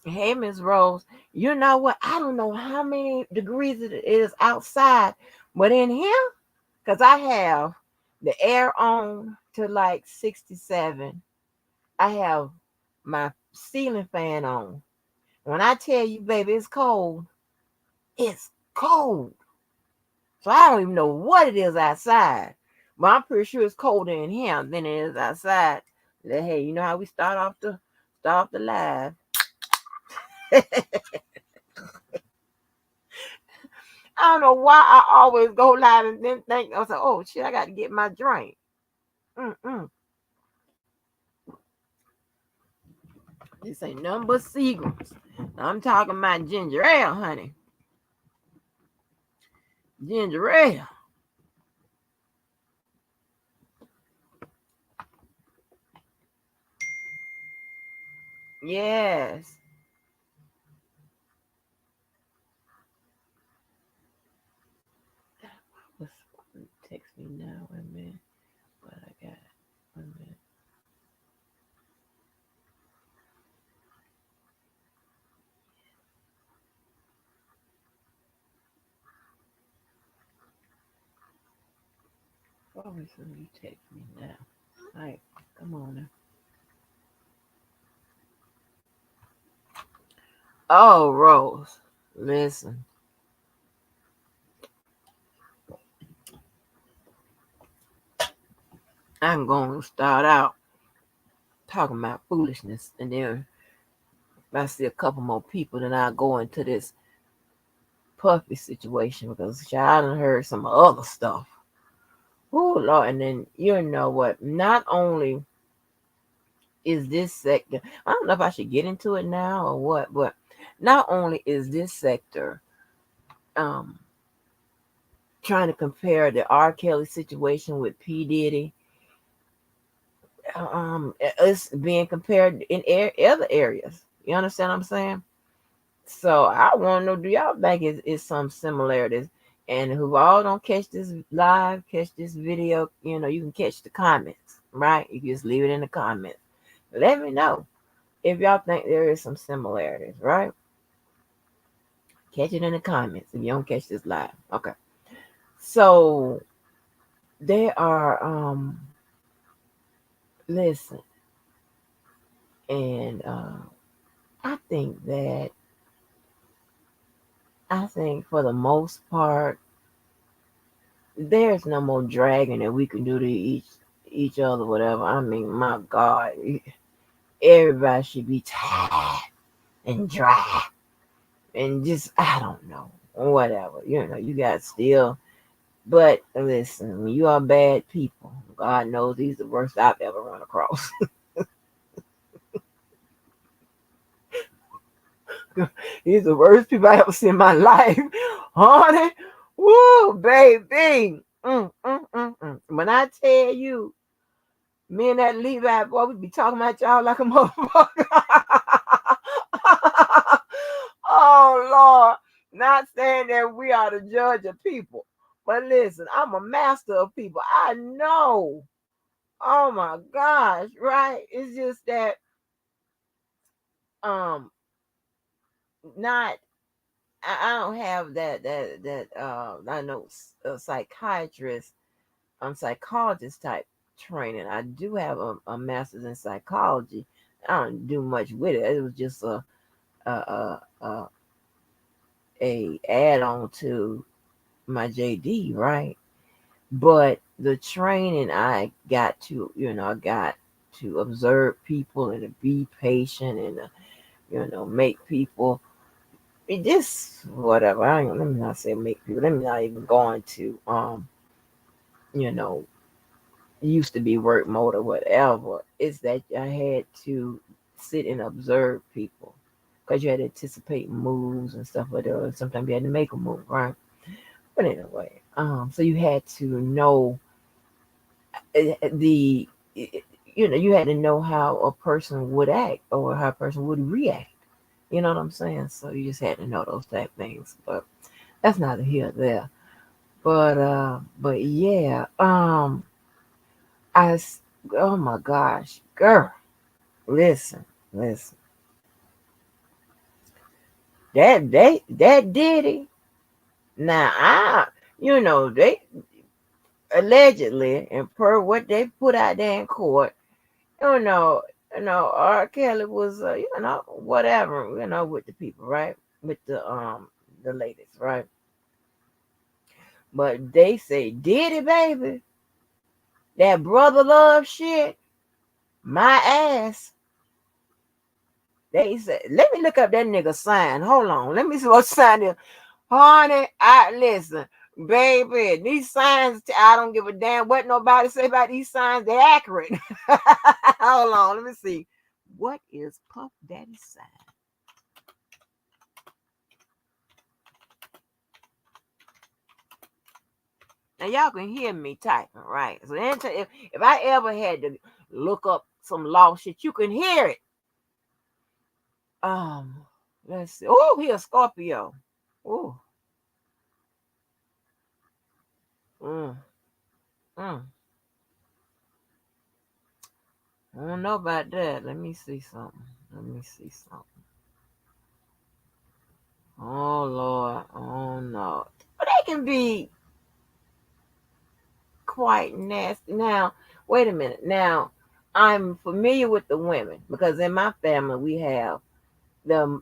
Hey, Miss Rose. You know what? I don't know how many degrees it is outside, but in here, because I have the air on to like 67. I have my ceiling fan on. When I tell you, baby, it's cold, it's cold. So I don't even know what it is outside. But I'm pretty sure it's colder in here than it is outside. Hey, you know how we start off the live. I don't know why I always go live and then think I was like, oh shit, I got to get my drink. Mm-mm. This ain't nothing but Seagrams. I'm talking about ginger ale, honey. Ginger ale. Yes. What's text me now? Wait a minute. What I got? Wait a minute. Oh, so you text me now. All right, come on now. Oh, Rose, listen. I'm going to start out talking about foolishness, and then if I see a couple more people, then I'll go into this Puffy situation because I done heard some other stuff. Oh Lord, and then you know what? Not only is this sector, I don't know if I should get into it now or what, but not only is this sector um trying to compare the R. Kelly situation with P. Diddy, it's being compared in other areas. You understand what I'm saying? So I want to know, do y'all think is some similarities? And who all don't catch this live, catch this video, you can catch the comments, right? You just leave it in the comments. Let me know if y'all think there is some similarities, right? Catch it in the comments if you don't catch this live. Okay. So there are listen, and I think that I think for the most part there's no more dragging that we can do to each other, whatever. I mean, my God, everybody should be tired and dry and just I don't know, whatever. You got still. But listen, when you are bad people, God knows these are the worst I've ever run across. These are the worst people I ever seen in my life, honey. Woo, baby. When I tell you, me and that Levi boy, we be talking about y'all like a motherfucker. Oh Lord, not saying that we are the judge of people, but listen, I'm a master of people. I know. Oh my gosh, right? It's just that um not I don't have that I know a psychiatrist, psychologist type training. I do have a master's in psychology. I don't do much with it. It was just a add on to my JD, right? But the training I got to observe people and to be patient and make people it just whatever. Let me not say make people. Let me not even go into you know, used to be work mode or whatever. It's that I had to sit and observe people because you had to anticipate moves and stuff like that. Sometimes you had to make a move, right? But anyway, so you had to know the you had to know how a person would act or how a person would react. You know what I'm saying? So you just had to know those type things. But that's neither here nor there. But yeah, I oh my gosh, girl, listen, listen. That Diddy. Now they allegedly and per what they put out there in court, you know, R. Kelly was whatever, with the people, right? With the ladies, right? But they say Diddy baby, that brother love shit, my ass. They said, let me look up that nigga sign. Hold on. Let me see what sign is. Honey, I listen, baby. These signs, I don't give a damn what nobody say about these signs. They're accurate. Hold on, let me see. What is Puff Daddy's sign? Now y'all can hear me typing, right? So if I ever had to look up some law shit, you can hear it. Um, let's see. Oh, he a Scorpio. Oh, mm, mm. I don't know about that. Let me see something. Let me see something. Oh Lord. Oh no. But they can be quite nasty. Now, wait a minute. Now, I'm familiar with the women because in my family we have the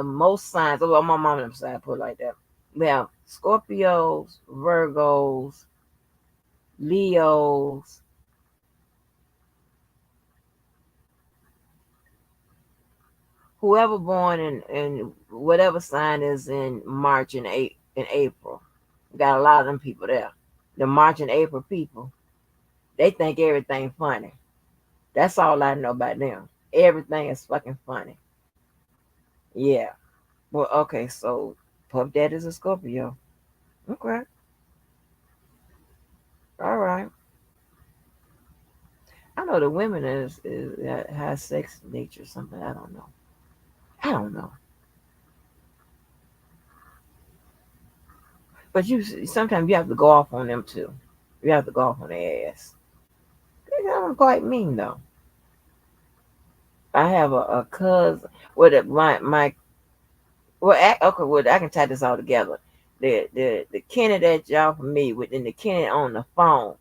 most signs. Oh, well, my mom and side put it like that. We have Scorpios, Virgos, Leos. Whoever born in whatever sign is in March and April. Got a lot of them people there. The March and April people, they think everything funny. That's all I know about them. Everything is fucking funny. Yeah. Well, okay, so Puff Daddy is a Scorpio. Okay. All right. I know the women is has sex nature or something. I don't know. I don't know. But sometimes you have to go off on them too. You have to go off on their ass. I'm quite mean though. I have a cousin. Well, my okay, well, I can tie this all together. The Kenny that y'all familiar with, and the Kenny on the phone.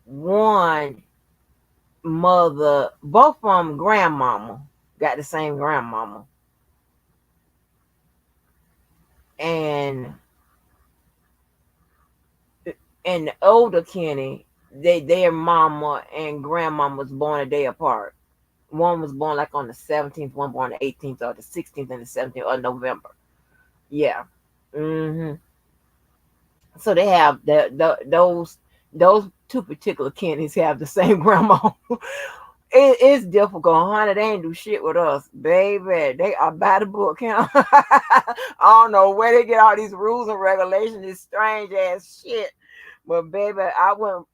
One mother, both of them grandmama, got the same grandmama, and the older Kenny, their mama and grandmama was born a day apart. One was born like on the 17th, one born the 18th or the 16th and the 17th of November. Yeah. hmm So they have those two particular Kennys have the same grandma. It's difficult, honey. They ain't do shit with us, baby. They are by the book, huh? I don't know where they get all these rules and regulations, this strange ass shit. But baby, I wouldn't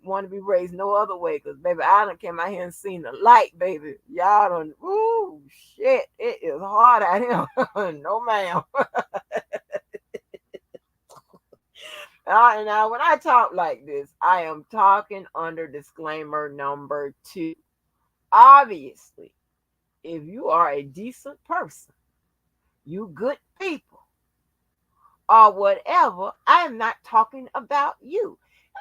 want to be raised no other way, because baby, I done came out here and seen the light, baby. Y'all done, ooh, shit. It is hard out here. No ma'am. And now, when I talk like this, I am talking under disclaimer number 2. Obviously, if you are a decent person, you good people, or whatever, I am not talking about you.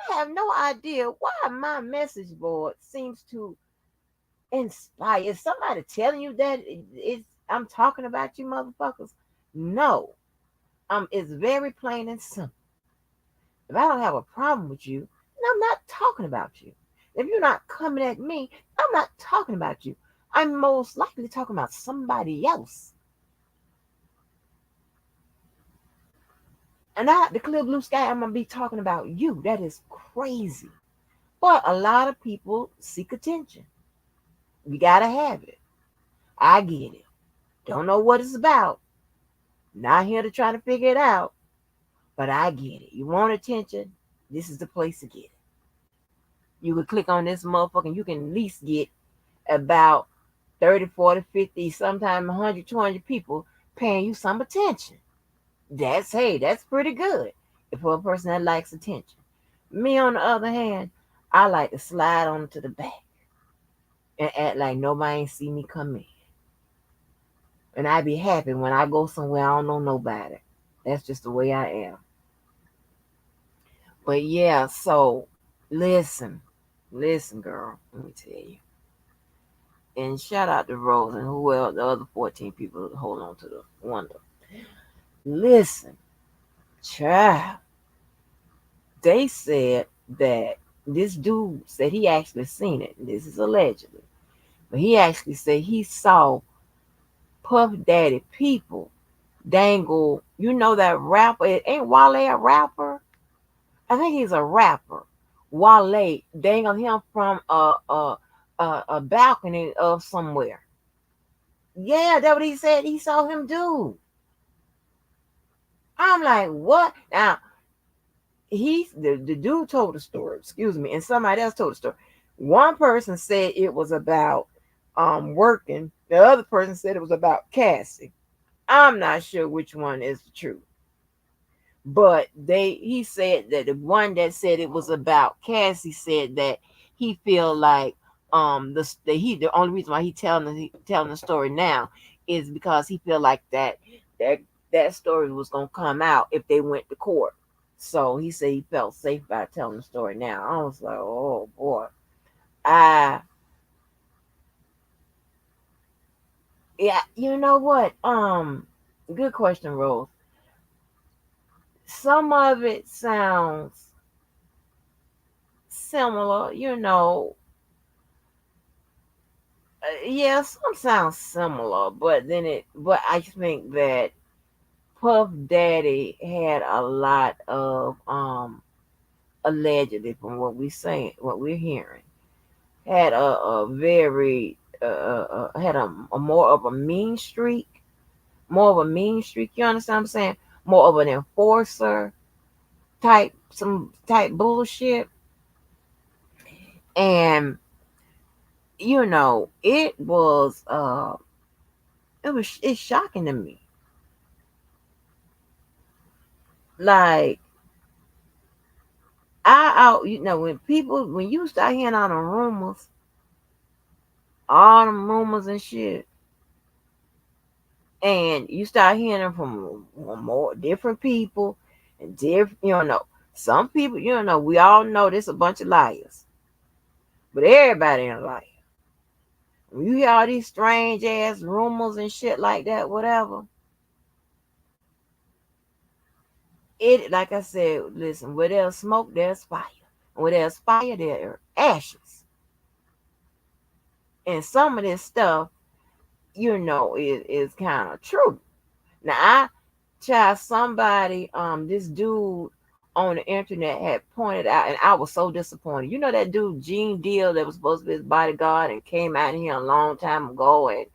I have no idea why my message board seems to inspire. Is somebody telling you that I'm talking about you, motherfuckers? No. It's very plain and simple. If I don't have a problem with you, then I'm not talking about you. If you're not coming at me, I'm not talking about you. I'm most likely talking about somebody else. And I, the clear blue sky, I'm going to be talking about you. That is crazy. But a lot of people seek attention. You got to have it. I get it. Don't know what it's about. Not here to try to figure it out. But I get it. You want attention? This is the place to get it. You can click on this motherfucker and you can at least get about 30, 40, 50, sometimes 100, 200 people paying you some attention. That's pretty good for a person that likes attention. Me, on the other hand, I like to slide on to the back and act like nobody ain't see me come in. And I be happy when I go somewhere I don't know nobody. That's just the way I am. But yeah, so listen, listen, girl. Let me tell you. And shout out to Rose and who else, the other 14 people that hold on to the wonder. Listen, child. They said that this dude said he actually seen it. This is allegedly. But he actually said he saw Puff Daddy people dangle. You know that rapper? Ain't Wale a rapper? I think he's a rapper. Wale dangled him from a balcony of somewhere. Yeah, that's what he said. He saw him do. I'm like, what? Now the dude told the story. Excuse me, and somebody else told the story. One person said it was about working. The other person said it was about Cassie. I'm not sure which one is the truth. But he said that the one that said it was about Cassie said that he feel like the only reason why telling the story now is because he feel like that that story was gonna come out if they went to court. So he said he felt safe by telling the story now. I was like, oh boy. I Yeah, you know what? Good question, Rose. Some of it sounds similar, yeah, some sound similar, but I think that Puff Daddy had a lot of allegedly from what we're hearing, had a very had a more of a mean streak, more of a mean streak. You understand what I'm saying? More of an enforcer type bullshit, and it's shocking to me. Like when you start hearing all them rumors and shit, and you start hearing them from more different people and different, some people, we all know there's a bunch of liars, but everybody ain't a liar. When you hear all these strange ass rumors and shit like that, whatever, it like I said, listen, where there's smoke, there's fire. And where there's fire, there are ashes. And some of this stuff, is kind of true. Now I child somebody, this dude on the internet had pointed out, and I was so disappointed. You know that dude Gene Deal that was supposed to be his bodyguard and came out here a long time ago and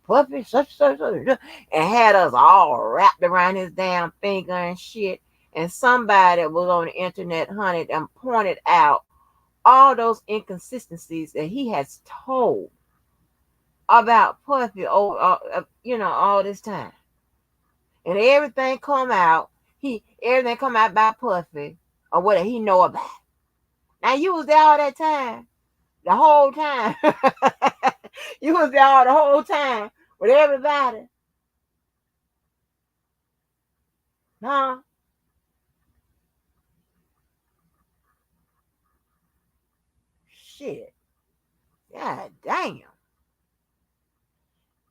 Puffy such, and had us all wrapped around his damn finger and shit. And somebody was on the internet hunted and pointed out all those inconsistencies that he has told about Puffy over all this time. And everything come out by Puffy or what he know about. Now you was there all that time, the whole time. You was there all the whole time with everybody. Huh? Shit. God damn.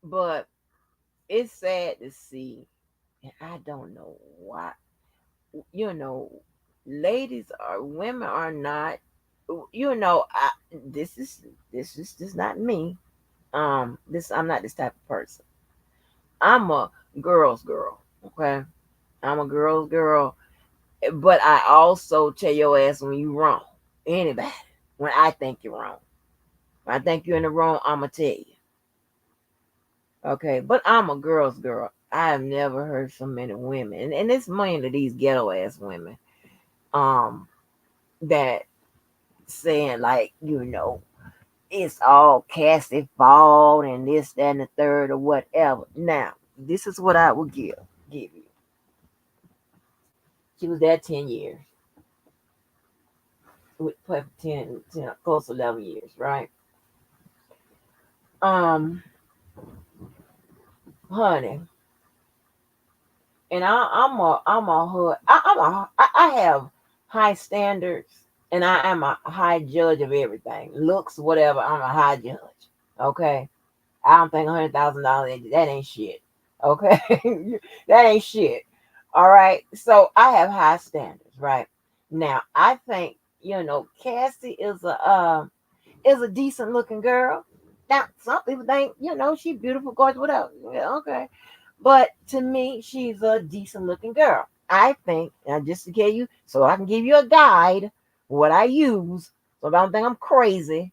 But it's sad to see, and I don't know why. You know, women are not. This is not me. I'm not this type of person. I'm a girl's girl. Okay, I'm a girl's girl, but I also tell your ass when you wrong. Anybody, when I think you're wrong, when I think you're in the wrong, I'ma tell you. Okay, but I'm a girl's girl. I have never heard so many women, and it's mainly these ghetto ass women, um, that saying like, it's all Cassie fault and this, that, and the third or whatever. Now, this is what I would give you. She was there 10 years, with 10, close to 11 years, right? Um, honey. And I have high standards, and I am a high judge of everything, looks, whatever. I'm a high judge. Okay, I don't think $100,000 that ain't shit. Okay, that ain't shit. All right, so I have high standards. Right now, I think Cassie is a decent looking girl. Now, some people think she's beautiful, gorgeous, whatever. Yeah, okay, but to me, she's a decent looking girl. I think, now just to give you, so I can give you a guide, what I use, so I don't think I'm crazy,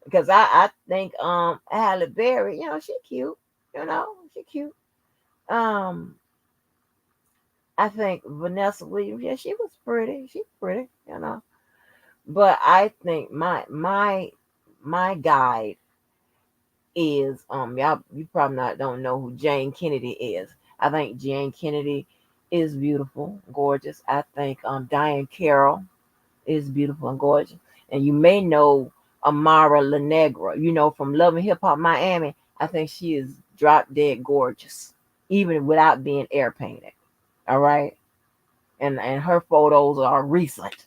because I think Halle Berry, she cute, she cute. Um, I think Vanessa Williams, yeah, she was pretty, she's pretty. But I think my guide is y'all you probably not don't know who Jane Kennedy is. I think Jane Kennedy is beautiful, gorgeous. I think Diane Carroll is beautiful and gorgeous. And you may know Amara La Negra, from Love and Hip Hop Miami. I think she is drop dead gorgeous, even without being air painted. All right. And her photos are recent.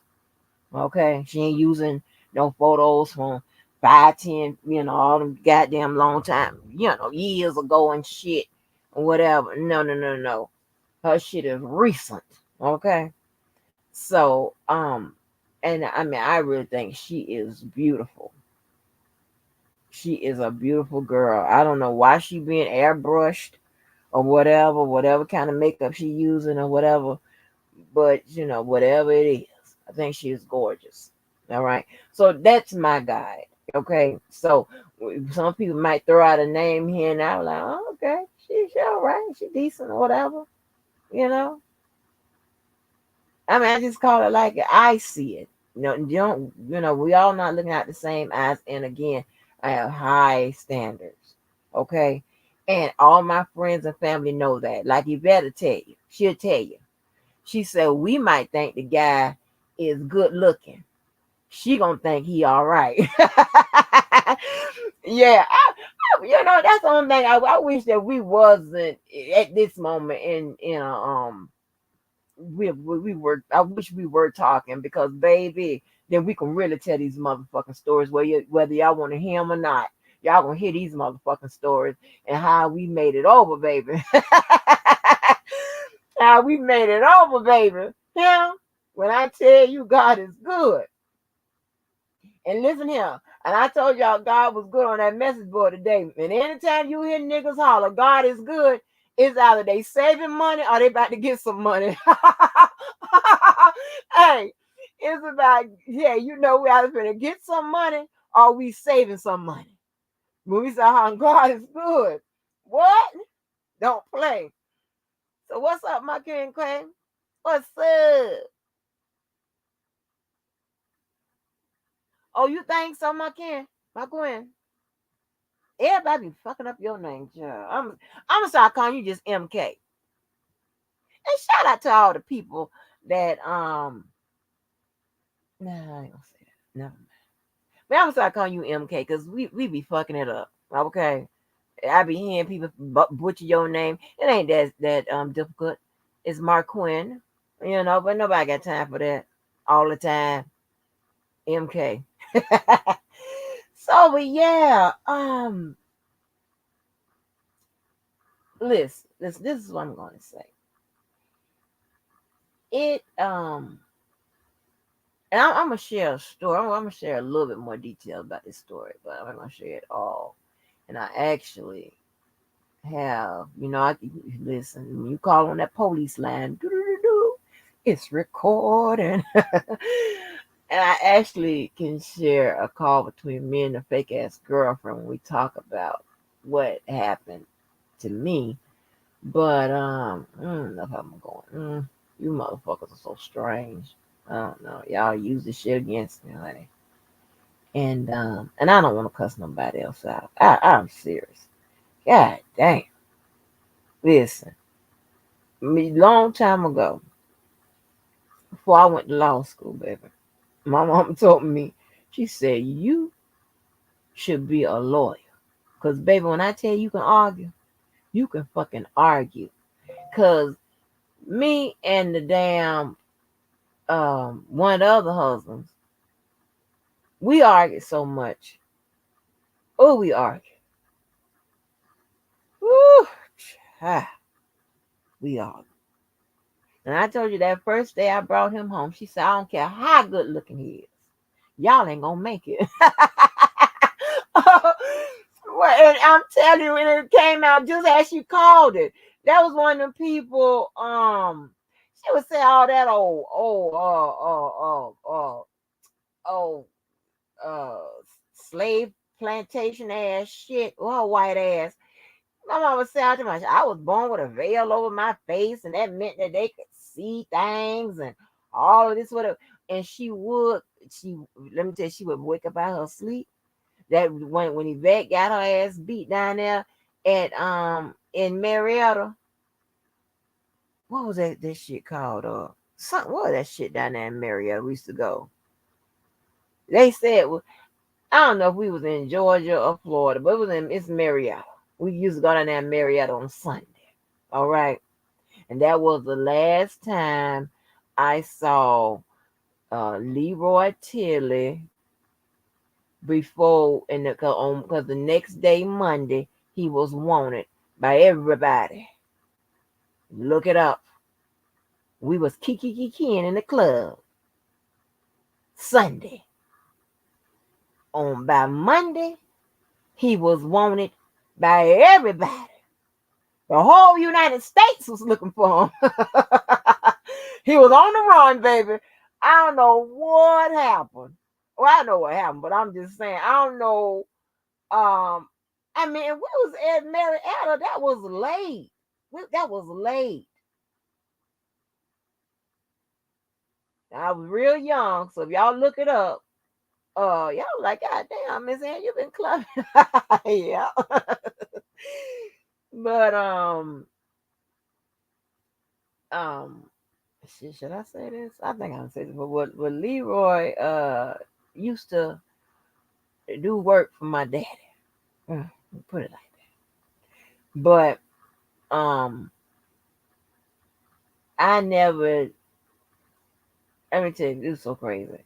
Okay, she ain't using no photos from 5, 10, all them goddamn long time, years ago and shit, or whatever. No, no, no, no. Her shit is recent. Okay, so and I mean, I really think she is beautiful. She is a beautiful girl. I don't know why she being airbrushed or whatever kind of makeup she using or whatever. But whatever it is, I think she is gorgeous. All right. So that's my guide. Okay. So some people might throw out a name here and I was like, oh, okay, she's all right. She's decent or whatever. You know. I mean, I just call it like I see it. You don't. We all not looking at the same eyes. And again, I have high standards. Okay. And all my friends and family know that. Like Yvette will tell you. She'll tell you. She said we might think the guy is good looking. She gonna think he all right. Yeah, that's the only thing I wish that we wasn't at this moment we were. I wish we were talking because baby, then we can really tell these motherfucking stories whether y'all want to hear them or not. Y'all gonna hear these motherfucking stories and how we made it over, baby. How we made it over, baby. Yeah. When I tell you God is good. And listen here. And I told y'all God was good on that message board today. And anytime you hear niggas holler, God is good, it's either they saving money or they about to get some money. Hey, it's about, yeah, we either going to get some money or we saving some money. When we say how God is good. What? Don't play. So what's up, my king Queen? What's up? Oh, you think so, my king? My Gwen? Everybody be fucking up your name, child. I'm gonna start calling you just MK. And shout out to all the people that nah, I ain't gonna say that. Never mind. But I'm gonna start calling you MK because we be fucking it up. Okay. I be hearing people butcher your name. It ain't that difficult. It's Marquin, but nobody got time for that all the time. MK. So, but yeah, listen, this is what I'm going to say. It and I'm gonna share a story. I'm gonna share a little bit more detail about this story, but I'm not gonna share it all. And I actually have, I listen. When you call on that police line, it's recording. And I actually can share a call between me and a fake ass girlfriend when we talk about what happened to me. But I don't know how I'm going. You motherfuckers are so strange. I don't know. Y'all use this shit against me, honey. And I don't want to cuss nobody else out. I'm serious. God damn. Listen, me long time ago, before I went to law school, baby, my mom told me, she said, you should be a lawyer. Because, baby, when I tell you can argue, You can fucking argue. Cause me and the damn one of the other husbands, we argued so much. Oh, we argued. Woo, ah, we argued. And I told you that first day I brought him home, she said, I don't care how good looking he is. Y'all ain't gonna make it. Well, and I'm telling you, when it came out just as she called it, that was one of the people. She would say all that old, uh, slave plantation ass shit. Well, her white ass. My mama would say out to my, I was born with a veil over my face, and that meant that they could see things and all of this, whatever. And she let me tell you, she would wake up out of her sleep. That when Yvette got her ass beat down there at in Marietta, what was that shit called? Something, what was that shit down there in Marietta we used to go? They said, well, I don't know if we was in Georgia or Florida, but it's Marietta. We used to go down there in Marietta on Sunday. All right. And that was the last time I saw Leroy Tilly before, and because the next day, Monday, he was wanted by everybody. Look it up. We was kikiing in the club Sunday. By Monday, he was wanted by everybody. The whole United States was looking for him. He was on the run, baby. I don't know what happened. Well, I know what happened, but I'm just saying, I don't know. I mean, we was at Marietta. That was late. That was late. I was real young, so if y'all look it up, y'all like, God damn, Miss Ann, you been clubbing. Yeah. But um should I say this? I think I'll say this. But what Leroy used to do work for my daddy. Put it like that. But I never, let me tell you, this is so crazy.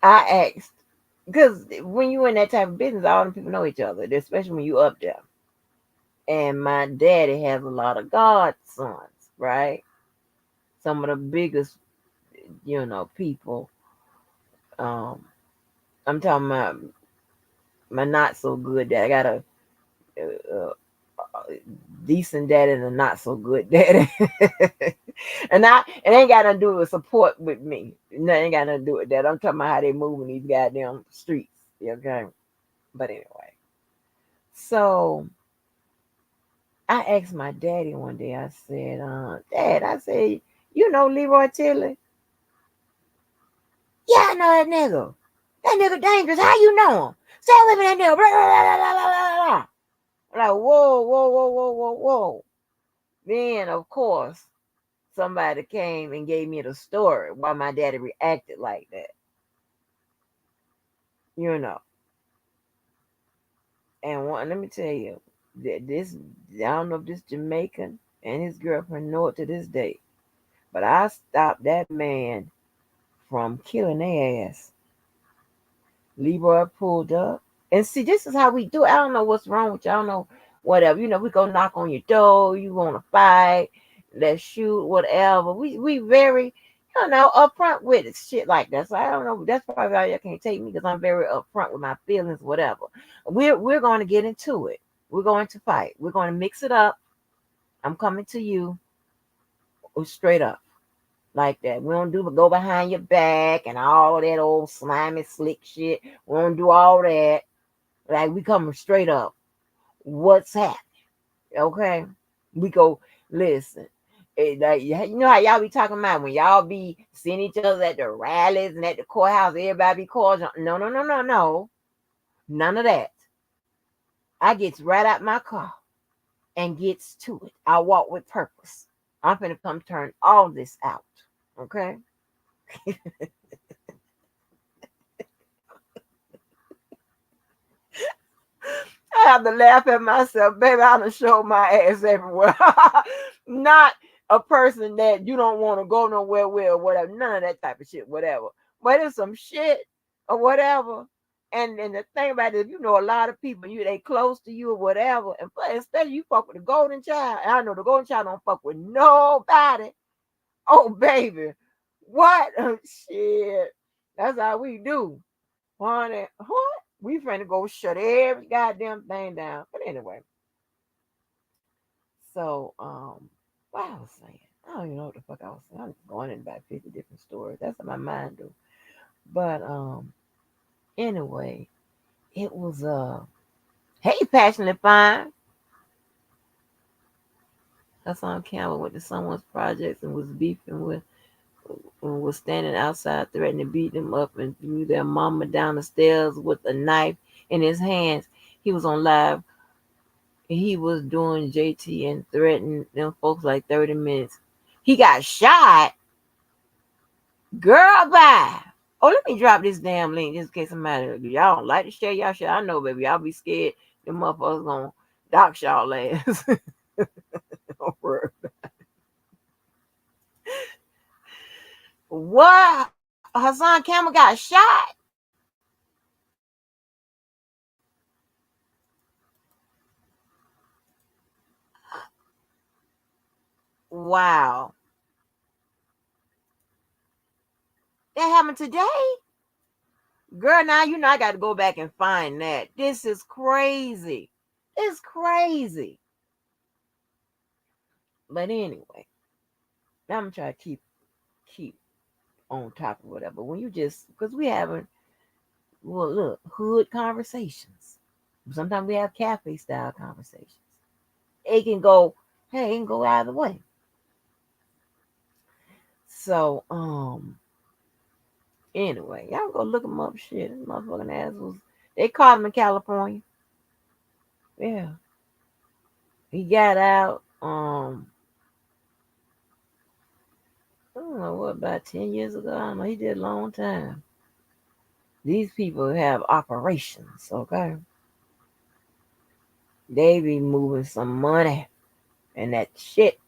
I asked, because when you in that type of business, all the people know each other, especially when you up there. And my daddy has a lot of godsons, right? Some of the biggest, people. Um, I'm talking about my not so good dad. I got a decent daddy and a not so good daddy. And it ain't got nothing to do with support with me. Nothing got nothing to do with that. I'm talking about how they moving these goddamn streets. Okay. But anyway. So I asked my daddy one day, I said, Dad, I said, you know Leroy Tilly? Yeah, I know that nigga. That nigga dangerous. How you know him? Stay with me, that nigga. Blah, blah, blah, blah, blah, blah. Like, whoa, whoa, whoa, whoa, whoa, whoa. Then, of course, somebody came and gave me the story why my daddy reacted like that. You know. And let me tell you, this, I don't know if this Jamaican and his girlfriend know it to this day, but I stopped that man from killing their ass. Leroy pulled up. And see, this is how we do it. I don't know what's wrong with you. I don't know, whatever. We go knock on your door. You want to fight. Let's shoot, whatever. We very, upfront with it, shit like that. So I don't know. That's probably why you can't take me, because I'm very upfront with my feelings, whatever. We're going to get into it. We're going to fight. We're going to mix it up. I'm coming to you straight up. Like that. We don't do but go behind your back and all that old slimy slick shit. We don't do all that. Like, we coming straight up. What's happening? Okay? We go, listen. Like, you know how y'all be talking about when y'all be seeing each other at the rallies and at the courthouse, everybody be cordial. No, no, no, no, no. None of that. I gets right out my car and gets to it. I walk with purpose. I'm finna come turn all this out. Okay? I have to laugh at myself, baby. I done showed my ass everywhere. Not a person that you don't want to go nowhere with or whatever. None of that type of shit, whatever. But it's some shit or whatever. And the thing about it, if you know a lot of people, they close to you or whatever, and especially you fuck with the golden child. And I know the golden child don't fuck with nobody. Oh baby, what shit? That's how we do, honey. What? We finna go shut every goddamn thing down. But anyway, so what I was saying, I don't even know what the fuck I was saying. I'm going in about 50 different stories. That's what my mind do. But anyway, it was hey, passionately fine. Hassan Campbell went to someone's projects and was beefing with and was standing outside threatening to beat them up and threw their mama down the stairs with a knife in his hands. He was on live. He was doing JT and threatened them folks like 30 minutes. He got shot. Girl, bye. Oh, let me drop this damn link just in case somebody, y'all don't like to share y'all shit. I know, baby. Y'all be scared. Them motherfuckers gonna dox y'all ass. What? Hassan Campbell got shot? Wow. That happened today? Girl, now you know I got to go back and find that. This is crazy. It's crazy. But anyway, I'm gonna try to keep on top of whatever. When you just because we having look hood conversations. Sometimes we have cafe style conversations. It can go hey, it can go either way. So anyway, y'all go look him up. Shit, this motherfucking assholes. They caught him in California. Yeah, he got out. I don't know what about 10 years ago. I don't know. He did a long time. These people have operations. Okay, they be moving some money and that shit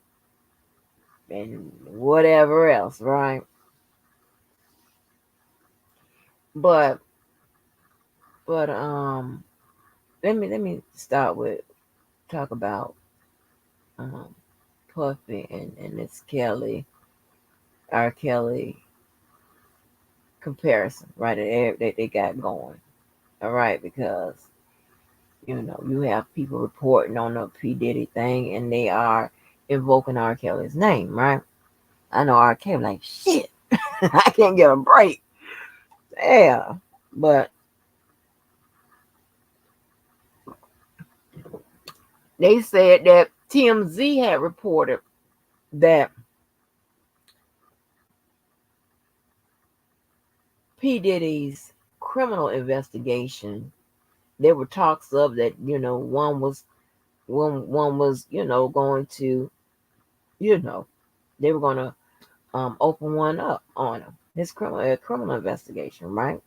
and whatever else, right? But let me start with talk about um Puffy and this R. Kelly comparison, right? That they got going. All right, because you have people reporting on the P. Diddy thing and they are invoking R. Kelly's name, right? I know R. Kelly like shit. I can't get a break. Yeah. But they said that TMZ had reported that P. Diddy's criminal investigation, there were talks of that, one was, going to, you know, they were gonna open one up on him. His criminal investigation, right?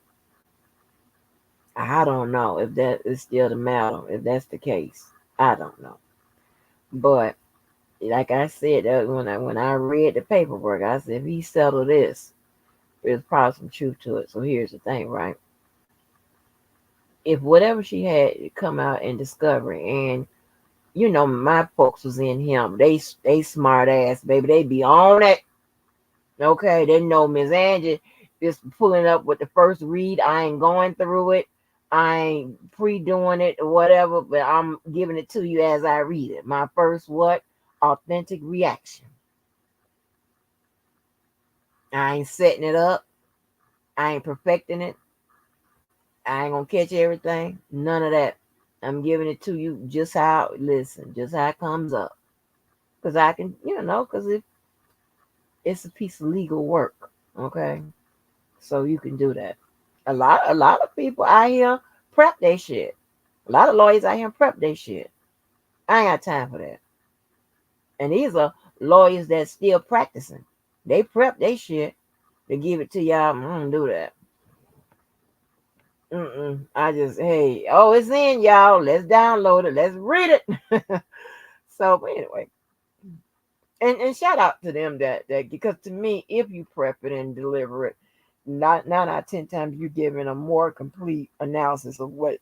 I don't know if that is still the matter, if that's the case. I don't know. But like I said, when I read the paperwork, I said if he settled this, there's probably some truth to it. So here's the thing, right? If whatever she had come out in discovery, and my folks was in him, they smart ass, baby, they be on it. Okay, they know Miss Angie just pulling up with the first read. I ain't going through it. I ain't pre-doing it or whatever, but I'm giving it to you as I read it. My first what? Authentic reaction. I ain't setting it up. I ain't perfecting it. I ain't gonna catch everything. None of that. I'm giving it to you just how it comes up. Because I can, because it's a piece of legal work. Okay. So you can do that. A lot of people out here prep their shit. A lot of lawyers out here prep their shit. I ain't got time for that. And these are lawyers that's still practicing. They prep their shit to give it to y'all. I don't do that. I just, hey, oh, it's in, y'all. Let's download it. Let's read it. So, but anyway, and shout out to them that because to me, if you prep it and deliver it, not 9 out of 10 times you're giving a more complete analysis of what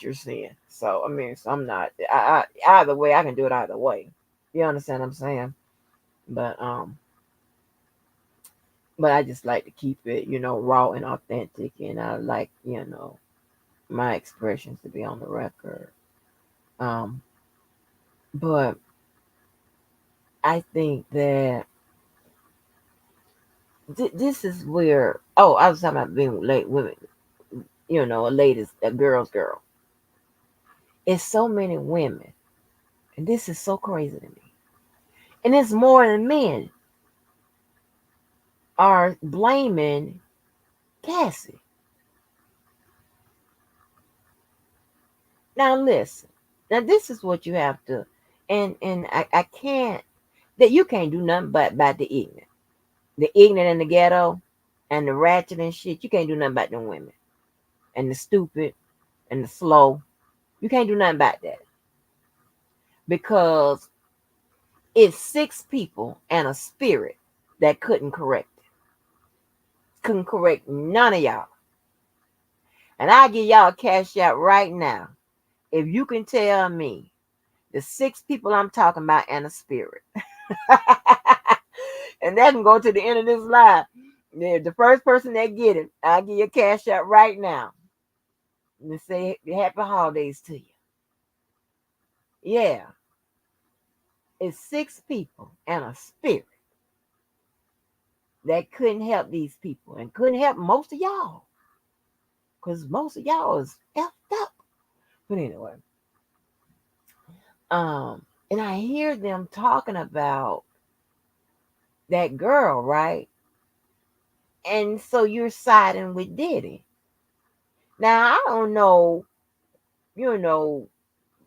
you're seeing. So I mean, so I'm not. Either way, I can do it either way. You understand what I'm saying? But but I just like to keep it, raw and authentic, and I like, my expressions to be on the record. Um, but I think that this is where, oh, I was talking about being late women, a lady, a girl's girl. It's so many women, and this is so crazy to me. And it's more than men are blaming Cassie. Now listen. Now this is what you have to, and I can't, that you can't do nothing but about the ignorant in the ghetto, and the ratchet and shit. You can't do nothing about them women, and the stupid and the slow. You can't do nothing about that because it's six people and a spirit that couldn't correct none of y'all. And I give y'all a cash out right now if you can tell me the six people I'm talking about and a spirit. And that can go to the end of this live. Yeah, the first person that get it, I'll give you a cash out right now. And say happy holidays to you. Yeah, it's six people and a spirit that couldn't help these people and couldn't help most of y'all. Because most of y'all is effed up. But anyway, and I hear them talking about that girl, right? And so you're siding with Diddy. Now I don't know, you know,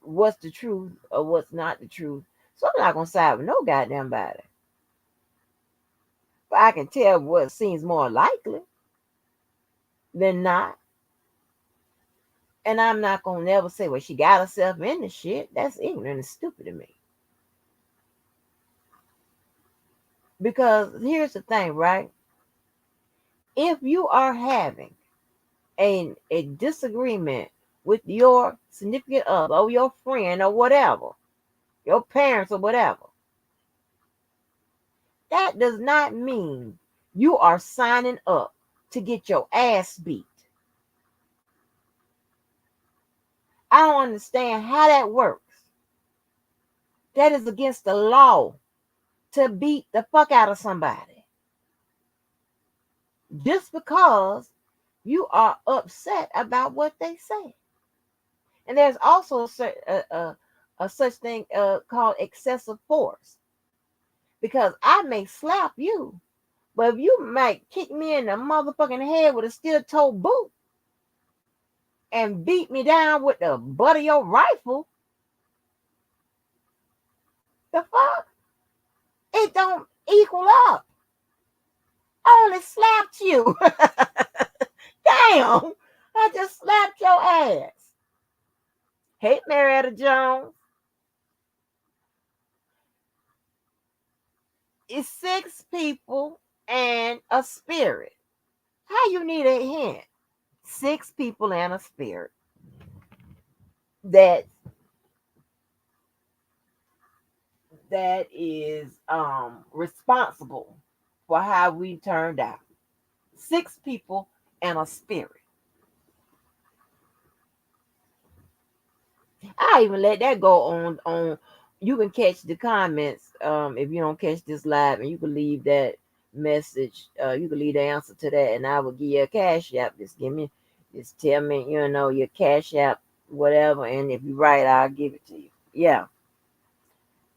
what's the truth or what's not the truth. So I'm not gonna side with no goddamn body. But I can tell what seems more likely than not. And I'm not gonna never say, well, she got herself in the shit. That's ignorant and stupid to me. Because here's the thing, right? If you are having a disagreement with your significant other or your friend or whatever, your parents or whatever, that does not mean you are signing up to get your ass beat. I don't understand how that works. That is against the law to beat the fuck out of somebody just because you are upset about what they say. And there's also a such thing called excessive force, because I may slap you, but if you might kick me in the motherfucking head with a steel toe boot and beat me down with the butt of your rifle, the fuck? It don't equal up. I only slapped you. Damn. I just slapped your ass. Hey, Marietta Jones. It's six people and a spirit. How you need a hint? Six people and a spirit that that is responsible for how we turned out. Six people and a spirit. I even let that go on. You can catch the comments if you don't catch this live, and you can leave that message. You can leave the answer to that, and I will give you a cash app. Just tell me, your cash app, whatever, and if you're right, I'll give it to you. Yeah,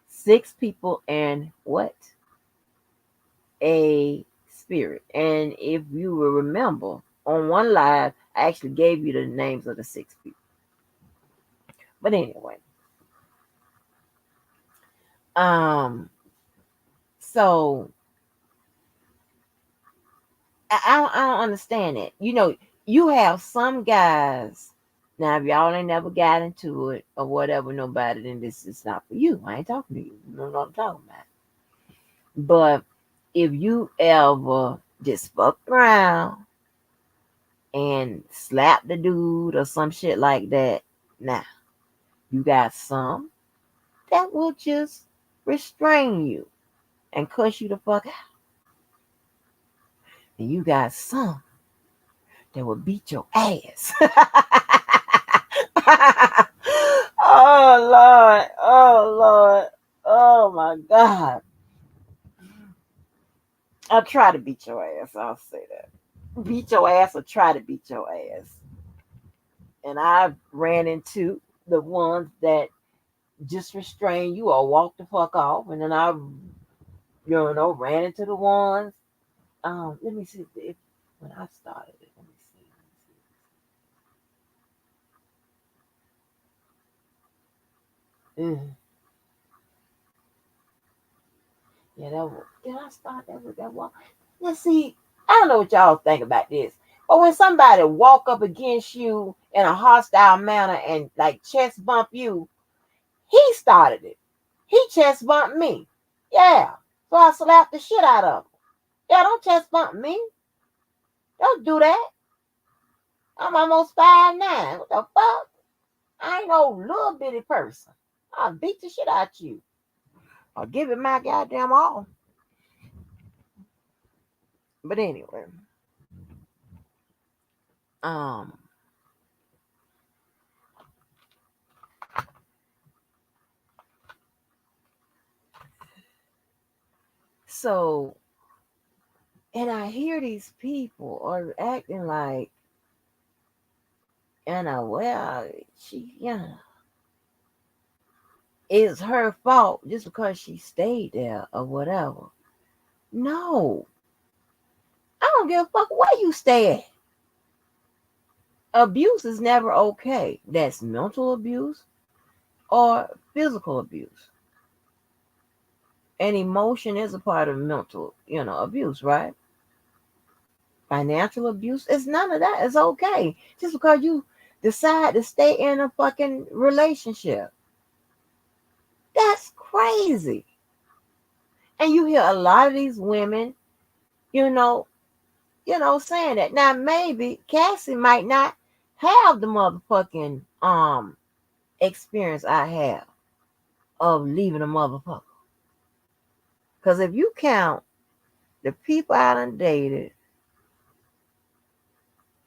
six people and what? A spirit. And if you will remember, on one live, I actually gave you the names of the six people. But anyway, um, so I don't understand it. You have some guys. Now, if y'all ain't never got into it or whatever, nobody, then this is not for you. I ain't talking to you. You know what I'm talking about. But if you ever just fuck around and slap the dude or some shit like that, now you got some that will just restrain you and cuss you the fuck out. And you got some that will beat your ass. Oh Lord, oh Lord, oh my God. I'll try to beat your ass. I'll say that. Beat your ass or try to beat your ass. And I've ran into the ones that just restrain you or walk the fuck off. And then ran into the ones. Let me see if when I started it. Let me see. Mm. Yeah, that was. Did I start that with that walk? Let's see. I don't know what y'all think about this, but when somebody walk up against you in a hostile manner and like chest bump you, he started it. He chest bumped me. Yeah. So I slapped the shit out of him. Yeah, don't chest bump me. Don't do that. I'm almost 5'9". What the fuck? I ain't no little bitty person. I'll beat the shit out you. I'll give it my goddamn all. But anyway, um, so and I hear these people are acting like, well, it's her fault just because she stayed there or whatever. No, I don't give a fuck where you stay at. Abuse is never okay. That's mental abuse or physical abuse. And emotion is a part of mental, abuse, right? Financial abuse is none of that. It's okay. Just because you decide to stay in a fucking relationship. That's crazy. And you hear a lot of these women, you know, saying that. Now maybe Cassie might not have the motherfucking experience I have of leaving a motherfucker. Because if you count the people I done dated,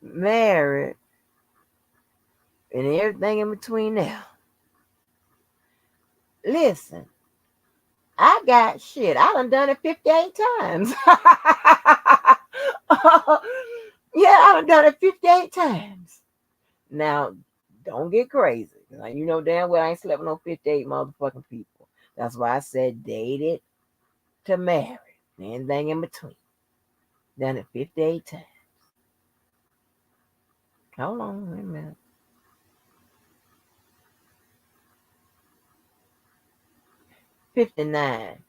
married, and everything in between now, listen, I got shit. I done it 58 times. Yeah, I done it 58 times. Now, don't get crazy. You know damn well I ain't slept with no 58 motherfucking people. That's why I said dated to married. Anything in between. Done it 58 times. Hold on, wait a minute. 59.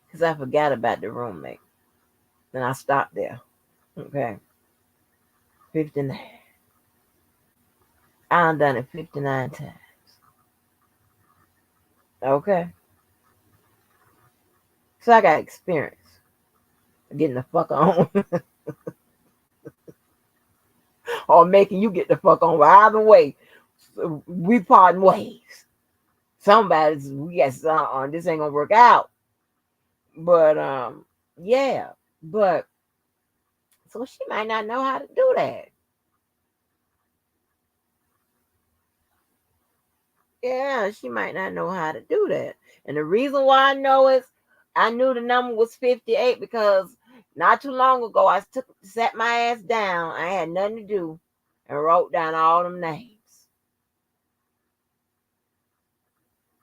Because I forgot about the roommate. Then I stopped there. Okay. 59. I done it 59 times. Okay. So I got experience getting the fuck on or making you get the fuck on. But either way, we parting ways. Somebody's, yes, this ain't gonna work out. But yeah. But so she might not know how to do that. Yeah, she might not know how to do that. And the reason why I know is I knew the number was 58 because not too long ago I sat my ass down. I had nothing to do and wrote down all them names.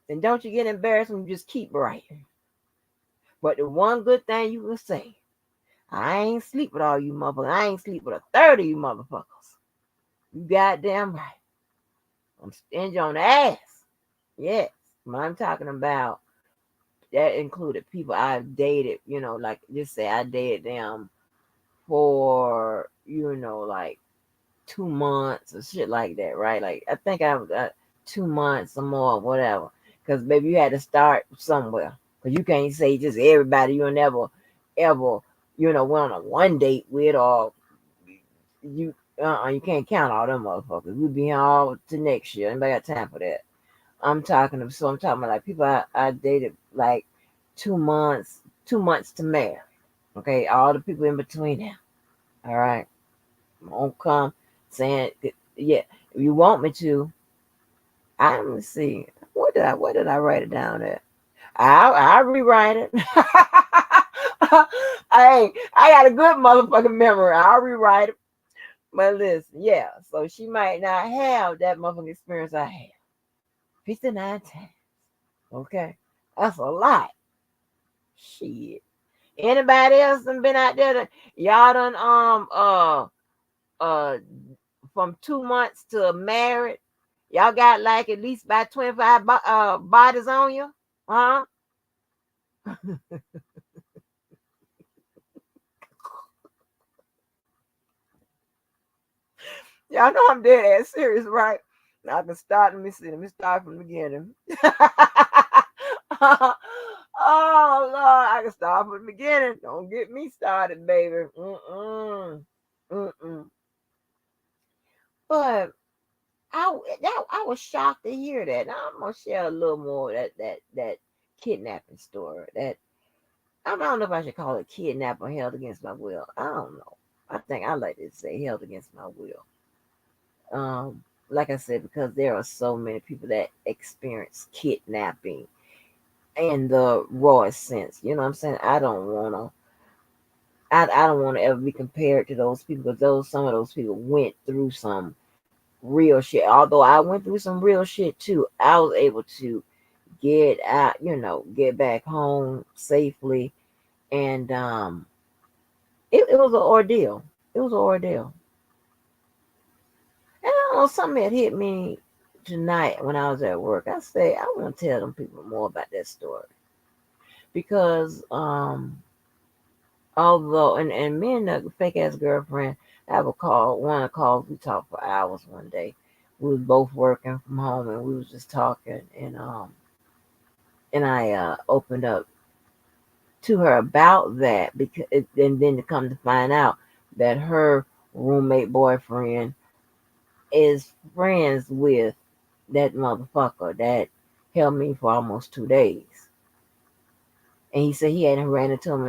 And don't you get embarrassed when you just keep writing. But the one good thing you can say, I ain't sleep with all you motherfuckers. I ain't sleep with a third of you motherfuckers. You goddamn right. I'm stingy on the ass. Yes. But I'm talking about that included people I've dated, like just say I dated them for, like 2 months or shit like that, right? Like I think I was 2 months or more, whatever. Because baby, you had to start somewhere. Because you can't say just everybody you'll never, ever, went on a one date with, or you. You can't count all them motherfuckers. We'll be here all to next year. Anybody got time for that? I'm talking about like people I dated like 2 months, 2 months to marry. Okay, all the people in between now. All right, won't come saying yeah. If you want me to, I let me see. Where did I write it down at? I rewrite it. I got a good motherfucking memory. I'll rewrite it. But listen, yeah. So she might not have that motherfucking experience I have. 59 times. Okay, that's a lot. Shit. Anybody else done been out there? Y'all done uh from 2 months to married? Y'all got like at least about 25 bodies on you, huh? Y'all know I'm dead ass serious, right? Now I can start. Let me see. Let me start from the beginning. Oh Lord, I can start from the beginning. Don't get me started, baby. Mm-mm. But I was shocked to hear that. Now I'm gonna share a little more of that kidnapping story. That I don't know if I should call it kidnapping or held against my will. I don't know. I think I like to say held against my will. Like I said, because there are so many people that experience kidnapping in the rawest sense. You know what I'm saying? I don't wanna ever be compared to those people because those some of those people went through some real shit. Although I went through some real shit too, I was able to get out, get back home safely. And it was an ordeal. It was an ordeal. And I don't know, something had hit me tonight when I was at work. I say I want to tell them people more about that story because although and me and the fake ass girlfriend have a call. One of the calls we talked for hours one day. We was both working from home and we was just talking and I opened up to her about that because and then to come to find out that her roommate boyfriend is friends with that motherfucker that held me for almost 2 days. And he said he hadn't ran into him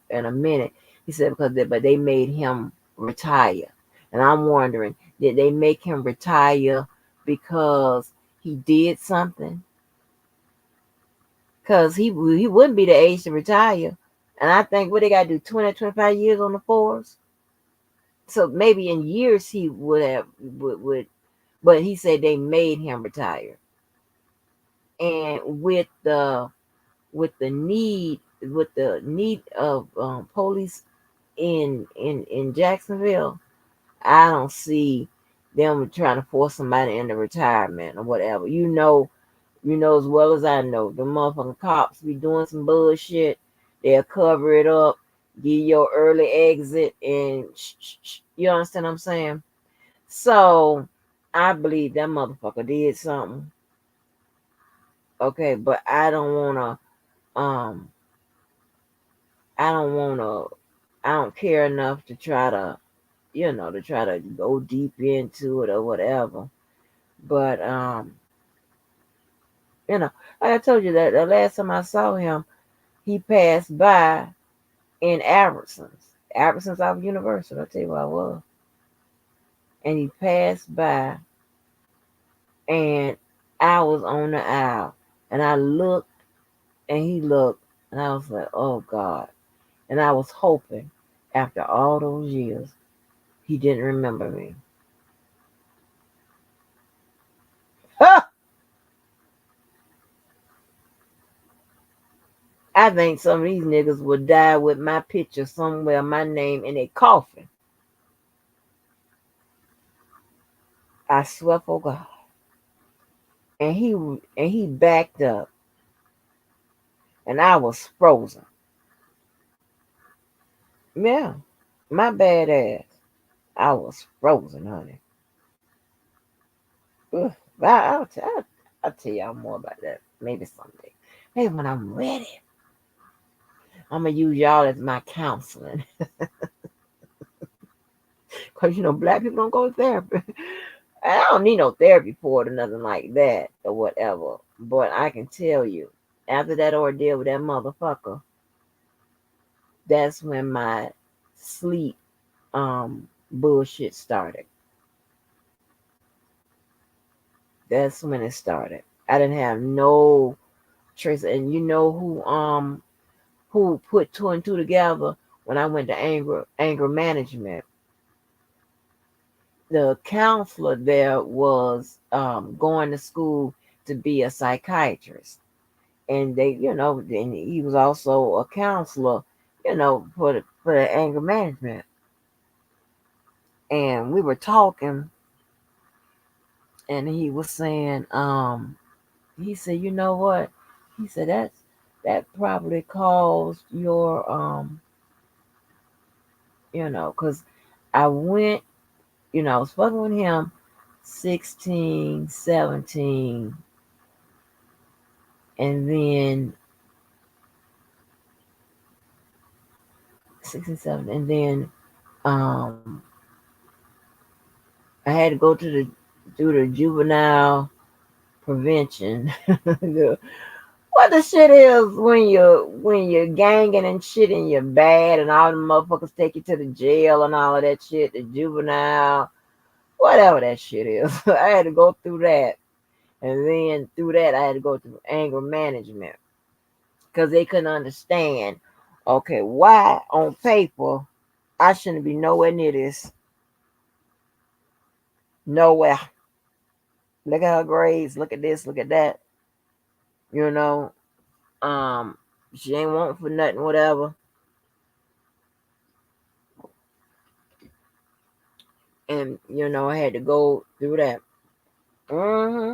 in a minute. He said but they made him retire. And I'm wondering, did they make him retire because he did something? Because he wouldn't be the age to retire. And I think what they got to do, 20, 25 years on the force. So maybe in years he would have, but he said they made him retire. And with the need of police in Jacksonville, I don't see them trying to force somebody into retirement or whatever. You know as well as I know, the motherfucking cops be doing some bullshit. They'll cover it up, give your early exit, and you understand what I'm saying? So I believe that motherfucker did something. Okay, but um I don't wanna I don't care enough to try to go deep into it or whatever. But you know, like I told you that the last time I saw him, he passed by in Albertsons off Universal. I'll tell you where I was. And he passed by and I was on the aisle. And I looked and he looked and I was like, oh God. And I was hoping after all those years he didn't remember me. I think some of these niggas would die with my picture somewhere, my name in a coffin. I swear for God. And he backed up and I was frozen. Yeah. My bad ass. I was frozen, honey. Ugh. But I'll tell y'all more about that maybe someday. Maybe when I'm ready. I'm gonna use y'all as my counseling, cause black people don't go to therapy. I don't need no therapy for it or nothing like that or whatever. But I can tell you, after that ordeal with that motherfucker, that's when my sleep bullshit started. That's when it started. I didn't have no trace, and you know who put two and two together when I went to anger management. The counselor there was going to school to be a psychiatrist, and and he was also a counselor, for the anger management. And we were talking, and he was saying, he said, you know what? He said that probably caused your because I went, I was fucking with him 16, 17, and then 16, 17, and then um I had to go do the juvenile prevention. What the shit is when you're ganging and shit and you're bad and all the motherfuckers take you to the jail and all of that shit, the juvenile, whatever that shit is. I had to go through that. And then through that I had to go through anger management. Because they couldn't understand, okay, why on paper I shouldn't be nowhere near this. Nowhere. Look at her grades, look at this, look at that. You know, um, she ain't wanting for nothing, whatever. And I had to go through that. hmm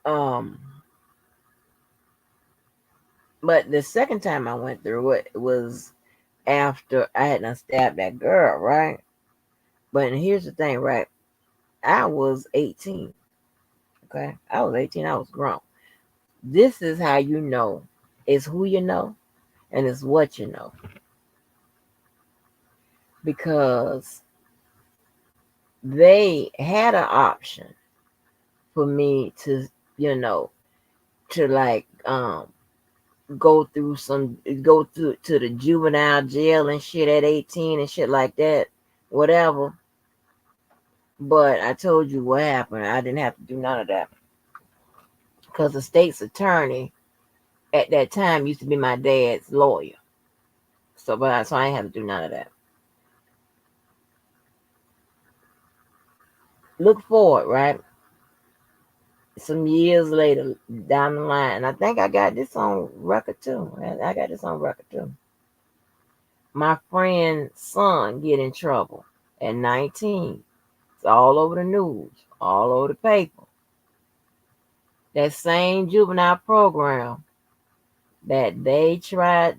Um, but the second time I went through it was after I had done stabbed that girl, right? But here's the thing, right? I was 18. Okay, I was 18. I was grown. This is how you know. It's who you know, and it's what you know. Because they had an option for me to, you know, to like go through to the juvenile jail and shit at 18 and shit like that, whatever. But I told you what happened. I didn't have to do none of that because the state's attorney at that time used to be my dad's lawyer. So I didn't have to do none of that. Look forward, right? Some years later down the line, and I think I got this on record too. I got this on record too. My friend's son get in trouble at 19. It's all over the news, all over the paper. That same juvenile program that they said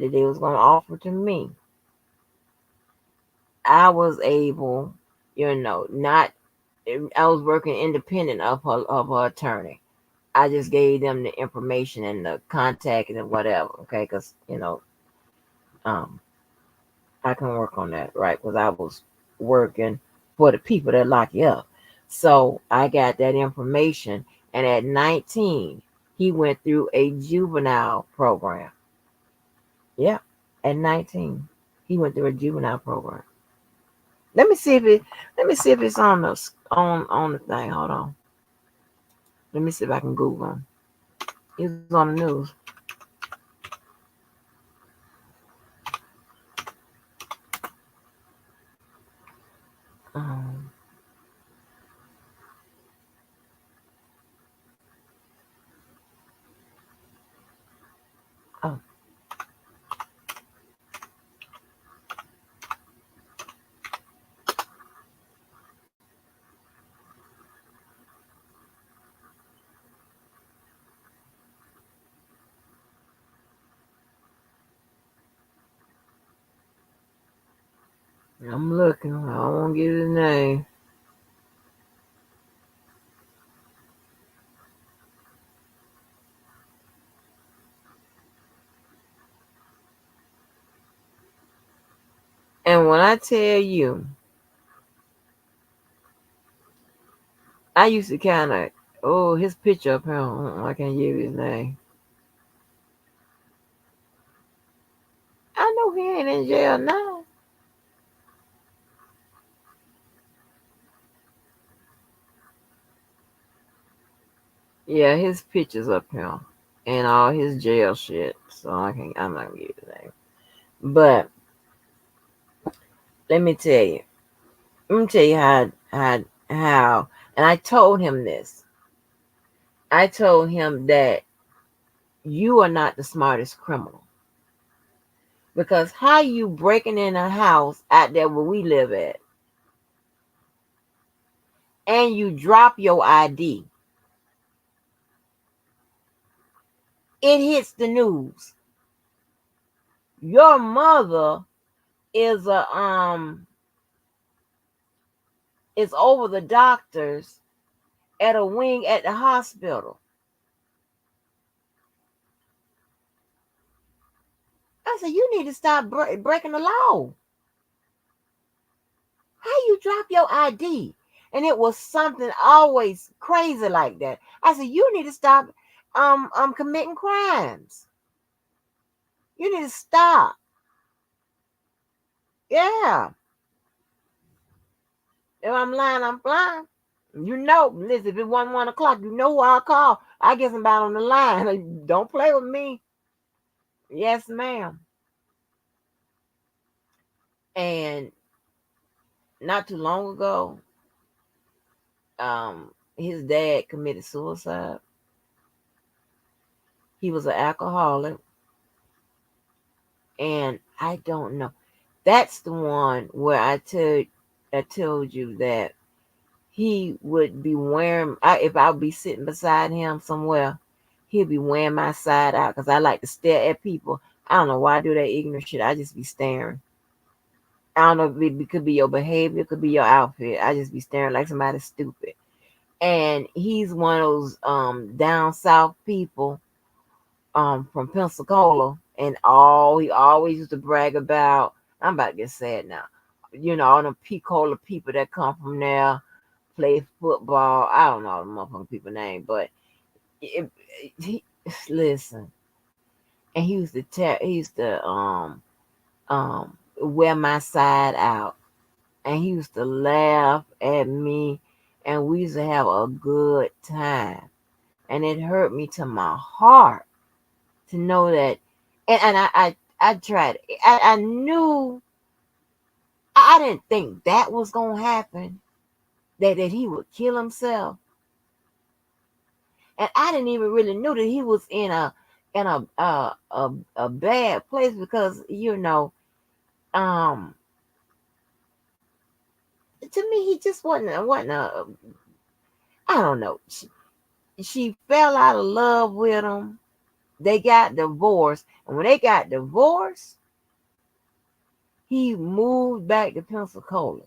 that they was going to offer to me. I was able, not. I was working independent of her attorney. I just gave them the information and the contact and whatever, okay? Because um, I can work on that, right? Because I was working for the people that lock you up. So I got that information, and at 19, he went through a juvenile program. Yeah, at 19, he went through a juvenile program. Let me see if it. Let me see if it's on the thing. Hold on. Let me see if I can Google him. It was on the news. Um, oh, I'm looking. I won't get his name. And when I tell you, I used to kind of, oh, his picture up here. I can't give you his name. I know he ain't in jail now. Yeah, his picture's up here. And all his jail shit. So I'm not gonna give you his name. But let me tell you. Let me tell you how. And I told him this. I told him that you are not the smartest criminal. Because how you breaking in a house out there where we live at and you drop your ID, it hits the news. Your mother is a is over the doctors at a wing at the hospital. I said, you need to stop breaking the law. How you drop your ID? And it was something always crazy like that. I said, you need to stop committing crimes. You need to stop. Yeah. If I'm lying, I'm lying. You know, listen, if it wasn't 1 o'clock, you know who I'll call. I get somebody on the line. Don't play with me. Yes, ma'am. And not too long ago, his dad committed suicide. He was an alcoholic, and I don't know. That's the one where I told you that he would be wearing. If I would be sitting beside him somewhere, he'd be wearing my side out because I like to stare at people. I don't know why I do that ignorant shit. I just be staring. I don't know if it could be your behavior, it could be your outfit. I just be staring like somebody stupid. And he's one of those down south people from Pensacola, and all he always used to brag about. I'm about to get sad now. You know, all the Pensacola people that come from there, play football. I don't know the motherfucking people name, but it, he, listen. And he used to wear my side out, and he used to laugh at me, and we used to have a good time, and it hurt me to my heart to know that. And I tried. I knew. I didn't think that was gonna happen. That he would kill himself, and I didn't even really know that he was in a bad place because um to me he just wasn't a, I don't know. She fell out of love with him. They got divorced, and when they got divorced, he moved back to Pensacola.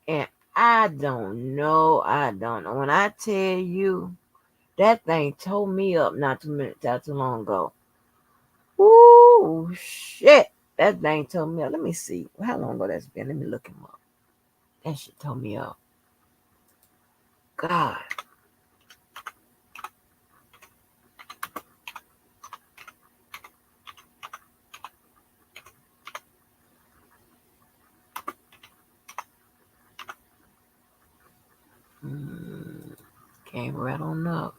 And I don't know. When I tell you that thing tore me up not too long ago. Ooh, shit. That thing tore me up. Let me see. How long ago that's been? Let me look him up. That shit tore me up. God. Mm, came right on up.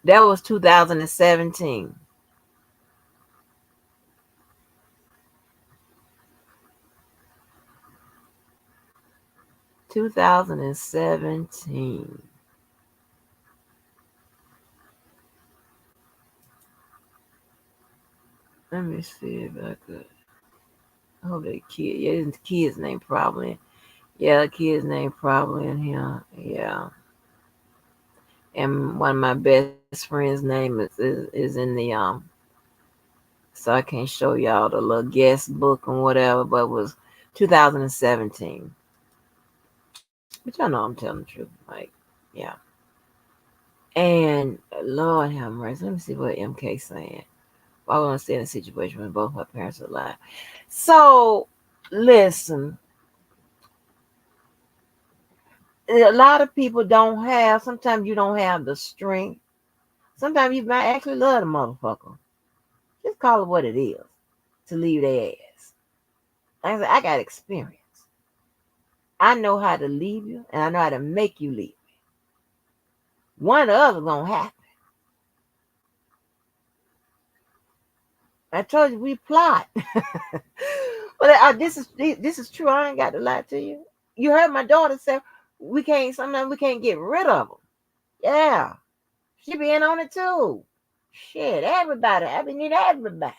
That was 2017. 2017. Let me see if I could. Oh, that kid. Yeah, the kid's name probably. Yeah, the kid's name probably in here. Yeah. And one of my best friend's name is in the So I can't show y'all the little guest book and whatever, but it was 2017. But y'all know I'm telling the truth. Like, yeah. And Lord have mercy. Let me see what MK saying. I want to stay in a situation when both my parents are alive. So, listen, a lot of people don't have, sometimes you don't have the strength. Sometimes you might actually love the motherfucker. Just call it what it is to leave their ass. Like I said, I got experience. I know how to leave you, and I know how to make you leave. One or the other gonna happen. I told you we plot. But this is true. I ain't got to lie to you. You heard my daughter say sometimes we can't get rid of them. Yeah, she being on it too. Shit, everybody. I mean, need everybody.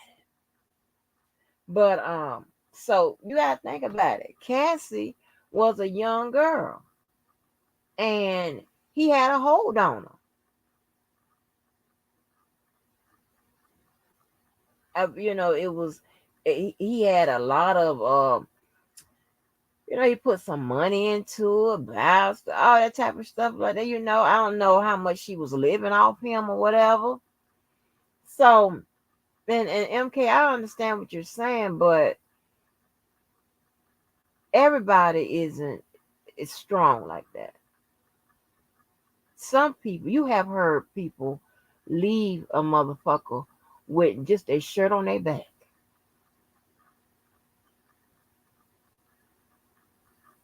But so you gotta think about it. Cassie was a young girl, and he had a hold on her. It was he had a lot of he put some money into it, vows, all that type of stuff like that. I don't know how much she was living off him or whatever. So, and MK, I understand what you're saying, but everybody isn't is strong like that. Some people, you have heard people leave a motherfucker with just a shirt on their back.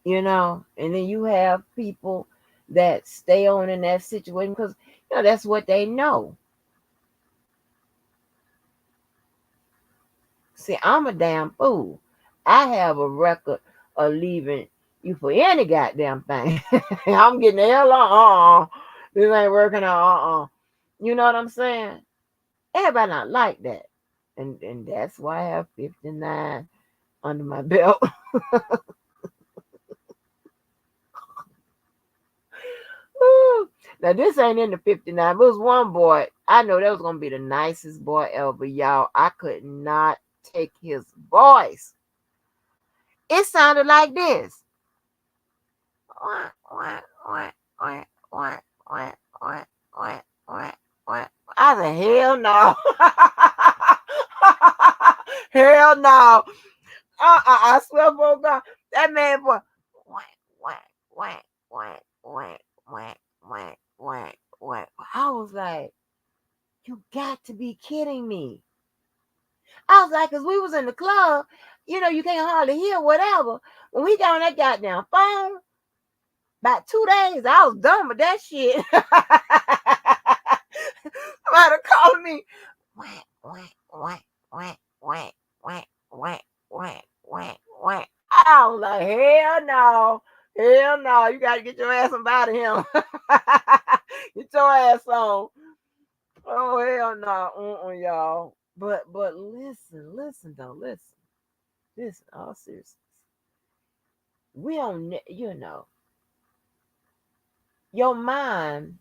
And then you have people that stay on in that situation because that's what they know. See, I'm a damn fool. I have a record of leaving you for any goddamn thing. I'm getting the hell on. This ain't working out. You know what I'm saying? Everybody not like that. And that's why I have 59 under my belt. Now this ain't in the 59, but it was one boy. I know that was gonna be the nicest boy ever, y'all. I could not take his voice. It sounded like this. I said, hell no. Hell no. I swear for God, that man boy. I was like, you got to be kidding me. I was like, because we was in the club, you can't hardly hear whatever. When we got on that goddamn phone, about 2 days, I was done with that shit. Somebody called me. Whack, whack, whack, whack, whack, whack, whack, whack, whack, whack. I was like, hell no. Hell no. You got to get your ass about him. Get your ass on. Oh, hell no. Y'all. But listen, though. Listen, all seriousness. We don't, your mind,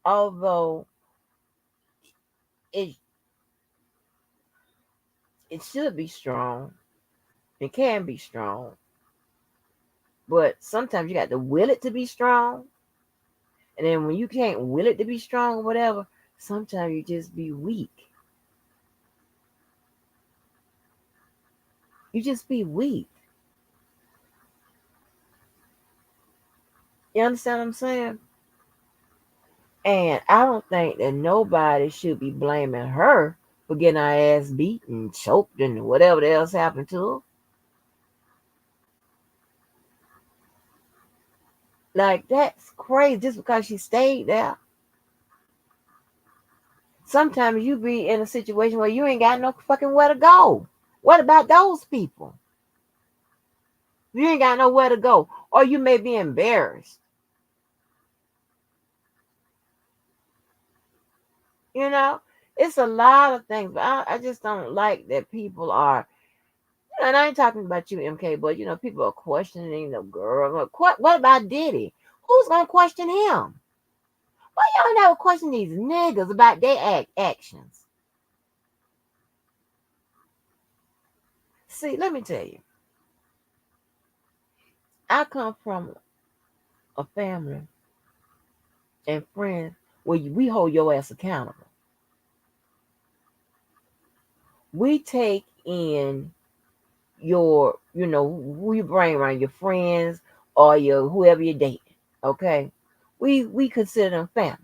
although it it should be strong, it can be strong, but sometimes you got to will it to be strong. And then when you can't will it to be strong or whatever, sometimes you just be weak. You just be weak. You understand what I'm saying? And I don't think that nobody should be blaming her for getting her ass beat and choked and whatever else happened to her. Like, that's crazy just because she stayed there. Sometimes you be in a situation where you ain't got no fucking where to go. What about those people? You ain't got nowhere to go. Or you may be embarrassed. You know, it's a lot of things, but I just don't like that people are. And I ain't talking about you, MK, but people are questioning the girl. What about Diddy? Who's gonna question him? Why y'all never question these niggas about their actions? See, let me tell you, I come from a family and friends where we hold your ass accountable. We take in who you bring around, your friends or your whoever you're dating. Okay, we consider them family.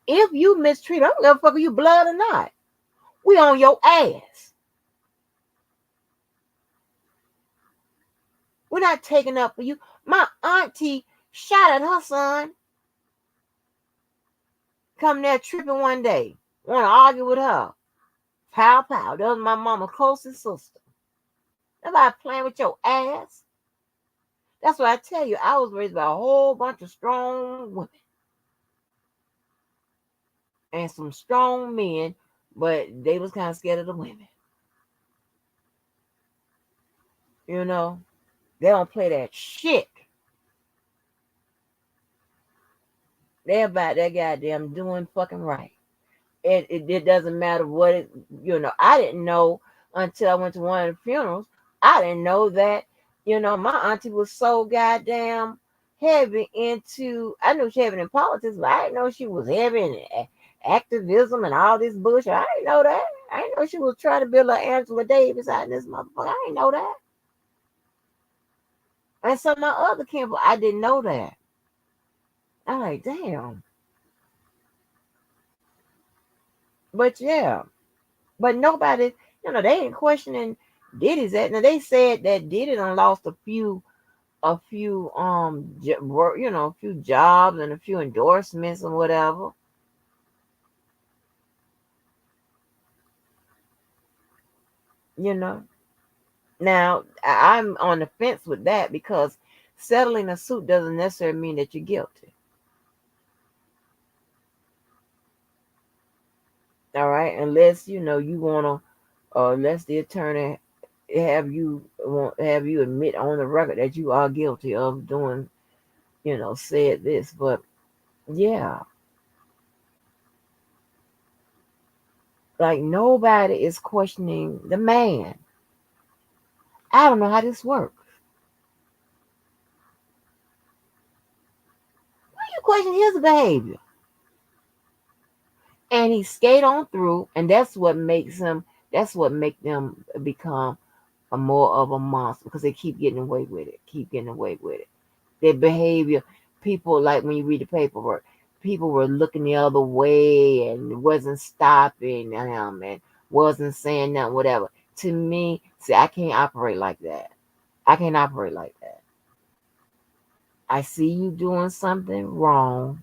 If you mistreat, I don't give a fuck if you blood or not. We on your ass. We're not taking up for you. My auntie shot at her son. Come there tripping one day. Want to argue with her. Pow pow. That was my mama's closest sister. Nobody playing with your ass. That's what I tell you. I was raised by a whole bunch of strong women and some strong men, but they was kind of scared of the women. You know, they don't play that shit. They about that goddamn doing fucking right. It doesn't matter what I didn't know until I went to one of the funerals. I didn't know that, my auntie was so goddamn heavy into, I knew she heavy in politics, but I didn't know she was heavy in activism and all this bullshit. I didn't know that. I didn't know she was trying to build like Angela Davis out of this motherfucker. I didn't know that. And some of my other people, I didn't know that. I'm like, damn. But yeah. But nobody, they ain't questioning Diddy's that. Now they said that Diddy done lost a few jobs and a few endorsements and whatever. You know. Now I'm on the fence with that because settling a suit doesn't necessarily mean that you're guilty. All right, unless you wanna, unless the attorney have you admit on the record that you are guilty of doing, said this. But yeah, like nobody is questioning the man. I don't know how this works. Why you question his behavior? And he skate on through, and that's what makes him. That's what make them become a more of a monster because they keep getting away with it. Keep getting away with it. Their behavior. People, like when you read the paperwork, people were looking the other way and wasn't stopping him and wasn't saying nothing, whatever. To me, see, I can't operate like that. I can't operate like that. I see you doing something wrong,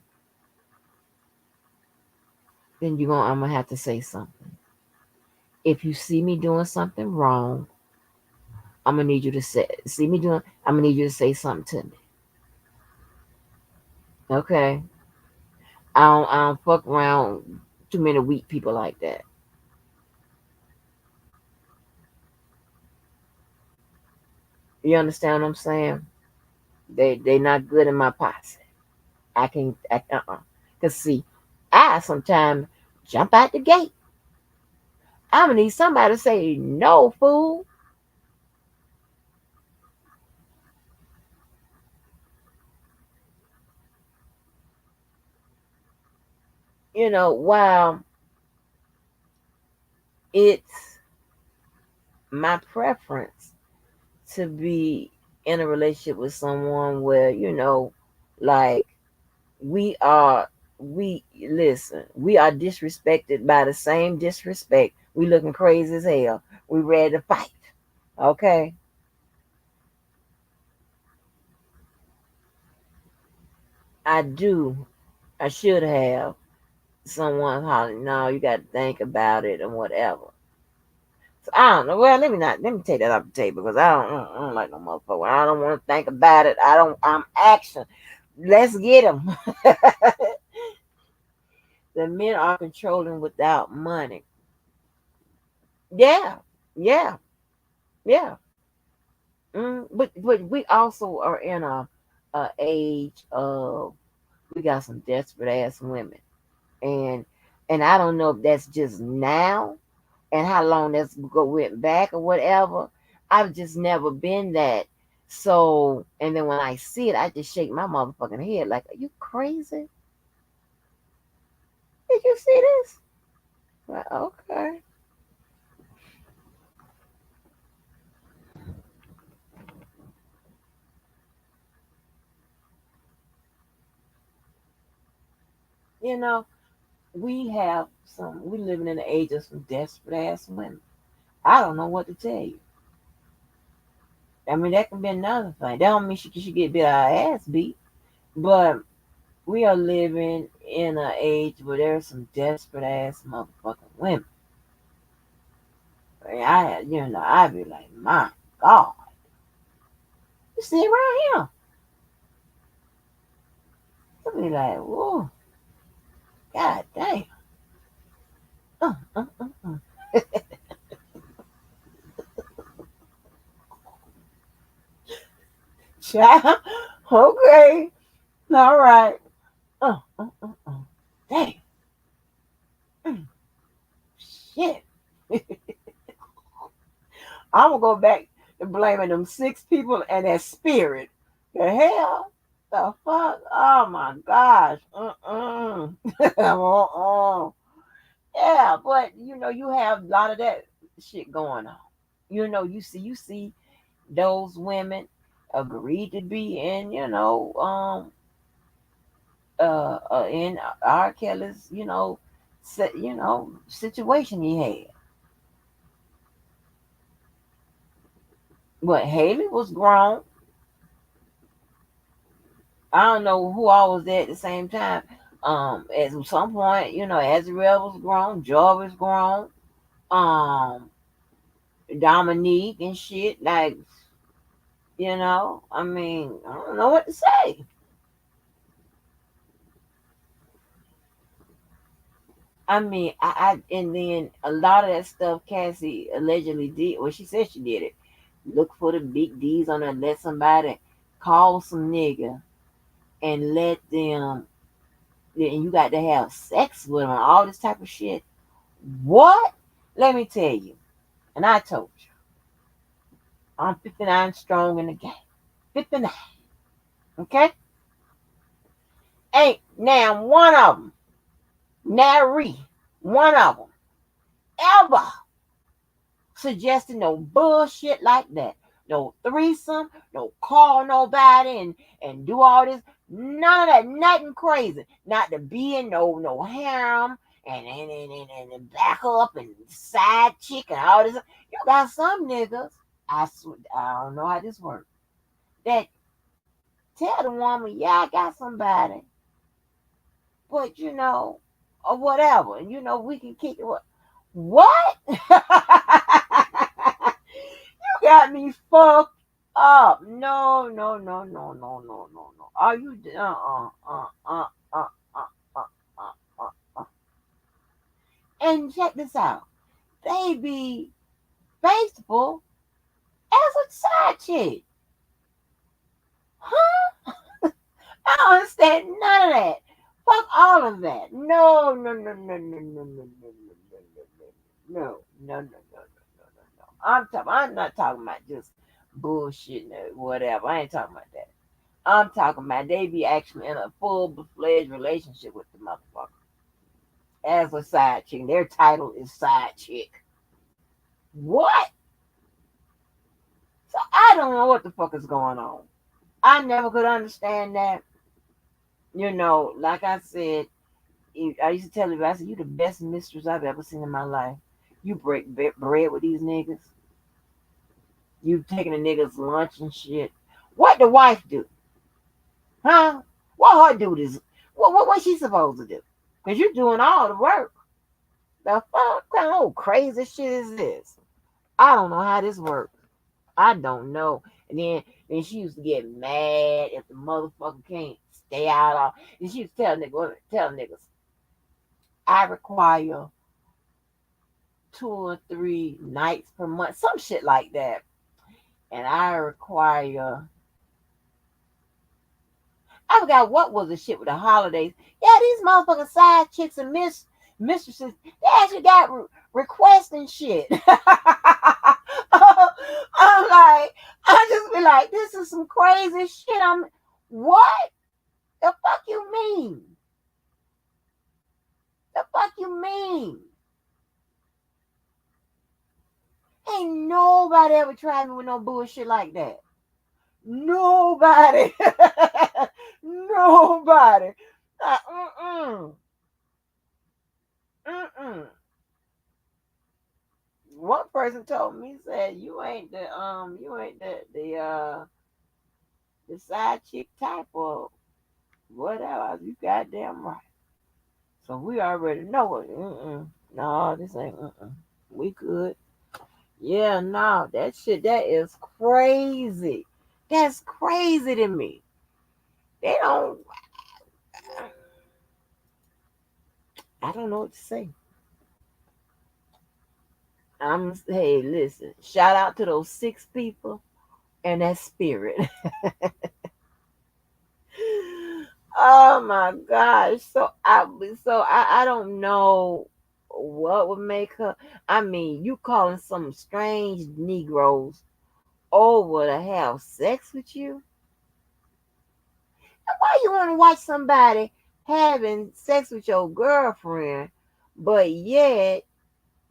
then I'm gonna have to say something. If you see me doing something wrong, I'm gonna need you to I'm gonna need you to say something to me. Okay? I don't fuck around too many weak people like that. You understand what I'm saying? They not good in my posse. I can Cause see, I sometimes jump out the gate. I'm gonna need somebody to say no, fool. While it's my preference to be in a relationship with someone where, like we are we listen, we are disrespected by the same disrespect. We looking crazy as hell. We ready to fight. Okay. I do. I should have someone hollering, no, you got to think about it and whatever. So I don't know. Well, let me take that off the table because I don't like no motherfucker. I don't want to think about it. I'm action. Let's get them. The men are controlling without money. Yeah, yeah, yeah. But we also are in a age of, we got some desperate ass women, and and I don't know if that's just now, and how long that's went back or whatever. I've just never been that. So, and then when I see it, I just shake my motherfucking head like, are you crazy? Did you see this? Like, okay. You know, we living in the age of some desperate ass women. I don't know what to tell you. I mean, that can be another thing. That don't mean she should get bit our ass beat. But we are living in an age where there's some desperate ass motherfucking women. I'd be like, my God, you see it around here. I'd be like, whoa, God damn. Uh, uh, uh, uh. Child, okay, all right. Uh. Damn, mm, shit. I'm gonna go back to blaming them six people and that spirit. The hell? The fuck? Oh my gosh. Uh-uh. Yeah, but you have a lot of that shit going on. You see those women agreed to be in R. Kelly's, situation he had. But Haley was grown. I don't know who all was there at the same time. At some point, Azrael was grown, Joy was grown, um, Dominique and shit. Like, I mean, I don't know what to say. I mean, and then a lot of that stuff Cassie allegedly did. Well, she said she did it. Look for the big D's on there. Let somebody call some nigga and let them. And you got to have sex with them and all this type of shit. What? Let me tell you. And I told you, I'm 59 strong in the game. 59. Okay? Ain't now one of them, nary one of them, ever suggesting no bullshit like that. No threesome, no call nobody and do all this. None of that, nothing crazy. Not to be in no harem and back up and side chick and all this. You got some niggas, I don't know how this works, that tell the woman, yeah, I got somebody, but or whatever, and we can kick it. What? You got me fucked up. No, no, no, no, no, no, no, no. Are you uh uh uh uh. And check this out. They be faithful as a side chick. Huh? I don't understand none of that. Fuck all of that. No, no, no, no, no, no, no, no, no, no, no, no, no, no, no, no, no. I'm not talking about just bullshit and whatever. I ain't talking about that. I'm talking about they be actually in a full fledged relationship with the motherfucker as a side chick. Their title is side chick. What? So I don't know what the fuck is going on. I never could understand that. Like I said, I used to tell you, I said, you the best mistress I've ever seen in my life. You break bread with these niggas. You taking the niggas lunch and shit. What the wife do? Huh? What her do this? What she supposed to do? Because you're doing all the work. The fuck kind of old crazy shit is this? I don't know how this works. I don't know. And then she used to get mad if the motherfucker can't stay out of. And she used to tell niggas, I require 2 or 3 nights per month, some shit like that. And I require, I forgot what was the shit with the holidays. Yeah, these motherfucking side chicks and Mistresses, they actually got requesting shit. I'm like, I just be like, this is some crazy shit. What? The fuck you mean? The fuck you mean? Ain't nobody ever tried me with no bullshit like that. Nobody. Nobody. Mm-mm. Mm-mm. One person told me, said, you ain't the side chick type or whatever. You goddamn right. So we already know it. Mm-mm. No, this ain't. Mm-mm. We good. Yeah, no, that shit. That is crazy. That's crazy to me. They don't. I don't know what to say. Hey, listen. Shout out to those 6 people and that spirit. Oh my gosh. So I don't know what would make her. I mean, you calling some strange Negroes over to have sex with you? Why you want to watch somebody having sex with your girlfriend, but yet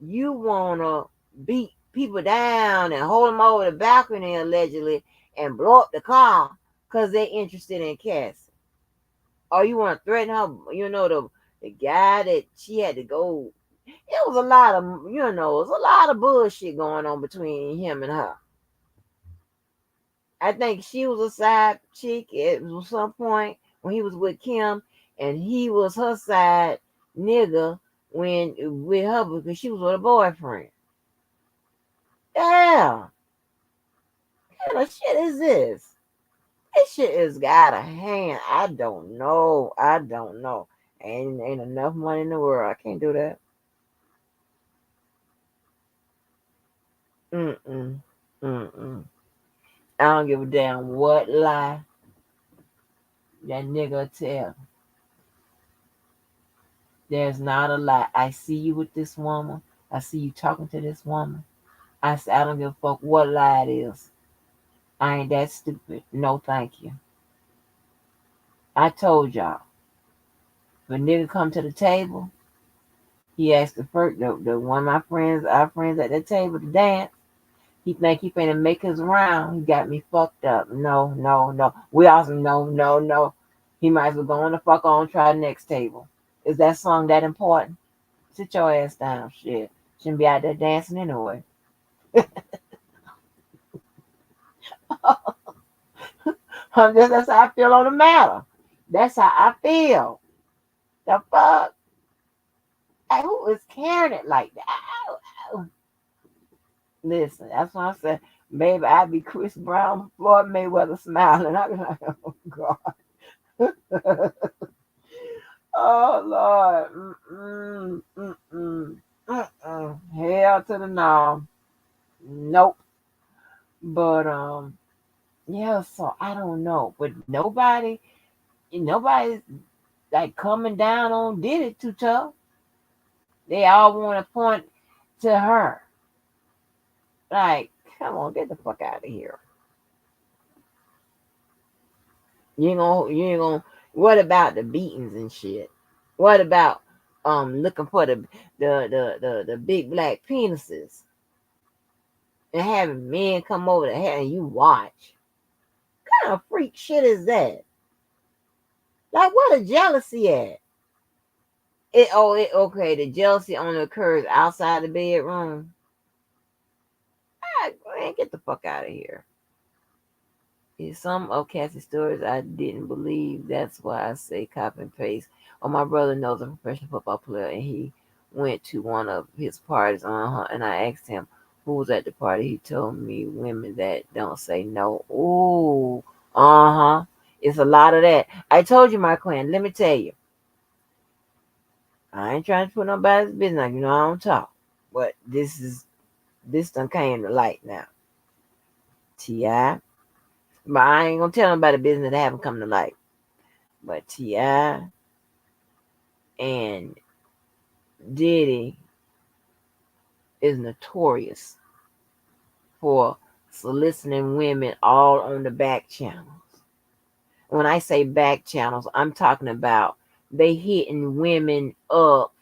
you want to beat people down and hold them over the balcony allegedly and blow up the car because they're interested in Cassie? Or you want to threaten her, the guy that she had to go. It was a lot of, it was a lot of bullshit going on between him and her. I think she was a side chick at some point when he was with Kim, and he was her side nigga when with her because she was with a boyfriend. Yeah, what kind of shit is this? This shit is out of hand. I don't know. I don't know. Ain't enough money in the world. I can't do that. Mm-mm. Mm-mm. I don't give a damn what lie that nigga tell. There's not a lie. I see you with this woman. I see you talking to this woman. I say, I don't give a fuck what lie it is. I ain't that stupid. No, thank you. I told y'all. If a nigga come to the table, he asked the one of my friends, our friends at the table to dance. He think he finna make his round. He got me fucked up. No, no, no. We also no, no, no. He might as well go on the fuck on, try the next table. Is that song that important? Sit your ass down, shit. Shouldn't be out there dancing anyway. That's how I feel on the matter. That's how I feel. The fuck? Hey, who is carrying it like that? Ow, ow. Listen, that's what I said. Maybe I'd be Chris Brown, Floyd Mayweather smiling. I'd be like, oh God. Oh Lord. Mm-mm, mm-mm, mm-mm. Hell to the no. Nope. But yeah, so I don't know. But nobody's like coming down on did it too tough. They all want to point to her. Like, come on, get the fuck out of here. You ain't gonna what about the beatings and shit? What about looking for the big black penises and having men come over to have you watch? What kind of freak shit is that? Like what a jealousy at? Okay, the jealousy only occurs outside the bedroom. Man, get the fuck out of here. In some of Cassie's stories I didn't believe. That's why I say copy and paste. Oh, my brother knows a professional football player, and he went to one of his parties and I asked him who was at the party. He told me women that don't say no. Ooh, uh-huh. It's a lot of that. I told you, my queen. Let me tell you. I ain't trying to put nobody's business. I don't talk. But this done came to light now. T.I. But I ain't gonna tell nobody business that haven't come to light. But T.I. and Diddy is notorious for soliciting women all on the back channels. When I say back channels, I'm talking about they hitting women up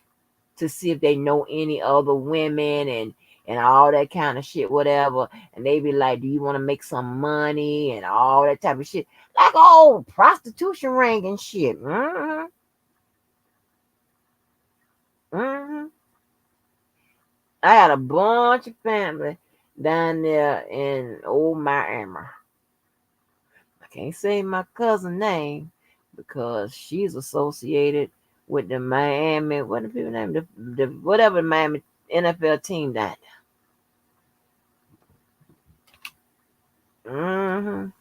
to see if they know any other women and all that kind of shit, whatever. And they be like, "Do you want to make some money?" and all that type of shit, like old prostitution ring and shit. Hmm. I had a bunch of family down there in old Miami. I can't say my cousin name because she's associated with the Miami, what the people name, the whatever the Miami NFL team down there.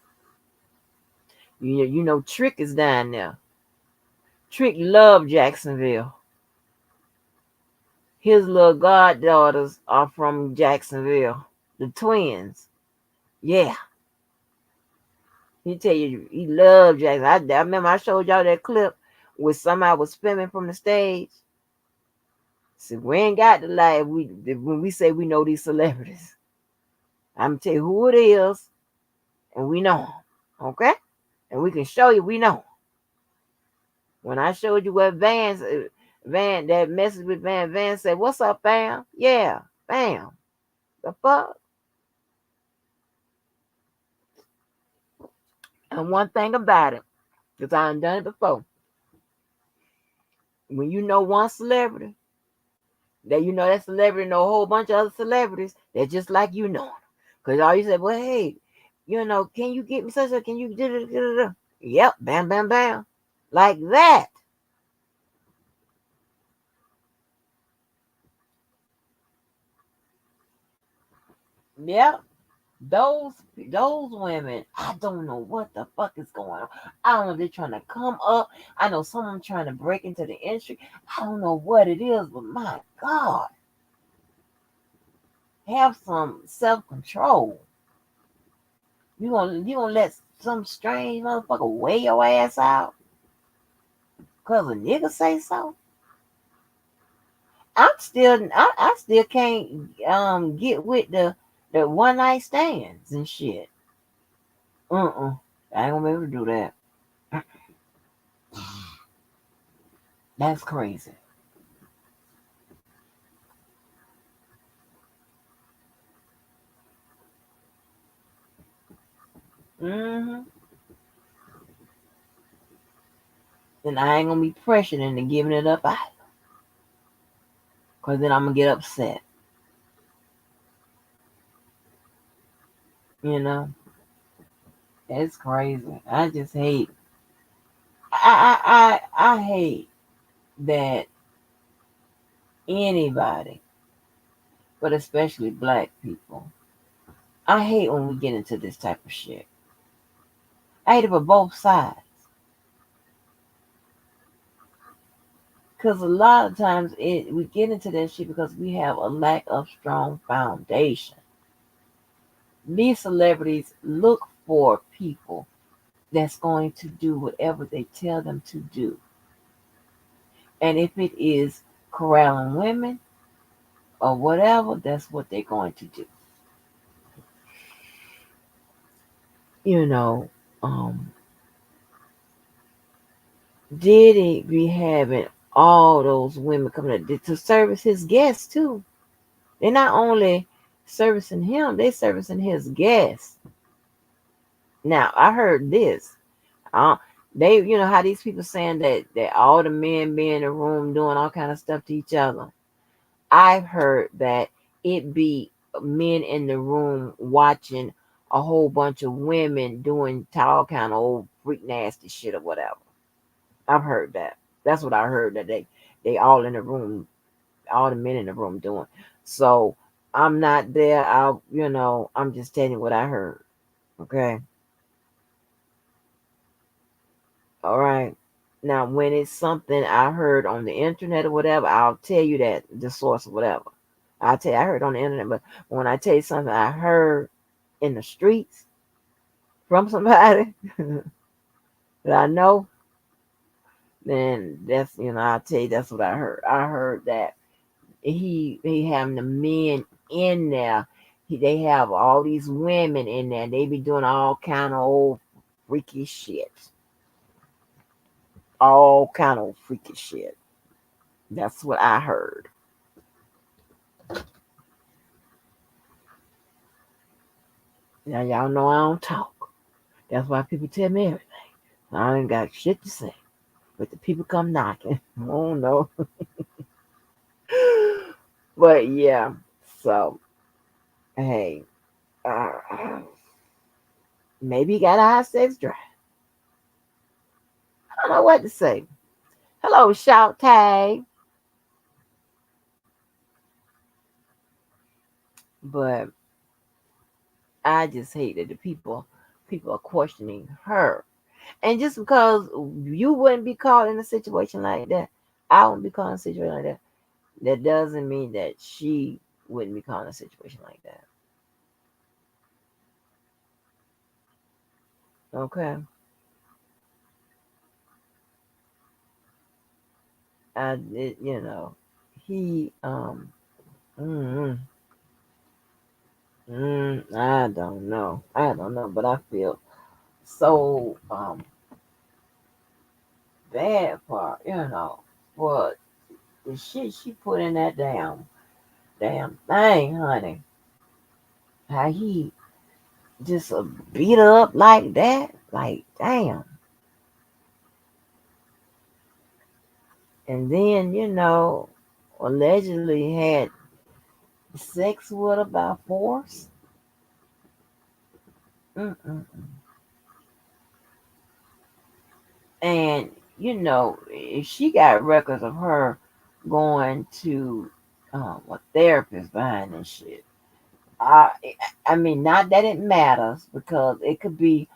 You know, Trick is down there. Trick loved Jacksonville. His little goddaughters are from Jacksonville. The twins. Yeah. He tell you he loved Jackson. I remember I showed y'all that clip where somebody was filming from the stage. See, we ain't got to lie when we say we know these celebrities. I'm tell you who it is, and we know them. Okay? And we can show you we know. When I showed you what Van, that message with Van said, "What's up, fam?" Yeah, fam. The fuck? And one thing about it, because I done it before, when you know one celebrity, that you know that celebrity know a whole bunch of other celebrities, they're just like you know them. Because all you say, "Well, hey, can you get me such a, can you do it?" Yep, bam, bam, bam. Like that. Yep. Those women, I don't know what the fuck is going on. I don't know if they're trying to come up. I know someone trying to break into the industry. I don't know what it is, but my God, have some self control. You gonna let some strange motherfucker weigh your ass out because a nigga say so? I still can't get with the one night stands and shit. I ain't gonna be able to do that. That's crazy. Hmm. Then I ain't gonna be pressured into giving it up either. Cause then I'm gonna get upset. You know, it's crazy. I just hate. I hate that anybody, but especially black people. I hate when we get into this type of shit. I hate it for both sides. Cause a lot of times we get into that shit because we have a lack of strong foundation. These celebrities look for people that's going to do whatever they tell them to do. And if it is corralling women or whatever, that's what they're going to do. You know, um, Diddy be having all those women coming to service his guests too. They're not only servicing him, they're servicing his guests. Now, I heard this. Uh, you know how these people saying that all the men be in the room doing all kind of stuff to each other. I've heard that it be men in the room watching a whole bunch of women doing all kind of old freak nasty shit or whatever. I've heard that. That's what I heard that they all in the room, all the men in the room doing. So I'm not there. I'm just telling you what I heard. Okay. All right. Now, when it's something I heard on the internet or whatever, I'll tell you that the source or whatever. I'll tell you I heard on the internet, but when I tell you something I heard in the streets from somebody that I know, then I'll tell you that's what I heard. I heard that he having the men in there. They have all these women in there. They be doing all kind of old freaky shit. All kind of freaky shit. That's what I heard. Now y'all know I don't talk. That's why people tell me everything. I ain't got shit to say. But the people come knocking. Oh no. But yeah. So hey, uh, maybe he got a high sex drive. I don't know what to say. Hello, shout tag. But I just hate that the people are questioning her. And just because you wouldn't be caught in a situation like that, I wouldn't be caught in a situation like that. That doesn't mean that she wouldn't be caught in a situation like that. Okay. You know, he mm, I don't know. I don't know, but I feel so bad for what the shit she put in that damn thing, honey. How he just beat her up like that, like damn. And then allegedly had sex with her by force. Mm-mm. And if she got records of her going to a therapist behind this shit, I I mean, not that it matters because it could be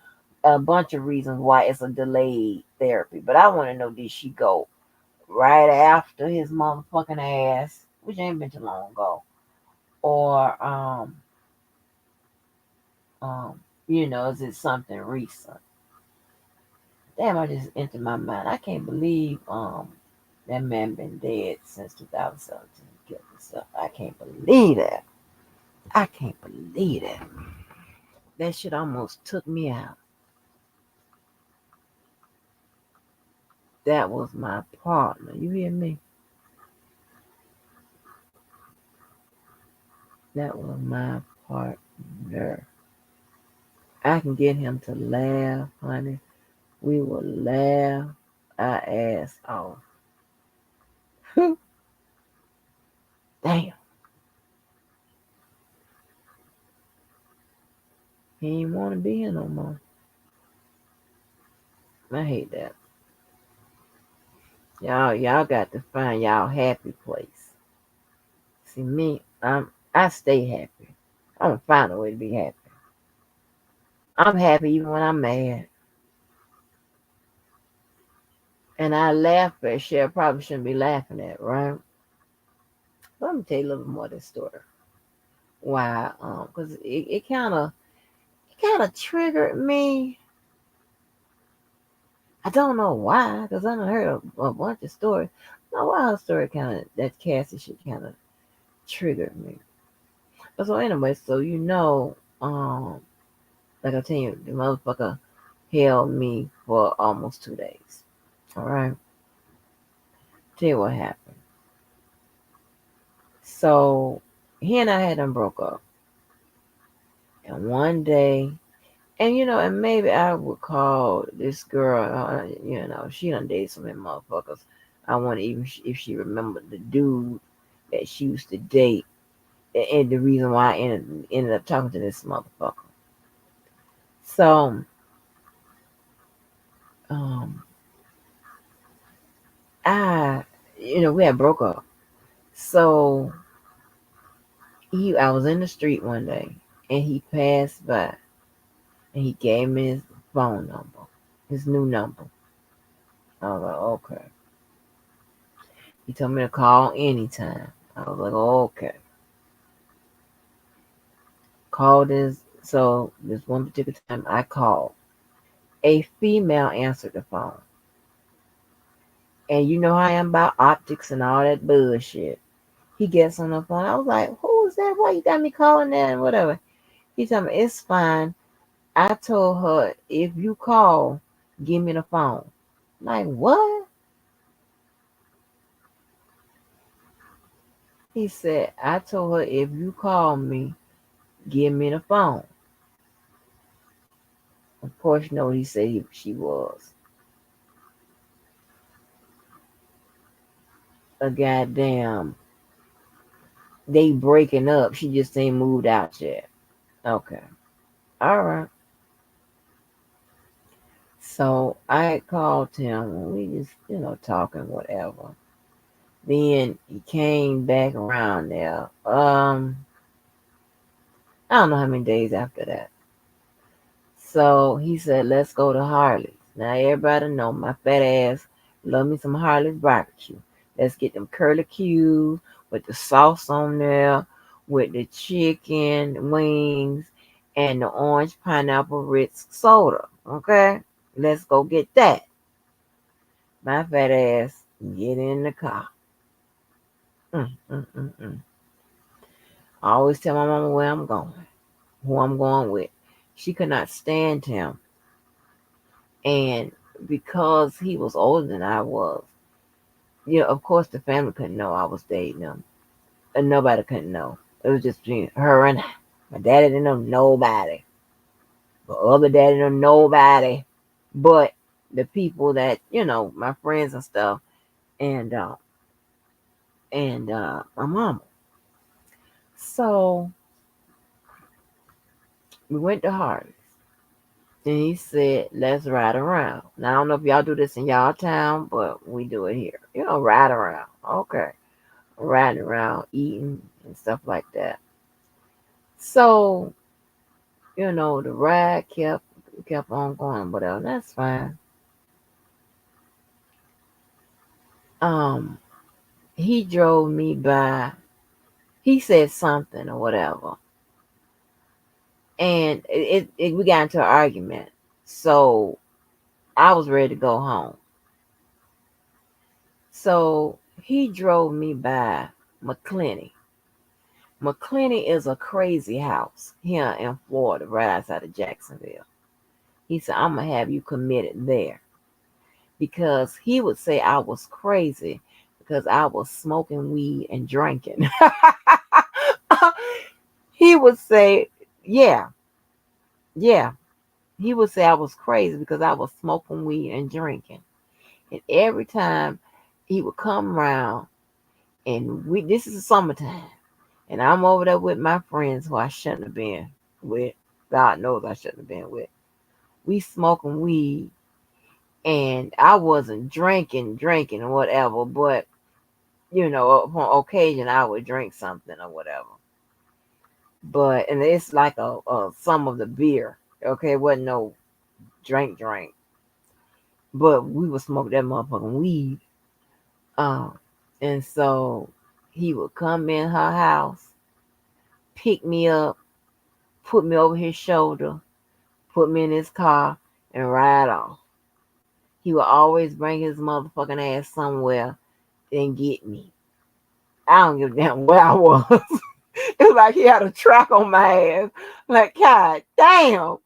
a bunch of reasons why it's a delayed therapy. But I want to know, did she go right after his motherfucking ass, which ain't been too long ago, or um, is it something recent? Damn, I just entered my mind. I can't believe that man been dead since 2017. Killed himself. I can't believe that. I can't believe that. That shit almost took me out. That was my partner. You hear me? That was my partner. I can get him to laugh, honey. We will laugh our ass off. Damn. He ain't want to be here no more. I hate that. Y'all got to find y'all happy place. See me, I stay happy. I'm gonna find a way to be happy. I'm happy even when I'm mad. And I laugh at shit I probably shouldn't be laughing at, right? Let me tell you a little more of this story. Why? Because it kind of triggered me. I don't know why, because I done heard a bunch of stories. No, why her story kind of that Cassie shit kind of triggered me. But so anyway, so like I tell you, the motherfucker held me for almost 2 days. All right, tell you what happened. So he and I had done broke up, and one day, and maybe I would call this girl. She done dated so many motherfuckers. I wonder even if she remembered the dude that she used to date, and the reason why I ended up talking to this motherfucker. So, um, we had broke up. So I was in the street one day, and he passed by, and he gave me his phone number, his new number. I was like, okay. He told me to call anytime. I was like, okay. Called this one particular time I called. A female answered the phone. And you know how I am about optics and all that bullshit. He gets on the phone. I was like, who is that? Why you got me calling that and whatever? He told me, it's fine. I told her, if you call, give me the phone. I'm like, what? He said, I told her, if you call me, give me the phone. Of course, you know what he said she was. A goddamn, they breaking up. She just ain't moved out yet. Okay. All right. So I called him and we just, talking, whatever. Then he came back around there. I don't know how many days after that. So he said, let's go to Harley's. Now everybody know my fat ass love me some Harley's barbecue. Let's get them curly Q's with the sauce on there, with the chicken wings and the orange pineapple Ritz soda. Okay? Let's go get that. My fat ass get in the car. Mm, mm, mm, mm. I always tell my mama where I'm going, who I'm going with. She could not stand him. And because he was older than I was, of course the family couldn't know I was dating him. And nobody couldn't know. It was just between her and I. My daddy didn't know nobody. My other daddy didn't know nobody. But the people that, my friends and stuff, and my mama. So we went to Harvey. And he said, let's ride around. Now, I don't know if y'all do this in y'all town, but we do it here. Ride around. Okay. Riding around, eating, and stuff like that. So, the ride kept on going, whatever. That's fine. Um, he drove me by. He said something or whatever. And we got into an argument. So, I was ready to go home. So, he drove me by McClenny. McClenny is a crazy house here in Florida, right outside of Jacksonville. He said, I'm going to have you committed there. Because he would say I was crazy because I was smoking weed and drinking. He would say, yeah, yeah. He would say I was crazy because I was smoking weed and drinking. And every time he would come around, and this is the summertime, and I'm over there with my friends who I shouldn't have been with. God knows I shouldn't have been with. We smoking weed, and I wasn't drinking or whatever, but upon occasion I would drink something or whatever. But and it's like some of the beer. Okay, it wasn't no drink. But we would smoke that motherfucking weed. And so he would come in her house, pick me up, put me over his shoulder, put me in his car, and ride off. He would always bring his motherfucking ass somewhere and get me. I don't give a damn where I was. It was like he had a track on my ass. Like, God damn,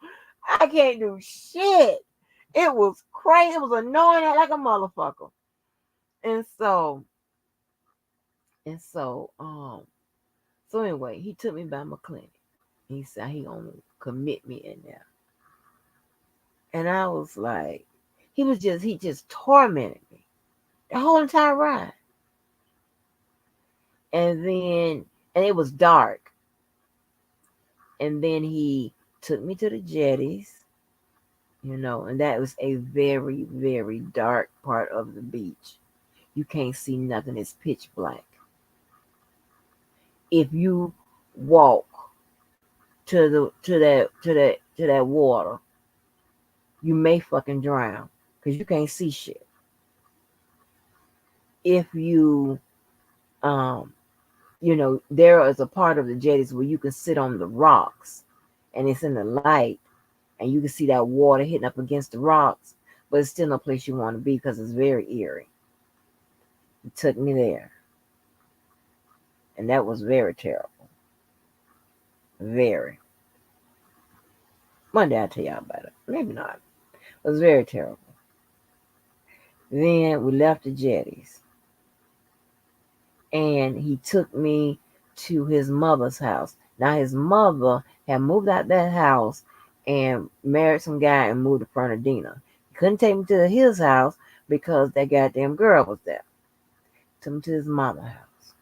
I can't do shit. It was crazy. It was annoying like a motherfucker. And so, so anyway, he took me by my clinic. He said he gonna commit me in there. And I was like, he just tormented me the whole entire ride. And it was dark. And then he took me to the jetties, and that was a very, very dark part of the beach. You can't see nothing. It's pitch black. If you walk to that water, you may fucking drown because you can't see shit. If you there is a part of the jetties where you can sit on the rocks and it's in the light and you can see that water hitting up against the rocks, but it's still no place you want to be because it's very eerie. He took me there. and that was very terrible. Very. One day I'll tell y'all about it. Maybe not. It was very terrible. Then we left the jetties, and he took me to his mother's house. Now his mother had moved out that house and married some guy and moved to Fernandina. He couldn't take me to his house because that goddamn girl was there. Took me to his mama's house,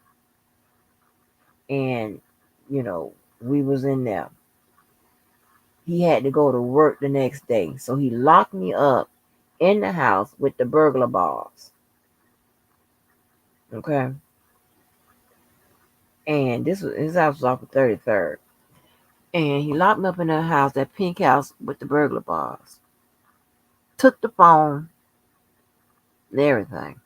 and we was in there. He had to go to work the next day, so he locked me up in the house with the burglar bars. Okay, and his house was off of 33rd. And he locked me up in the house, that pink house with the burglar bars. Took the phone and everything.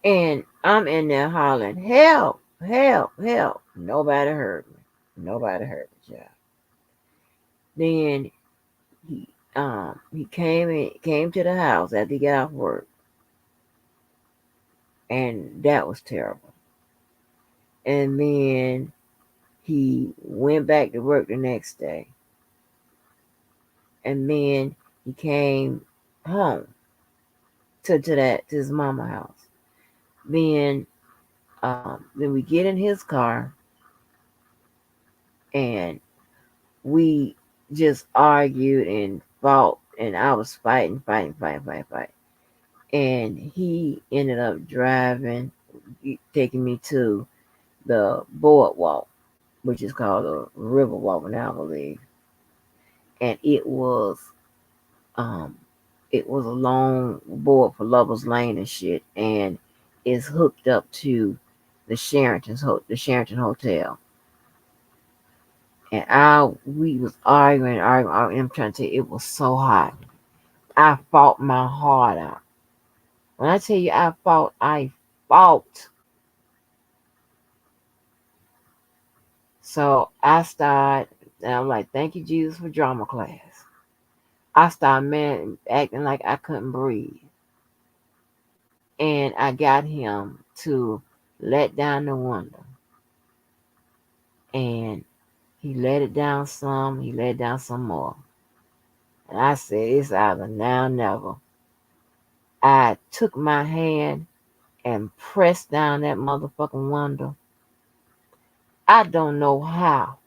And I'm in there hollering, help, help, help. Nobody heard me. Nobody heard me, child. Then he came to the house after he got off work. And that was terrible. And then he went back to work the next day. And then he came home to his mama house. Then then we get in his car and we just argued and fought, and I was fighting. And he ended up driving, taking me to the boardwalk, which is called the Riverwalk now, I believe. And um it was a long board for Lovers Lane and shit, and it's hooked up to the Sheraton Hotel. And we was arguing. I'm trying to tell you, it was so hot. I fought my heart out. When I tell you I fought. So I started, and I'm like, thank you, Jesus, for drama class. I started, man, acting like I couldn't breathe. And I got him to let down the window. And he let it down some, he let it down some more. And I said, it's either now or never. I took my hand and pressed down that motherfucking window. I don't know how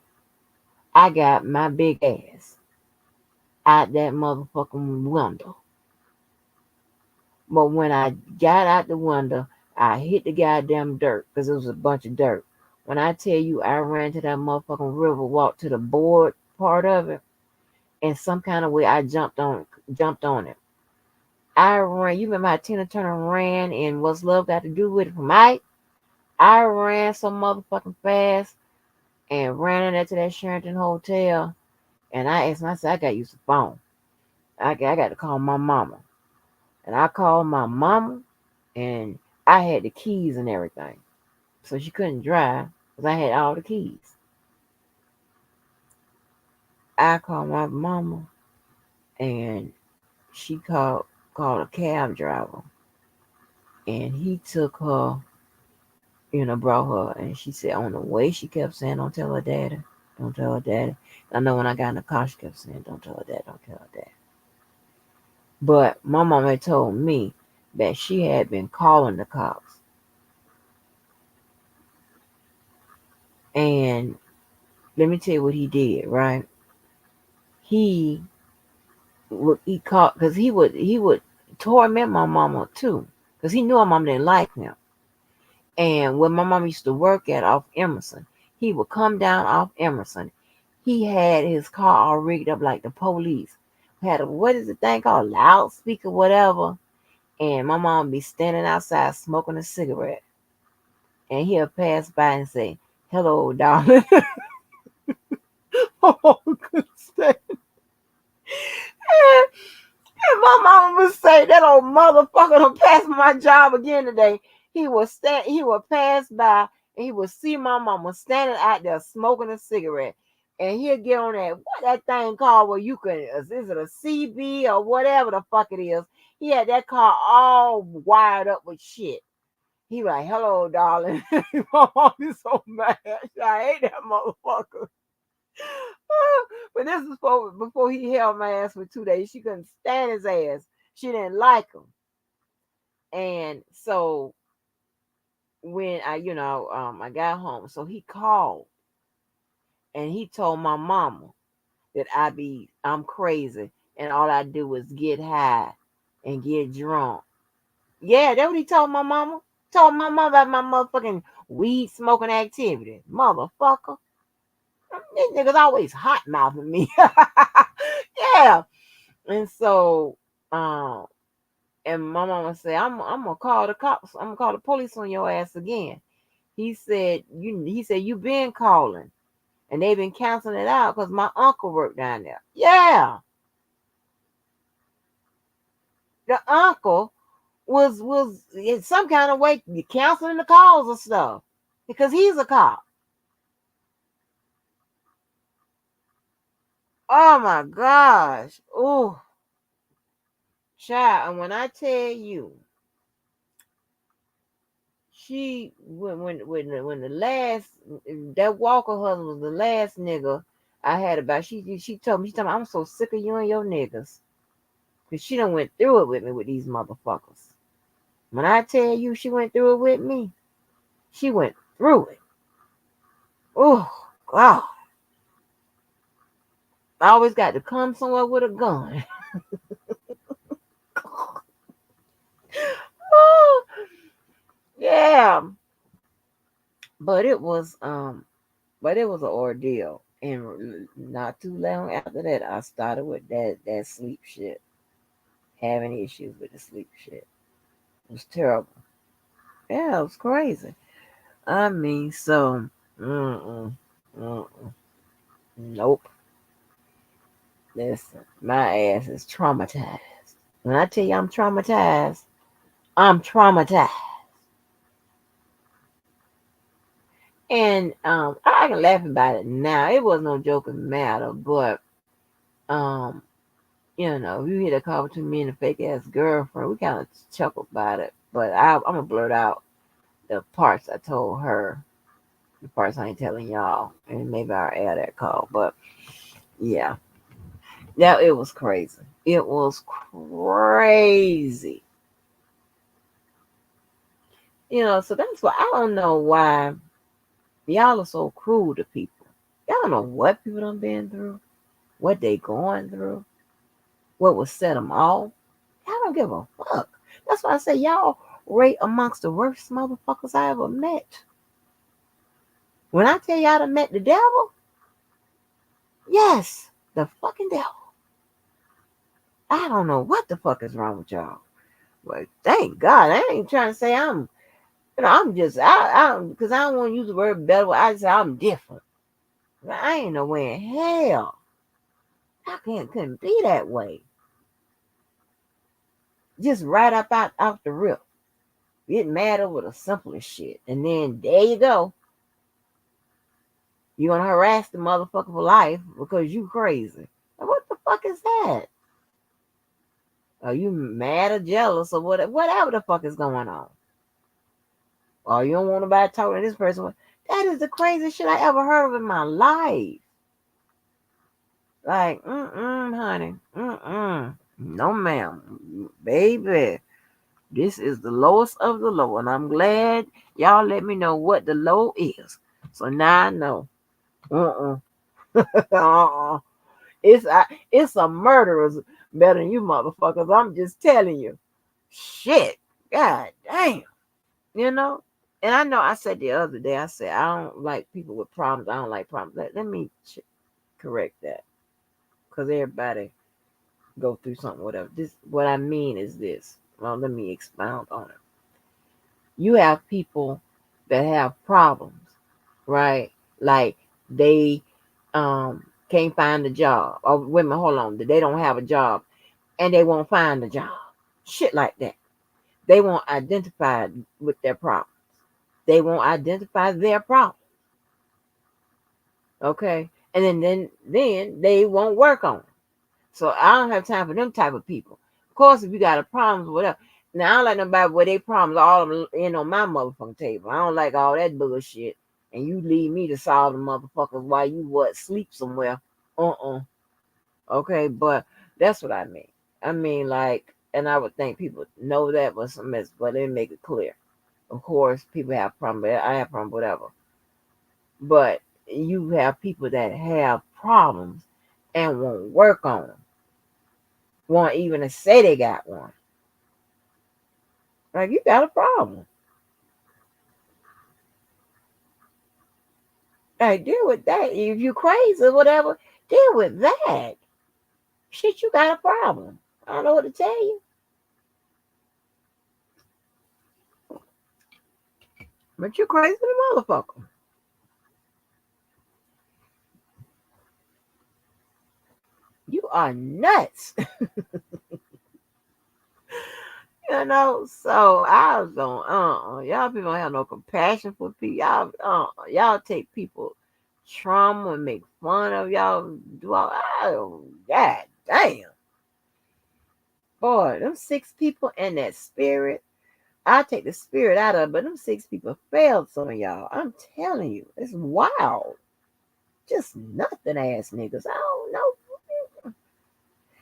I got my big ass out that motherfucking window. But when I got out the window, I hit the goddamn dirt because it was a bunch of dirt. When I tell you I ran to that motherfucking river, walked to the board part of it, and some kind of way I jumped on it. I ran. You remember how Tina Turner ran and What's Love Got to Do with It from Mike? I ran so motherfucking fast and ran in there to that Sheraton Hotel. And I asked myself, I got to use the phone. I got to call my mama. And I called my mama, and I had the keys and everything. So she couldn't drive because I had all the keys. I called my mama, and she called a cab driver. And he took her, brought her. And she said on the way, she kept saying, don't tell her daddy. Don't tell her daddy. I know when I got in the car, she kept saying, don't tell her dad, don't tell her dad. But my mama had told me that she had been calling the cops. And let me tell you what he did, right? He called because he would torment my mama too, because he knew my mama didn't like him. And when my mama used to work at off Emerson, he would come down off Emerson. He had his car all rigged up like the police. Had a, what is the thing called, loudspeaker, whatever. And my mom would be standing outside smoking a cigarette. And he'll pass by and say, hello, darling. Oh, good stand. And my mama would say, that old motherfucker done passed my job again today. He would pass by and he would see my mama standing out there smoking a cigarette. And he'll get on that, what that thing called where you can, is it a CB or whatever the fuck it is? He had that car all wired up with shit. He like, hello, darling. My mom is so mad. I hate that motherfucker. But this is before he held my ass for 2 days. She couldn't stand his ass. She didn't like him. And so when I got home, so he called and he told my mama that I'm crazy and all I do is get high and get drunk. Yeah, that's what he told my mama. Told my mama about my motherfucking weed smoking activity. Motherfucker. These niggas always hot mouthing me. Yeah. And so, um, and my mama said, I'm gonna call the cops. I'm gonna call the police on your ass again. He said you been calling and they've been canceling it out because my uncle worked down there. Yeah. The uncle was in some kind of way canceling the calls and stuff because he's a cop. Oh my gosh. Oh, child. And when I tell you, when the last that Walker husband was the last nigga I had about. She told me I'm so sick of you and your niggas because she done went through it with me with these motherfuckers. When I tell you she went through it with me, she went through it. Oh God. I always got to come somewhere with a gun. Oh, yeah. But it was an ordeal. And not too long after that I started with that sleep shit. Having issues with the sleep shit. It was terrible. Yeah, it was crazy. I mean, so mm-mm, mm-mm, nope. Listen, my ass is traumatized. When I tell you I'm traumatized, I'm traumatized. And I can laugh about it now. It was no joking matter, but um, if you hit a call between me and a fake ass girlfriend, we kind of chuckled about it. But I'm gonna blurt out the parts I told her, the parts I ain't telling y'all, and maybe I'll add that call. But yeah, yeah, it was crazy. It was crazy. So that's why I don't know why y'all are so cruel to people. Y'all don't know what people done been through, what they going through, what will set them off. Y'all don't give a fuck. That's why I say y'all rate amongst the worst motherfuckers I ever met. When I tell y'all to met the devil, yes, the fucking devil. I don't know what the fuck is wrong with y'all. But thank God, I ain't trying to say I'm just, because I don't want to use the word better. I just say I'm different. I ain't no way in hell. I couldn't be that way. Just right up out the rip. Get mad over the simplest shit. And then there you go. You're going to harass the motherfucker for life because you crazy. What the fuck is that? Are you mad or jealous or whatever the fuck is going on? Or you don't want nobody talking to this person. That is the craziest shit I ever heard of in my life. Like, honey. No, ma'am. Baby. This is the lowest of the low. And I'm glad y'all let me know what the low is. So now I know. Uh-uh. It's a murderers better than you motherfuckers. I'm just telling you. Shit. God damn. You know? And I know I said the other day, I said, I don't like people with problems. I don't like problems. Let me correct that. Because everybody go through something, whatever. What I mean is this. Well, let me expound on it. You have people that have problems, right? Like they can't find a job. Or women, hold on, they don't have a job and they won't find a job. Shit like that. They won't identify with their problems. They won't identify their problem. Okay. And then they won't work on it. So I don't have time for them type of people. Of course, if you got a problem, whatever, Now I don't like nobody where they problems all of them in on my motherfucking table. I don't like all that bullshit. And you leave me to solve the motherfuckers while you what sleep somewhere. Okay, but that's what I mean. I mean like, and I would think people know that, but but they make it clear. Of course, people have problems. I have problems, whatever. But you have people that have problems and won't work on them. Won't even say they got one. Like you got a problem. Like deal with that. If you crazy or whatever, deal with that. Shit, you got a problem. I don't know what to tell you. But you crazy than a motherfucker. You are nuts. So I was going, y'all people don't have no compassion for people. Y'all take people trauma and make fun of y'all. Do all, god damn. Boy, them 6 people and that spirit, I take the spirit out of it, but them 6 people failed some of y'all. I'm telling you, it's wild. Just nothing ass niggas. I don't know.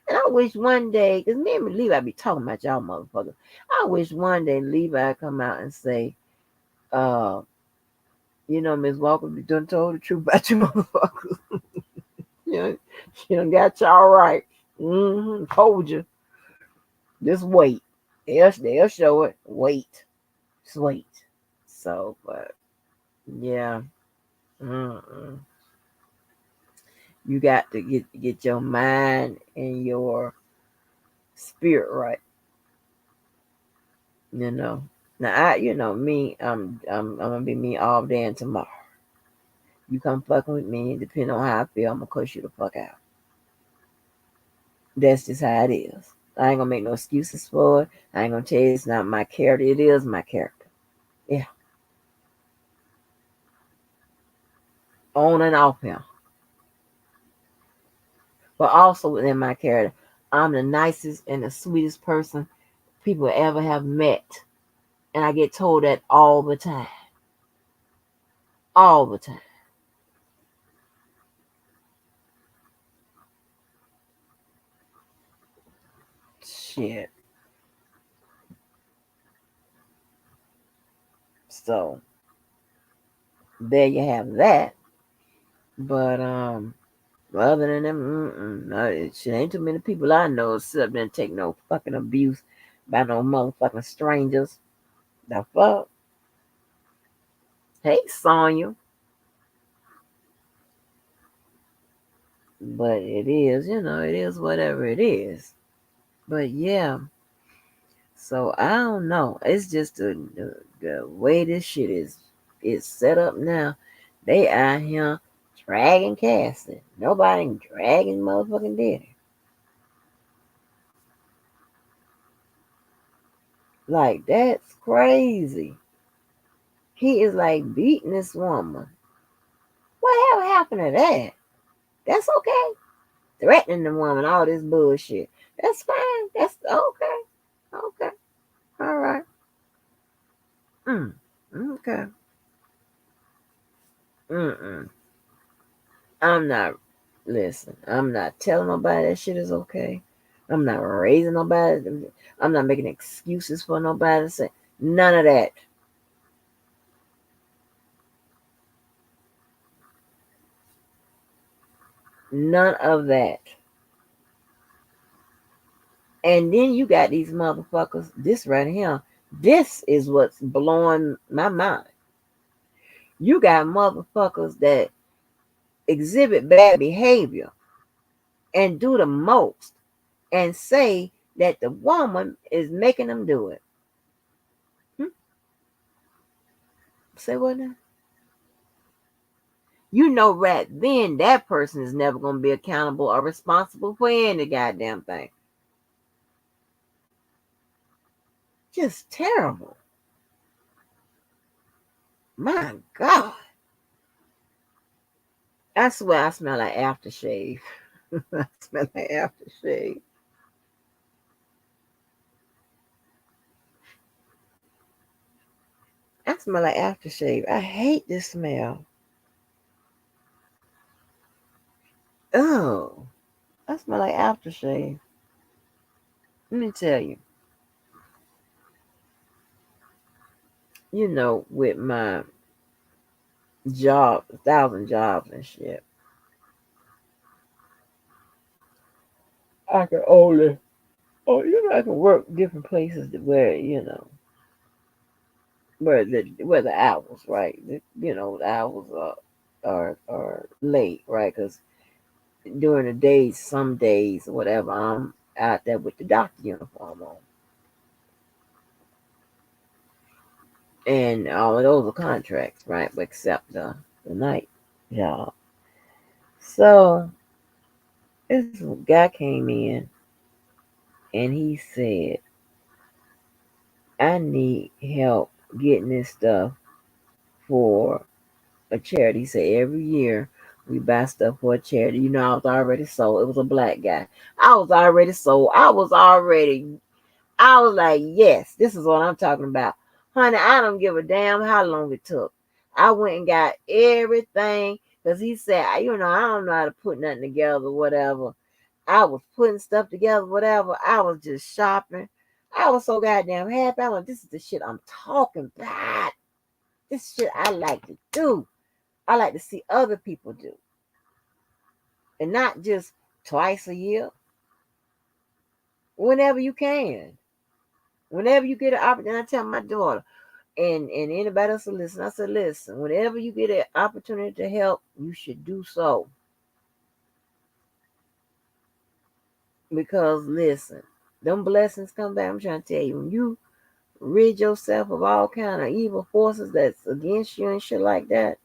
And I wish one day, because me and Levi be talking about y'all motherfuckers. I wish one day Levi come out and say, uh, Miss Walker done told the truth about you motherfuckers. She done got y'all right. Told you. Just wait. They'll show it. Wait. Just wait. So, but yeah. Mm-mm. You got to get your mind and your spirit right. You know. Now me. I'm gonna be me all day and tomorrow. You come fucking with me, depending on how I feel, I'm gonna cuss you the fuck out. That's just how it is. I ain't gonna make no excuses for it. I ain't gonna tell you it's not my character. It is my character. Yeah, on and off him. But also within my character, I'm the nicest and the sweetest person people ever have met. And I get told that all the time. All the time. Shit. So there you have that. But other than them, no, shit ain't too many people I know sit up there and take no fucking abuse by no motherfucking strangers. The fuck? Hey, Sonya. But it is, it is whatever it is. But yeah, so I don't know. It's just the way this shit is set up now. They out here dragging Cassie. Nobody dragging motherfucking Daddy. Like that's crazy. He is like beating this woman. Whatever happened to that? That's okay. Threatening the woman, all this bullshit. That's fine. That's okay. Okay. All right. Mm. Okay. Mm-mm. I'm not, listen, I'm not telling nobody that shit is okay. I'm not raising nobody. I'm not making excuses for nobody to say none of that. None of that. And then you got these motherfuckers, this right here. This is what's blowing my mind. You got motherfuckers that exhibit bad behavior and do the most and say that the woman is making them do it. Hmm? Say what now? You know right then that person is never going to be accountable or responsible for any goddamn thing. Just terrible. My God. I swear I smell like aftershave. I smell like aftershave. smell like aftershave. I hate this smell. Oh, I smell like aftershave. Let me tell you, with my job, 1,000 jobs and shit, I can only, I can work different places where, where the hours, right? The hours are late, right? Because during the days, some days, whatever, I'm out there with the doctor uniform on, and all of those are contracts, right? Except the night job. So this guy came in and he said, "I need help getting this stuff for a charity." He said, "Every year we buy stuff for a charity." I was already sold. It was a black guy. I was already sold. I was like, yes, this is what I'm talking about. Honey, I don't give a damn how long it took. I went and got everything because he said, I don't know how to put nothing together, whatever. I was putting stuff together, whatever. I was just shopping. I was so goddamn happy. I was like, this is the shit I'm talking about. This shit I like to do. I like to see other people do. And not just twice a year. Whenever you can. Whenever you get an opportunity, I tell my daughter, and anybody else will listen. I said, listen, whenever you get an opportunity to help, you should do so. Because listen, them blessings come back. I'm trying to tell you, when you rid yourself of all kind of evil forces that's against you and shit like that,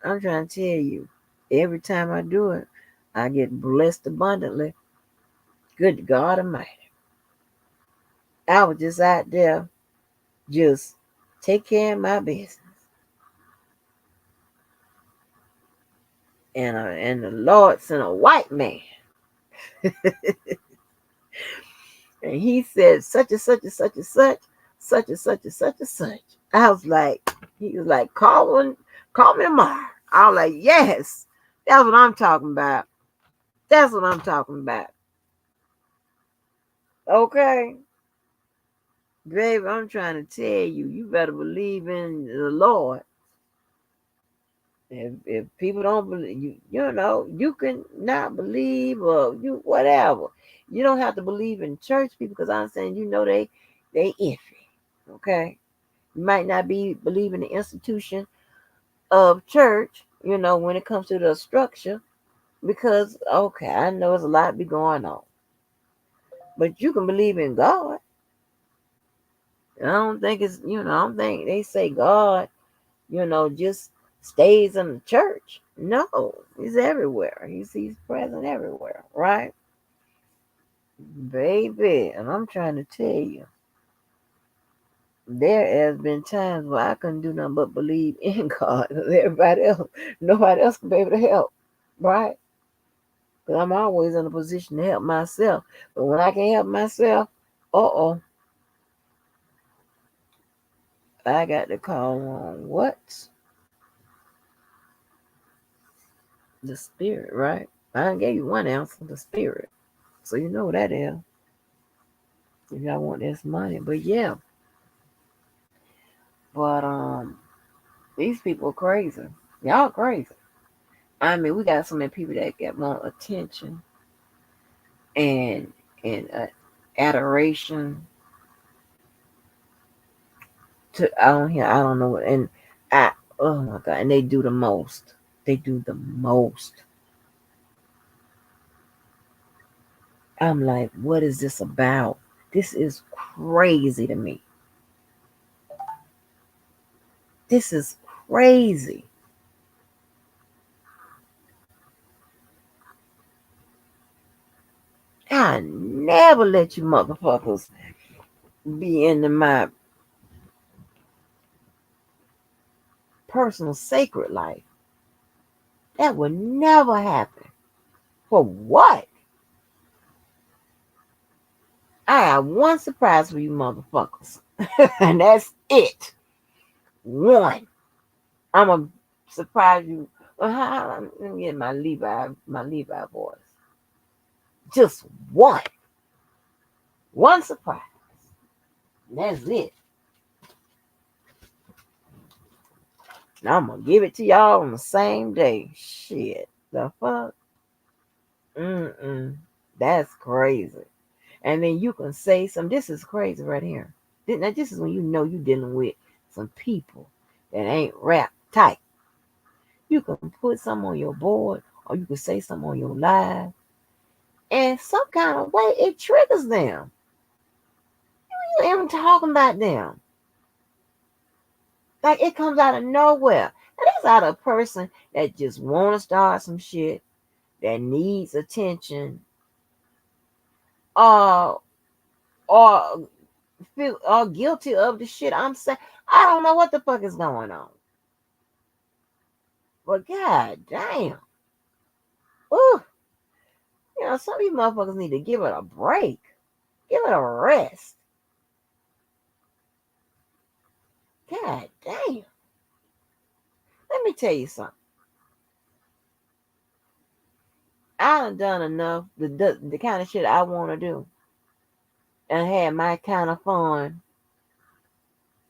I'm trying to tell you, every time I do it, I get blessed abundantly. Good God Almighty. I was just out there, just take care of my business. And the Lord sent a white man. And he said such and such and such and such, such and such and such and such. I was like, he was like, call me tomorrow. I was like, yes, that's what I'm talking about. That's what I'm talking about. Okay, baby, I'm trying to tell you, you better believe in the Lord. If people don't believe you, you can not believe or you whatever. You don't have to believe in church people because I'm saying they iffy. Okay, you might not be believing the institution of church. When it comes to the structure, because okay, I know there's a lot be going on, but you can believe in God. I don't think I don't think they say God just stays in the church. No, he's everywhere. He's present everywhere, right? Baby, and I'm trying to tell you, there has been times where I couldn't do nothing but believe in God. Nobody else can be able to help, right? Because I'm always in a position to help myself. But when I can't help myself, uh-oh, I got to call on what? The spirit, right? I done gave you one answer, the spirit. So you know what that is. If y'all want this money. But yeah. But these people are crazy. Y'all crazy. I mean, we got so many people that get want attention and adoration to I don't hear I don't know what and I oh my god and they do the most. They do the most. I'm like, what is this about? This is crazy to me. This is crazy. I never let you motherfuckers be into my personal sacred life. That would never happen. For what? I have one surprise for you motherfuckers. And that's it. one. I'm gonna surprise you. Well, let me get my Levi voice. Just one, one surprise. That's it. Now I'm gonna give it to y'all on the same day. Shit, the fuck. Mm-mm. That's crazy. And then you can say some. This is crazy right here. Now this is when you know you're dealing with some people that ain't rap tight. You can put some on your board, or you can say something on your live, and some kind of way it triggers them. You ain't even talking about them. Like it comes out of nowhere. And that's out of a person that just want to start some shit that needs attention, or or feel or guilty of the shit I'm saying. I don't know what the fuck is going on. But god damn. Ooh, some of these motherfuckers need to give it a break. Give it a rest. God damn. Let me tell you something. I done enough the kind of shit I want to do and had my kind of fun.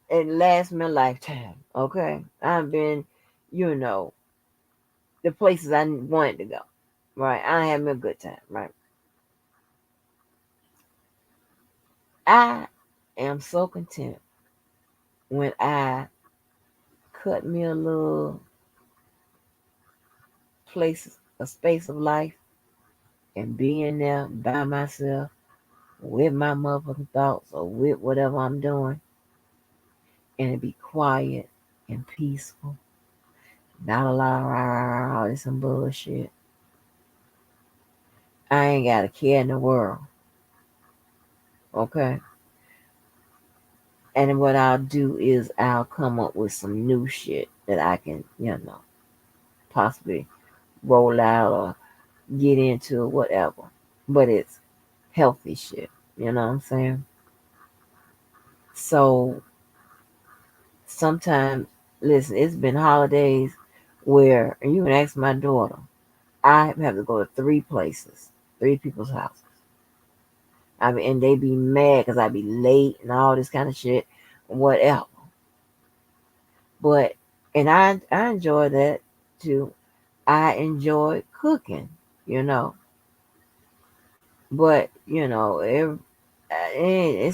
It lasts my lifetime. Okay, I've been, you know, the places I wanted to go. Right, I had me a good time. Right, I am so content when I cut me a little place, a space of life, and be in there by myself with my motherfucking thoughts or with whatever I'm doing, and it be quiet and peaceful. Not a lot of rah, rah, rah, all this some bullshit. I ain't got a care in the world. Okay. And what I'll do is I'll come up with some new shit that I can, possibly roll out or get into or whatever. But it's healthy shit. You know what I'm saying? So sometimes, listen, it's been holidays where, and you can ask my daughter, I have to go to three places, three people's houses. I mean, and they be mad because I be late and all this kind of shit, whatever. But, and I enjoy that too. I enjoy cooking, you know. But, it's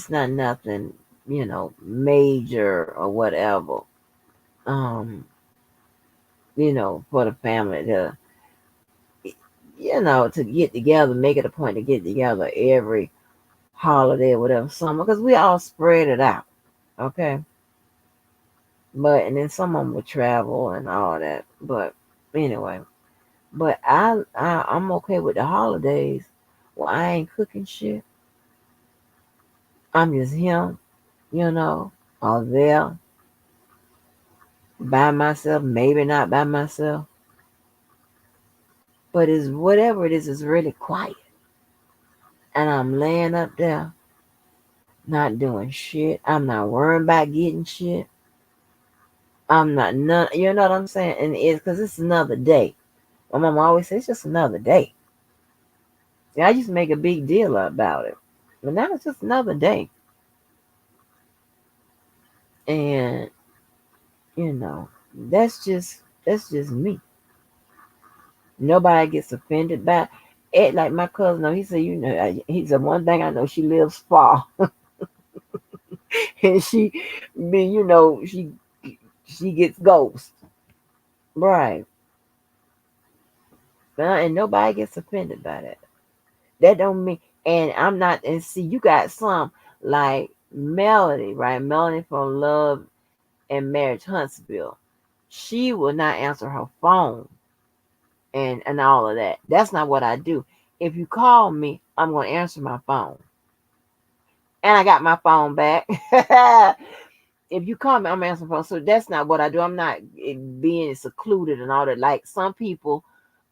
not nothing, major or whatever. Um, for the family to get together, make it a point to get together every holiday or whatever summer, because we all spread it out. Okay. But and then some of them would travel and all that. But anyway, but I'm okay with the holidays. Well, I ain't cooking shit. I'm just him, or there by myself, maybe not by myself. But it's whatever it is really quiet. And I'm laying up there, not doing shit. I'm not worrying about getting shit. I'm not none. You know what I'm saying? And it's because it's another day. My mom always says it's just another day. Yeah, I used to make a big deal about it, but now it's just another day. And that's just me. Nobody gets offended by it. Like my cousin, he said, he said one thing I know, she lives far, and she gets ghosts, right? And nobody gets offended by that. That don't mean, and I'm not. And see, you got some like Melody, right? Melody from Love and Marriage Huntsville. She will not answer her phone and all of that. That's not what I do. If you call me, I'm going to answer my phone. And I got my phone back. If you call me, I'm answering phone. So that's not what I do. I'm not being secluded and all that. Like some people,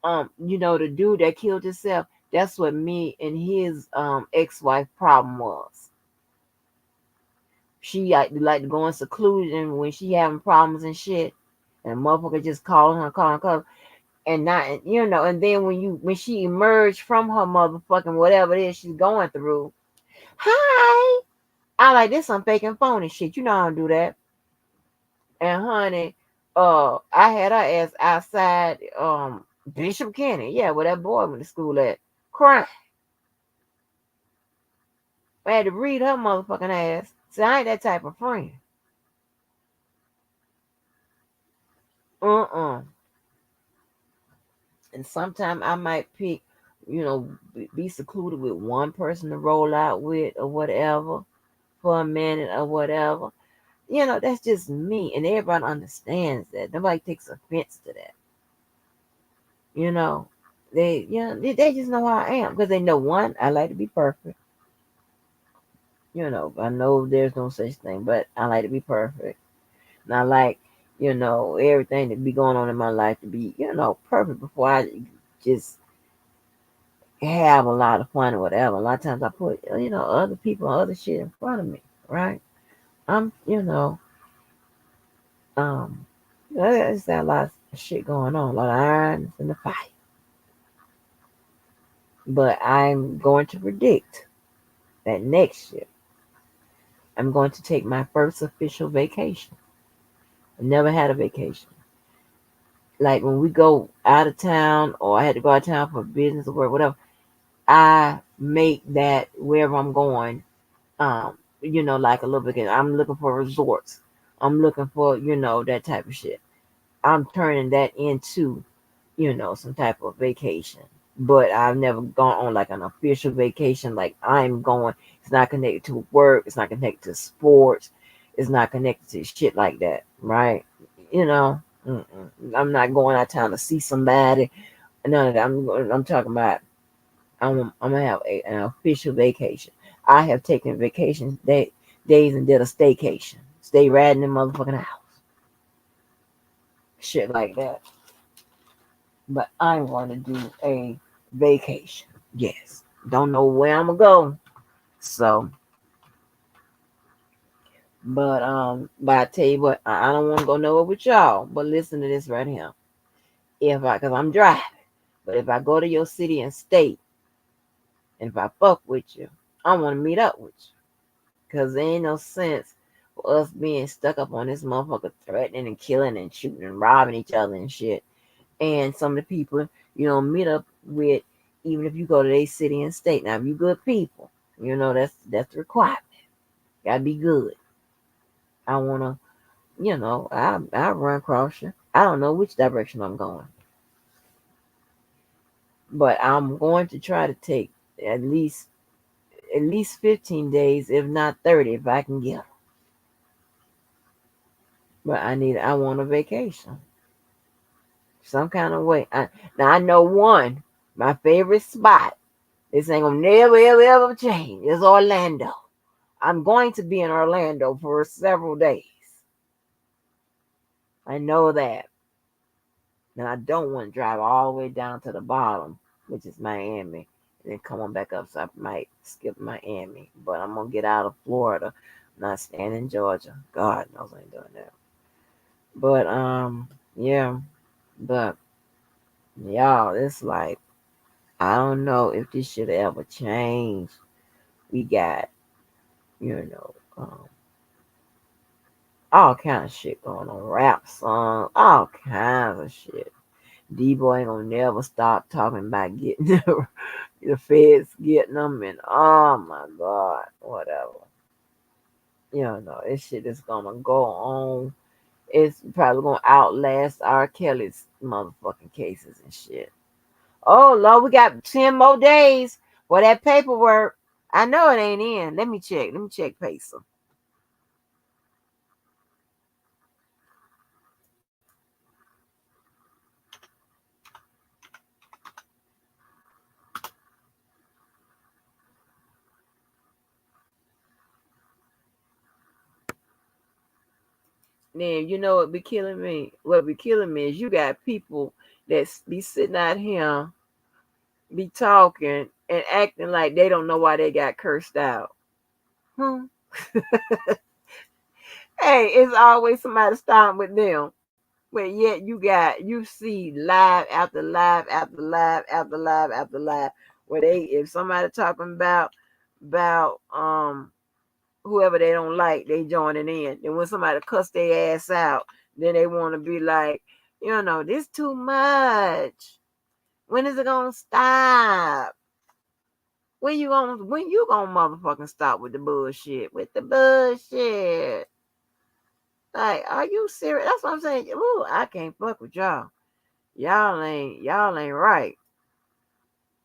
the dude that killed himself, that's what me and his ex-wife problem was. She like to go in seclusion when she having problems and shit. And the motherfucker just calling her, and not, and then when she emerged from her motherfucking whatever it is she's going through, hi, I like this some fake and phony shit. You know I don't do that. And honey, I had her ass outside Bishop Kenny, yeah, where that boy went to school at, crying. I had to read her motherfucking ass. See, I ain't that type of friend. Uh-uh. And sometimes I might pick, be secluded with one person to roll out with or whatever for a minute or whatever. That's just me. And everybody understands that. Nobody takes offense to that. You know, they just know how I am because they know, one, I like to be perfect. I know there's no such thing, but I like to be perfect. And I like, everything that be going on in my life to be, perfect before I just have a lot of fun or whatever. A lot of times I put, other people and other shit in front of me, right? I'm, um, there's a lot of shit going on, a lot of irons in the fire. But I'm going to predict that next year I'm going to take my first official vacation. I never had a vacation. Like when we go out of town or I had to go out of town for business or work, whatever, I make that wherever I'm going, like a little bit. I'm looking for resorts. I'm looking for, that type of shit. I'm turning that into, some type of vacation. But I've never gone on like an official vacation. Like I'm going, it's not connected to work. It's not connected to sports. It's not connected to shit like that, right? You know, I'm not going out of town to see somebody. None of that. I'm talking about. I'm gonna have an official vacation. I have taken vacation days and did a staycation. Stay right in the motherfucking house. Shit like that. But I'm going to do a vacation. Yes. Don't know where I'm gonna go. So, but I tell you what, I don't want to go nowhere with y'all. But listen to this right here. Cause I'm driving. But if I go to your city and state, and if I fuck with you, I want to meet up with you. Cause there ain't no sense for us being stuck up on this motherfucker threatening and killing and shooting and robbing each other and shit. And some of the people meet up with, even if you go to their city and state. Now, if you good people, that's the requirement. Gotta be good. I wanna, I run across you. I don't know which direction I'm going, but I'm going to try to take at least 15 days, if not 30, if I can get 'em. But I want a vacation, some kind of way. Now I know one, my favorite spot. This ain't gonna never ever ever change. It's Orlando. I'm going to be in Orlando for several days. I know that. And I don't want to drive all the way down to the bottom, which is Miami, and then come on back up. So I might skip Miami. But I'm gonna get out of Florida. I'm not staying in Georgia. God knows I ain't doing that. But yeah. But y'all, it's like, I don't know if this should ever change. We got, you know, all kind of shit going on. Rap songs, all kinds of shit. D-Boy ain't gonna never stop talking about getting the feds getting them, and oh my god, whatever. This shit is gonna go on. It's probably gonna outlast R. Kelly's motherfucking cases and shit. Oh Lord, we got 10 more days for that paperwork. I know it ain't in. Let me check. Let me check Pacer. Then what be killing me? What be killing me is you got people that be sitting out here, be talking and acting like they don't know why they got cursed out. Hmm. it's always somebody starting with them. But yet you see live after live after live after live after live where they if somebody talking about whoever they don't like, they joining in. And when somebody cuss their ass out, then they want to be like, this too much. When is it gonna stop? When you gonna motherfucking stop with the bullshit? With the bullshit. Like, are you serious? That's what I'm saying. Ooh, I can't fuck with y'all. Y'all ain't right.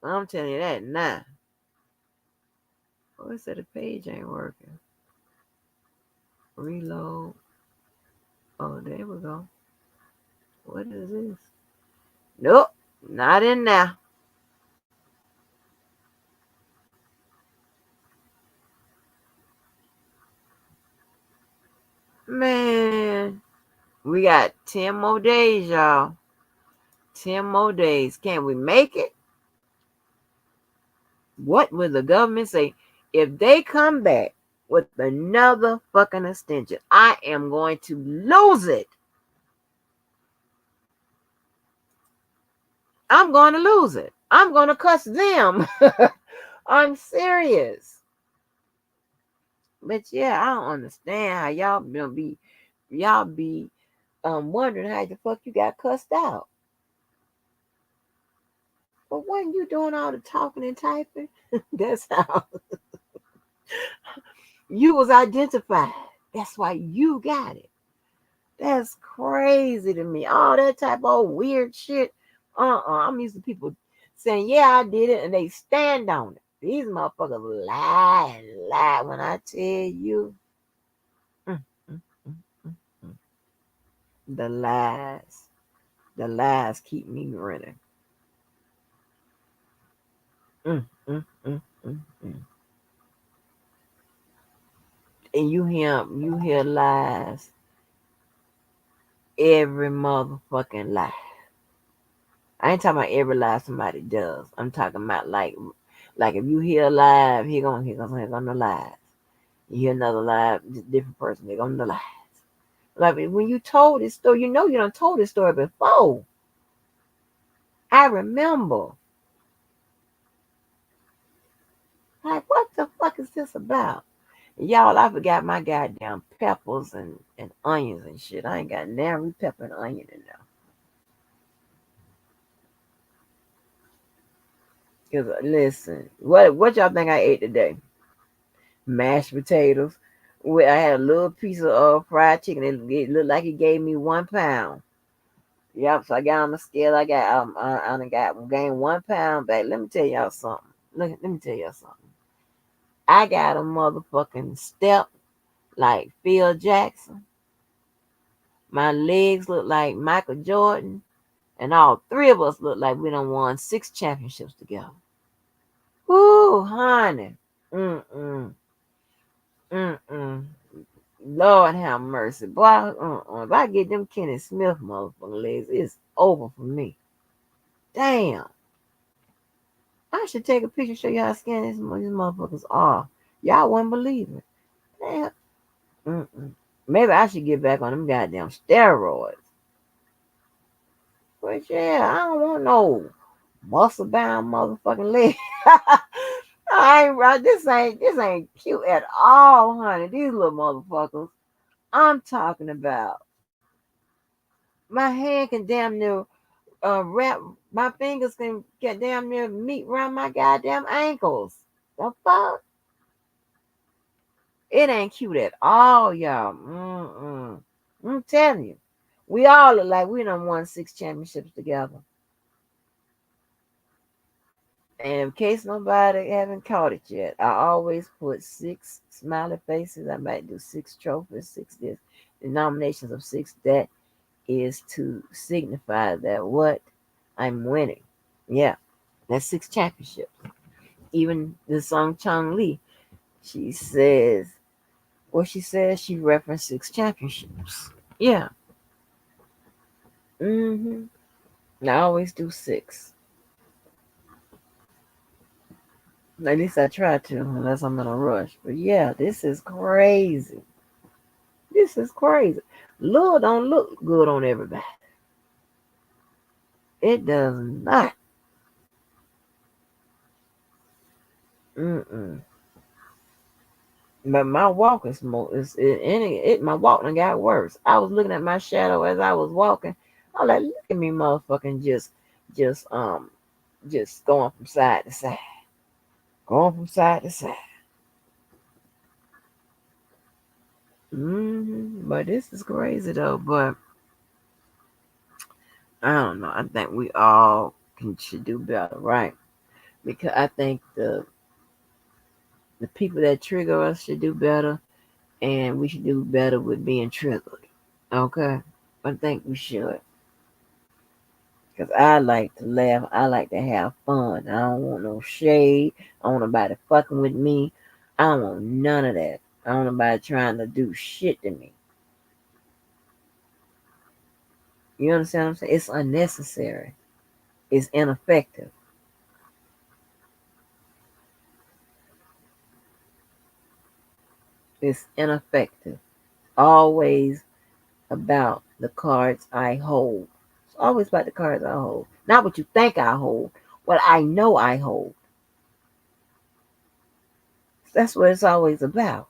I'm telling you that now. Oh, it said the page ain't working. Reload. Oh, there we go. What is this? Nope, not in now. Man, we got 10 more days, y'all. 10 more days. Can we make it? What will the government say? If they come back with another fucking extension, I am going to lose it. I'm going to lose it. I'm going to cuss them. I'm serious. But yeah, I don't understand how y'all be wondering how the fuck you got cussed out. But wasn't you doing all the talking and typing? That's how you was identified. That's why you got it. That's crazy to me. All that type of weird shit. I'm used to people saying, yeah, I did it, and they stand on it. These motherfuckers lie and lie when I tell you. Mm, mm, mm, mm, mm. The lies. The lies keep me running. Mm, mm, mm, mm, mm. And you hear lies every motherfucking lie. I ain't talking about every lie somebody does. I'm talking about like if you hear a lie, here gonna lies. You hear another lie, different person, they're gonna lies. Like when you told this story, you done told this story before. I remember. Like, what the fuck is this about? Y'all, I forgot my goddamn peppers and onions and shit. I ain't got nary pepper and onion in there. Cause listen, what y'all think I ate today? Mashed potatoes. I had a little piece of fried chicken. It looked like it gave me 1 pound. Yep. So I got on the scale. I done got gained 1 pound back. Let me tell y'all something. Let me tell y'all something. I got a motherfucking step like Phil Jackson. My legs look like Michael Jordan, and all three of us look like we done won 6 championships together. Woo, honey. Mm-mm. Mm-mm. Lord have mercy. Boy, if I get them Kenny Smith motherfucking legs, it's over for me. Damn. I should take a picture show y'all how skinny these motherfuckers are. Y'all wouldn't believe it. Damn. Mm-mm. Maybe I should get back on them goddamn steroids. But yeah, I don't want no muscle bound motherfucking leg. I ain't right. This ain't cute at all, honey. These little motherfuckers. I'm talking about. My hand can damn near wrap. My fingers can get damn near meet around my goddamn ankles. The fuck? It ain't cute at all, y'all. Mm-mm. I'm telling you. We all look like we done won 6 championships together. And in case nobody haven't caught it yet, I always put 6 smiley faces. I might do 6 trophies, 6 this, denominations of 6. That is to signify that what I'm winning. Yeah, that's 6 championships. Even the song Chong Li, she says, she referenced 6 championships. Yeah. Mm-hmm. I always do 6. At least I try to, unless I'm in a rush. But yeah, this is crazy. This is crazy. Love don't look good on everybody. It does not. Mm-mm. But my walk is more. My walk done got worse. I was looking at my shadow as I was walking. I was like, look at me, motherfucking just just going from side to side, going from side to side. But this is crazy though. But I don't know. I think we all should do better, right? Because I think the people that trigger us should do better, and we should do better with being triggered. Okay, I think we should. Cause I like to laugh. I like to have fun. I don't want no shade. I don't want nobody fucking with me. I don't want none of that. I don't want nobody trying to do shit to me. You understand what I'm saying? It's unnecessary. It's ineffective. It's ineffective. Always about the cards I hold. It's always about the cards I hold. Not what you think I hold. What I know I hold. That's what it's always about.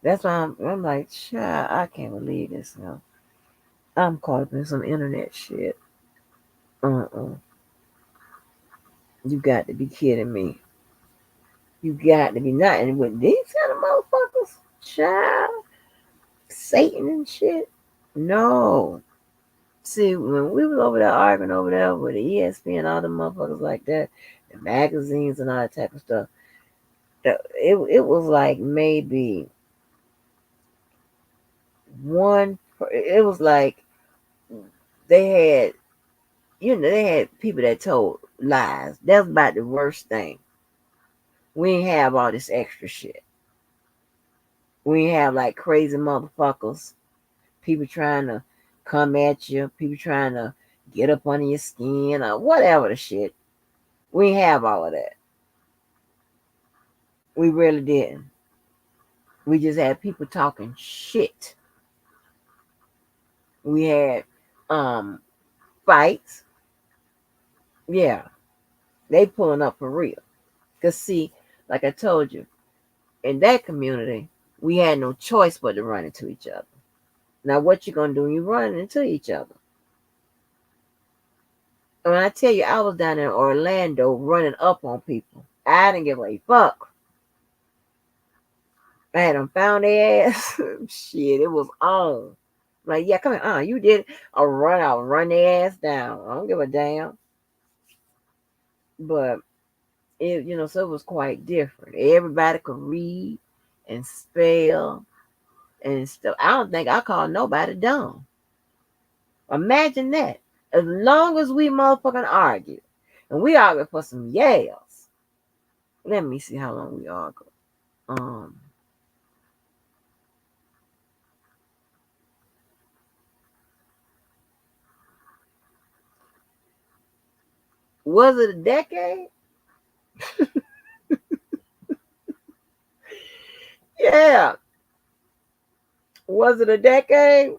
That's why I'm like, child, I can't believe this now. I'm caught up in some internet shit. Uh-uh. You got to be kidding me. You got to be not. And with these kind of motherfuckers, child, Satan and shit. No. See, when we was over there arguing over there with the ESP and all the motherfuckers like that, the magazines and all that type of stuff, it was like maybe one. It was like they had, they had people that told lies. That's about the worst thing. We ain't have all this extra shit. We ain't have like crazy motherfuckers, people trying to come at you, people trying to get up under your skin or whatever the shit. We ain't have all of that. We really didn't. We just had people talking shit. We had fights. Yeah, they pulling up for real. Cause see, like I told you, in that community, we had no choice but to run into each other. Now, what you gonna do when you run into each other? When I tell you, I was down in Orlando running up on people. I didn't give a fuck. I had them found their ass. Shit, it was on. Like, yeah, come on, you did it. I'll run their ass down. I don't give a damn. But so it was quite different. Everybody could read and spell and stuff. I don't think I called nobody dumb. Imagine that. As long as we motherfucking argue, and we argued for some yells. Let me see how long we argued. Um, was it a decade? Yeah. Was it a decade?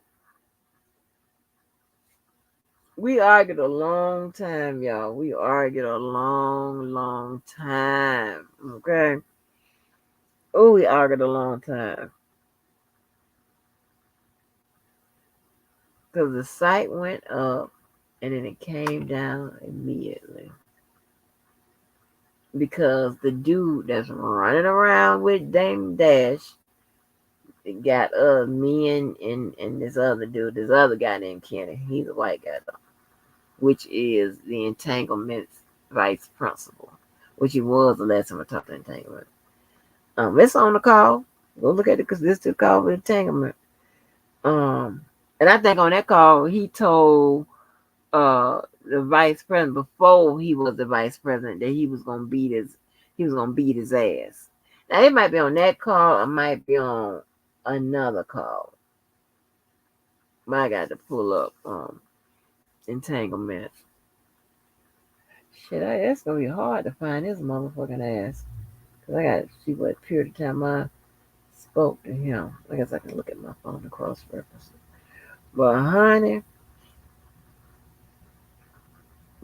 We argued a long time, y'all. We argued a long, long time. Okay. Oh, we argued a long time. Because the site went up and then it came down immediately. Because the dude that's running around with Dame Dash got me and this other dude, this other guy named Kenny. He's a white guy though, which is the entanglement vice principal, which he was the last time I talked to entanglement. It's on the call. Go look at it because this is the call with entanglement. And I think on that call he told the vice president before he was the vice president that he was gonna beat his ass. Now it might be on that call, or might be on another call. But I got to pull up entanglement. Shit, that's gonna be hard to find this motherfucking ass. Cause I got to see what period of time I spoke to him. I guess I can look at my phone to cross reference. But honey,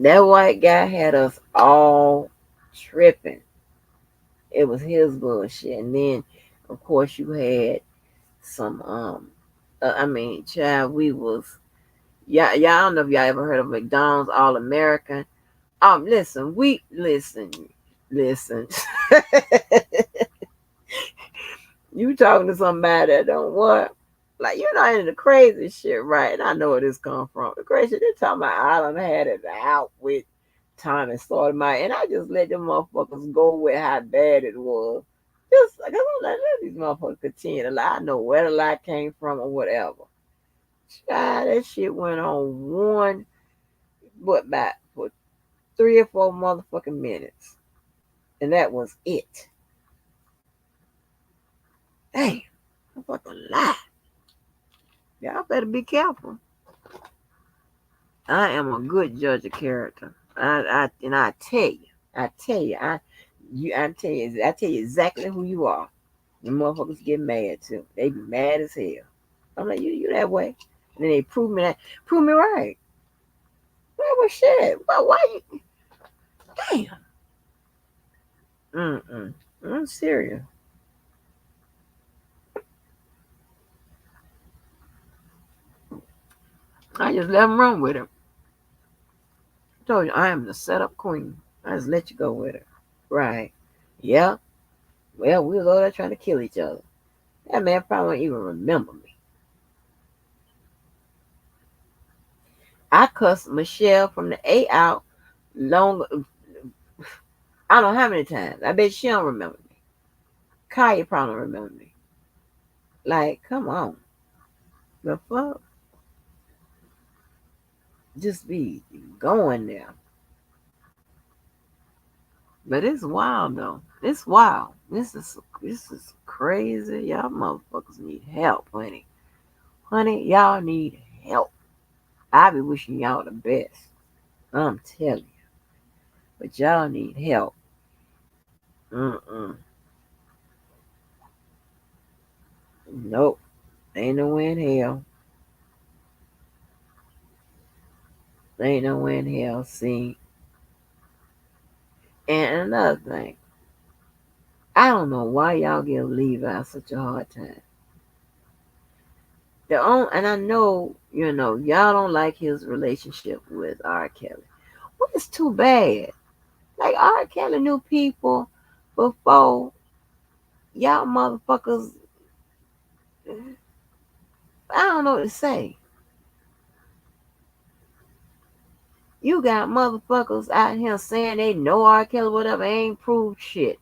that white guy had us all tripping. It was his bullshit. And then of course you had some I mean, child, we was y'all I don't know if y'all ever heard of McDonald's All American. Listen, listen. You talking to somebody that don't what? Like you're not into the crazy shit, right? And I know where this come from. The crazy shit they talking about I done had it out with time and started my and I just let them motherfuckers go with how bad it was. Just like I don't let these motherfuckers continue to lie. I know where the lie came from or whatever. Child, that shit went on what back for 3 or 4 motherfucking minutes. And that was it. Damn, I fucking lie. Y'all better be careful. I am a good judge of character. I tell you, I tell you exactly who you are. The motherfuckers get mad too. They be mad as hell. I'm like, you that way. And then they prove me right. Well, shit. Why you damn. Mm-mm. I'm serious. I just let them run with it. I told you I am the setup queen. I just let you go with it. Right. Yeah. Well, we was all there trying to kill each other. That man probably won't even remember me. I cussed Michelle from the A out long. I don't know how many times. I bet she don't remember me. Kaya probably don't remember me. Like, come on. The fuck? Just be going there. But it's wild though. It's wild. This is crazy. Y'all motherfuckers need help, honey. Honey, y'all need help. I be wishing y'all the best. I'm telling you. But y'all need help. Mm-mm. Nope. Ain't no way in hell. Ain't no way in hell. See. And another thing. I don't know why y'all give Levi such a hard time. And I know, y'all don't like his relationship with R. Kelly. Well, it's too bad. Like R. Kelly knew people before y'all motherfuckers. I don't know what to say. You got motherfuckers out here saying they know R. Kelly, whatever, ain't proved shit.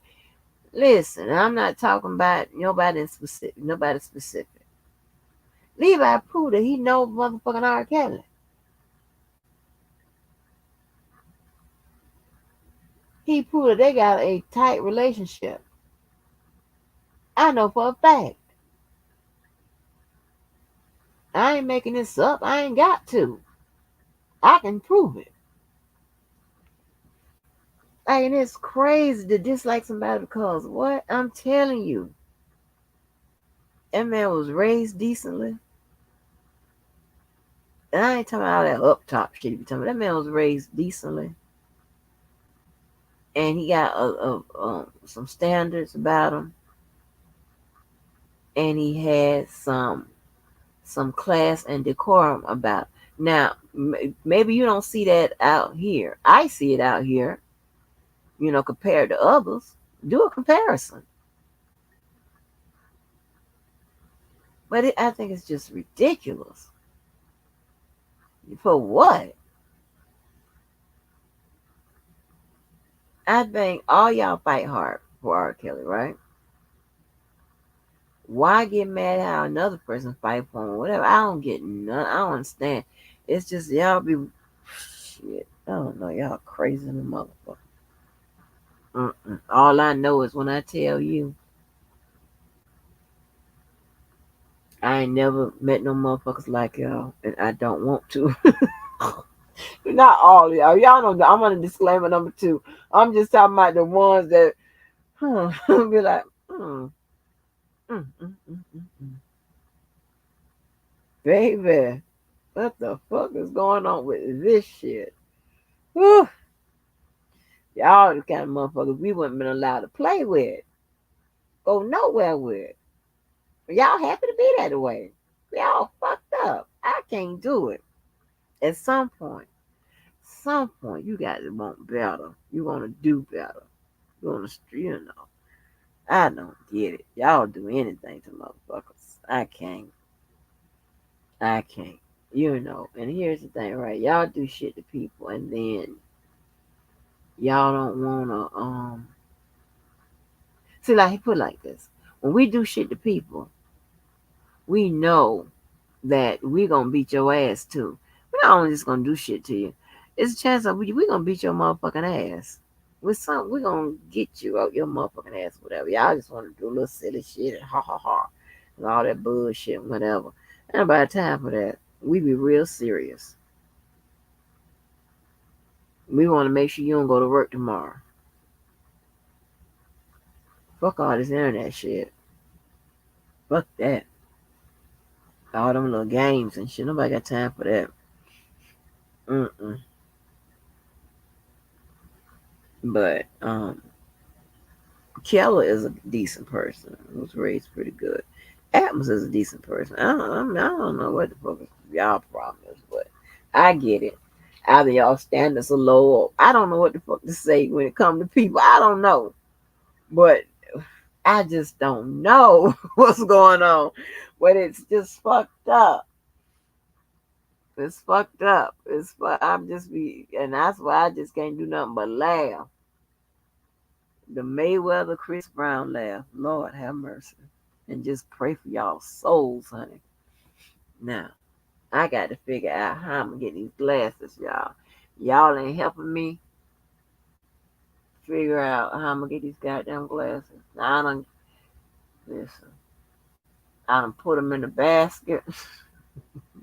Listen, I'm not talking about nobody specific. Nobody specific. Levi proved that he know motherfucking R. Kelly. He proved that they got a tight relationship. I know for a fact. I ain't making this up. I ain't got to. I can prove it. Like, and it's crazy to dislike somebody because what? I'm telling you. That man was raised decently. And I ain't talking about all that up top shit you be talking about. That man was raised decently. And he got some standards about him. And he had some class and decorum about him. Now, maybe you don't see that out here. I see it out here, compared to others. Do a comparison. But I think it's just ridiculous. For what? I think all y'all fight hard for R. Kelly, right? Why get mad how another person fight for him or whatever? I don't get none. I don't understand. It's just y'all be shit. I don't know. Y'all crazy in the motherfucker. All I know is when I tell you, I ain't never met no motherfuckers like y'all, and I don't want to. Not all y'all. Y'all know I'm on a disclaimer number 2. I'm just talking about the ones that be like, Mm. Baby, what the fuck is going on with this shit? Whew. Y'all the kind of motherfuckers we wouldn't been allowed to play with, go nowhere with. Y'all happy to be that way. Y'all fucked up. I can't do it. At some point, you got to want better. You want to do better. You want to, you know. I don't get it. Y'all do anything to motherfuckers. I can't. I can't. You know. And here's the thing, right? Y'all do shit to people, and then y'all don't wanna see. Like he put it like this: when we do shit to people, we know that we gonna beat your ass too. We're not only just gonna do shit to you. It's a chance that we gonna beat your motherfucking ass. With some, we gonna get you out your motherfucking ass, whatever. Y'all just wanna do a little silly shit and ha ha ha and all that bullshit and whatever. And by the time for that, we be real serious. We wanna make sure you don't go to work tomorrow. Fuck all this internet shit. Fuck that. All them little games and shit. Nobody got time for that. Mm-mm. But Keller is a decent person. Was raised pretty good. Adams is a decent person. I don't know what the fuck y'all problem is, but I get it. Either y'all standards are low, or I don't know what the fuck to say when it comes to people. I don't know, but I just don't know what's going on. But it's just fucked up. It's fucked up. I'm just be, and that's why I just can't do nothing but laugh. The Mayweather Chris Brown laugh. Lord have mercy. And just pray for y'all souls, honey. Now, I got to figure out how I'm gonna get these glasses, y'all. Y'all ain't helping me figure out how I'm gonna get these goddamn glasses. Now, I don't listen. I done put them in the basket,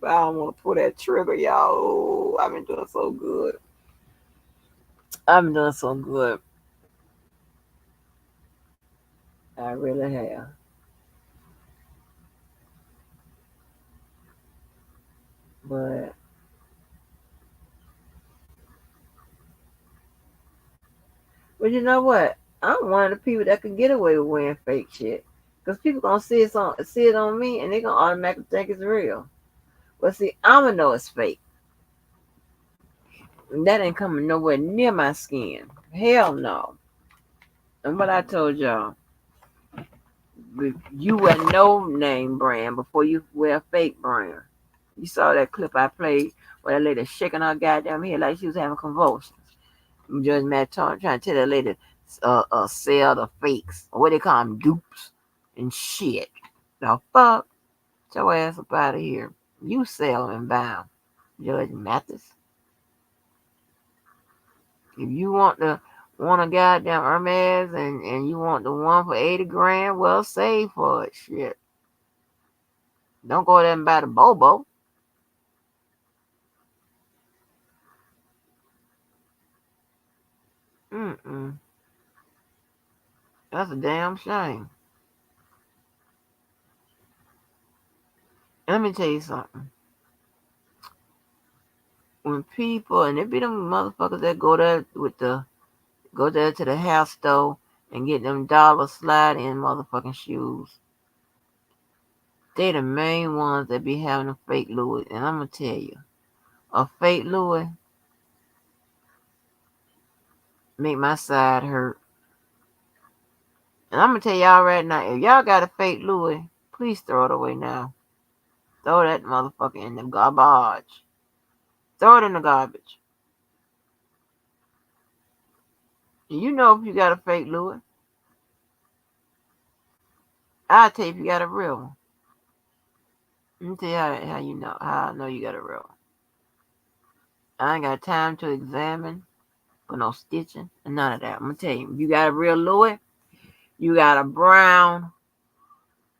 but I don't want to pull that trigger, y'all. Ooh, I've been doing so good. I've been doing so good. I really have. But you know what? I'm one of the people that can get away with wearing fake shit. Cause people gonna see it on me, and they gonna automatically think it's real. But see, I'ma know it's fake. And that ain't coming nowhere near my skin. Hell no. And what I told y'all, you wear no name brand before you wear fake brand. You saw that clip I played where that lady shaking her goddamn head like she was having convulsions. Judge Matt trying to tell that lady sell the fakes, or what they call them, dupes and shit. The fuck? Get your ass up out of here. You sell and buy 'em, Judge Mathis. If you want a goddamn Hermes and you want the one for 80 grand, well save for it. Shit. Don't go there and buy the Bobo. Mm-mm. That's a damn shame. Let me tell you something. When people, and it be them motherfuckers that go there to the hair store and get them dollar slide in motherfucking shoes. They the main ones that be having a fake Louis. And I'm gonna tell you, a fake Louis make my side hurt. And I'm gonna tell y'all right now, if y'all got a fake Louis, please throw it away now. Throw that motherfucker in the garbage. Throw it in the garbage. You know if you got a fake Louis. I'll tell you if you got a real one. Let me tell you how you know how I know you got a real one. I ain't got time to examine for no stitching and none of that. I'm gonna tell you, if you got a real Louis, you got a brown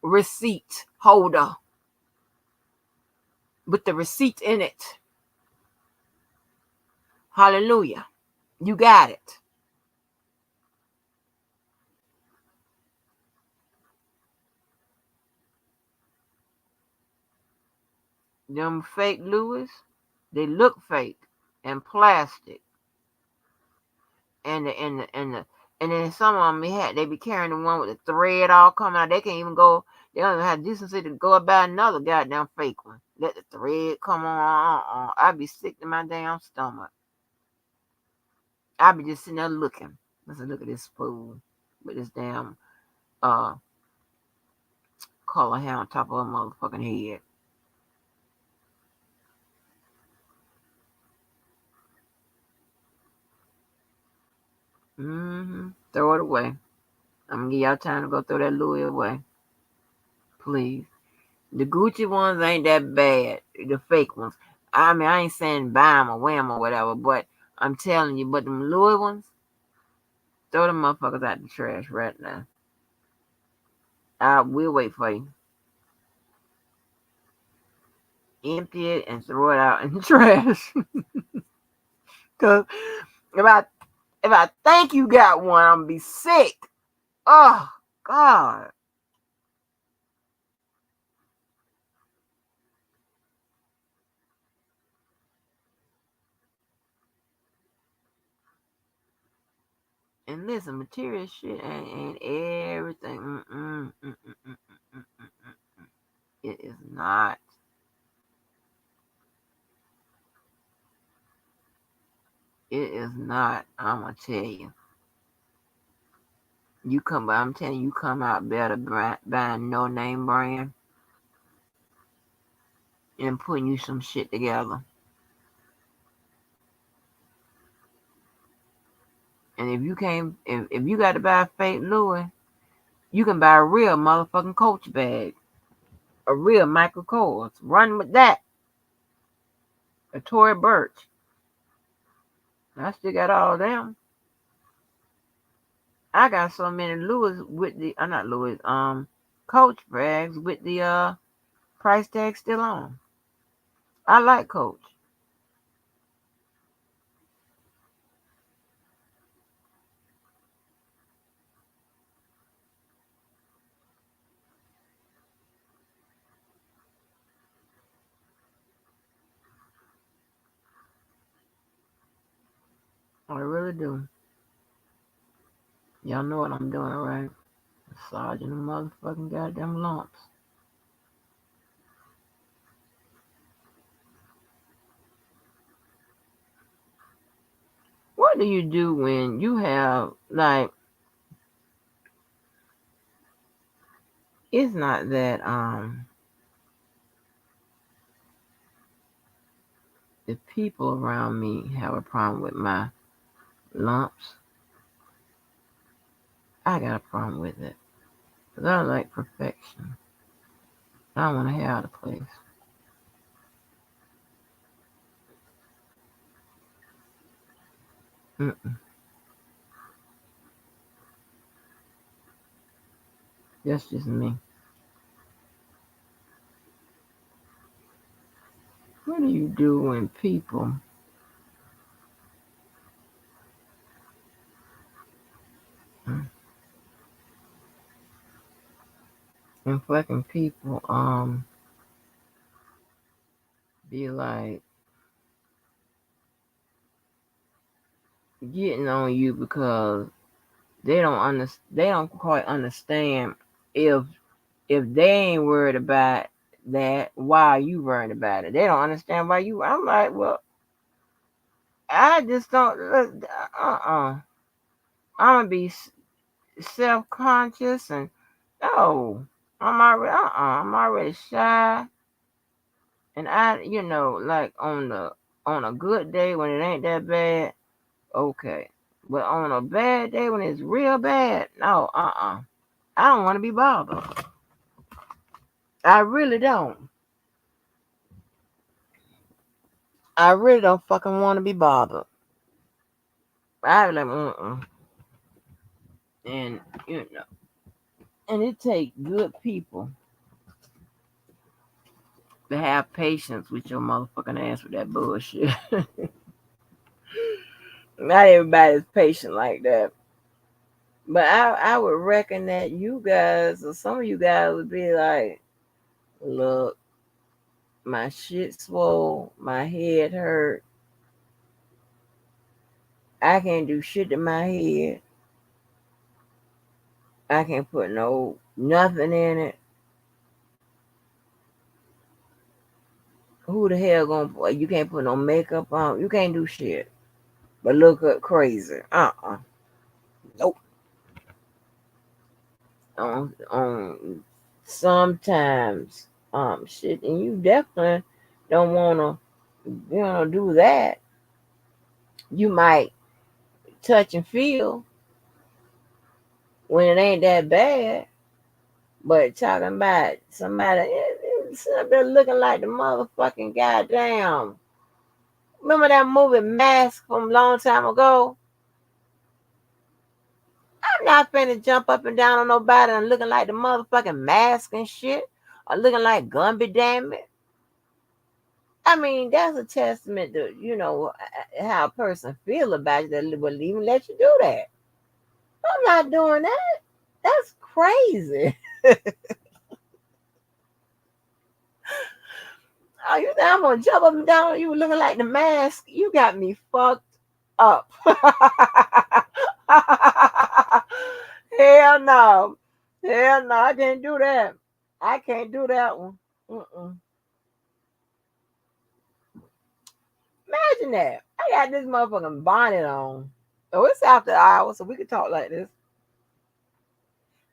receipt holder with the receipt in it. Hallelujah. You got it. Them fake Louis, they look fake and plastic. And then some of them they be carrying the one with the thread all coming out. They can't even go. They don't even have decency to go about another goddamn fake one. Let the thread come on. I be sick to my damn stomach. I be just sitting there looking. Let's look at this fool with this damn uh color hair on top of her motherfucking head. Throw it away. I'm gonna give y'all time to go throw that Louis away, please. The Gucci ones ain't that bad. The fake ones. I mean, I ain't saying buy them or wear them or whatever, but I'm telling you, but them Louis ones, throw them motherfuckers out the trash right now. I will wait for you. Empty it and throw it out in the trash. Cause if I if I think you got one, I'm gonna be sick. Oh God. And listen, material shit ain't everything. It is not. It is not. I'm gonna tell you. I'm telling you, you come out better buying no name brand and putting you some shit together. And if you can't, if you got to buy a fake Louis, you can buy a real motherfucking Coach bag, a real Michael Kors. Run with that. A Tory Burch. I still got all them. I got so many Louis with the, not Louis, Coach bags with the price tag still on. I like Coach. I really do. Y'all know what I'm doing, right? Massaging the motherfucking goddamn lumps. What do you do when you have, like, it's not that the people around me have a problem with my lumps. I got a problem with it. Because I like perfection. I don't want to have the place. Mm-mm. That's just me. What do you do when people mm, when fucking people be like getting on you because they don't quite understand if they ain't worried about that, why are you worried about it? They don't understand why you. I'm like, well, I just don't. I'm gonna be self conscious and no, I'm already shy, and like on a good day when it ain't that bad, okay, but on a bad day when it's real bad, no, I don't want to be bothered. I really don't. I really don't fucking want to be bothered. I like, and you know, and it take good people to have patience with your motherfucking ass with that bullshit. Not everybody's patient like that. But I would reckon that you guys or some of you guys would be like, look, My shit swole, my head hurt. I can't do shit to my head. I can't put no nothing in it. Who the hell gonna? You can't put no makeup on. You can't do shit. But look up crazy. Nope. Sometimes shit, and you definitely don't wanna do that. You might touch and feel when it ain't that bad. But talking about somebody sitting up there looking like the motherfucking goddamn. Remember that movie Mask from a long time ago? I'm not finna jump up and down on nobody and looking like the motherfucking mask and shit. Or looking like Gumby, damn it. I mean, that's a testament to, how a person feel about you that will even let you do that. I'm not doing that. That's crazy. Oh, you think I'm gonna jump up and down on you looking like the mask? You got me fucked up. Hell no. Hell no, I can't do that. I can't do that one. Mm-mm. Imagine that. I got this motherfucking bonnet on. Oh, it's after hours, so we can talk like this.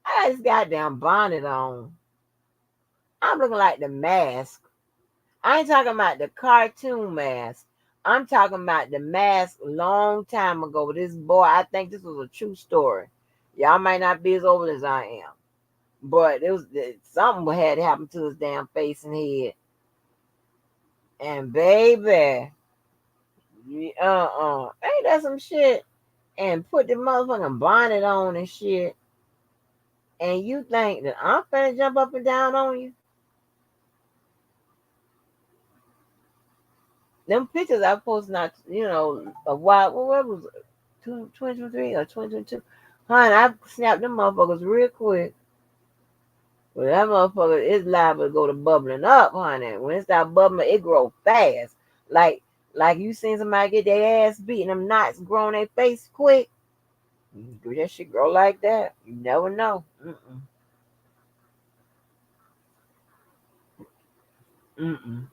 I got this goddamn bonnet on. I'm looking like the mask. I ain't talking about the cartoon mask. I'm talking about the mask long time ago. This boy, I think this was a true story. Y'all might not be as old as I am. But something had happened to his damn face and head. And baby, ain't that some shit? And put the motherfucking bonnet on and shit. And you think that I'm finna jump up and down on you? Them pictures I posted not, a while. What was it? 2023 or 2022? Honey, I snapped them motherfuckers real quick. But that motherfucker is liable to go to bubbling up, honey. When it start bubbling, it grow fast. Like like you seen somebody get their ass beat and them knots grow on their face quick. Do that shit grow like that? You never know. Mm-mm. Mm-mm.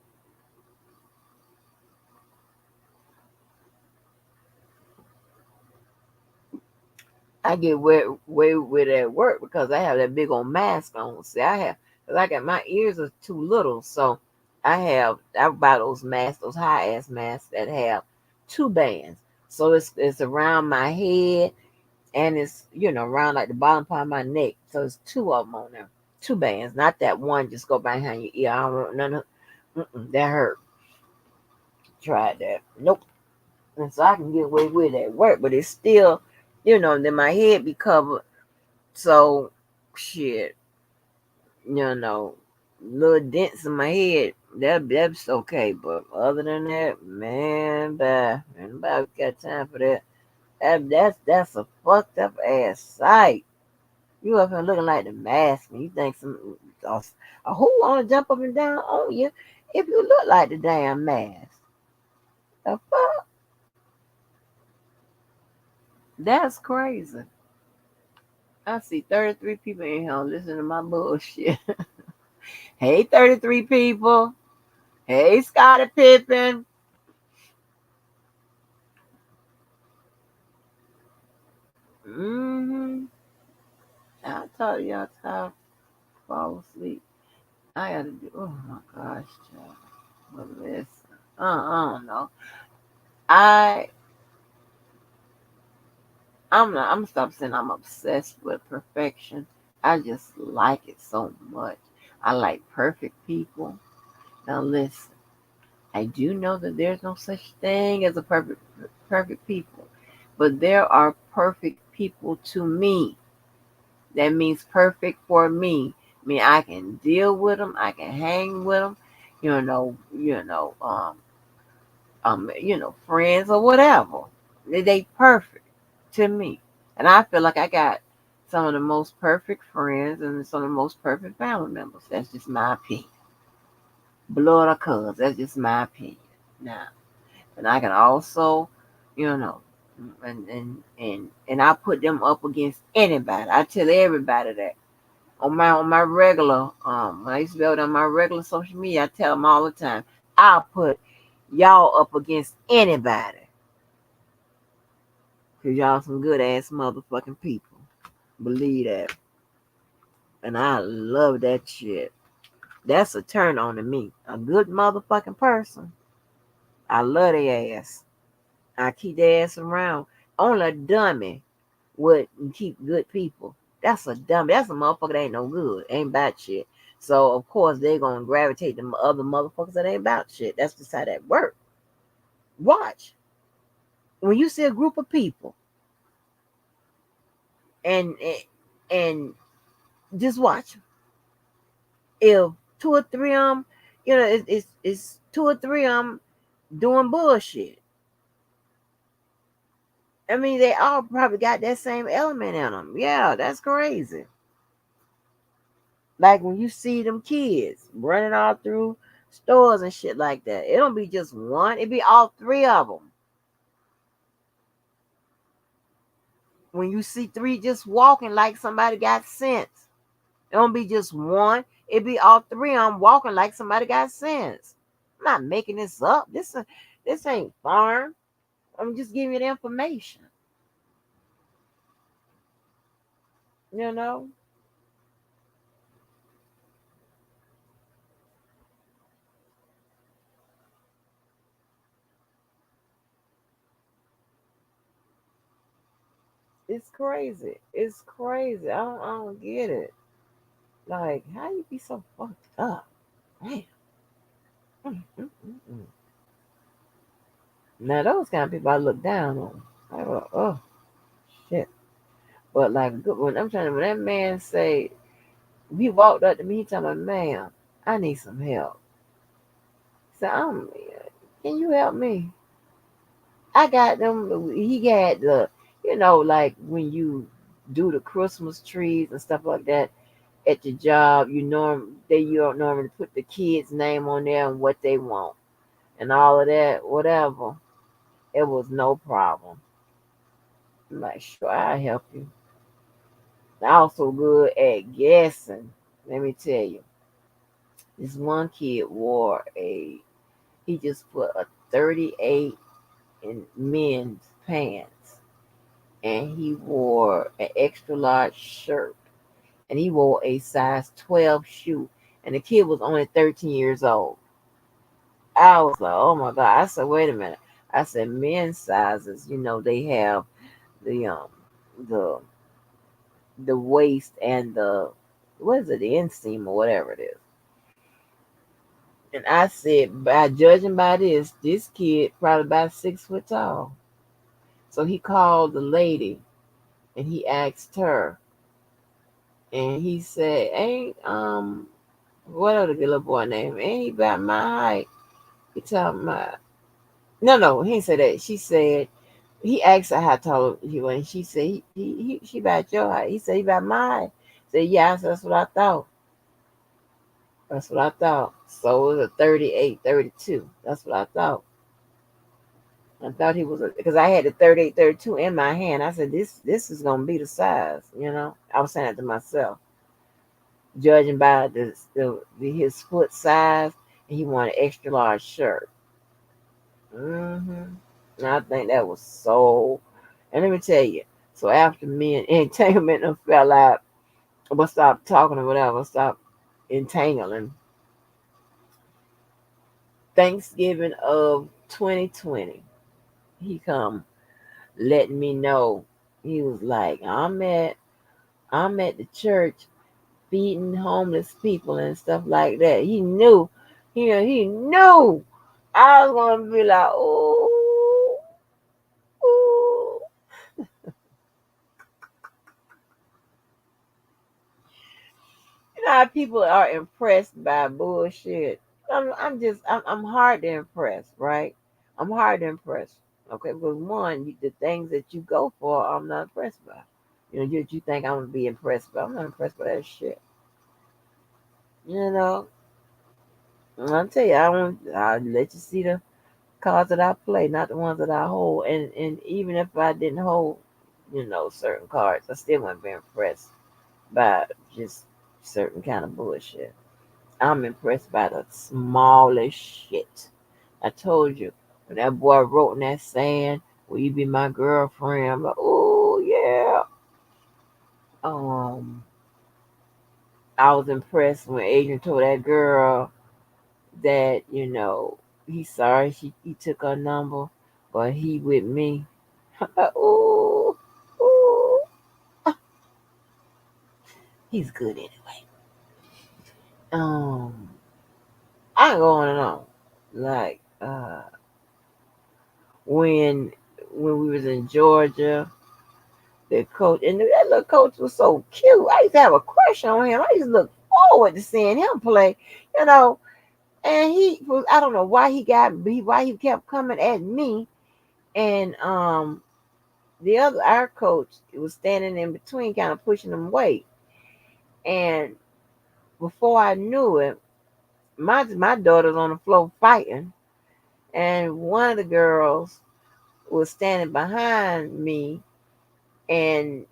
I get way with at work because I have that big old mask on. See, cause I got my ears are too little, so I buy those masks, those high ass masks that have two bands. So it's around my head and it's around like the bottom part of my neck. So it's two of them on there, two bands, not that one just go behind your ear. I don't want none of that hurt. Tried that. Nope. And so I can get away with it at work, but it's still, then my head be covered. So shit, little dents in my head. That's okay, but other than that, man, bye. Nobody got time for that. That's a fucked up ass sight. You up here looking like the mask, and you think who wanna jump up and down on you if you look like the damn mask? The fuck? That's crazy. I see 33 people in here listening to my bullshit. Hey, 33 people. Hey, Scottie Pippen. Mm-hmm. I told y'all to fall asleep. I gotta do. Oh my gosh, child. But listen, I don't know. I I'm not. I'm stop saying I'm obsessed with perfection. I just like it so much. I like perfect people. Now listen, I do know that there's no such thing as a perfect people, but there are perfect people to me. That means perfect for me. I mean, I can deal with them. I can hang with them. Friends or whatever. They perfect to me, and I feel like I got some of the most perfect friends and some of the most perfect family members. That's just my opinion. blood or cuz. That's just my opinion. Now, and I can also, you know, and I put them up against anybody. I tell everybody that on my regular when I used to be on my regular social media, I tell them all the time, I'll put y'all up against anybody because y'all some good ass motherfucking people. Believe that, and I love that shit. That's a turn on to me. A good motherfucking person. I love their ass. I keep their ass around. Only a dummy would keep good people. That's a dummy. That's a motherfucker that ain't no good. Ain't about shit. So of course they gonna gravitate to other motherfuckers that ain't about shit. That's just how that work. Watch. When you see a group of people and and just watch. If two or three of them, it's two or three of them doing bullshit. I mean, they all probably got that same element in them. Yeah, that's crazy. Like when you see them kids running all through stores and shit like that, it don't be just one, it be all three of them. When you see three just walking like somebody got sense, it don't be just one, it be all three of them walking like somebody got sense. I'm not making this up. This ain't farm. I'm just giving you the information. You know, it's crazy. It's crazy. I don't get it. Like, how you be so fucked up? Man. Mm, mm, mm, mm. Now those kind of people I look down on. I go, oh shit. But like when I'm trying to when that man say he walked up to me, he told me, ma'am, I need some help. So can you help me? I got them he had the like when you do the Christmas trees and stuff like that at your job, you don't normally put the kid's name on there and what they want and all of that, whatever. It was no problem. I'm like, sure, I'll help you. I also good at guessing. Let me tell you, this one kid he just put a 38 in men's pants, and he wore an extra large shirt, and he wore a size 12 shoe, and the kid was only 13 years old. I was like, oh my God. I said, wait a minute. I said, men's sizes, they have the the the waist and what is it, the inseam or whatever it is. And I said, by judging by this kid probably about 6 foot tall. So he called the lady and he asked her, and he said, "Ain't what other little boy name? Ain't he about my height?" He talking about no, he didn't say that. She said he asked her how tall he was, and she said she about your height. He said he about my height. Said yeah, I said, that's what I thought. That's what I thought. So it was a 38, 32. That's what I thought. I thought he was because I had the 38, 32 in my hand. I said, this is gonna be the size. I was saying it to myself, judging by his foot size, and he wanted an extra large shirt. And I think that was so. And let me tell you, so after me and entanglement and fell out, but stopped talking or whatever, stopped entangling. Thanksgiving of 2020, he come letting me know. He was like, I'm at the church feeding homeless people and stuff like that. He knew I was gonna be like, ooh, ooh. You know how people are impressed by bullshit. I'm hard to impress, right? I'm hard to impress. Okay, because one, the things that you go for, I'm not impressed by. You think I'm gonna be impressed by? I'm not impressed by that shit. You know, I'll tell you, I'll let you see the cards that I play, not the ones that I hold. And even if I didn't hold, certain cards, I still wouldn't be impressed by just certain kind of bullshit. I'm impressed by the smallest shit. I told you, when that boy wrote in that sand, "Will you be my girlfriend?" I'm like, oh yeah. Um, I was impressed when Adrian told that girl that he's sorry he took her number, but he with me. Ooh, ooh, he's good anyway. Um, I go on and on. Like when when we was in Georgia, the coach and that little coach was so cute. I used to have a crush on him. I used to look forward to seeing him play. You know, and he was I don't know why he kept coming at me and the other our coach was standing in between, kind of pushing him away. And before I knew it, my daughter's on the floor fighting, and one of the girls was standing behind me, and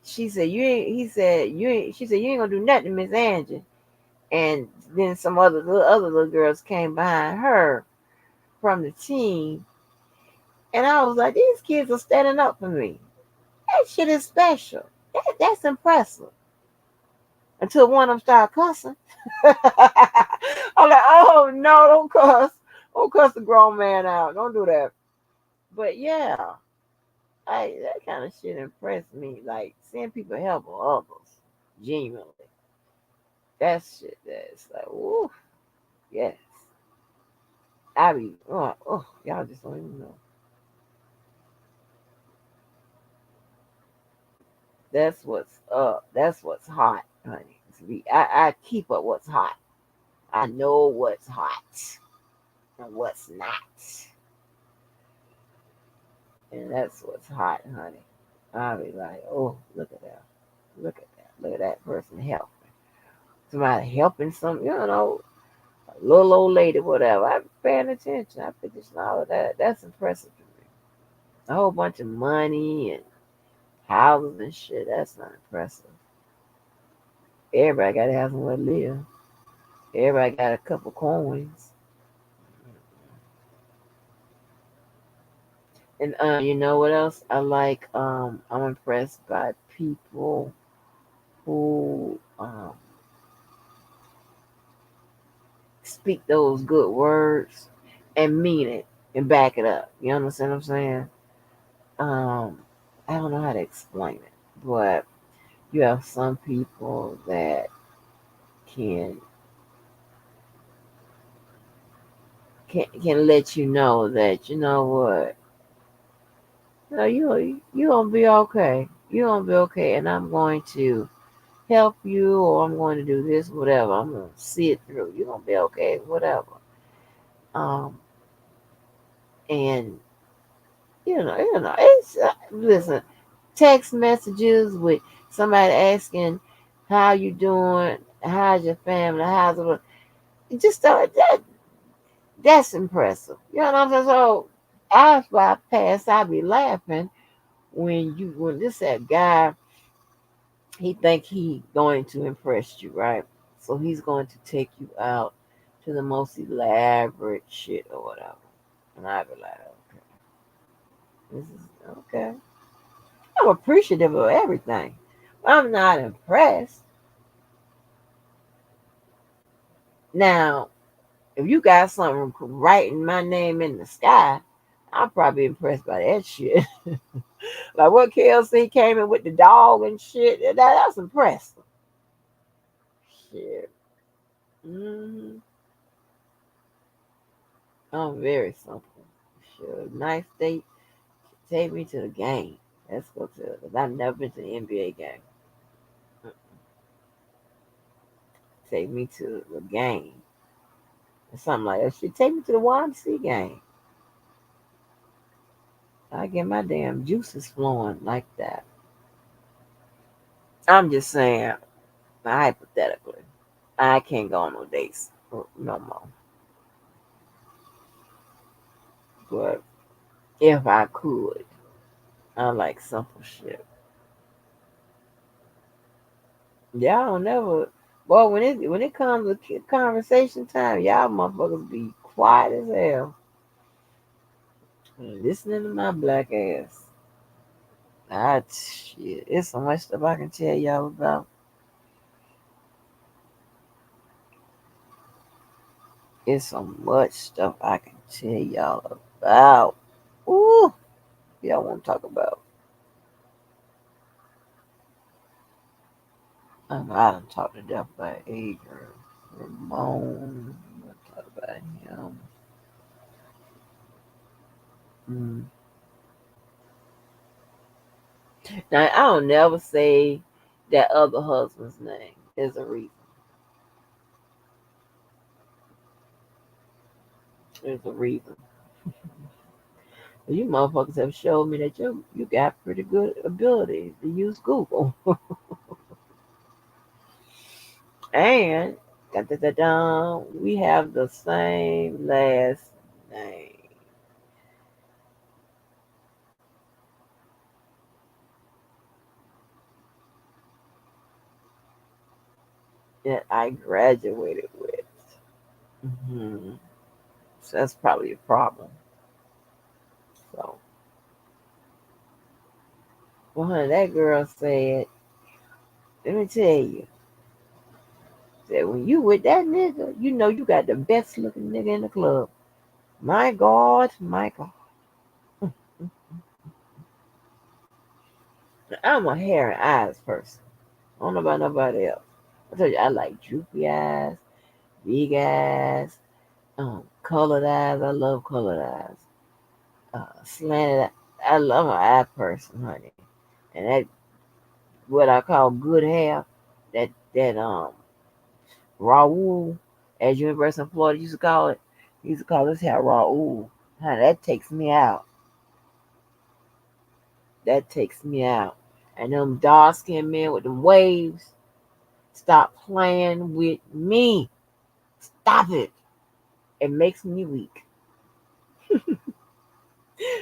she said, "You ain't." He said, "You ain't." She said, "You ain't gonna do nothing, Miss Angie." And then some other little girls came behind her from the team, and I was like, "These kids are standing up for me. That shit is special. That's impressive." Until one of them started cussing. I'm like, oh no, don't cuss the grown man out, don't do that. But yeah, that kind of shit impressed me. Like seeing people help others, genuinely. That shit, that's like, woo, yes. I be, y'all just don't even know. That's what's up. That's what's hot, honey. I keep up what's hot. I know what's hot and what's not. And that's what's hot, honey. I'll be like, oh, look at that. Look at that. Look at that person helping. Somebody helping a little old lady, whatever. I'm paying attention. I pay attention to all of that. That's impressive to me. A whole bunch of money and houses and shit. That's not impressive. Everybody got to have somewhere to live. Everybody got a couple coins. And you know what else I like? I'm impressed by people who speak those good words and mean it and back it up. You understand what I'm saying? Um, I don't know how to explain it, but you have some people that can can let you know that you know what. No, you gonna be okay. You gonna be okay, and I'm going to help you, or I'm going to do this, whatever. I'm gonna see it through. You're gonna be okay, whatever. Um, and it's listen, text messages with somebody asking how you doing, how's your family, how's it, just that's impressive. You know what I'm saying? So after I pass, I be laughing when this that guy he think he going to impress you, right? So he's going to take you out to the most elaborate shit or whatever, and I be like, okay, this is okay. I'm appreciative of everything. I'm not impressed. Now, if you got something writing my name in the sky, I'm probably impressed by that shit. Like what KLC came in with the dog and shit. That's impressive. Shit. hmm I'm very simple. Sure. Nice date. Take me to the game. Let's go to it. Cause I've never been to the NBA game. Take me to the game. Or something like that. Shit, take me to the YMC game. I get my damn juices flowing like that. I'm just saying, hypothetically, I can't go on no dates no more. But if I could, I like simple shit. Y'all don't never. Boy, when it comes to conversation time, y'all motherfuckers be quiet as hell. Listening to my black ass. Shit. It's so much stuff I can tell y'all about. It's so much stuff I can tell y'all about. Ooh, y'all want to talk about? I done talked to death about Adrian, Ramon. I talk about him. Mm. Now I don't never say that other husband's name. There's a reason. There's a reason. You motherfuckers have showed me that you got pretty good ability to use Google. And da, da, da, da, we have the same last name that I graduated with. Hmm. So that's probably a problem. So, well, honey, that girl said, let me tell you, said when you with that nigga, you know you got the best looking nigga in the club. My God, my God. I'm a hair and eyes person. I don't know about nobody else. I told you I like droopy eyes, big eyes, colored eyes. I love colored eyes. Slanted. I love an eye person, honey. And that what I call good hair. That Raul, as University of Florida used to call it. He used to call this hair Raul. Honey, that takes me out. That takes me out. And them dark skinned men with them waves. Stop playing with me. Stop it. It makes me weak.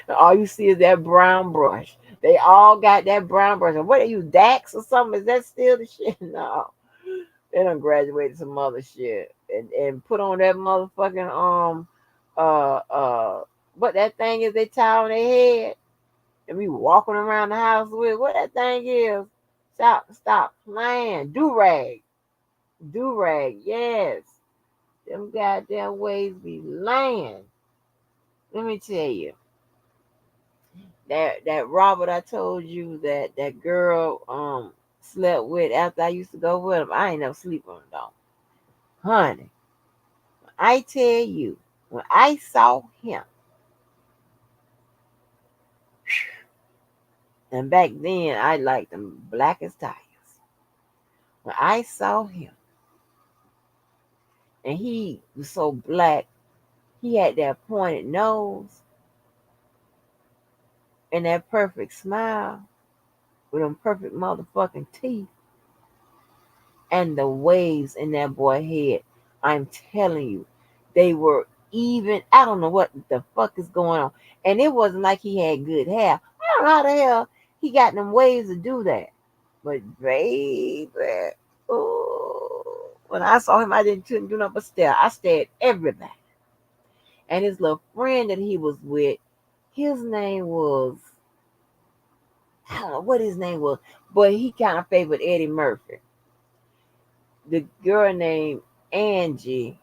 All you see is that brown brush. They all got that brown brush. And what are you, Dax or something? Is that still the shit? No. They done graduated some other shit. And put on that motherfucking what that thing is they tie on their head and be walking around the house with. What that thing is. Stop playing. Do rag. Do rag, yes. Them goddamn ways be lying. Let me tell you. That Robert I told you that girl slept with after I used to go with him. I ain't never sleep on him though. Honey, I tell you, when I saw him, and back then I liked them black as tires. When I saw him, and he was so black, he had that pointed nose and that perfect smile with them perfect motherfucking teeth and the waves in that boy head. I'm telling you, they were even. I don't know what the fuck is going on. And it wasn't like he had good hair. I don't know how the hell he got them ways to do that. But baby, oh, when I saw him, I couldn't do nothing but stare. I stared at everybody. And his little friend that he was with, his name was, I don't know what his name was, but he kind of favored Eddie Murphy. The girl named Angie,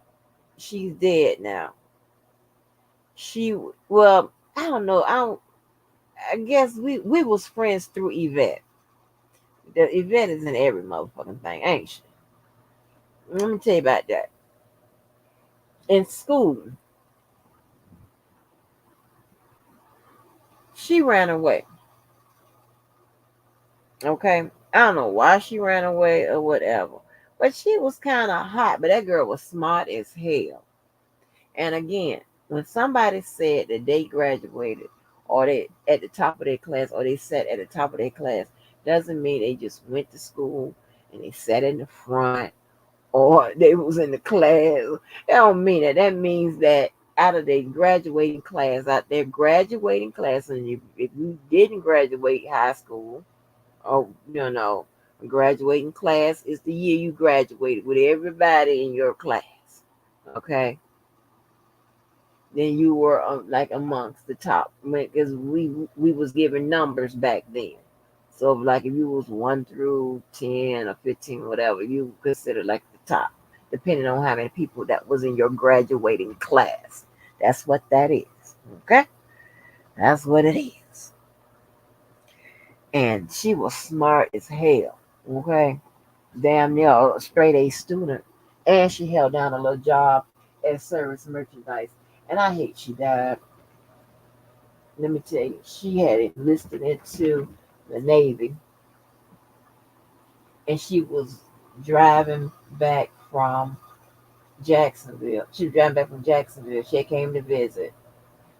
she's dead now. She, well, I don't know. I guess we was friends through Yvette. The Yvette is in every motherfucking thing, ain't she? Let me tell you about that. In school, she ran away. Okay, I don't know why she ran away or whatever, but she was kind of hot. But that girl was smart as hell. And again, when somebody said that they graduated or they at the top of their class or they sat at the top of their class, doesn't mean they just went to school and they sat in the front or they was in the class. That don't mean that. That means that out of their graduating class, out their graduating class, and if you didn't graduate high school, or graduating class is the year you graduated with everybody in your class. Okay, then you were like amongst the top because we was given numbers back then. So like if you was 1 through 10 or 15, whatever, you considered like the top, depending on how many people that was in your graduating class. That's what that is. Okay, that's what it is. And she was smart as hell. Okay, damn near a straight A student, and she held down a little job as service merchandise. And I hate she died. Let me tell you, she had enlisted into the Navy, and she was driving back from Jacksonville. She was driving back from Jacksonville. She came to visit.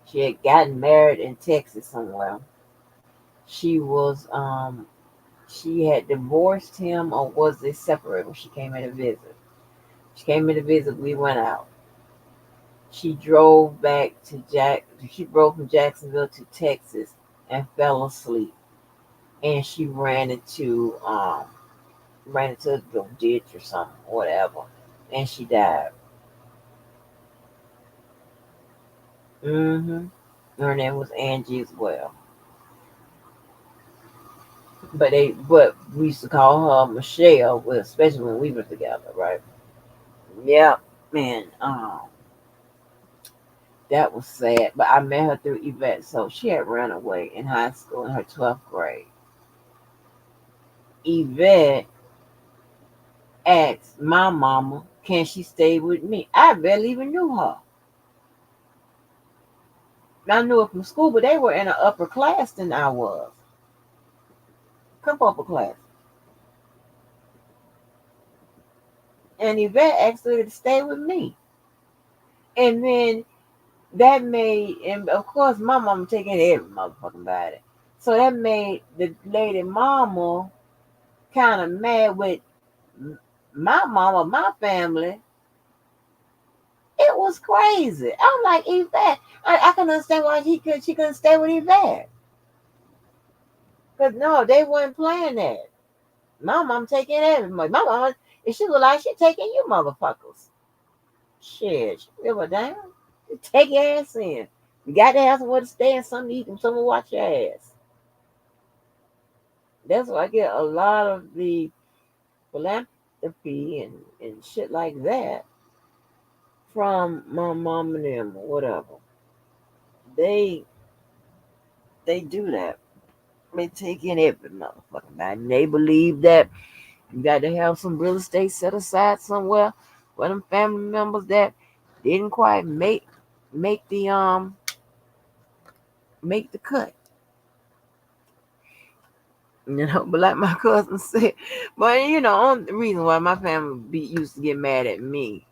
She had gotten married in Texas somewhere. She was she had divorced him, or was they separated when she came in to visit? She came in to visit. We went out. She drove back to She drove from Jacksonville to Texas and fell asleep. And she ran into the ditch or something, whatever, and she died. Mm-hmm. Her name was Angie as well, but we used to call her Michelle, well, especially when we were together, right? Yeah, man. That was sad. But I met her through Yvette, so she had run away in high school in her 12th grade. Yvette asked my mama, "Can she stay with me?" I barely even knew her. I knew her from school, but they were in an upper class than I was. Couple upper class. And Yvette asked her to stay with me. And then that made, and of course, my mama taking every motherfucking body. So that made the lady mama kind of mad with my mama, my family. It was crazy. I'm like, Yvette, I can understand why she couldn't stay with Yvette. Because no, they weren't playing that. My mom taking everybody. My mama, if she was like, she taking you motherfuckers. Shit, she give a damn. Take your ass in. You got to have somewhere to stay and something to eat and someone to watch your ass. That's why I get a lot of the philanthropy and shit like that from my mom and them or whatever. They they do that. They take in every motherfucking body. And they believe that you got to have some real estate set aside somewhere for them family members that didn't quite make the make the cut. But like my cousin said, but only the reason why my family used to get mad at me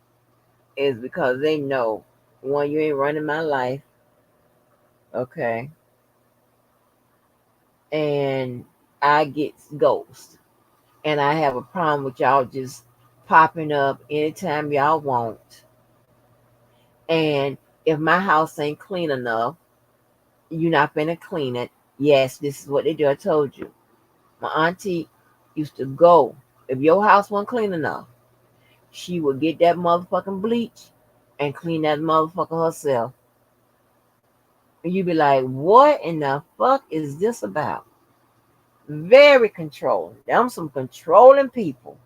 is because they know, one, you ain't running my life, okay, and I get ghost, and I have a problem with y'all just popping up anytime y'all want, and if my house ain't clean enough, you're not gonna clean it. Yes, this is what they do. I told you. My auntie used to go, if your house wasn't clean enough, she would get that motherfucking bleach and clean that motherfucker herself. And you'd be like, what in the fuck is this about? Very controlling. Them some controlling people.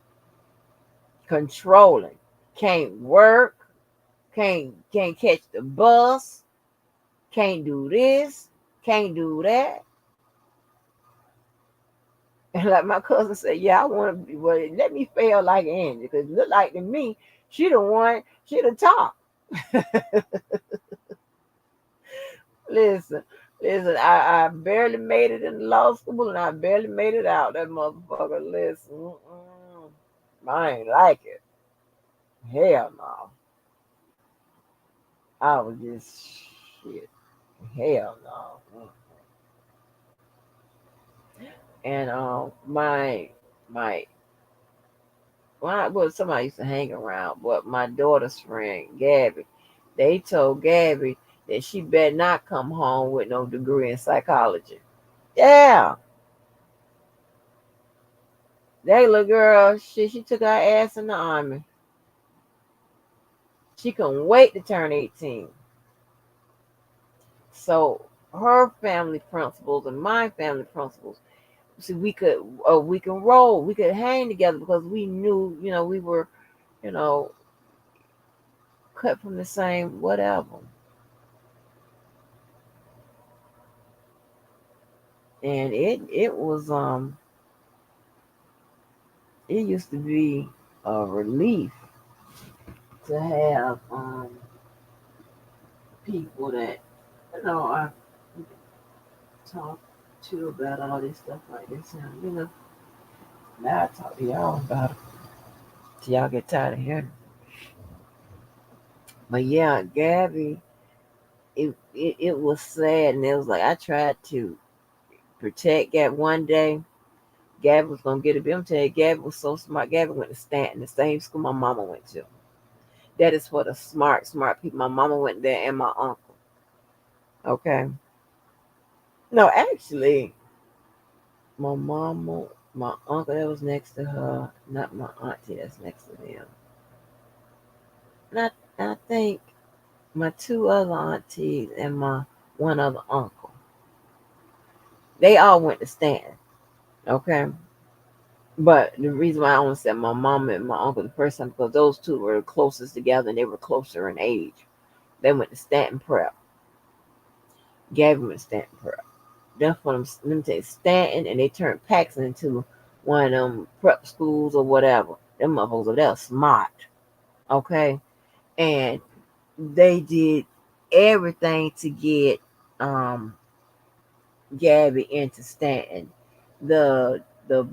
Controlling. Can't work. Can't catch the bus. Can't do this. Can't do that. And like my cousin said, yeah, I want to be, well, let me fail like Angie. Because it look like to me, she the top. Listen, listen, I barely made it in law school and I barely made it out. That motherfucker, listen, I ain't like it. Hell no. I was just shit. Hell no. And my well, somebody used to hang around, but my daughter's friend Gabby, They told Gabby that she better not come home with no degree in psychology. Yeah, that little girl, she took her ass in the army. She couldn't wait to turn 18. So her family principles and my family principles. See, we could roll, we could hang together because we knew, we were, you know, cut from the same whatever. And it used to be a relief to have people that I talk to about all this stuff like this. And now I talk to y'all about it till y'all get tired of hearing. But yeah, Gabby, it was sad, and it was like I tried to protect Gabby. One day Gabby was gonna get a bill. I'm telling you, Gabby was so smart. Gabby went to Stanton, the same school my mama went to. That is for the smart people. My mama went there and my uncle. Okay. No, actually, my mama, my uncle that was next to her, not my auntie that's next to them. And I think my two other aunties and my one other uncle, they all went to Stanton. Okay. But the reason why I only said my mama and my uncle the first time because those two were closest together and they were closer in age. They went to Stanton Prep. Gabby went to Stanton Prep. That's what let me tell you, Stanton, and they turned Paxton into one of them prep schools or whatever. Them motherfuckers over there smart. Okay? And they did everything to get um Gabby into Stanton. The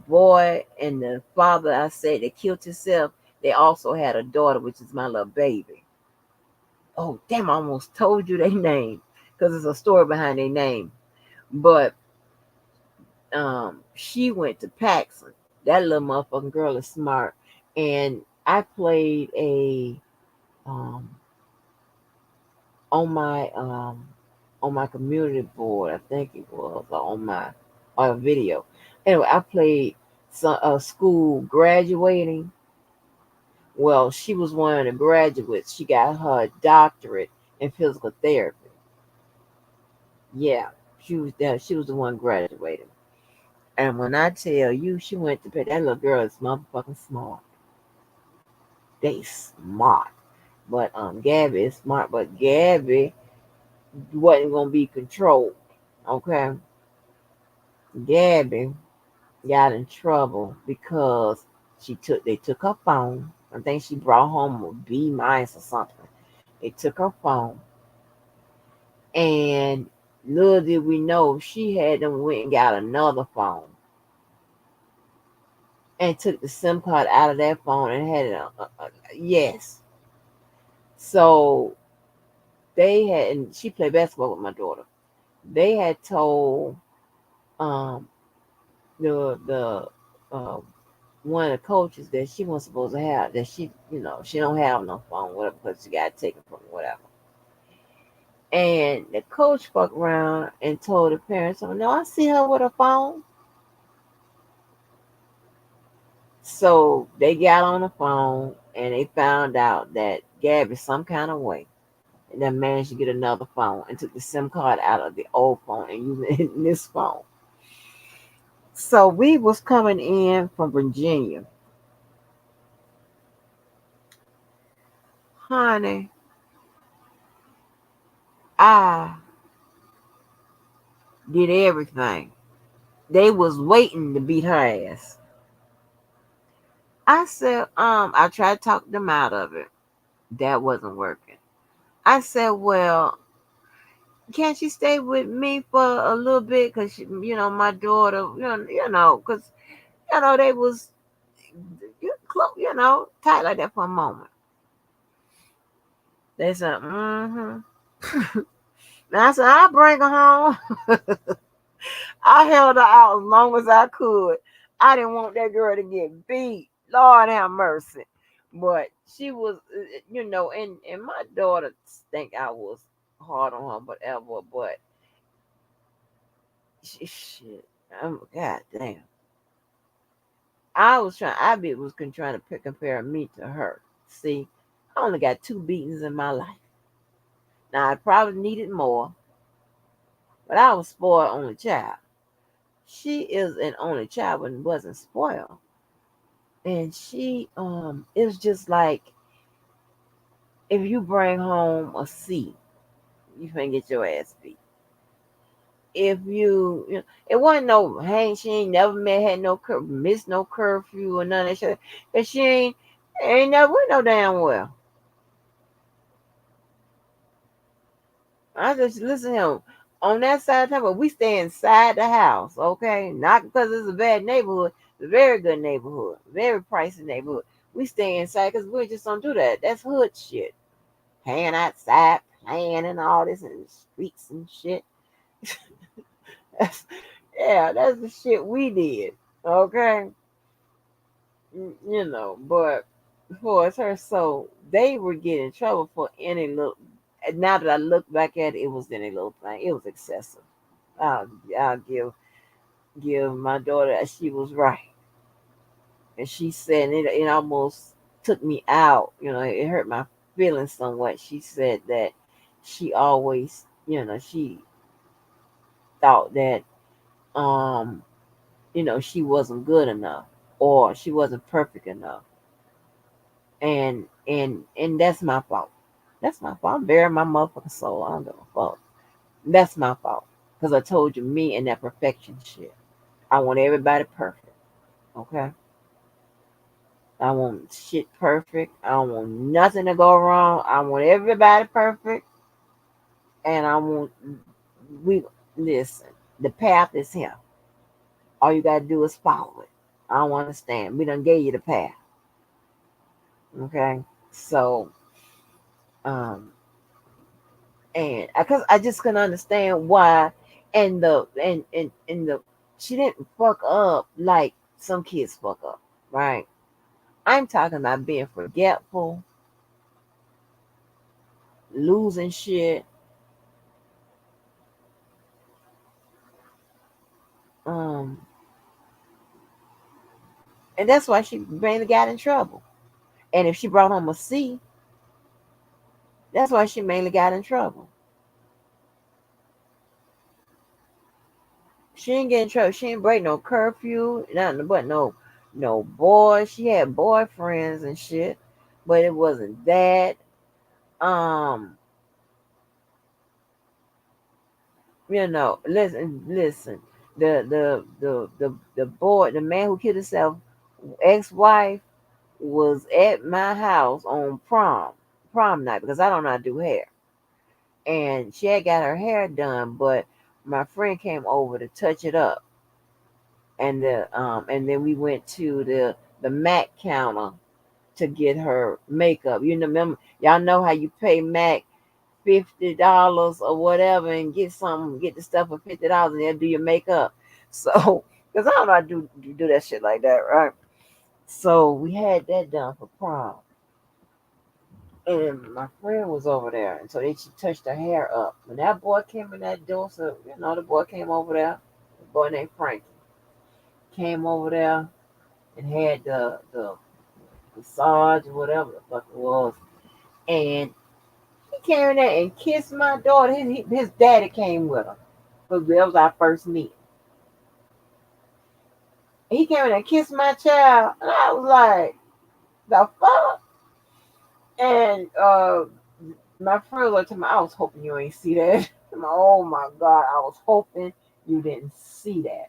boy and the father I said that killed himself, they also had a daughter, which is my little baby. Oh damn, I almost told you their name. Because there's a story behind their name. But she went to Paxson. That little motherfucking girl is smart. And I played a um on my community board, I think it was, or on my video. Anyway, I played some school graduating. Well, she was one of the graduates. She got her doctorate in physical therapy. Yeah, she was there. She was the one graduating. And when I tell you, she went to bed. That little girl is motherfucking smart. They smart. But Gabby is smart. But Gabby wasn't gonna be controlled. Okay, Gabby got in trouble because they took her phone. I think she brought home a B minus or something. They took her phone, and little did we know she had them went and got another phone and took the SIM card out of that phone and had it. Yes, so they had, and she played basketball with my daughter. They had told um the one of the coaches that she wasn't supposed to have that she don't have no phone whatever because she got taken from whatever. And the coach fucked around and told the parents, "Oh no, I see her with a phone." So they got on the phone and they found out that Gabby some kind of way and then managed to get another phone and took the SIM card out of the old phone and using it in this phone. So we was coming in from Virginia. Honey, I did everything. They was waiting to beat her ass. I said, I tried to talk them out of it. That wasn't working. I said, well, can't you stay with me for a little bit? Cause my daughter, cause they was close, tight like that for a moment. They said, mm-hmm. And I said, I'll bring her home. I held her out as long as I could. I didn't want that girl to get beat. Lord have mercy. But she was, and my daughter think I was hard on her, whatever. But shit, god damn. Trying to compare me to her. See, I only got two beatings in my life. Now I probably needed more, but I was spoiled only child. She is an only child, but wasn't spoiled, and she it was just like if you bring home a C, you finna get your ass beat. If it wasn't no, hey, she ain't never had no missed no curfew or none of that shit. Cause she ain't never went no damn well. I just listen to him on that side of town, but we stay inside the house, okay? Not because it's a bad neighborhood. It's a very good neighborhood, very pricey neighborhood. We stay inside because we just don't do that. That's hood shit. Hanging outside, playing and all this in the streets and shit. That's, yeah, that's the shit we did, okay? But for it's her, so they were getting in trouble for any little. Now that I look back at it, it was any little thing. It was excessive. I'll give my daughter that she was right, and she said it almost took me out. It hurt my feelings somewhat. She said that she always, she thought that um, she wasn't good enough or she wasn't perfect enough, and that's my fault. That's my fault. I'm bearing my motherfucking soul. I don't give a fuck. That's my fault. Because I told you, me and that perfection shit. I want everybody perfect. Okay? I want shit perfect. I don't want nothing to go wrong. I want everybody perfect. And we, listen, the path is here. All you got to do is follow it. I don't understand. We done gave you the path. Okay? So, um, and because I just couldn't understand why, and the she didn't fuck up like some kids fuck up, right? I'm talking about being forgetful, losing shit, um, and that's why she mainly got in trouble. And if she brought home a C, that's why she mainly got in trouble. She didn't get in trouble. She didn't break no curfew, nothing but no boys. She had boyfriends and shit, but it wasn't that. Um, listen. The man who killed himself, ex-wife, was at my house on prom night because I don't know how to do hair, and she had got her hair done, but my friend came over to touch it up, and then we went to the Mac counter to get her makeup. Remember, y'all know how you pay Mac $50 or whatever and get the stuff for $50 and they'll do your makeup. So, because I don't know how to do that shit like that, right? So we had that done for prom. And my friend was over there. And so then she touched her hair up. When that boy came in that door, so the boy came over there, the boy named Frankie, came over there and had the massage or whatever the fuck it was. And he came in there and kissed my daughter. His daddy came with him. Because that was our first meet. He came in and kissed my child. And I was like, the fuck? And my friend looked at me, I was hoping you ain't see that. Oh my God, I was hoping you didn't see that.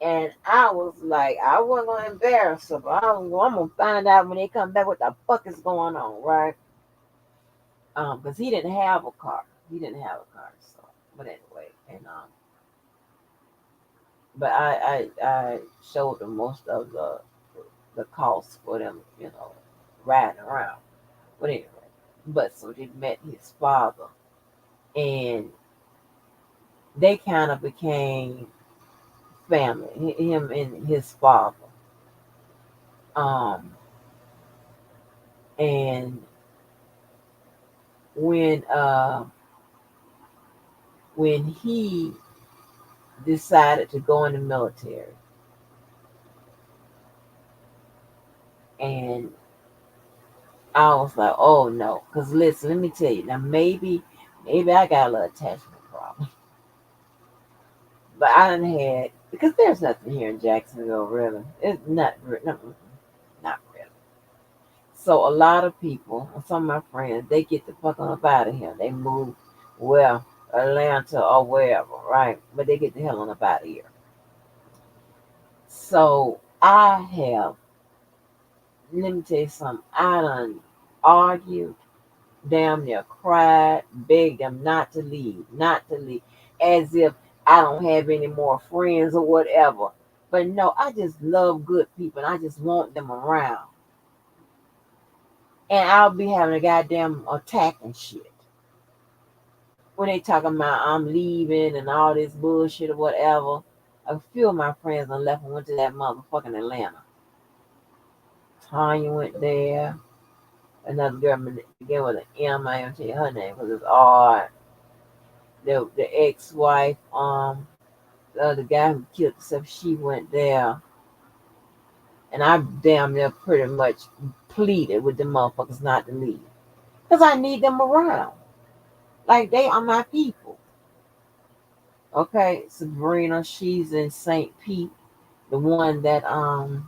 And I was like, I wasn't going to embarrass her, but I'm going to find out when they come back what the fuck is going on, right? Because he didn't have a car. He didn't have a car, so. But anyway, and but I showed them most of the costs for them, riding around. But anyway, but so they met his father, and they kind of became family. Him and his father, Um, and when uh, when he decided to go in the military, and I was like, oh no, because listen, let me tell you now, maybe I got a little attachment problem, but I done had because there's nothing here in Jacksonville really. It's not really. So a lot of people, some of my friends, they get the fuck on up out of here. They move, well, Atlanta or wherever, right? But they get the hell on up out of here. So I have, let me tell you something. I done argued, damn near cried, begged them not to leave, not to leave, as if I don't have any more friends or whatever. But no, I just love good people and I just want them around. And I'll be having a goddamn attack and shit. When they talking about I'm leaving and all this bullshit or whatever, a few of my friends done left and went to that motherfucking Atlanta. Tanya went there. Another girl began with an M. I ain't gonna tell you her name because it's odd. The ex-wife, the guy who killed himself, she went there, and I damn near pretty much pleaded with the motherfuckers not to leave because I need them around. Like they are my people. Okay, Sabrina, she's in St. Pete, the one that I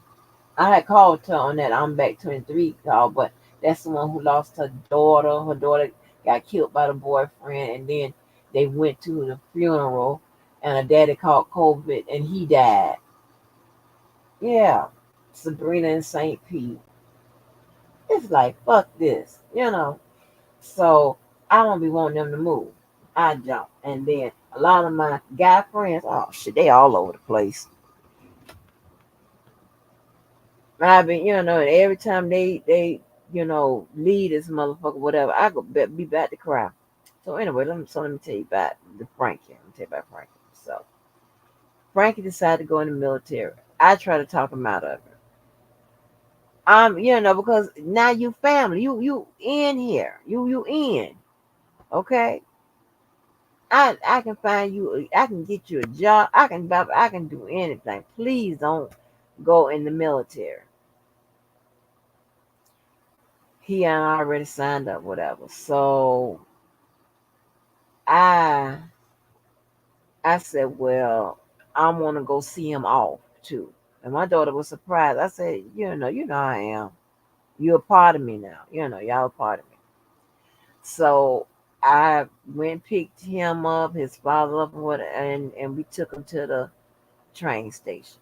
had called her on that I'm back 23 call, but that's the one who lost her daughter. Her daughter got killed by the boyfriend, and then they went to the funeral, and her daddy caught COVID, and he died. Yeah, Sabrina in St. Pete. It's like fuck this. So I don't be wanting them to move. I don't. And then a lot of my guy friends, oh shit, they all over the place. I been, and every time they leave this motherfucker, whatever, I go be back to cry. So anyway, let me tell you about the Frankie. Let me tell you about Frankie. So Frankie decided to go in the military. I try to talk him out of it. Because now you family, you in here, you in, okay. I can find you, I can get you a job, I can do anything. Please don't go in the military. He had already signed up, whatever. So I I said, well, I want to go see him off too. And my daughter was surprised. I said, you know I am. You're a part of me now. Y'all a part of me. So I went picked him up, his father up, and we took him to the train station.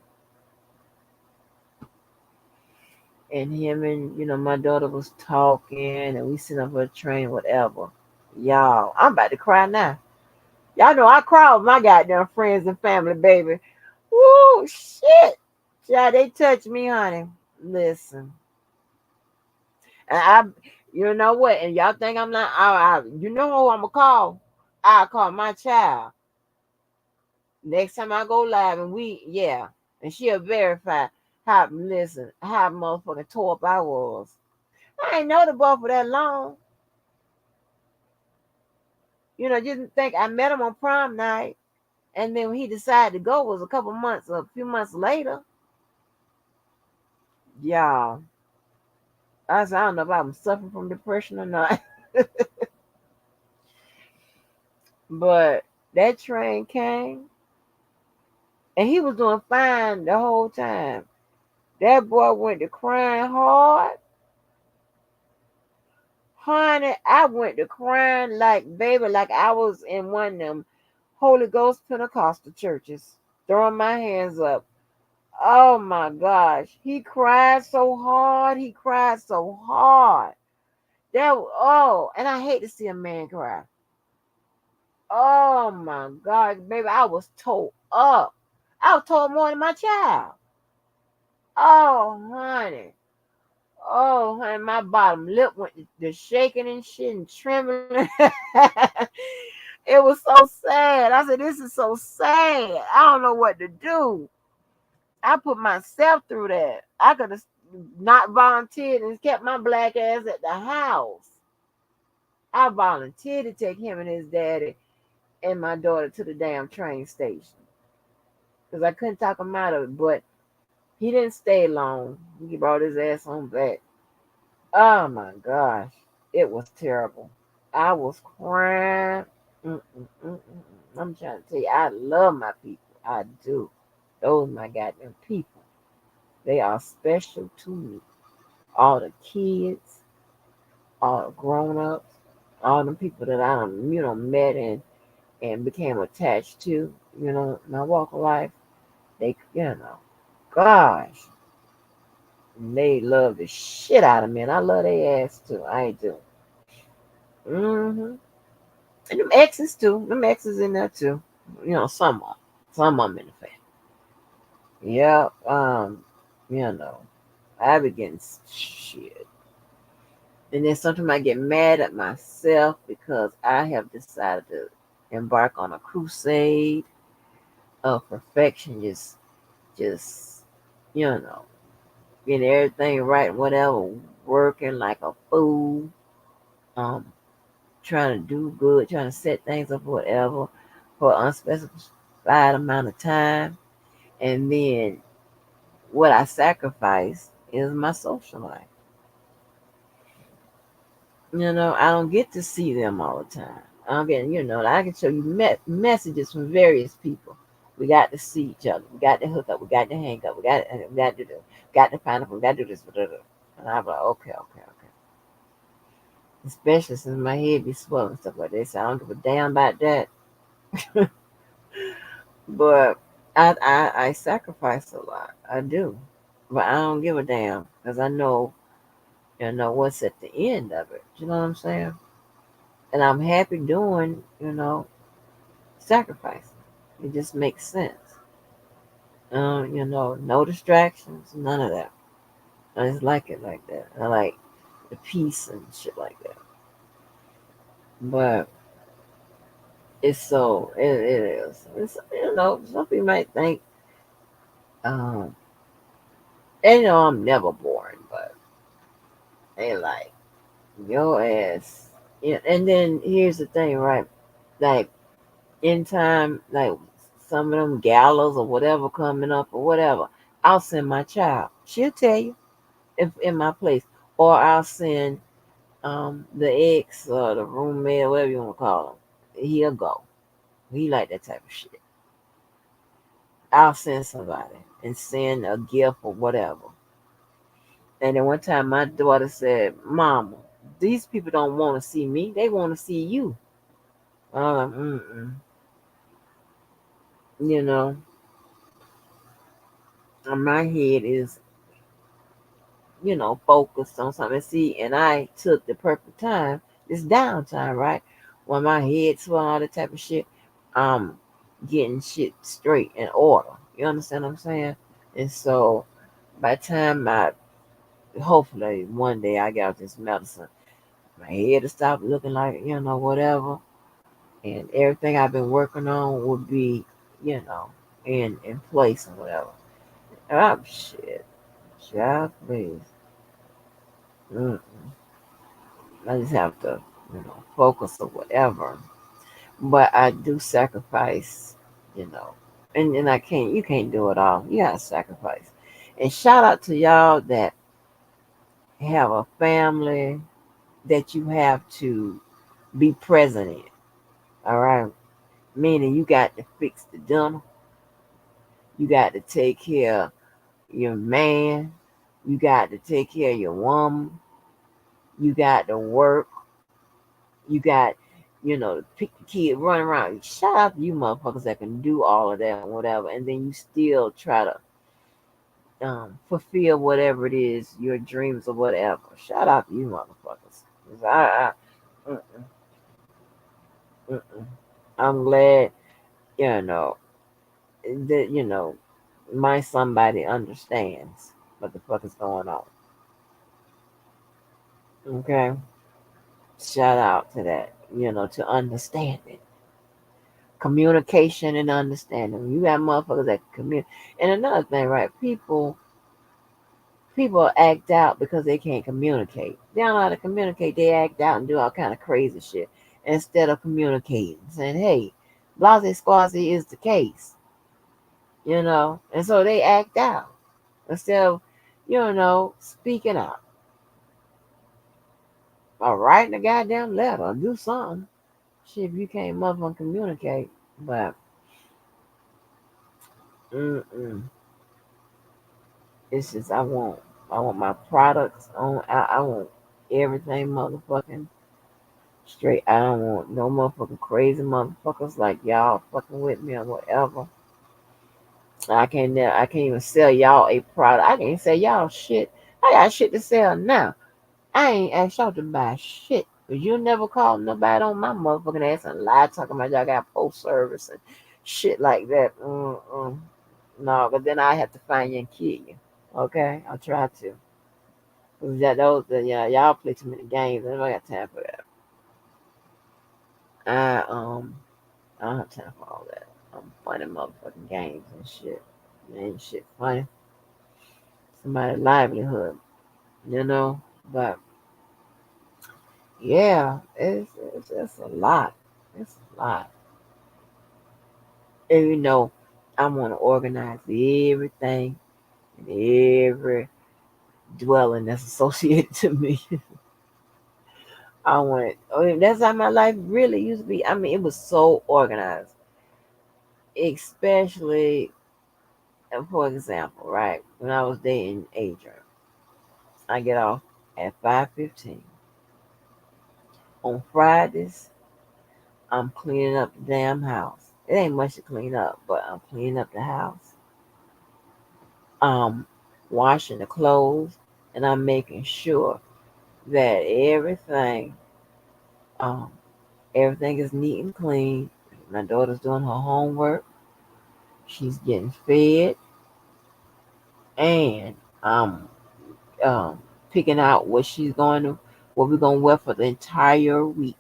And him and my daughter was talking, and we sitting up for a train, whatever. Y'all, I'm about to cry now. Y'all know I cry with my goddamn friends and family, baby. Woo, shit. Yeah, they touch me, honey. Listen, and you know what? And y'all think I'm not? You know who I'm gonna call? I call my child next time I go live, and and she'll verify how motherfucking tore up I was. I ain't know the boy for that long. Just think I met him on prom night, and then when he decided to go was a few months later. Y'all, I don't know if I'm suffering from depression or not. But that train came and he was doing fine the whole time. That boy went to crying hard. Honey, I went to crying like baby, like I was in one of them Holy Ghost Pentecostal churches, throwing my hands up. Oh my gosh. He cried so hard. He cried so hard. And I hate to see a man cry. Oh my God, baby, I was tore up. I was told more than my child. Oh, honey. Oh, honey, my bottom lip went to shaking and shit and trembling. It was so sad. I said, this is so sad. I don't know what to do. I put myself through that. I could have, not volunteered and kept my black ass at the house. I volunteered to take him and his daddy and my daughter to the damn train station because I couldn't talk him out of it. But he didn't stay long. He brought his ass on back. Oh my gosh, it was terrible. I was crying. Mm-mm. I'm trying to tell you, I love my people. I do. Those my goddamn people. They are special to me. All the kids, all the grown ups, all the people that I met and became attached to, my walk of life. Gosh, they love the shit out of me, and I love their ass too. I do. hmm And them exes too. Them exes in there too. Some of them in the family. Yeah. You know, I be getting shit. And then sometimes I get mad at myself because I have decided to embark on a crusade of perfection. Just, you know, getting everything right, whatever, working like a fool, um, trying to do good, trying to set things up, whatever, for an unspecified amount of time. And then what I sacrifice is my social life. I don't get to see them all the time. I don't get, I can show you messages from various people. We got to see each other. We got to hook up. We got to hang up. We got to do. Got to find out. We got to do this. Blah, blah, blah. And I'm like, okay, okay, okay. Especially since my head be swelling and stuff like that. So I don't give a damn about that. But I sacrifice a lot. I do. But I don't give a damn because I know, what's at the end of it. You know what I'm saying? And I'm happy doing, sacrificing. It just makes sense. No distractions, none of that. I just like it like that. I like the peace and shit like that. But it is. It's, some people might think, um, and I'm never boring, but they like your ass. Yeah, and then here's the thing, right? Like in time, like some of them galas or whatever coming up or whatever, I'll send my child. She'll tell you if in my place, or I'll send the ex or the roommate, whatever you want to call him. He'll go. He like that type of shit. I'll send somebody and send a gift or whatever. And then one time my daughter said, "Mama, these people don't want to see me. They want to see you." I'm like, mm-mm. You know, and my head is, focused on something. See, and I took the perfect time, this downtime, right? When my head swell, all that type of shit, I'm getting shit straight in order. You understand what I'm saying? And so by the time hopefully one day I got this medicine, my head will stop looking like, whatever. And everything I've been working on would be, you know, in place and whatever. Shit. Child, please. Mm. I just have to, focus or whatever. But I do sacrifice, you know, and you can't do it all. You gotta sacrifice. And shout out to y'all that have a family that you have to be present in. All right. Meaning you got to fix the dinner. You got to take care of your man. You got to take care of your woman. You got to work. You got, to pick the kid, run around. Shout out to you motherfuckers that can do all of that and whatever. And then you still try to fulfill whatever it is, your dreams or whatever. Shout out to you motherfuckers. 'Cause mm-mm, mm-mm. I'm glad, you know, that, my somebody understands what the fuck is going on. Okay? Shout out to that, to understand it. Communication and understanding. You got motherfuckers that communicate. And another thing, right? People People act out because they can't communicate. They don't know how to communicate. They act out and do all kind of crazy shit instead of communicating, saying, "Hey, blase squazy is the case," And so they act out instead of, speaking out or writing a goddamn letter or do something. Shit, if you can't motherfucking communicate, but mm-mm. It's just I want my products on. I want everything motherfucking straight. I don't want no motherfucking crazy motherfuckers like y'all fucking with me or whatever. I can't even sell y'all a product. I can't sell y'all shit. I got shit to sell now. I ain't asked y'all to buy shit. Cause you never called nobody on my motherfucking ass and lie talking about y'all got post service and shit like that. No, but then I have to find you and kill you. Okay, I'll try to. 'Cause yeah, y'all play too many games. I don't got time for that. I I don't have time for all that. Funny motherfucking games and shit. Ain't shit funny. Somebody's livelihood, you know. But yeah, it's a lot. It's a lot. And I want to organize everything and every dwelling that's associated to me. I want it. I mean, that's how my life really used to be. I mean, it was so organized, especially, for example, right when I was dating Adrian, I get off at 5:15 on Fridays. I'm cleaning up the damn house. It ain't much to clean up, but I'm cleaning up the house. I'm washing the clothes, and I'm making sure that um, everything is neat and clean. My daughter's doing her homework. She's getting fed, and I'm um, picking out what we're gonna wear for the entire week.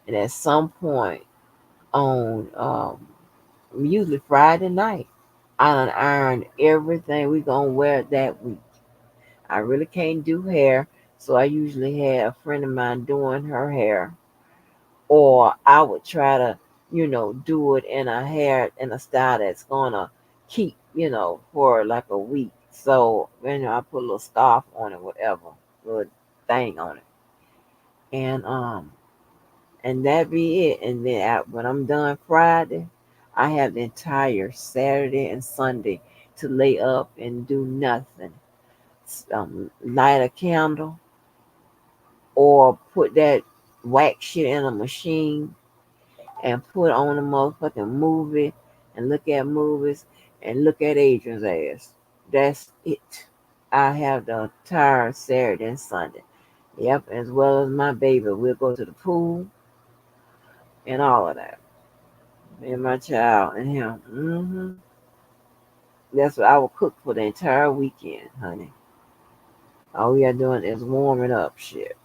And at some point on usually Friday night, I done iron everything we gonna wear that week. I really can't do hair, so I usually have a friend of mine doing her hair, or I would try to, do it in a style that's gonna keep, for like a week. So, I put a little scarf on it, whatever, little thing on it, and that be it. And then when I'm done Friday, I have the entire Saturday and Sunday to lay up and do nothing. Light a candle or put that wax shit in a machine and put on a motherfucking movie and look at movies and look at Adrian's ass. That's it. I have the entire Saturday and Sunday. Yep, as well as my baby. We'll go to the pool and all of that. Me and my child and him. That's what I will cook for the entire weekend, honey. All we are doing is warming up shit.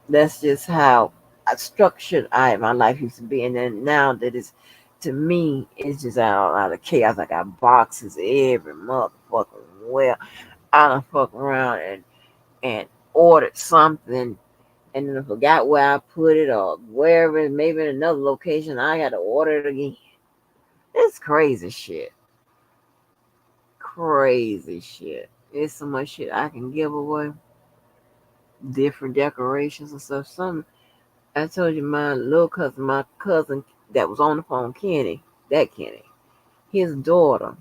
That's just how structured my life used to be, and then now that it's to me, it's just out of chaos. I got boxes every motherfucking well. I done fuck around and ordered something and then I forgot where I put it or wherever, maybe in another location. I got to order it again. It's crazy shit. Crazy shit. It's so much shit I can give away. Different decorations and stuff. I told you my cousin that was on the phone, Kenny, his daughter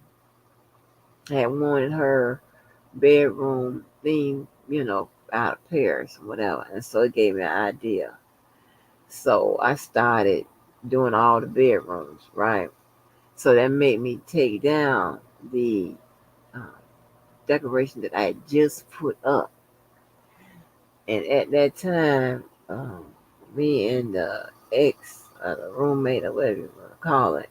had wanted her bedroom theme, out of Paris or whatever. And so it gave me an idea. So I started doing all the bedrooms, right? So that made me take down the uh, decoration that I had just put up. And at that time, me and the the roommate or whatever you want to call it,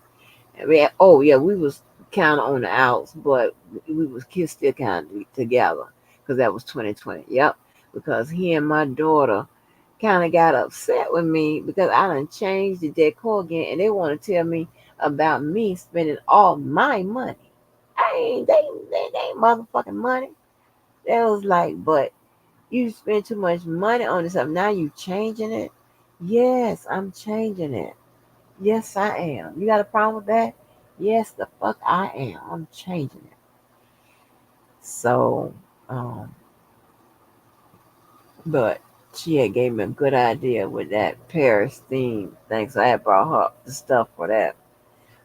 oh yeah, we was kind of on the outs, but we was still kind of together because that was 2020. Yep, because he and my daughter kind of got upset with me because I done changed the decor again, and they want to tell me about me spending all my money. they ain't motherfucking money. That was like, but you spend too much money on this stuff. Now you changing it. Yes, I'm changing it. Yes, I am. You got a problem with that? Yes, the fuck I am. I'm changing it. So, um, but she had gave me a good idea with that Paris theme thing. So I had brought her the stuff for that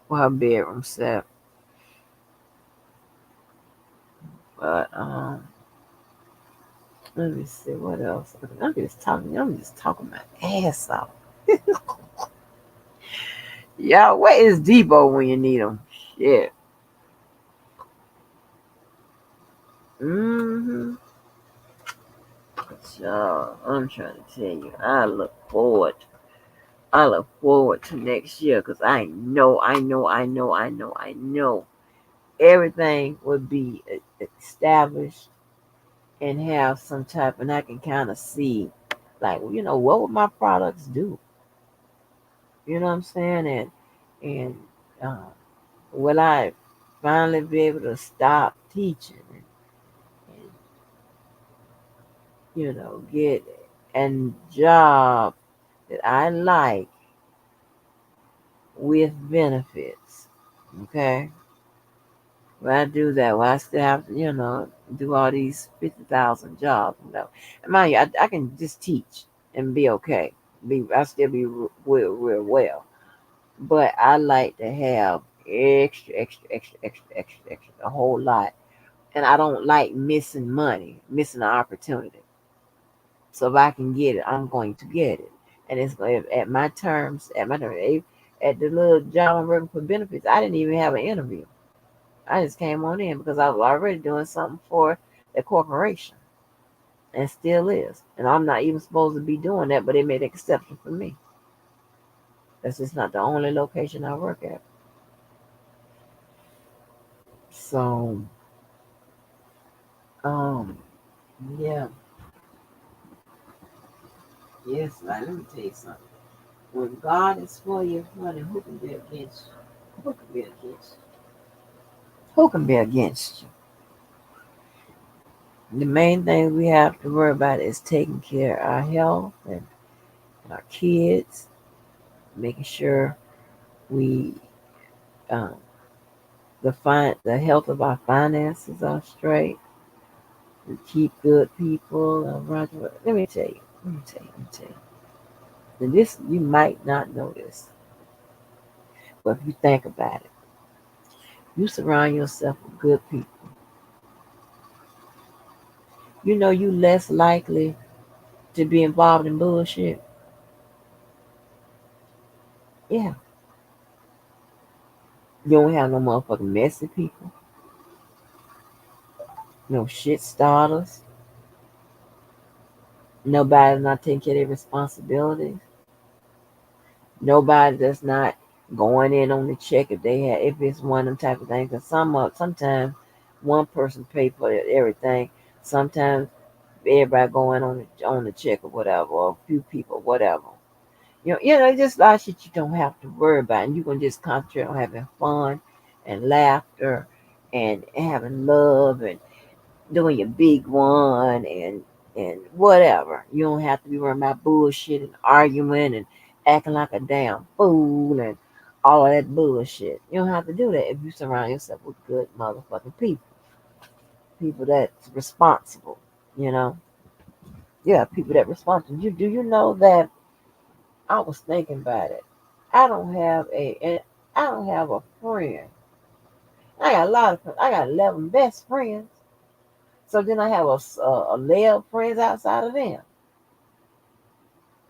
for her bedroom set. But let me see what else. I'm just talking my ass off. Y'all, where is Debo when you need him? Shit. Mm-hmm. So I'm trying to tell you, I look forward to next year because I know everything will be established and have some type, and I can kind of see, like, what would my products do? You know what I'm saying? And uh, will I finally be able to stop teaching and get a job that I like with benefits? Okay. When I do that, well, I still have to, do all these 50,000 jobs. And mind you, I can just teach and be okay. I still be real well. But I like to have extra, a whole lot. And I don't like missing money, missing an opportunity. So if I can get it, I'm going to get it. And it's going at my terms, at the little job I'm working for benefits. I didn't even have an interview. I just came on in because I was already doing something for the corporation and still is. And I'm not even supposed to be doing that, but they made an exception for me. That's just not the only location I work at. So, um, yeah, yes, like, let me tell you something. When God is for you, honey, who can be against you? Who can be against you? Who can be against you? The main thing we have to worry about is taking care of our health and our kids, making sure we um, the health of our finances are straight. We keep good people around. Let me tell you. Let me tell you. Let me tell you. And this you might not know this, but if you think about it, you surround yourself with good people. You know you less likely to be involved in bullshit. Yeah, you don't have no motherfucking messy people, no shit starters, nobody not taking care of their responsibilities. Nobody that's not going in on the check if it's one of them type of things. Cause sometimes one person pay for everything. Sometimes everybody going on the check or whatever, or a few people, whatever. Just a lot of shit you don't have to worry about, and you can just concentrate on having fun and laughter and having love and doing your big one and whatever. You don't have to be worrying about bullshit and arguing and acting like a damn fool and all of that bullshit. You don't have to do that if you surround yourself with good motherfucking people. People that's responsible, you know. Yeah, people that responsible. Do you know that I was thinking about it. I don't have I don't have a friend. I got a lot of friends. I got 11 best friends. So then I have a layer of friends outside of them.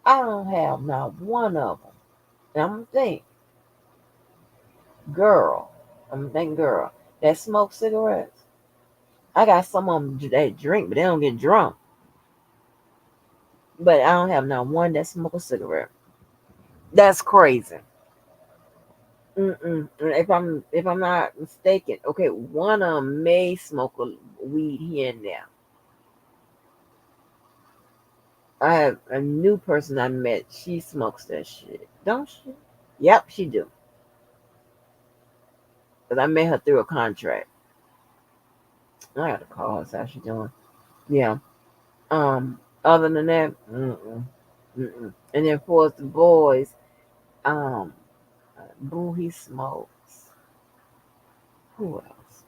I don't have not one of them. And I'm gonna think, girl. I'm gonna think, girl, that smoke cigarettes. I got some of them that drink, but they don't get drunk. But I don't have not one that smoke a cigarette. That's crazy. Mm-mm. If I'm not mistaken, okay, one of them may smoke a weed here and there. I have a new person I met. She smokes that shit, don't she? Yep, she do. Cause I met her through a contract. I got to call her. See how she doing. Yeah. Other than that, mm-mm, mm-mm. And then for us, the boys, um, Boo, he smokes. Who else?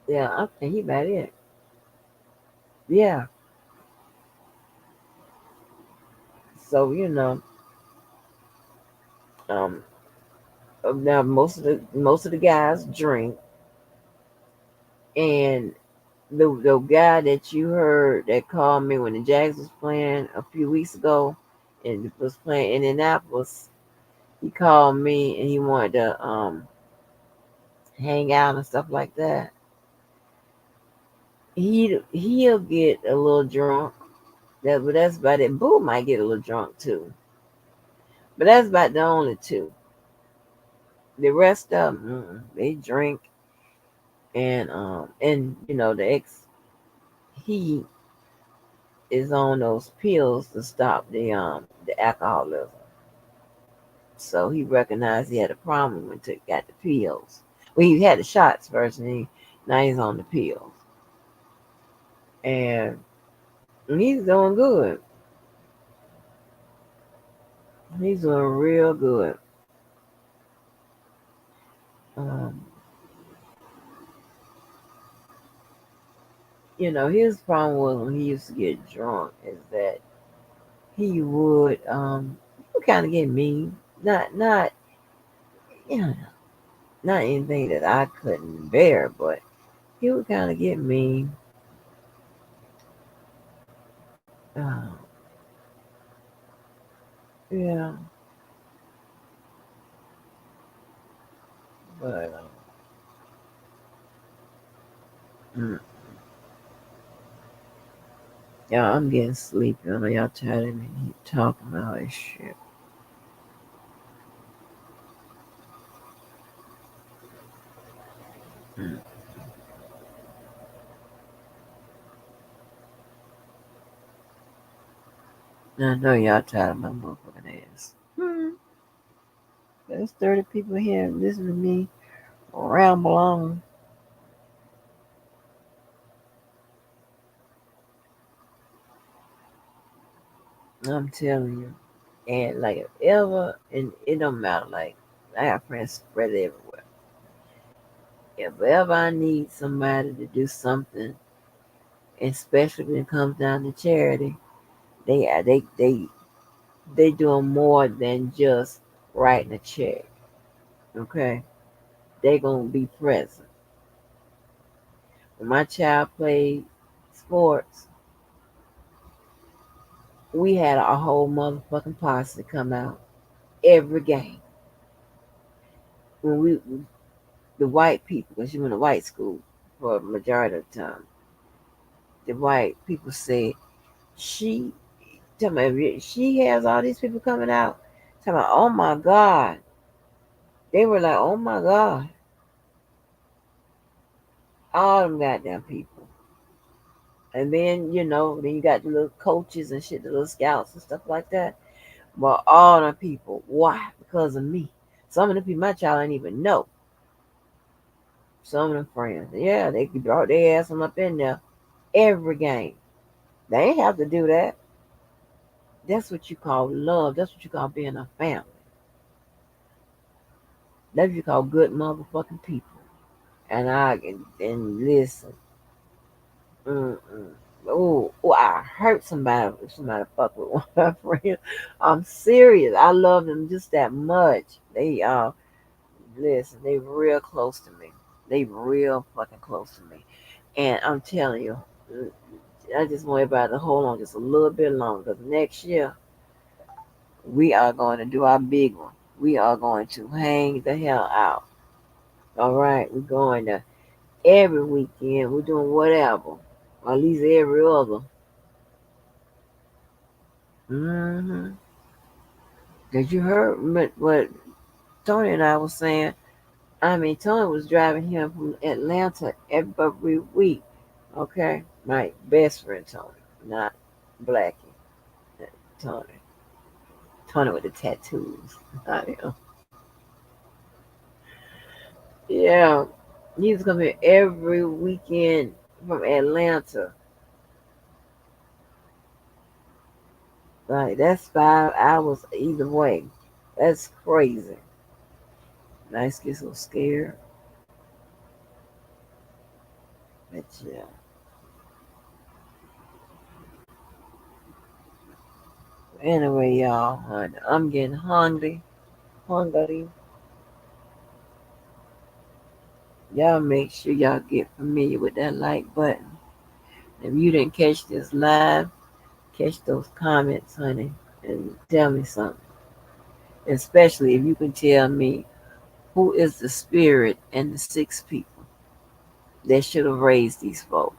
Yeah, I think he about it. Yeah. So um, now most of the guys drink, and the guy that you heard that called me when the Jags was playing a few weeks ago, and was playing in Indianapolis, he called me and he wanted to hang out and stuff like that. He'll get a little drunk. But that's about it. Boo might get a little drunk too, but that's about the only two. The rest of them, they drink, and the ex, he is on those pills to stop the alcoholism. So he recognized he had a problem when he got the pills. Well, he had the shots first, and now he's on the pills, and he's doing good. He's doing real good. Um, his problem was when he used to get drunk is that he would kind of get mean. Not you know not anything that I couldn't bear, but he would kind of get mean. Uh, yeah, but mm, yeah, I'm getting sleepy. I know y'all tired of me talking about this shit. Mm. I know y'all tired of my motherfucking ass. There's 30 people here listening to me ramble on. I'm telling you. And like if ever, and it don't matter, like I have friends spread everywhere. If ever I need somebody to do something, especially when it comes down to charity, they doing more than just writing a check. Okay, they gonna be present. When my child played sports, we had a whole motherfucking posse come out every game. When the white people, because you went to white school for a majority of the time, the white people said she tell me she has all these people coming out. Tell me, oh my God. They were like, oh my God. All them goddamn people. And then you got the little coaches and shit, the little scouts and stuff like that. But all them people, why? Because of me. Some of the people my child ain't even know. Some of them friends. Yeah, they could draw their ass them up in there every game. They ain't have to do that. That's what you call love. That's what you call being a family. That's what you call good motherfucking people. And listen. Mm-mm. Oh, I hurt somebody. If somebody fuck with one of my friends. I'm serious. I love them just that much. They listen. They real close to me. They real fucking close to me. And I'm telling you, I just want everybody to hold on just a little bit longer. Because next year we are going to do our big one. We are going to hang the hell out. All right, we're going to every weekend. We're doing whatever, or at least every other. Mm-hmm. Cause you heard what Tony and I was saying. I mean, Tony was driving him from Atlanta every week. Okay, my best friend Tony, not Blackie. Tony. Tony with the tattoos. Yeah. Yeah. He's coming every weekend from Atlanta. Like that's 5 hours either way. That's crazy. I just get so scared. But yeah. Anyway, y'all, honey, I'm getting hungry. Hungry. Y'all make sure y'all get familiar with that like button. If you didn't catch this live, catch those comments, honey, and tell me something. Especially if you can tell me who is the spirit and the six people that should have raised these folks.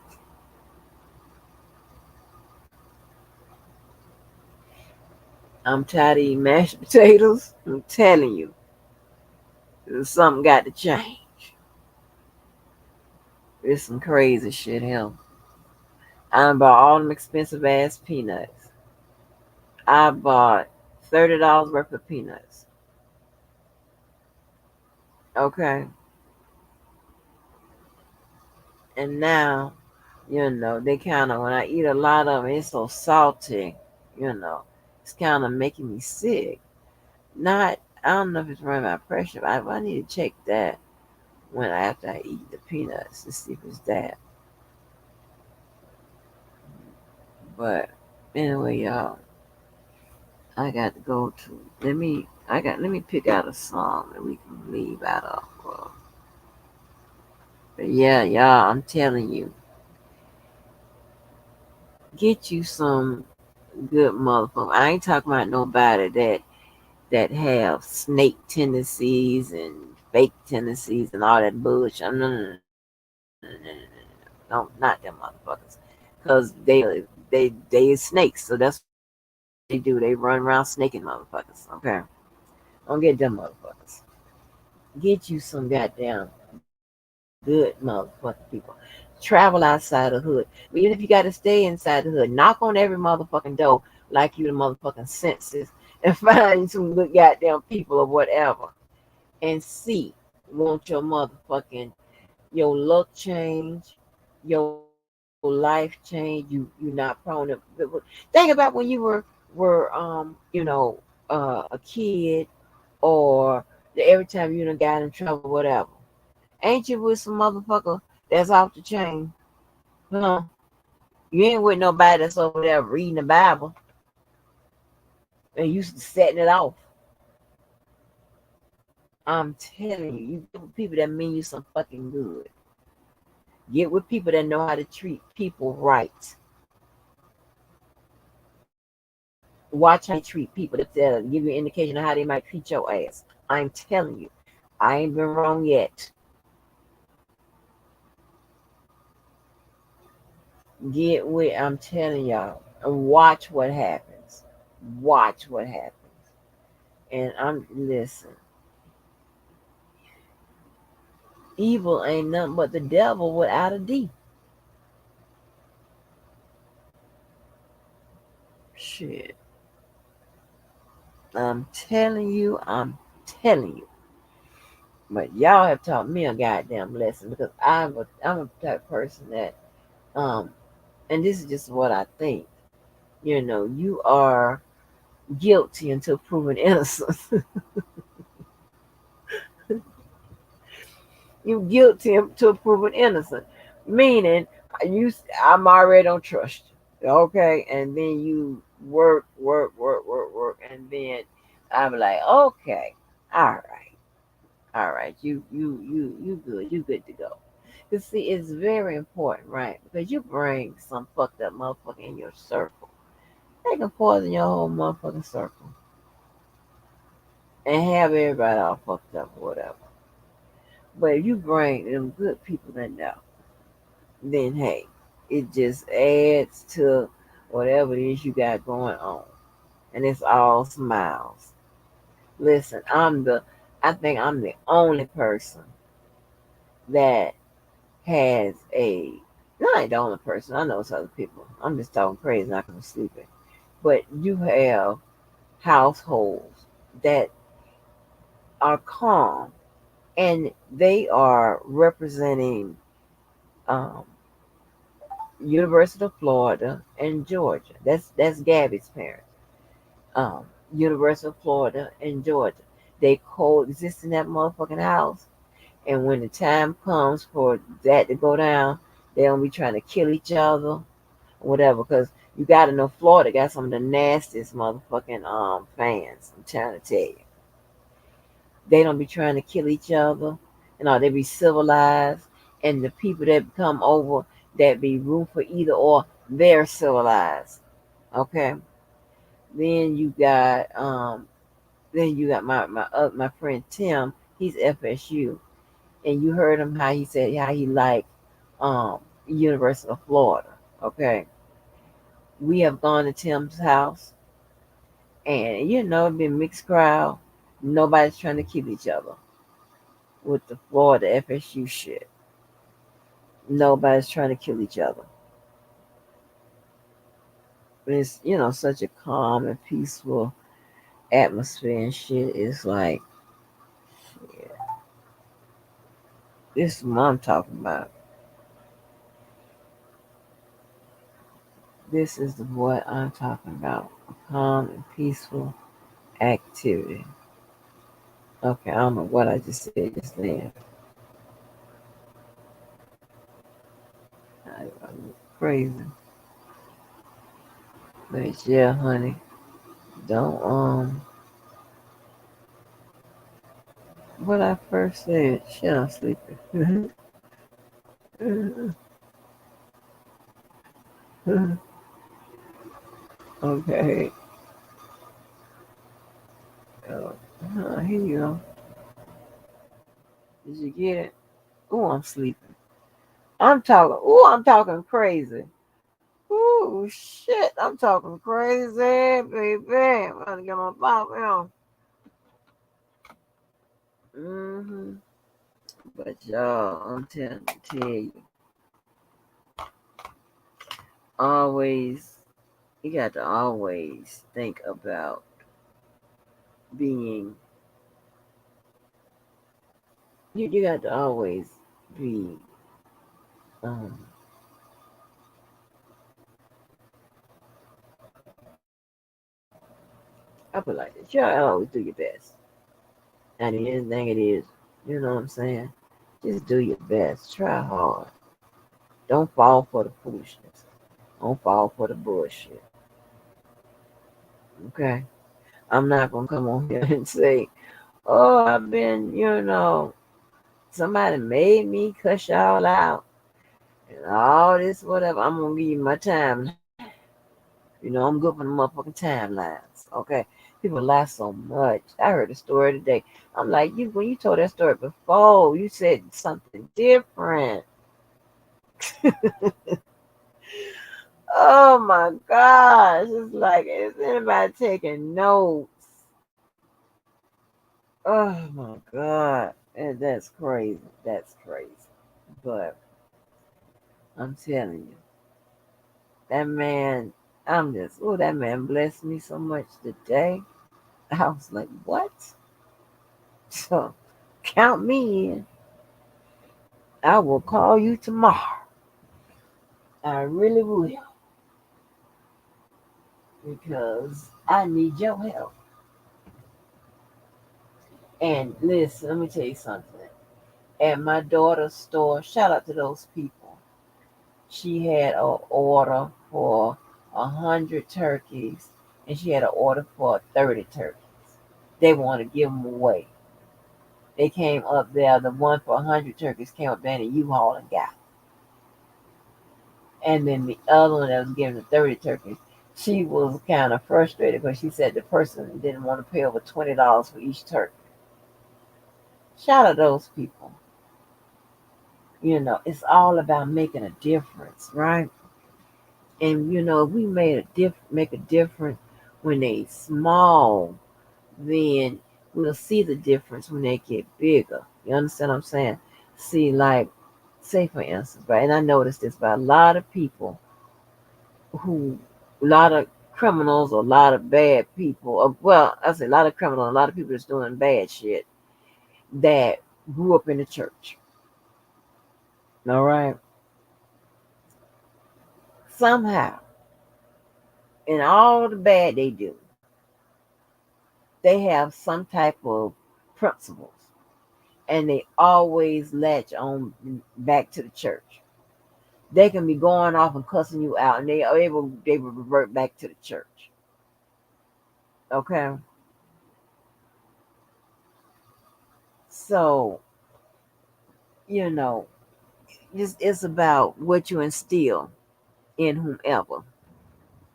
I'm tired of eating mashed potatoes. I'm telling you, something got to change. It's some crazy shit here. I bought all them expensive ass peanuts. I bought $30 worth of peanuts. Okay. And now, they kind of, when I eat a lot of it, it's so salty, you know, it's kind of making me sick. Not, I don't know if it's running my pressure, but I need to check that when after I eat the peanuts to see if it's that. But anyway, y'all, I got to go to, let me pick out a song that we can leave out of. But yeah, y'all, I'm telling you, get you some good motherfucker. I ain't talking about nobody that have snake tendencies and fake tendencies and all that bullshit. No, no, no, no, no, no, no, no. No, not them motherfuckers. Cause they is snakes, so that's what they do. They run around snaking motherfuckers. Okay, don't get them motherfuckers. Get you some goddamn good motherfucking people. Travel outside the hood. But even if you got to stay inside the hood, knock on every motherfucking door like you the motherfucking census and find some good goddamn people or whatever and see. Want your motherfucking your luck change, your life change. You're not prone to. Think about when you were a kid or every time you done got in trouble, whatever. Ain't you with some motherfucker that's off the chain? Huh? You ain't with nobody that's over there reading the Bible and you setting it off. I'm telling you, you get with people that mean you some fucking good. Get with people that know how to treat people right. Watch how they treat people. That give you an indication of how they might treat your ass. I'm telling you, I ain't been wrong yet. Get with, I'm telling y'all, and watch what happens. Watch what happens. And I'm, listen, evil ain't nothing but the devil without a D. Shit. I'm telling you. But y'all have taught me a goddamn lesson because I'm a type of person that um and this is just what I think. You are guilty until proven innocent. You guilty until proven innocent. Meaning you I'm already don't trust you. Okay? And then you work, and then I'm like, okay, all right. All right, you good to go. You see, it's very important, right? Because you bring some fucked up motherfucker in your circle. They can poison your whole motherfucking circle and have everybody all fucked up or whatever. But if you bring them good people in there, then hey, it just adds to whatever it is you got going on. And it's all smiles. Listen, I think I'm the only person that has a not the only person. I know it's other people. I'm just talking crazy, not because I'm sleeping. But you have households that are calm, and they are representing um, University of Florida and Georgia. That's Gabby's parents. University of Florida and Georgia. They coexist in that motherfucking house. And when the time comes for that to go down, they don't be trying to kill each other or whatever. Because you got to know Florida got some of the nastiest motherfucking fans. I'm trying to tell you, they don't be trying to kill each other. You know, they be civilized. And the people that come over that be room for either or, they're civilized. Okay. Then you got my friend Tim. He's FSU, and you heard him how he said how he liked University of Florida. Okay, we have gone to Tim's house, and it been mixed crowd. Nobody's trying to kill each other with the Florida FSU shit. Nobody's trying to kill each other. It's such a calm and peaceful atmosphere and shit. It's like, yeah, this is what I'm talking about. This is what I'm talking about. A calm and peaceful activity. Okay, I don't know what I just said just then. I'm crazy. But yeah, honey. Don't what I first said, shit, I'm sleeping. Okay. Oh, here you go. Did you get it? Oh, I'm sleeping. I'm talking crazy. Ooh, shit, I'm talking crazy, baby. I'm gonna get my pop now. Mm-hmm. But y'all, tell you, always, you got to always think about being, you got to always be, um, I put it like this, you gotta always do your best. And anything it is, you know what I'm saying? Just do your best. Try hard. Don't fall for the foolishness. Don't fall for the bullshit. Okay? I'm not gonna come on here and say, oh, I've been, somebody made me cuss y'all out and all this, whatever. I'm gonna give you my timeline. I'm good for the motherfucking timelines. Okay. People lie so much. I heard a story today. I'm like, when you told that story before, you said something different. Oh my gosh. It's like, is anybody taking notes? Oh my God. And that's crazy. That's crazy. But I'm telling you, that man, that man blessed me so much today. I was like, what? So count me in. I will call you tomorrow. I really will because I need your help. And listen, let me tell you something. At my daughter's store, shout out to those people. She had an order for 100 turkeys, and she had an order for 30 turkeys. They want to give them away. They came up there. The one for 100 turkeys came up there in a U-Haul and got. And then the other one that was giving the 30 turkeys, she was kind of frustrated because she said the person didn't want to pay over $20 for each turkey. Shout out those people. It's all about making a difference, right? And if we make a difference when they small, then we'll see the difference when they get bigger. You understand what I'm saying? See, like, say for instance, right? And I noticed this by a lot of people who, a lot of criminals, a lot of bad people. Well, I say a lot of criminals, a lot of people that's doing bad shit that grew up in the church. All right. Somehow, in all the bad they do, they have some type of principles, and they always latch on back to the church. They can be going off and cussing you out, and they will revert back to the church. Okay, so you know, it's about what you instill in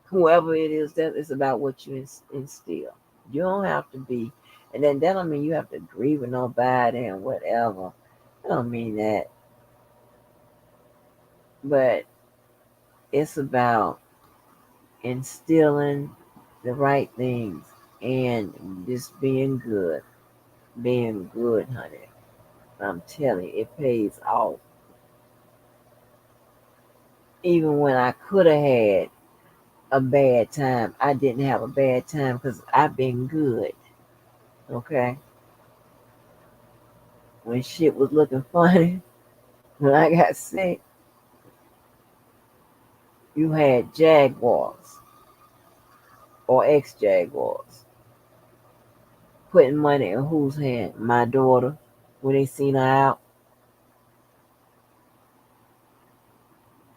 whoever it is. That it's about what you instill. You don't have to be, and then that don't mean you have to agree with nobody and whatever. I don't mean that, but it's about instilling the right things and just being good, honey. I'm telling you, it pays off. Even when I could have had a bad time, I didn't have a bad time because I've been good. Okay, when shit was looking funny, when I got sick, you had Jaguars or ex Jaguars putting money in whose hand? My daughter. When they seen her out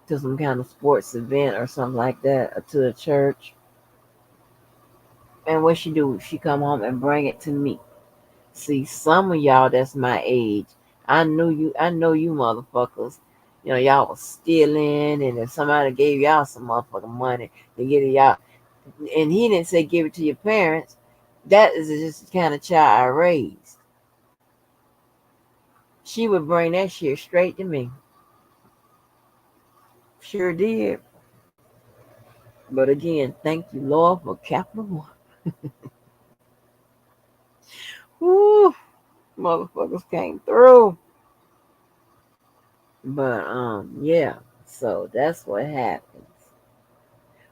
to some kind of sports event or something like that, or to a church. And what she do? She come home and bring it to me. See, some of y'all that's my age, I knew you. I know you motherfuckers. You know, y'all was stealing, and if somebody gave y'all some motherfucking money, they give it y'all. And he didn't say give it to your parents. That is just the kind of child I raised. She would bring that shit straight to me. Sure did. But again, thank you, Lord, for Capital One. Woo, motherfuckers came through. But yeah. So that's what happens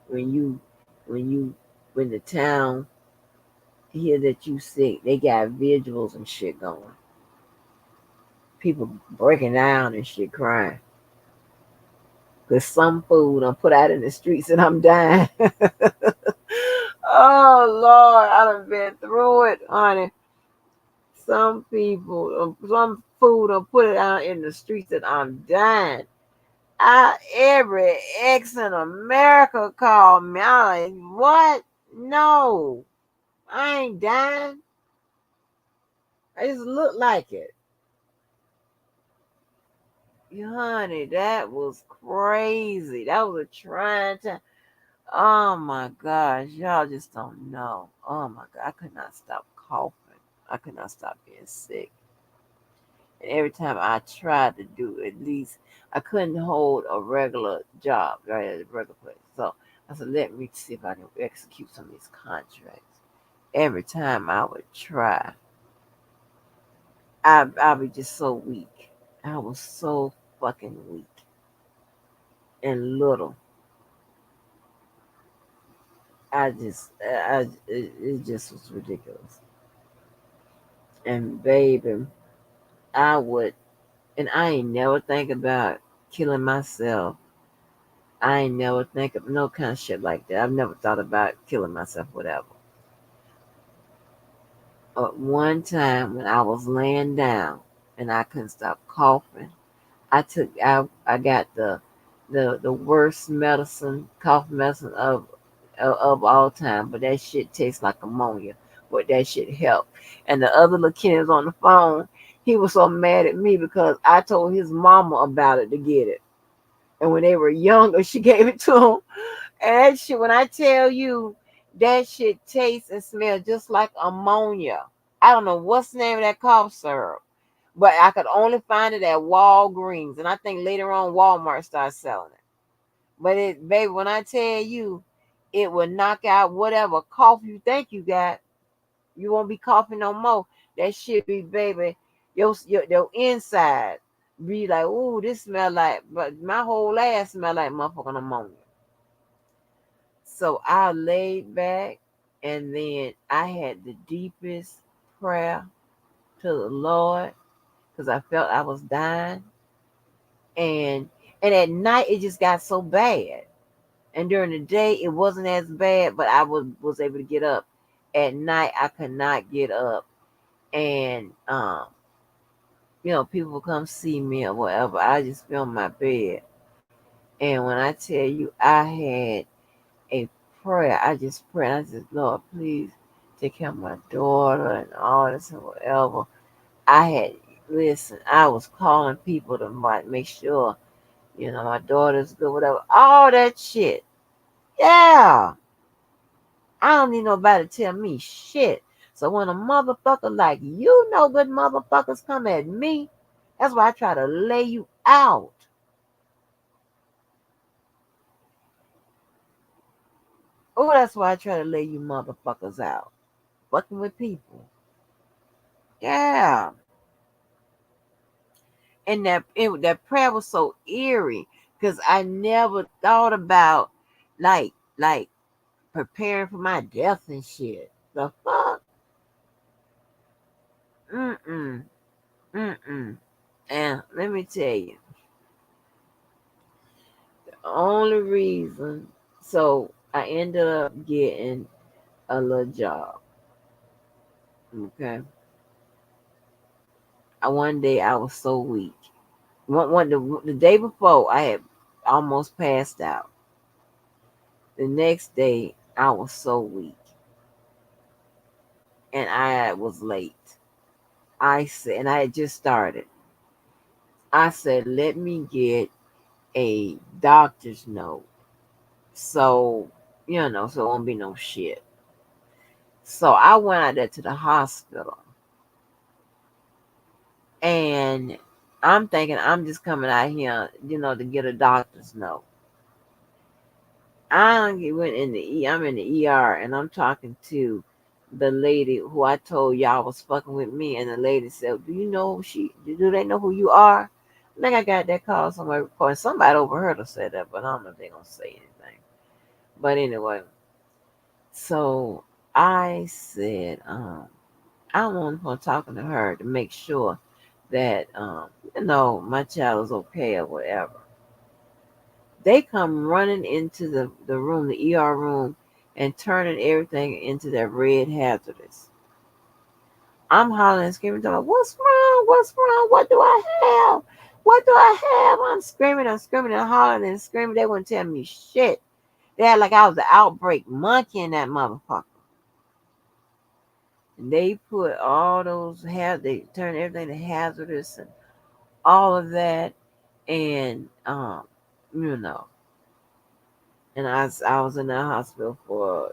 when you when you when the town hear that you sick. They got vigils and shit going. People breaking down and shit, crying. Cause some food I'm put out in the streets and I'm dying. Oh Lord, I done been through it, honey. Some people, some food I'm put it out in the streets and I'm dying. Every ex in America called me. I'm like, what? No, I ain't dying. I just look like it. Honey, that was crazy. That was a trying time. Oh my gosh, y'all just don't know. Oh my God, I could not stop coughing. I could not stop being sick. And every time I tried to do at least, I couldn't hold a regular job, right, at a regular place. So I said, let me see if I can execute some of these contracts. Every time I would try, I was just so weak. I was so fucking weak and little. It just was ridiculous. And baby, I would, and I ain't never think about killing myself. I ain't never think of no kind of shit like that. I've never thought about killing myself, whatever. But one time when I was laying down and I couldn't stop coughing, I got the worst medicine, cough medicine of all time. But that shit tastes like ammonia. But that shit helped. And the other little kid was on the phone. He was so mad at me because I told his mama about it to get it. And when they were younger, she gave it to him. And that shit, when I tell you, that shit tastes and smells just like ammonia. I don't know what's the name of that cough syrup, but I could only find it at Walgreens. And I think later on Walmart started selling it. But it, baby, when I tell you, it will knock out whatever cough you think you got. You won't be coughing no more. That shit be, baby, your inside be like, ooh, this smell like, but my whole ass smell like motherfucking ammonia. So I laid back, and then I had the deepest prayer to the Lord because I felt I was dying. And at night it just got so bad. And during the day it wasn't as bad, but I was able to get up. At night I could not get up. And people would come see me or whatever. I just feel in my bed. And when I tell you I had a prayer, I just prayed. I just, Lord, please take care of my daughter and all this and whatever. I had listen, I was calling people to make sure, my daughter's good, whatever. All that shit. Yeah. I don't need nobody to tell me shit. So when a motherfucker like good motherfuckers come at me, that's why I try to lay you out. Oh, that's why I try to lay you motherfuckers out. Fucking with people. Yeah. And that prayer was so eerie because I never thought about like preparing for my death and shit. The fuck? Mm-mm. Mm-mm. And let me tell you, the only reason, so I ended up getting a little job. Okay. One day I was so weak. The day before I had almost passed out. The next day I was so weak and I was late. I said, and I had just started. I said, let me get a doctor's note. So, so it won't be no shit. So I went out there to the hospital and I'm thinking I'm just coming out here, to get a doctor's note. Went in I'm in the ER and I'm talking to the lady who I told y'all was fucking with me, and the lady said, do they know who you are? I think I got that call somewhere recording. Somebody overheard her say that, but I don't know if they're gonna say anything. But anyway, so I said, I want to talking to her to make sure that my child is okay or whatever. They come running into the room, the ER room, and turning everything into that red hazardous. I'm hollering and screaming, talking, what's wrong? What's wrong? What do I have? What do I have? I'm screaming and hollering and screaming. They wouldn't tell me shit. They had like I was the outbreak monkey in that motherfucker. And they put all those they turned everything to hazardous and all of that. And you know, and I was in that hospital for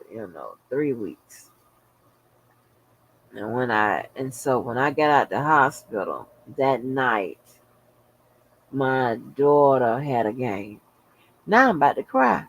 3 weeks. So when I got out the hospital that night, my daughter had a game. Now I'm about to cry.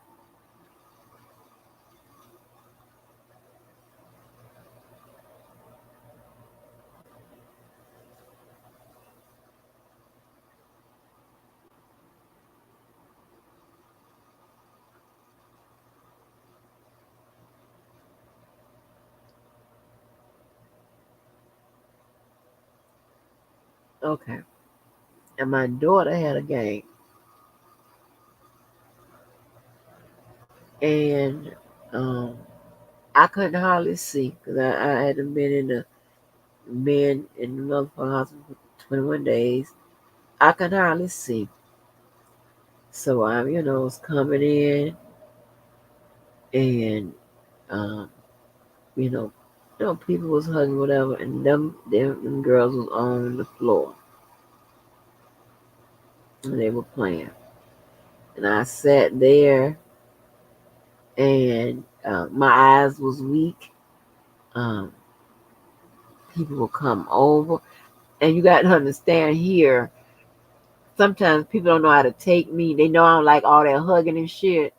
Okay. And my daughter had a game. And I couldn't hardly see because I hadn't been in the motherfucking hospital for 21 days. I could hardly see. So I, was coming in and um, you know, people was hugging whatever, and them girls was on the floor and they were playing. And I sat there, and my eyes was weak. Um, People will come over, and you got to understand here. Sometimes people don't know how to take me. They know I don't like all that hugging and shit.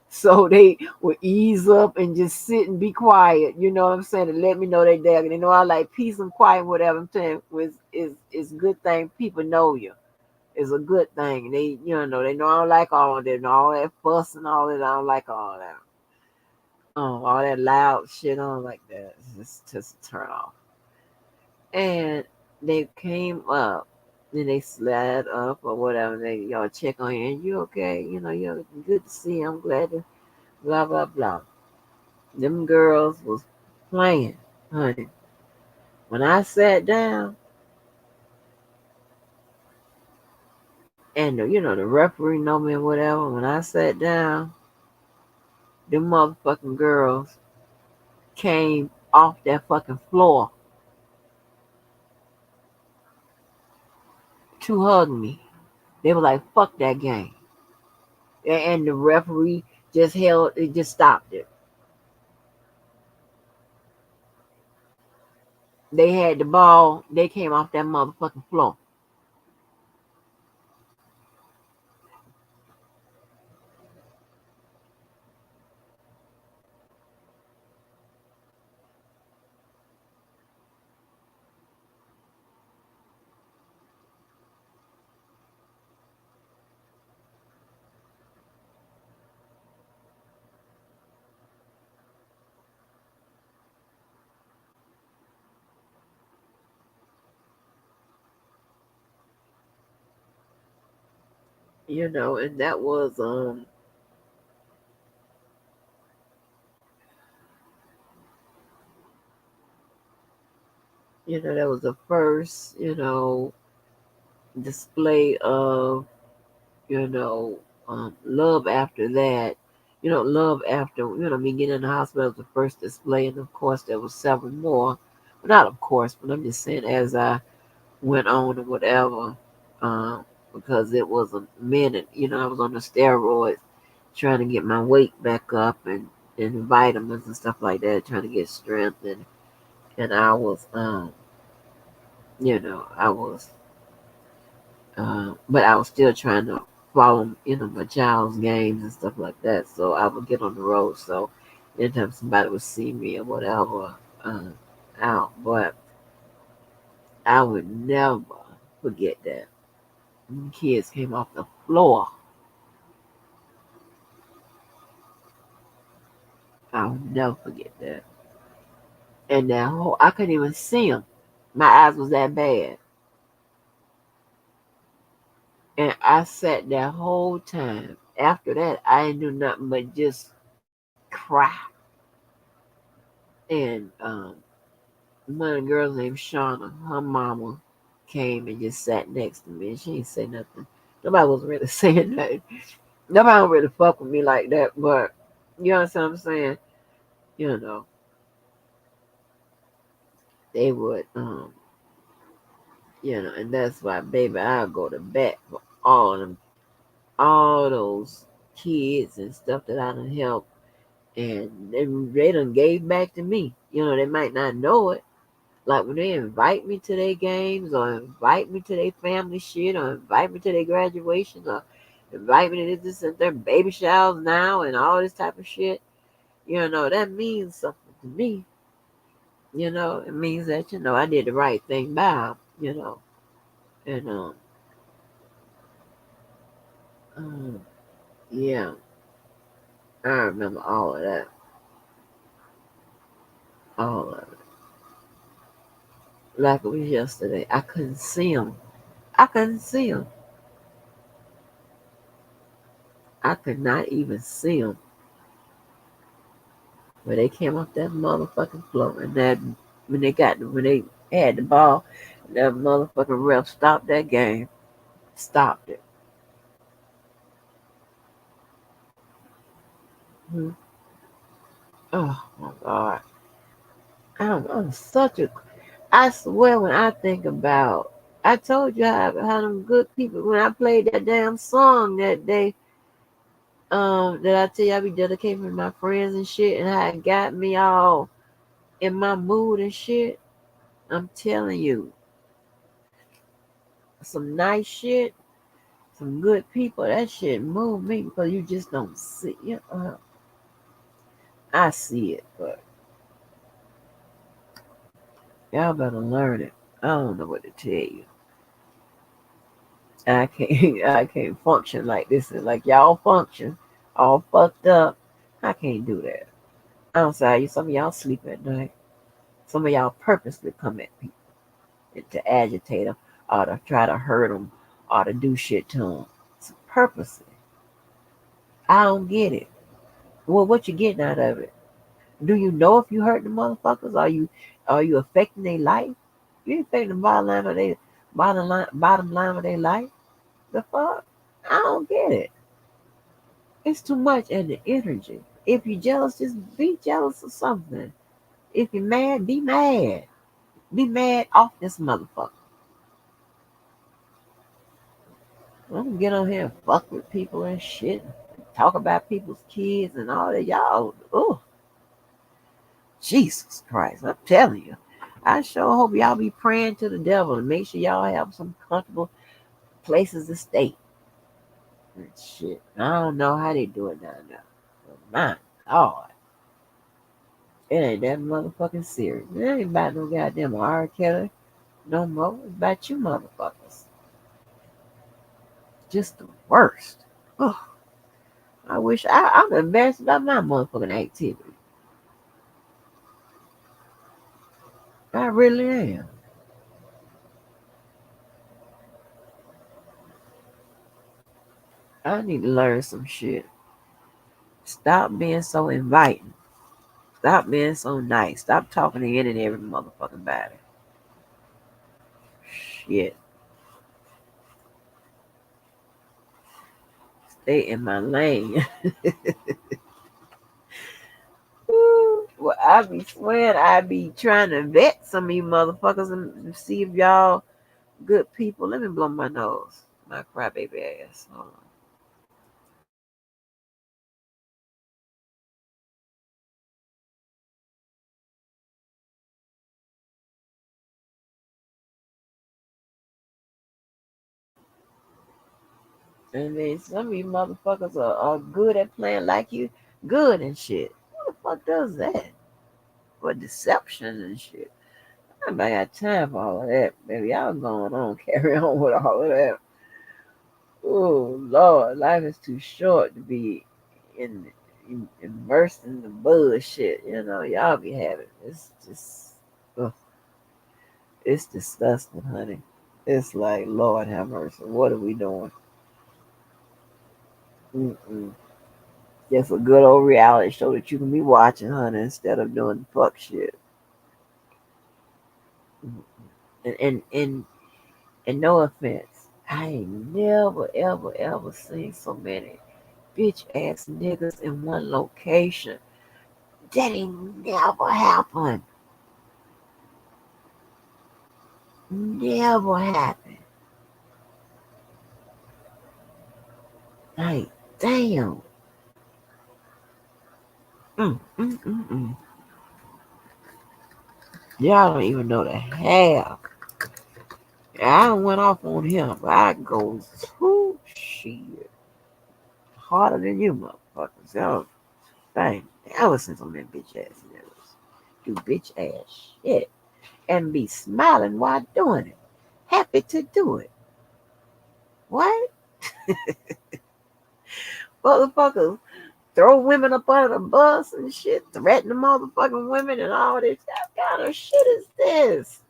So they would ease up and just sit and be quiet. You know what I'm saying? And let me know they there. They know I like peace and quiet, whatever. I'm saying is a good thing. People know you. It's a good thing. They know I don't like all that and all that fuss and all that. I don't like all that. all that loud shit on like that. It's just a turn off. And they came up, then they slid up or whatever. They y'all check on you, and you okay? You know, you're good to see you. I'm glad to blah blah blah. Them girls was playing, honey. When I sat down, and the referee know me or whatever. When I sat down, them motherfucking girls came off that fucking floor to hug me. They were like, "Fuck that game," and the referee just held it, just stopped it. They had the ball. They came off that motherfucking floor. And that was that was the first display of you know love after that. Love after me getting in the hospital was the first display, and of course there was several more. Well, not of course, but I'm just saying as I went on or whatever, because it was a minute. I was on the steroids, trying to get my weight back up and vitamins and stuff like that, trying to get strength and I was I was but I was still trying to follow my child's games and stuff like that. So I would get on the road. So anytime somebody would see me or whatever uh, out, but I would never forget that. When kids came off the floor, I would never forget that. And that whole, I couldn't even see them. My eyes was that bad. And I sat that whole time. After that, I didn't do nothing but just cry. And one of the girls named Shauna, her mama came and just sat next to me, and she didn't say nothing. Nobody was really saying nothing. Nobody don't really fuck with me like that, but you know what I'm saying? You know, they would, and that's why, baby, I'll go to bat for all those kids and stuff that I done helped, and they done gave back to me. They might not know it. Like when they invite me to their games or invite me to their family shit or invite me to their graduations or invite me to this and their baby showers now and all this type of shit, that means something to me. It means that, I did the right thing by 'em, and um, yeah, I remember all of that, all of it. Like it was yesterday. I couldn't see them. I couldn't see them. I could not even see them. When they came off that motherfucking floor, and that when they had the ball, that motherfucking ref stopped that game. Stopped it. Hmm. Oh my god. I'm such a I swear when I think about I told you how them good people when I played that damn song that day, that I tell you I be dedicating to my friends and shit, and how it got me all in my mood and shit. I'm telling you, some nice shit, some good people. That shit move me because you just don't see it. I see it, but y'all better learn it. I don't know what to tell you. I can't I can't function like this and like y'all function, all fucked up. I can't do that. I'm sorry, some of y'all sleep at night. Some of y'all purposely come at people to agitate them or to try to hurt them or to do shit to them. It's purposely. I don't get it. Well, what you getting out of it? Do you know if you hurt the motherfuckers? Are you affecting their life? You affecting the bottom line of their life? The fuck? I don't get it. It's too much in the energy. If you're jealous, just be jealous of something. If you're mad, be mad. Be mad off this motherfucker. Don't get on here and fuck with people and shit. Talk about people's kids and all that. Y'all, oh, Jesus Christ. I'm telling you. I sure hope y'all be praying to the devil and make sure y'all have some comfortable places to stay. And shit. I don't know how they do it down there. But my God. It ain't that motherfucking serious. It ain't about no goddamn R. Kelly no more. It's about you motherfuckers. Just the worst. Ugh. I'm embarrassed about my motherfucking activity. I really am. I need to learn some shit. Stop being so inviting. Stop being so nice. Stop talking to any and every motherfucking body. Shit. Stay in my lane. Well, I be swearing I be trying to vet some of you motherfuckers and see if y'all good people. Let me blow my nose. My crybaby ass. Hold on. And then some of you motherfuckers are good at playing like you good and shit. Who the fuck does that? For deception and shit. I ain't got time for all of that, baby. Y'all going on, carry on with all of that. Oh Lord, life is too short to be immersed in the bullshit. Y'all be having it's just, ugh, it's disgusting, honey. It's like Lord have mercy. What are we doing? Mm-mm. Just a good old reality show that you can be watching, honey, instead of doing fuck shit. And no offense, I ain't never ever ever seen so many bitch ass niggas in one location. That ain't never happened. Never happened. Like, damn. Mm. Y'all don't even know the half. I went off on him, but I go to shit harder than you motherfuckers. Y'all dang. I listen to them bitch ass niggas. Do bitch ass shit. And be smiling while doing it. Happy to do it. What? Motherfuckers throw women up under the bus and shit, threaten the motherfucking women and all this. What kind of shit is this?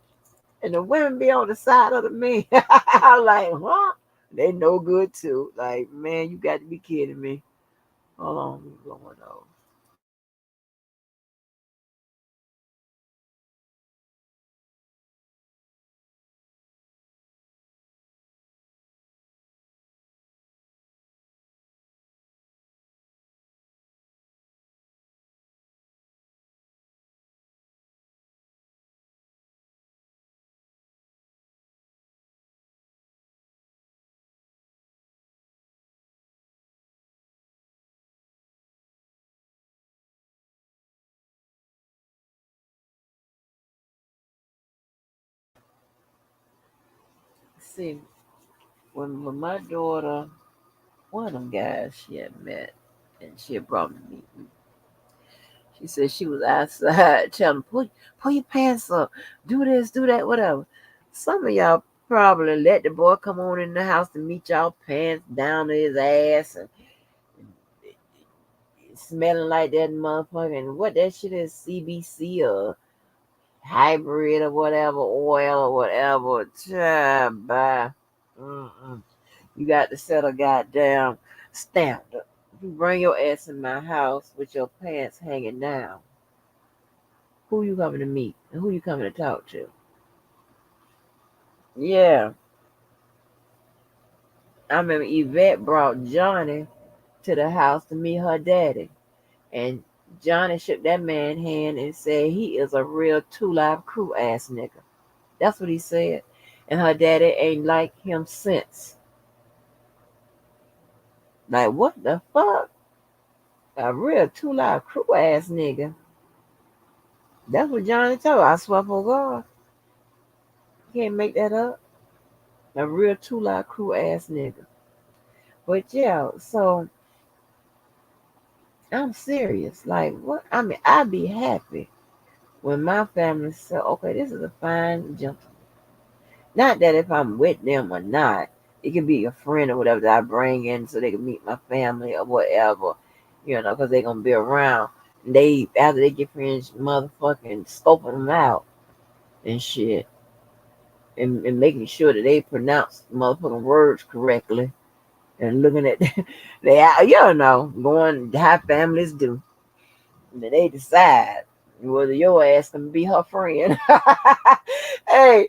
And the women be on the side of the men. I'm like, huh? They no good too. Like, man, you got to be kidding me. Hold on, what's going on? See, when my daughter, one of them guys she had met, and she had brought me to meet me. She said she was outside telling pull your pants up, do this, do that, whatever. Some of y'all probably let the boy come on in the house to meet y'all pants down to his ass and smelling like that motherfucking what that shit is, CBC or hybrid or whatever, oil or whatever. Child, bye. Mm-mm. You got to set a goddamn standard. If you bring your ass in my house with your pants hanging down, who you coming to meet and who you coming to talk to? Yeah, I remember Yvette brought Johnny to the house to meet her daddy, and Johnny shook that man's hand and said he is a real two live crew ass nigga. That's what he said, and her daddy ain't like him since. Like what the fuck? A real two live crew ass nigga. That's what Johnny told her. I swear for God, you can't make that up. A real two live crew ass nigga. But yeah, so I'm serious. Like what? I mean, I'd be happy when my family said, okay, this is a fine gentleman. Not that if I'm with them or not, it could be a friend or whatever that I bring in so they can meet my family or whatever, because they're going to be around. They, after they get finished motherfucking scoping them out and shit, and making sure that they pronounce motherfucking words correctly and looking at, going how families do. And then they decide whether your ass can be her friend. Hey,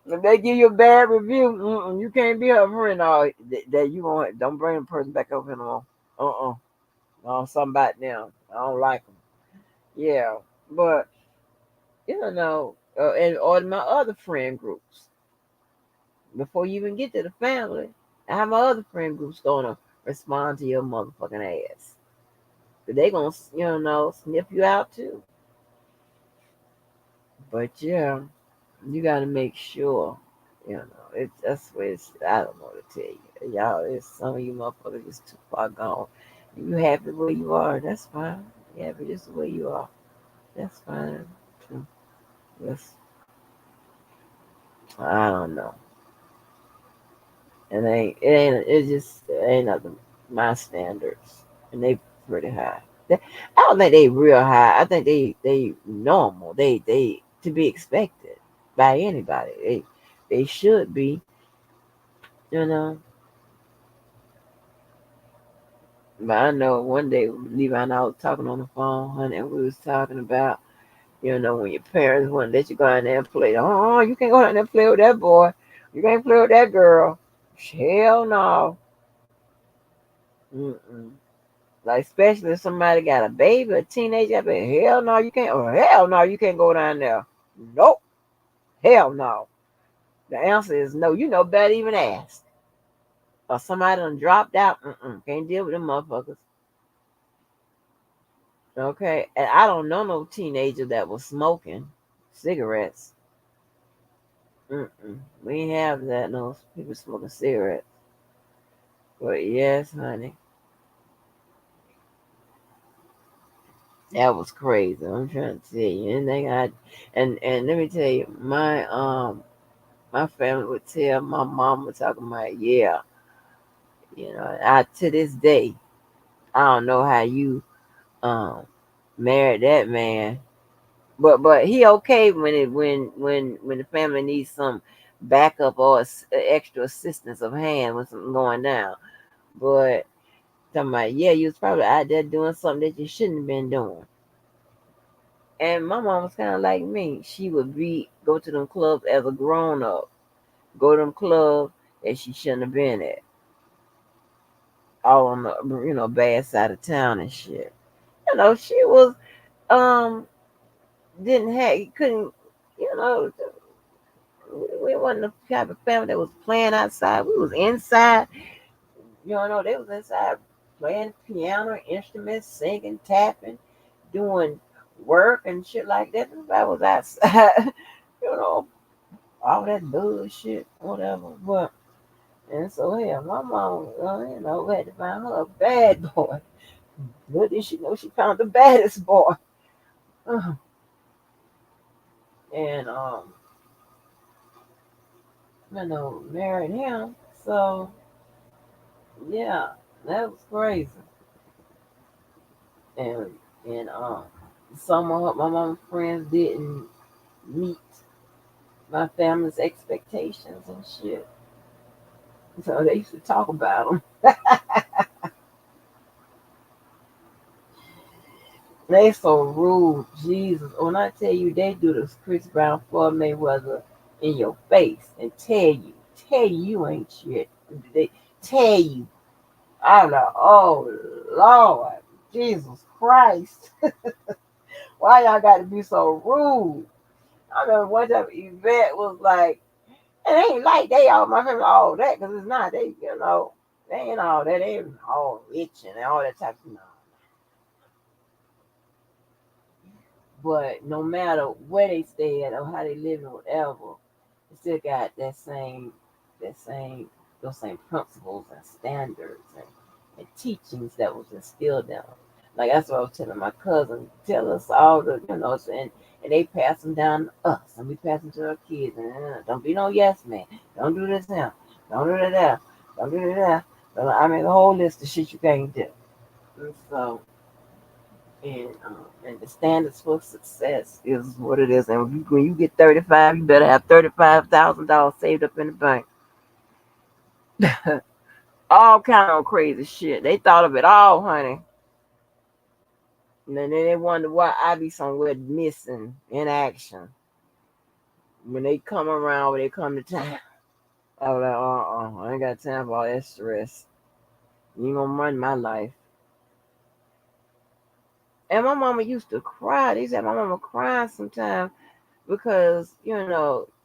if they give you a bad review, you can't be her friend. No, that you don't bring the person back over here no more. Something about them. I don't like them. Yeah, but and or my other friend groups. Before you even get to the family, I have my other friend groups gonna respond to your motherfucking ass. But they gonna sniff you out too. But yeah, you gotta make sure. That's what it's. I don't know what to tell you, y'all. It's some of you motherfuckers just too far gone. You happy where you are? That's fine. You happy just the way you are? That's fine too. That's I don't know. It ain't nothing. My standards, and they pretty high. I don't think they real high. I think they normal. They to be expected by anybody. They should be. You know. But I know one day Levi and I was talking on the phone, honey, and we was talking about, when your parents wouldn't let you go out there and play. Oh, you can't go out there and play with that boy. You can't play with that girl. Hell no. Mm-mm. Like, especially if somebody got a baby, a teenager, but hell no, you can't. Oh, hell no, you can't go down there. Nope. Hell no. The answer is no. You know better even ask. Or somebody done dropped out. Can't deal with them motherfuckers. Okay, and I don't know no teenager that was smoking cigarettes. We ain't have that. No people smoking cigarettes. But yes, honey, that was crazy. I'm trying to tell you anything. And let me tell you, my family would tell my mom was talking about I to this day I don't know how you um married that man. But he okay when the family needs some backup or extra assistance of hand when something going down. But talking about you was probably out there doing something that you shouldn't have been doing. And my mom was kind of like me. She would go to them clubs as a grown up, go to them clubs that she shouldn't have been at, all on the bad side of town and shit. She was um didn't have couldn't you know we wasn't the type of family that was playing outside. We was inside. They was inside playing piano, instruments, singing, tapping, doing work and shit like that. Everybody was outside. you know, all that bullshit, whatever. But and so yeah, my mom, had to find her a bad boy. Good did she know she found the baddest boy. Uh, and married him. So yeah, that was crazy. and and some of my mama's friends didn't meet my family's expectations and shit. So they used to talk about them. They so rude, Jesus. When I tell you they do this Chris Brown Floyd Mayweather in your face and tell you ain't shit. They tell you. I'm like, oh Lord, Jesus Christ. Why y'all got to be so rude? I remember one time Yvette was like, it ain't like they all my family all that because it's not. They ain't all that. They ain't all rich and all that type of stuff. But no matter where they stay at or how they live or whatever, they still got that same, those same principles and standards and teachings that was instilled in them. Like that's what I was telling my cousin. Tell us all the, and they pass them down to us, and we pass them to our kids. And don't be no yes man. Don't do this now. Don't do that. There. Don't do that. I mean, the whole list of shit you can't do. And so and the standards for success is what it is. And when you get 35, you better have $35,000 saved up in the bank. All kind of crazy shit. They thought of it all, honey. And then they wonder why I be somewhere missing in action when they come around, when they come to town. I was like, I ain't got time for all that stress. You ain't gonna run my life. And my mama used to cry. They said my mama crying sometimes because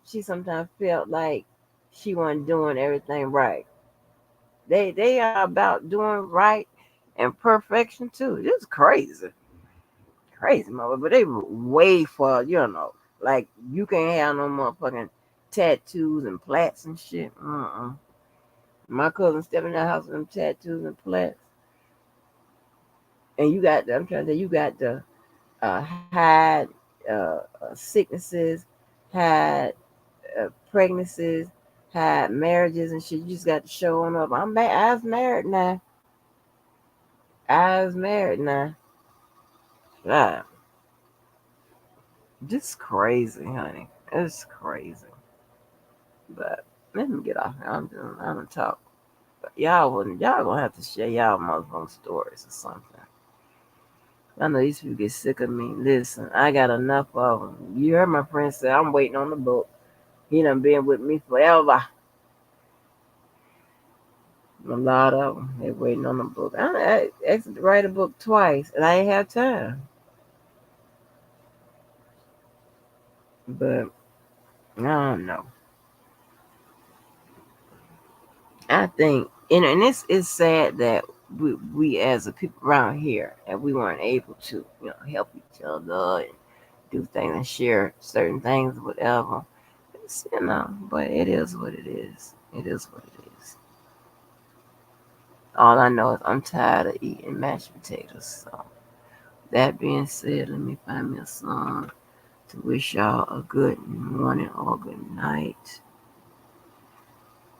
she sometimes felt like she wasn't doing everything right. They are about doing right and perfection too. It's crazy, crazy mother. But they way for like you can't have no motherfucking tattoos and plaits and shit. My cousin stepped in the house with them tattoos and plaits, and you got I'm trying to say you got the hide sicknesses, hide pregnancies, had marriages and shit. You just got to show on up. I was married now. I was married now. God, just crazy, honey. It's crazy. But let me get off here. I'm gonna talk. But y'all gonna have to share y'all motherfucking stories or something. I know these people get sick of me. Listen, I got enough of them. You heard my friend say I'm waiting on the book. He done been with me forever. A lot of them. They waiting on the book. I asked to write a book twice, and I ain't have time. But I don't know. I think, and this is sad that we as a people around here, and we weren't able to, help each other and do things and share certain things, whatever. But it is what it is. It is what it is. All I know is I'm tired of eating mashed potatoes. So that being said, let me find me a song to wish y'all a good morning or good night.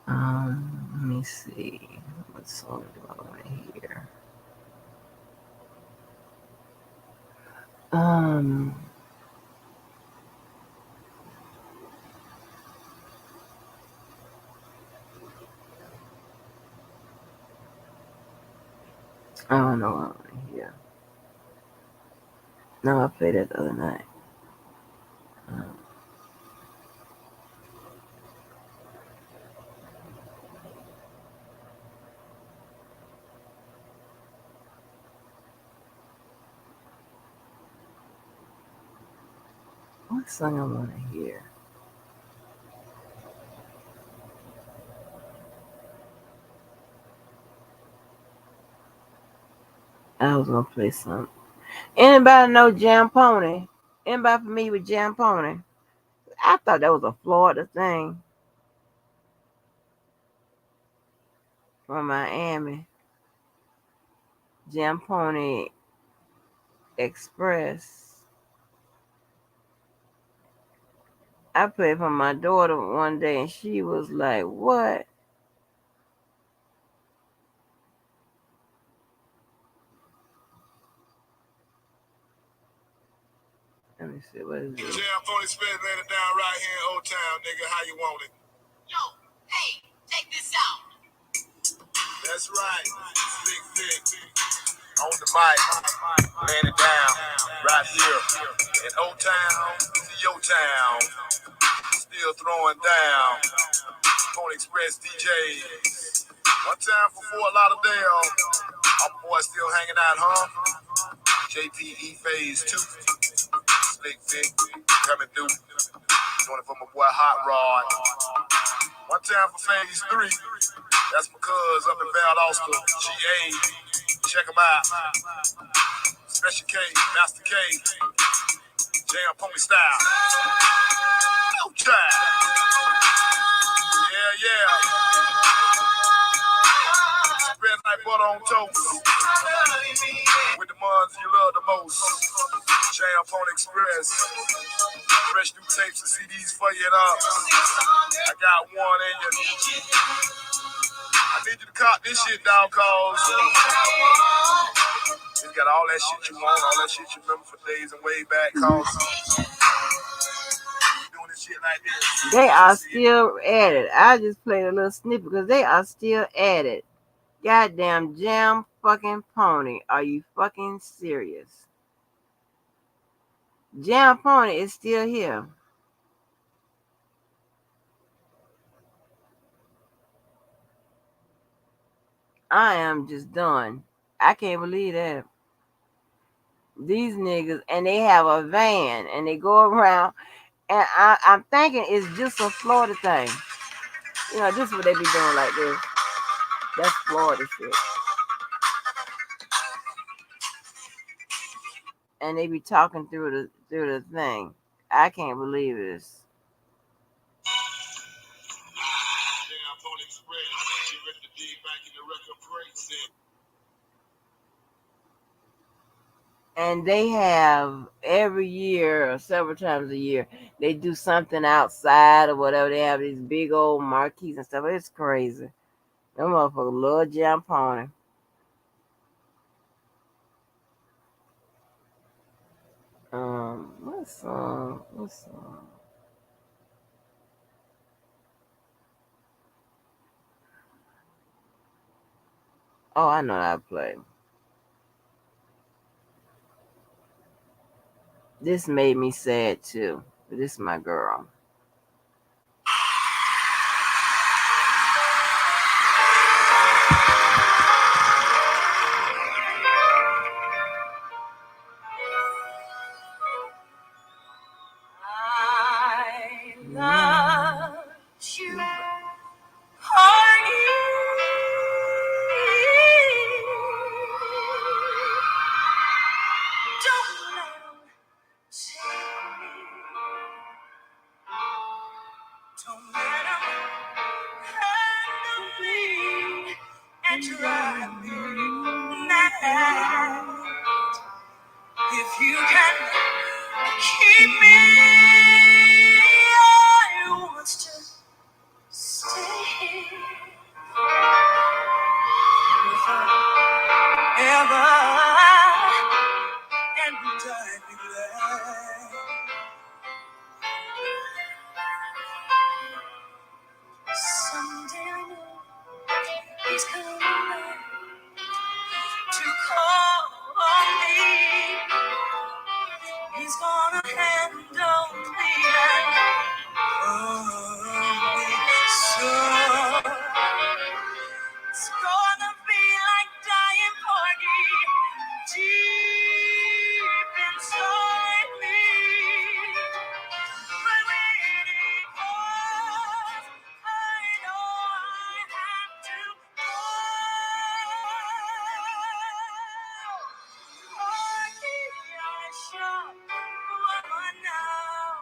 Let me see. What song do I want to hear? Um, I don't know what I want to hear. No, I played that the other night. Um, what song I want to hear? I was gonna play some. Anybody know Jam Pony? Anybody familiar with Jam Pony? I thought that was a Florida thing from Miami. Jam Pony Express. I played for my daughter one day and she was like, "What?" Let me see. What is this? Jam Pony Spit laid it down right here in Old Town, nigga. How you want it? Yo, hey, check this out. That's right. Big. On the mic, laying it down right here in Old Town, your town. Still throwing down. Pony Express DJs. One time for Fort Lauderdale. Our boy still hanging out, huh? JPE Phase 2. Slick Vic coming through. Doing it for my boy Hot Rod. One time for Phase 3. That's because up in Valdosta, GA. Check them out. Special K, Master K. Jam Pony style. No child. Yeah. Spread like butter on toast. With the ones you love the most. Jam Pony Express. Fresh new tapes and CDs for you and up. I got one in you. I need you to cop this shit down, cause it's got all that shit you want, all that shit you remember for days and way back, cause doing this shit like this. They are still at it. I just played a little snippet because they are still at it. Goddamn Jam fucking Pony. Are you fucking serious? Jam Pony is still here. I am just done. I can't believe that. These niggas, and they have a van, and they go around, and I'm thinking it's just a Florida thing. You know, this is what they be doing like this. That's Florida shit. And they be talking through the thing. I can't believe this. And they have every year or several times a year, they do something outside or whatever. They have these big old marquees and stuff. It's crazy. Them motherfuckers love Jam Pony. What song? Oh, I know how to play. This made me sad too. But this is my girl. I love you. Honey. Don't let 'em take me. Don't let 'em handle me and drive me mad. If you can keep me, I want to stay here forever, and I'd be glad. Someday I know he's coming back to call on me. He's gonna handle me and hold me so. It's gonna be like dying for me deep inside me. But waiting for, I know I have to go. For me, I shall woman now.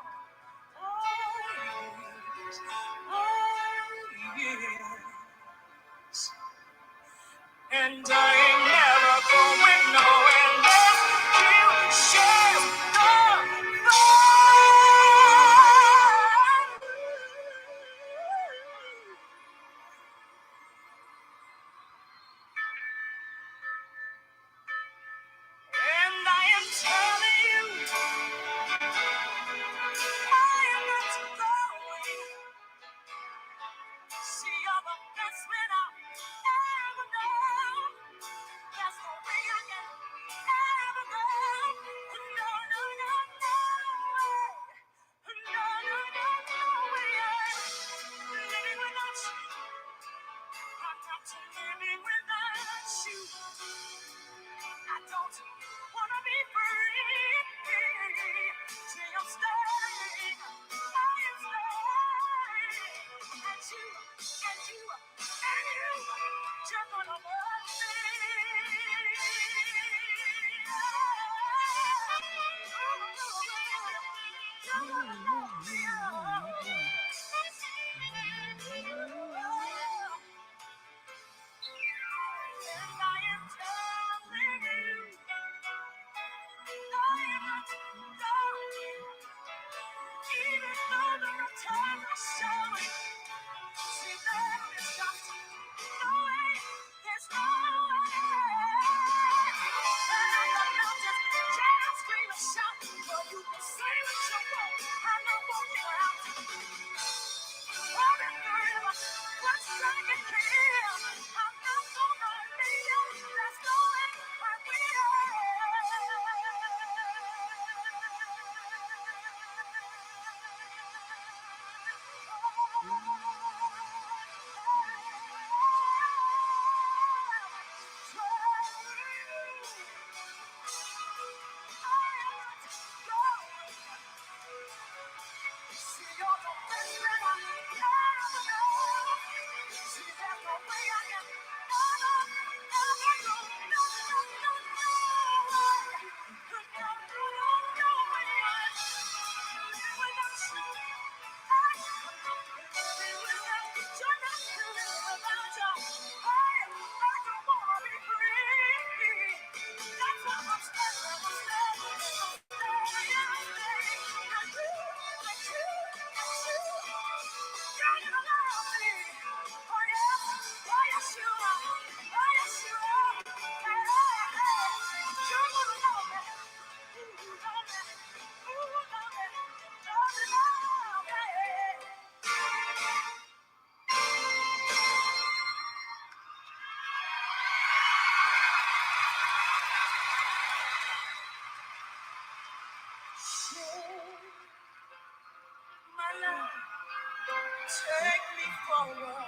Take me forward.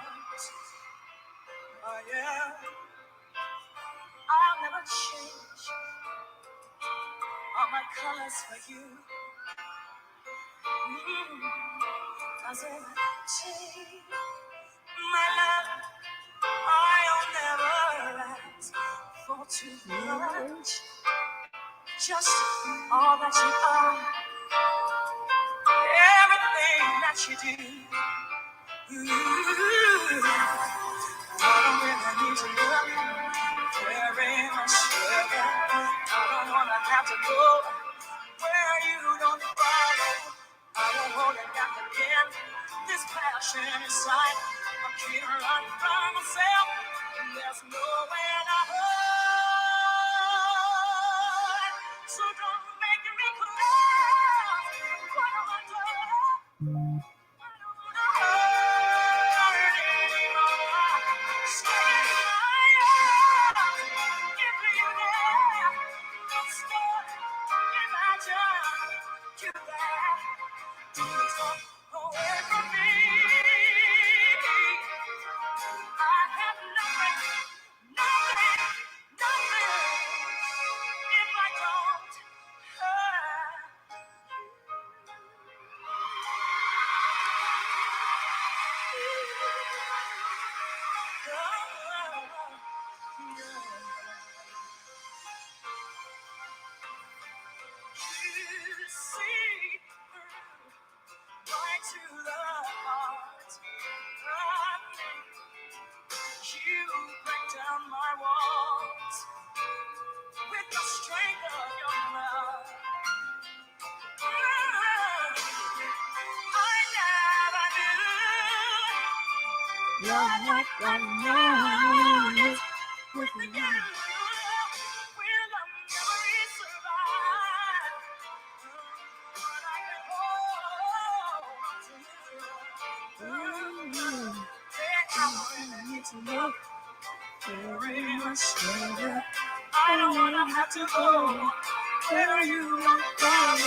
Oh yeah, I'll never change all my colors for you. I said, take my love. I'll never ask for too much. Just all that you are, everything that you do. Ooh, I don't really need to look very much further. I don't wanna have to go where you don't follow. I won't hold it back again. This passion inside, I can't run from myself. There's nowhere to hide. So don't make me cry. What am I doing? I don't wanna hurt anymore. Stay higher. If you dare, stay. Imagine you there. Away from me, I have nothing, nothing, nothing if I don't have you. See right to the heart of me. You break down my walls with the strength of your love. I never knew you're like I know with you. Will the memories survive? But I can hold to you. I need to know very much stronger. I don't wanna have to go where you won't go.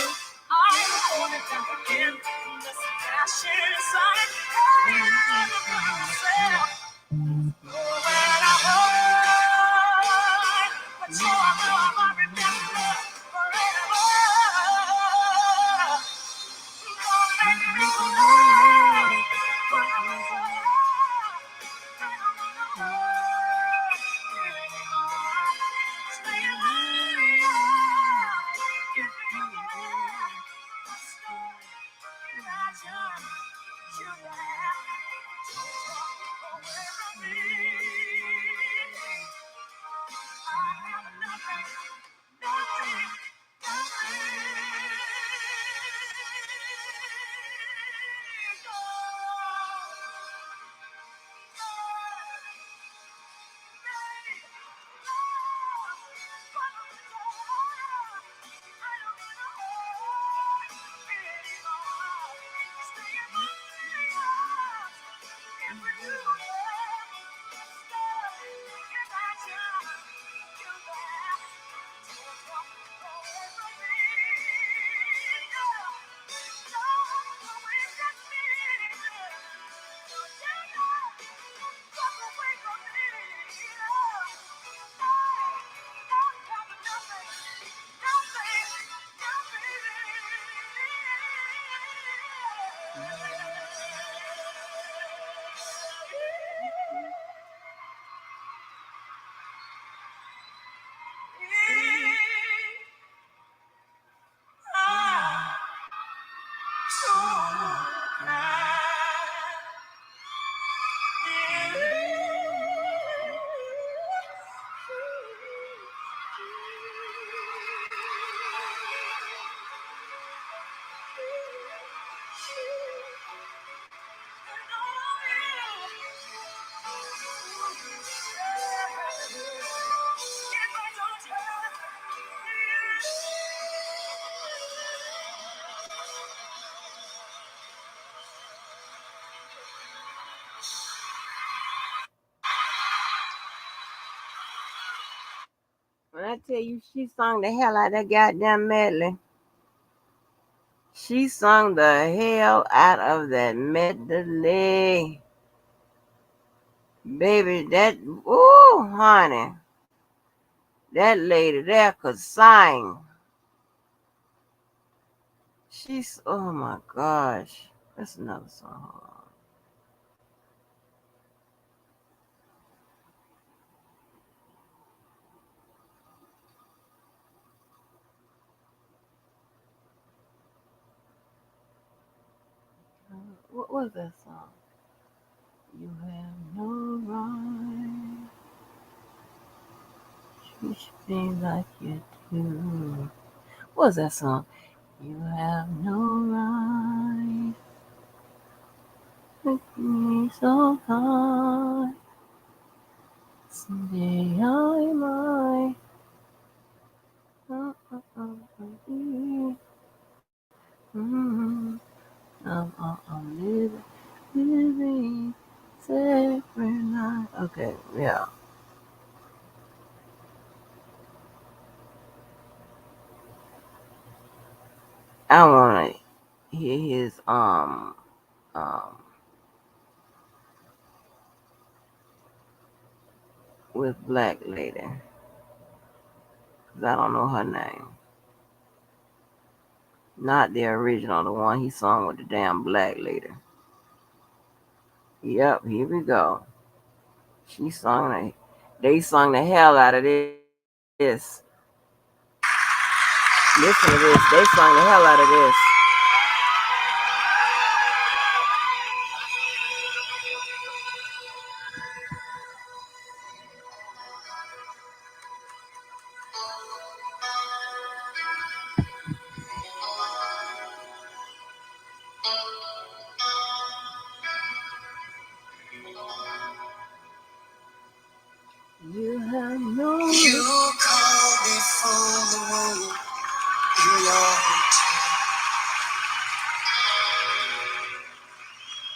I'm holding back again. This passion inside. I'm myself. When I hold, but you are my remember forever. Don't make me cry. When I tell you she sung the hell out of that goddamn medley. She sung the hell out of that medley. Baby, that, ooh, honey, that lady there could sing. She's, oh my gosh. That's another song. What was that song? You have no right. Treat me like you do. What was that song? You have no right. Make me so high. Someday I might. Mm-hmm. I'm living separate night. Okay, yeah. I want to hear his with Black Lady, cause I don't know her name. Not the original, the one he sung with the damn Black Lady. Yep, here we go. She sung the, they sung the hell out of this. Listen to this. They sung the hell out of this. You have no. You called me from the room in your hotel,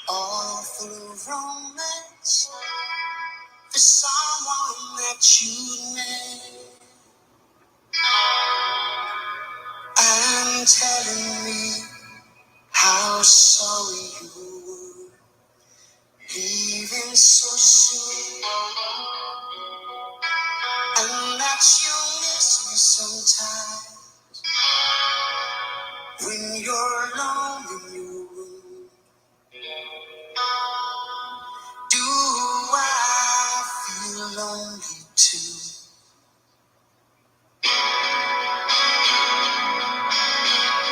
all full of romance for someone that you met, and telling me how sorry you were, leaving so soon, and that you miss me sometimes when you're alone in your room. Do I feel lonely too?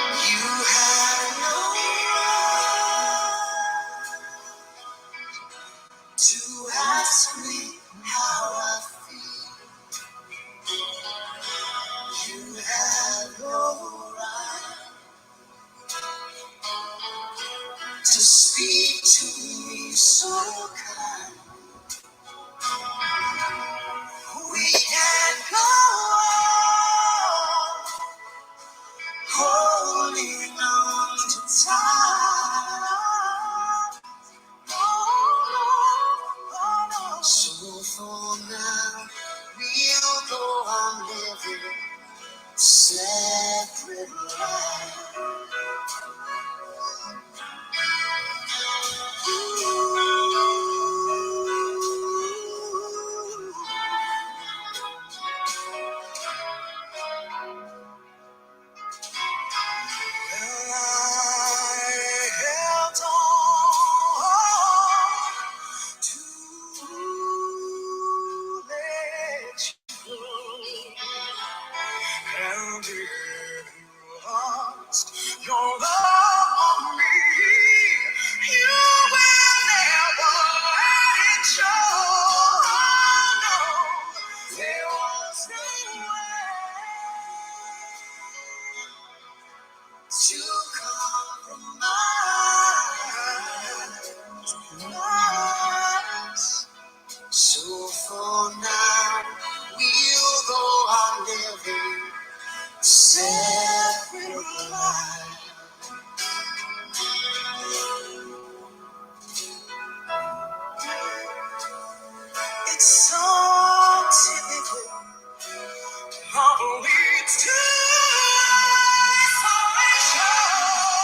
You had no right to ask me how I feel. You had no right to speak to me so kind. We can go on holding on to time. So for now, we'll go on living separate lives. Your love on me, you will never let it show. No, there was no way to compromise. So for now, we'll go on living separate lives. It's so typical of leads to isolation.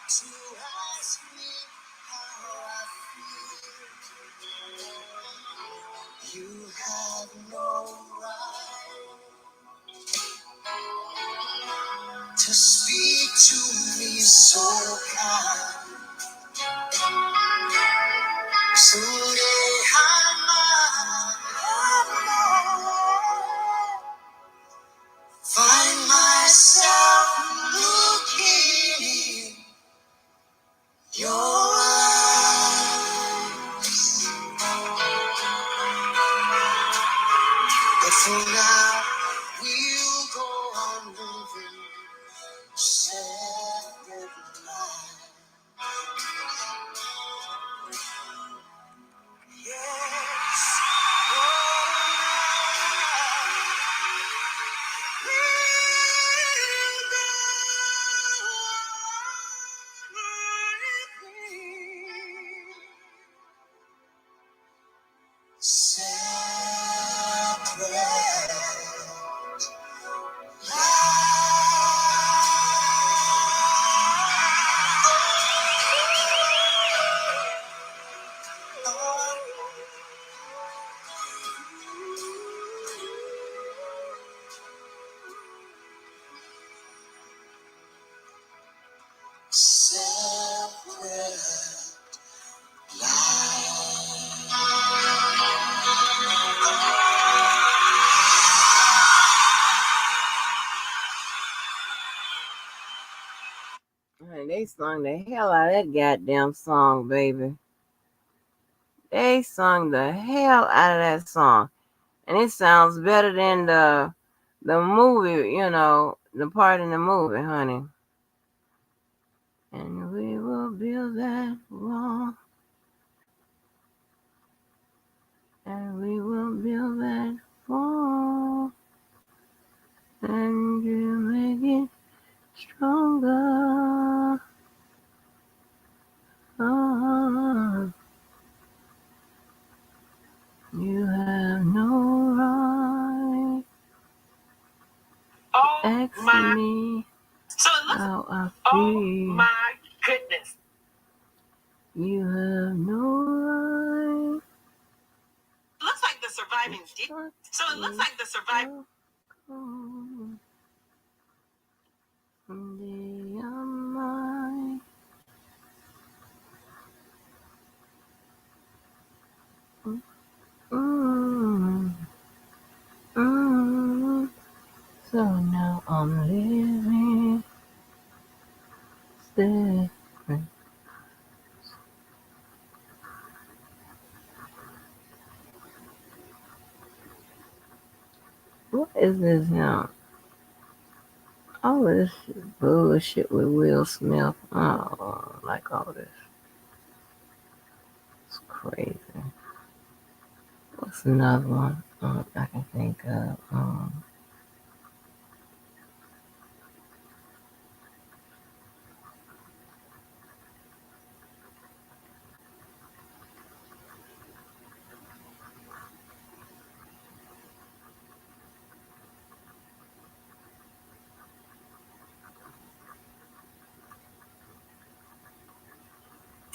to ask me how I feel. You have no right to speak to me so kind. Someday find myself looking in your eyes. But for now, we'll go on living separate lives. Yes. Oh, separate Hey, they sung the hell out of that goddamn song, baby. They sung the hell out of that song. And it sounds better than the movie, the part in the movie, honey. And we will build that wall. And we will build that wall. And you make it stronger. Oh, you have no right to ask me how I feel. my goodness. You have no right. Looks like the surviving So it looks like the surviving. Someday I might. Mm, mm. So now I'm living different. What is this now? All of this bullshit with Will Smith. Oh, I don't like all this. It's crazy. What's another one I can think of?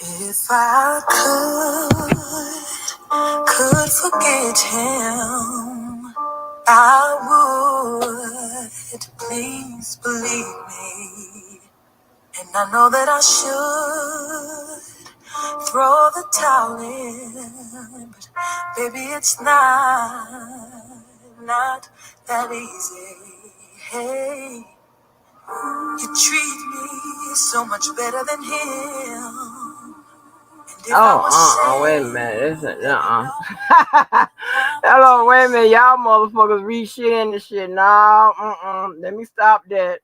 If I could forget him, I would. Please believe me. And I know that I should throw the towel in, but baby, it's not that easy. Hey, you treat me so much better than him. And if I was Wait a saying minute. This is, that you Hello, wait a minute. Y'all motherfuckers read shit into shit. No, let me stop that.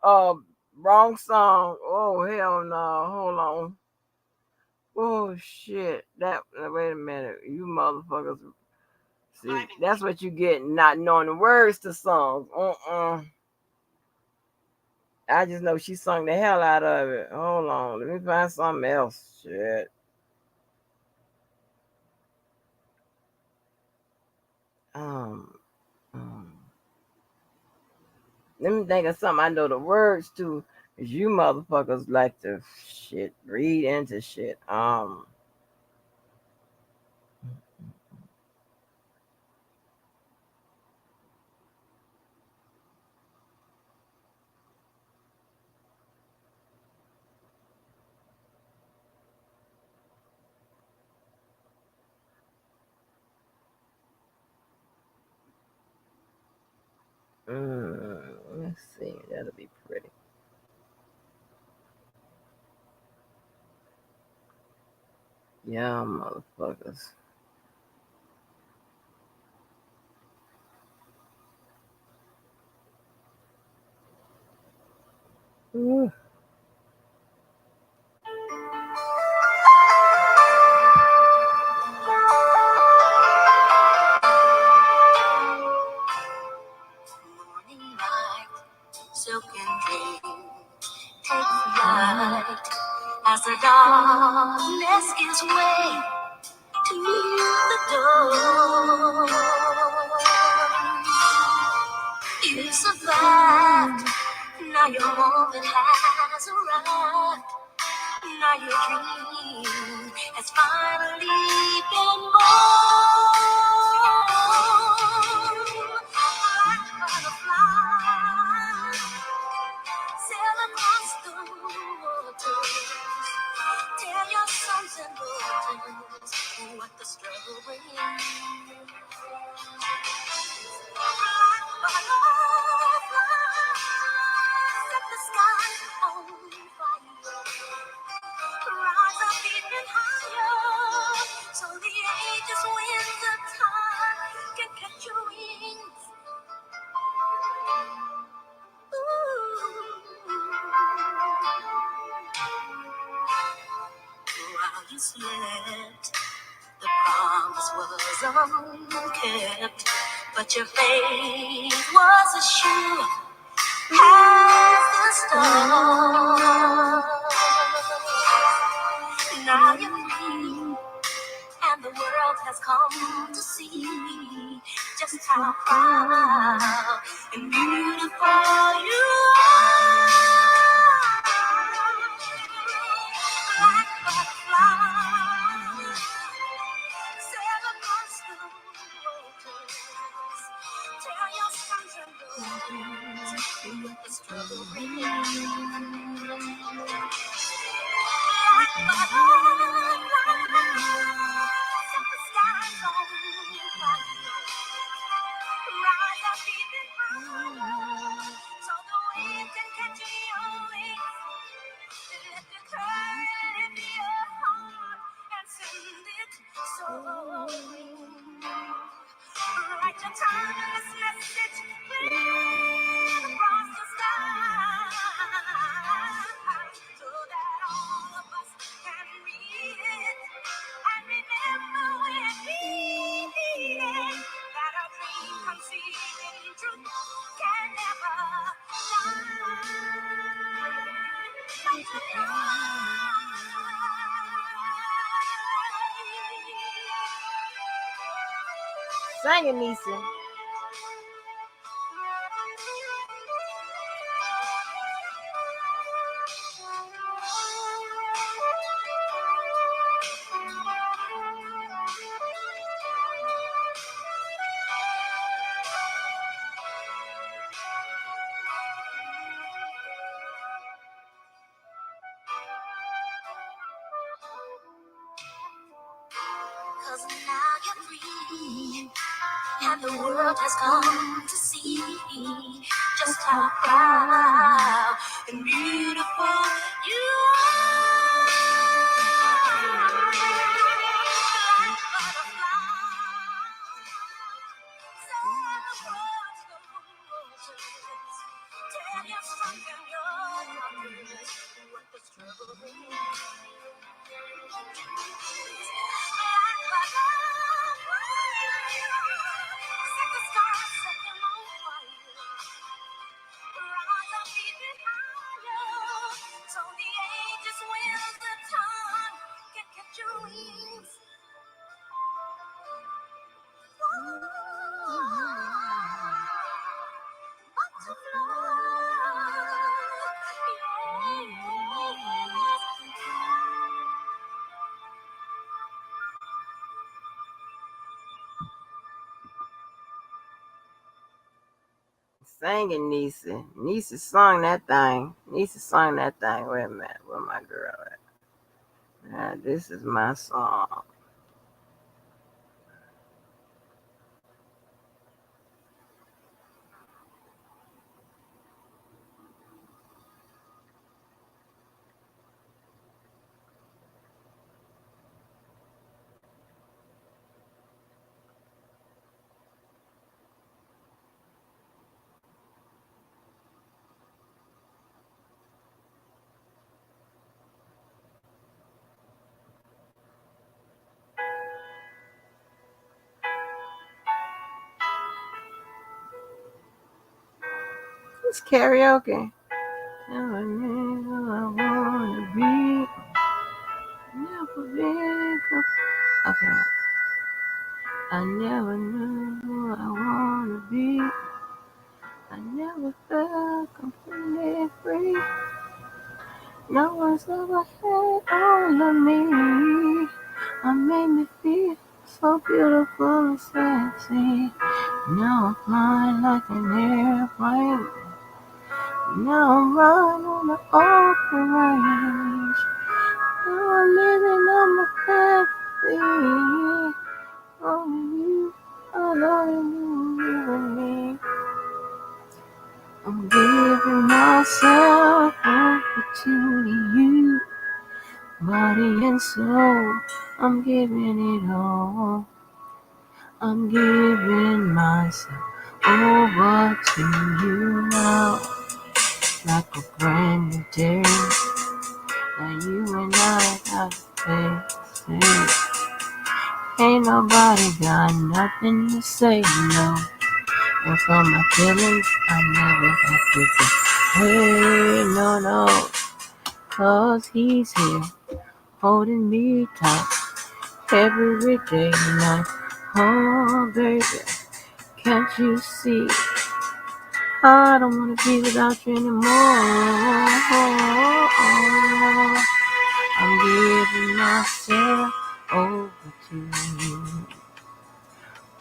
Uh, Wrong song. Oh, hell no. Hold on. Oh, shit. Wait a minute. You motherfuckers. See, that's what you get not knowing the words to songs. I just know she sung the hell out of it. Hold on. Let me find something else. Shit. Um, um, Let me think of something I know the words to. You motherfuckers like to shit read into shit. Let's see. That'll be pretty. Yeah, motherfuckers. Ooh. Morning light, silken dream, take flight as the darkness gives way to the dawn. You survived, now your moment has arrived. Now your dream has finally been born. Black butterfly, sail across the waters. Tell your sons and daughters what the struggle brings. Black butterfly, set the sky on fire. Rise up even higher, so the ages when the time can catch your wings. While you slept, the promise was unkept, but your faith was as sure as the stars. Now you're free, and the world has come to see just how proud and beautiful you are. Black butterfly, sail across the waters. Tell your sons and daughters what the struggle brings. Like butterflies, set the skies on fire. Rise up even higher, so the wind can catch your wings. Let the current be your heart and send it soaring. Write your timeless message clear across the sky, so that all of us can read it and remember we're needed. That our dream conceived in truth can never Sing it, Nisa. Cause now you're free, and the world has come to see just how proud and beautiful you are. Like butterflies, sail across the waters. Tell your sons and your daughters what the struggle so the ages will the time can catch your wings. Sing it, Nisa. Nisa sung that thing. Nisa sung that thing. Wait a minute. Where my girl at? This is my song. It's karaoke. Never knew who I wanna be. Never been. Okay. I never knew who I wanna be. I never felt completely free. No one's ever had all of me. I made me feel so beautiful and sexy. Now I'm flying like an airplane. Now I'm riding on the open range. Now I'm living on my fantasy. Only you, I love you and me. I'm giving myself over to you, body and soul. I'm giving it all. I'm giving myself over to you now, like a brand new day. Now you and I got face it. Ain't nobody got nothing to say, no. And for my feelings, I never have to say, hey, no, no. 'Cause he's here, holding me tight, every day and night. Oh, baby, can't you see? I don't wanna be without you anymore. I'm giving myself over to you,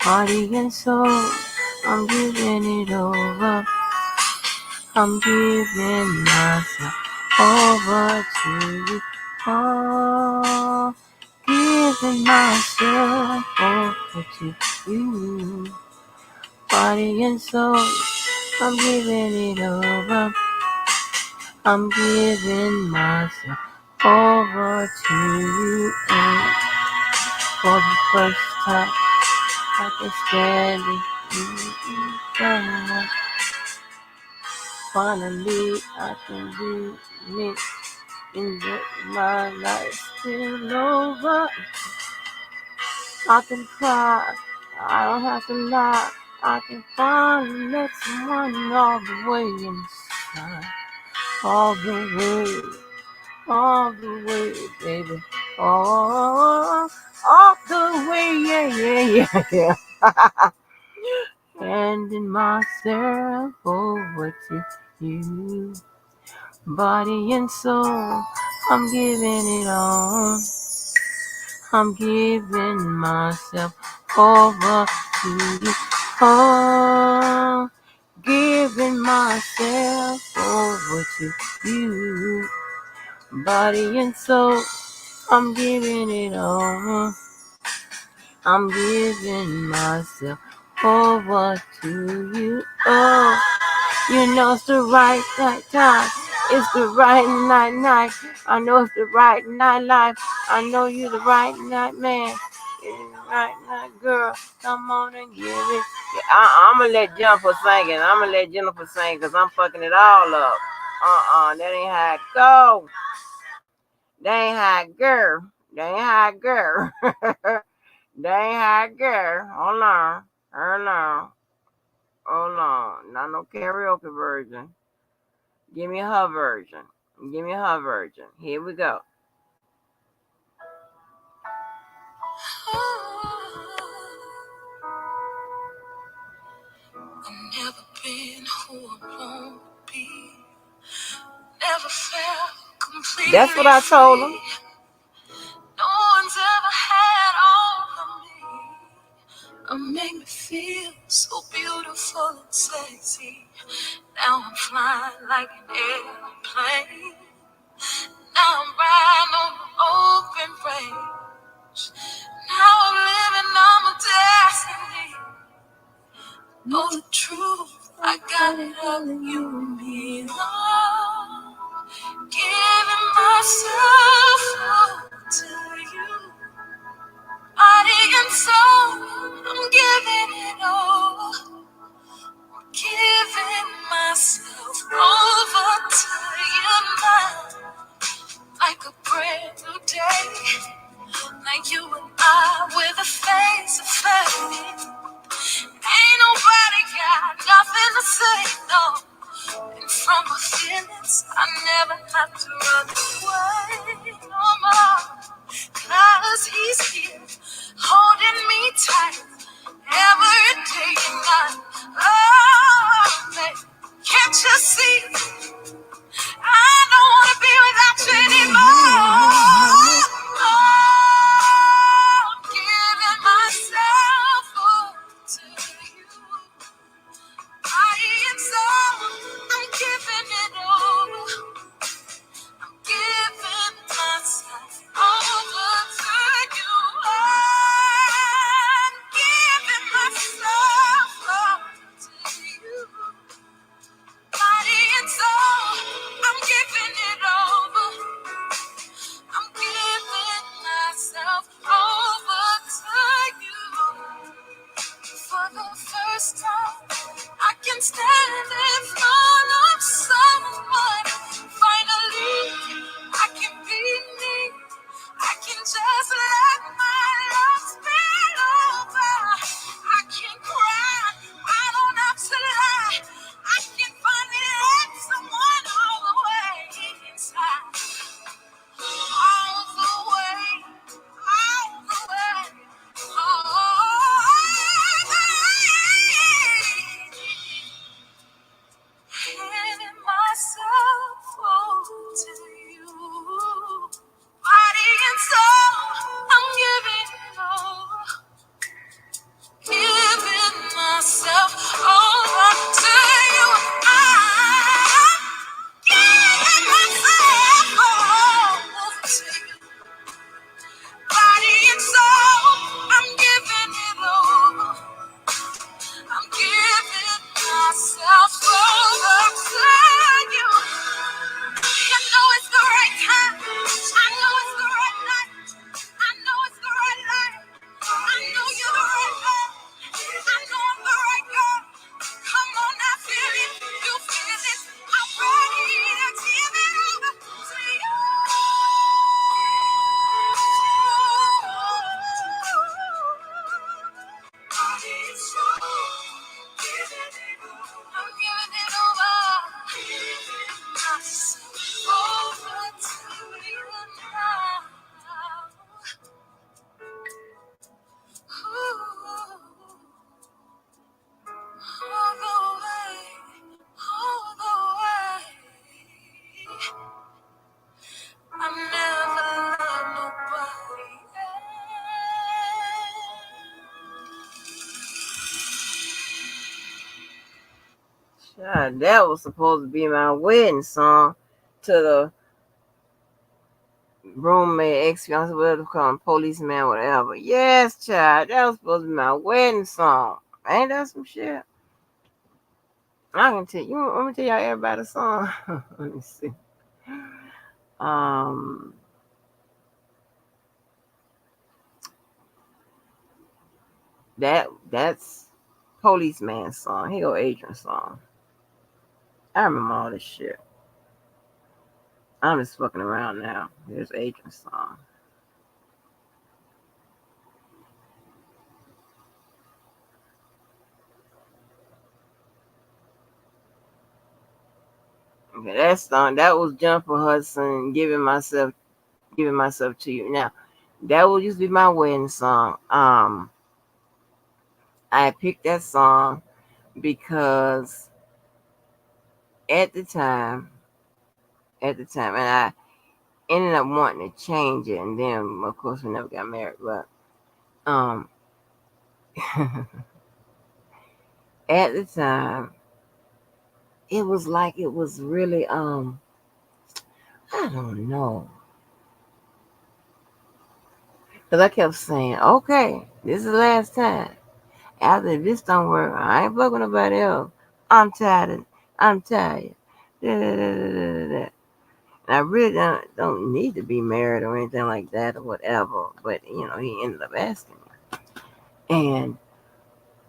body and soul. I'm giving it over. I'm giving myself over to you. Oh, giving myself over to you, body and soul. I'm giving it over. I'm giving myself over to you. And for the first time, I can stand it. Finally, I can do me. In my life still over. I can cry. I don't have to lie. I can finally let someone all the way inside. All the way. All the way, baby. All the way, yeah. Handing myself over to you, body and soul. I'm giving it all. I'm giving myself over to you. Oh, giving myself over to you, body and soul. I'm giving it all. I'm giving myself over to you. Oh, you know it's the right time. It's the right night. I know it's the right night life. I know you're the right night man. You're the right night girl. Come on and give it. I'm gonna let Jennifer sing it. I'm gonna let Jennifer sing because I'm fucking it all up. That ain't how it go. That ain't how it go. That ain't how it go. That ain't how it go. Hold on. Hold on. Hold on. Not no karaoke version. Give me her version. Give me her version. Here we go. I've never been who I want to be. Never felt completely. That's what I told him. No one's ever had all of me. Make me feel so beautiful and sexy. Now I'm flying like an airplane. Now I'm riding on the open range. Now I'm living on my destiny. Know the truth, I got it all in you and me. Love, giving myself all to you. Body and soul, I'm giving it all. Giving myself over to you now. Like a brand new day. Like you and I with a face to face. Ain't nobody got nothing to say, no. And from my feelings, I never have to run away no more. 'Cause he's here, holding me tight every day and night. Oh, babe, can't you see? I don't wanna be without you anymore. Oh, I'm giving myself to you. Body and soul, I'm giving it all. I'm giving myself over to you. I'm giving myself over to you. Body and soul, I'm giving it over. I'm giving myself over to you. For the first time, I can stand in front of someone. Finally, I can be me. I can just let my love spill over. I can cry. I don't have to lie. I can finally let someone all the way inside. All the way. All the way. Handing myself over to you. Body and soul, I'm giving it all. Giving myself over to you. I'm giving myself over to you. Body and soul, I'm giving it over. I'm giving myself over to you. I know it's the right time. I know it's the right night. I know it's the right life. I know you're the right man. I know I'm the right girl. Come on, I feel it. You feel it. I'm ready to give it over to you. I'm giving it over. Giving myself over to you now. Ooh, all the way, all the way. I've never loved nobody Child, that was supposed to be my wedding song to the roommate, ex fiance, whatever they call him, policeman, whatever. Yes, child, that was supposed to be my wedding song. Ain't that some shit? I can tell you. Let me tell y'all everybody a song. Let me see. Um, that's policeman song. Here go Adrian song. I remember all this shit. I'm just fucking around now. Here's Adrian's song. Okay, that song that was Jennifer Hudson giving myself to you. Now that will used to be my wedding song. I picked that song because at the time, and I ended up wanting to change it, and then of course we never got married. But um, At the time, it was like it was really I don't know. Cause I kept saying, okay, this is the last time. After this don't work, I ain't fucking nobody else. I'm tired. I'm tired. Da, da, da, da, da, da. And I really don't need to be married or anything like that or whatever. But he ended up asking me, and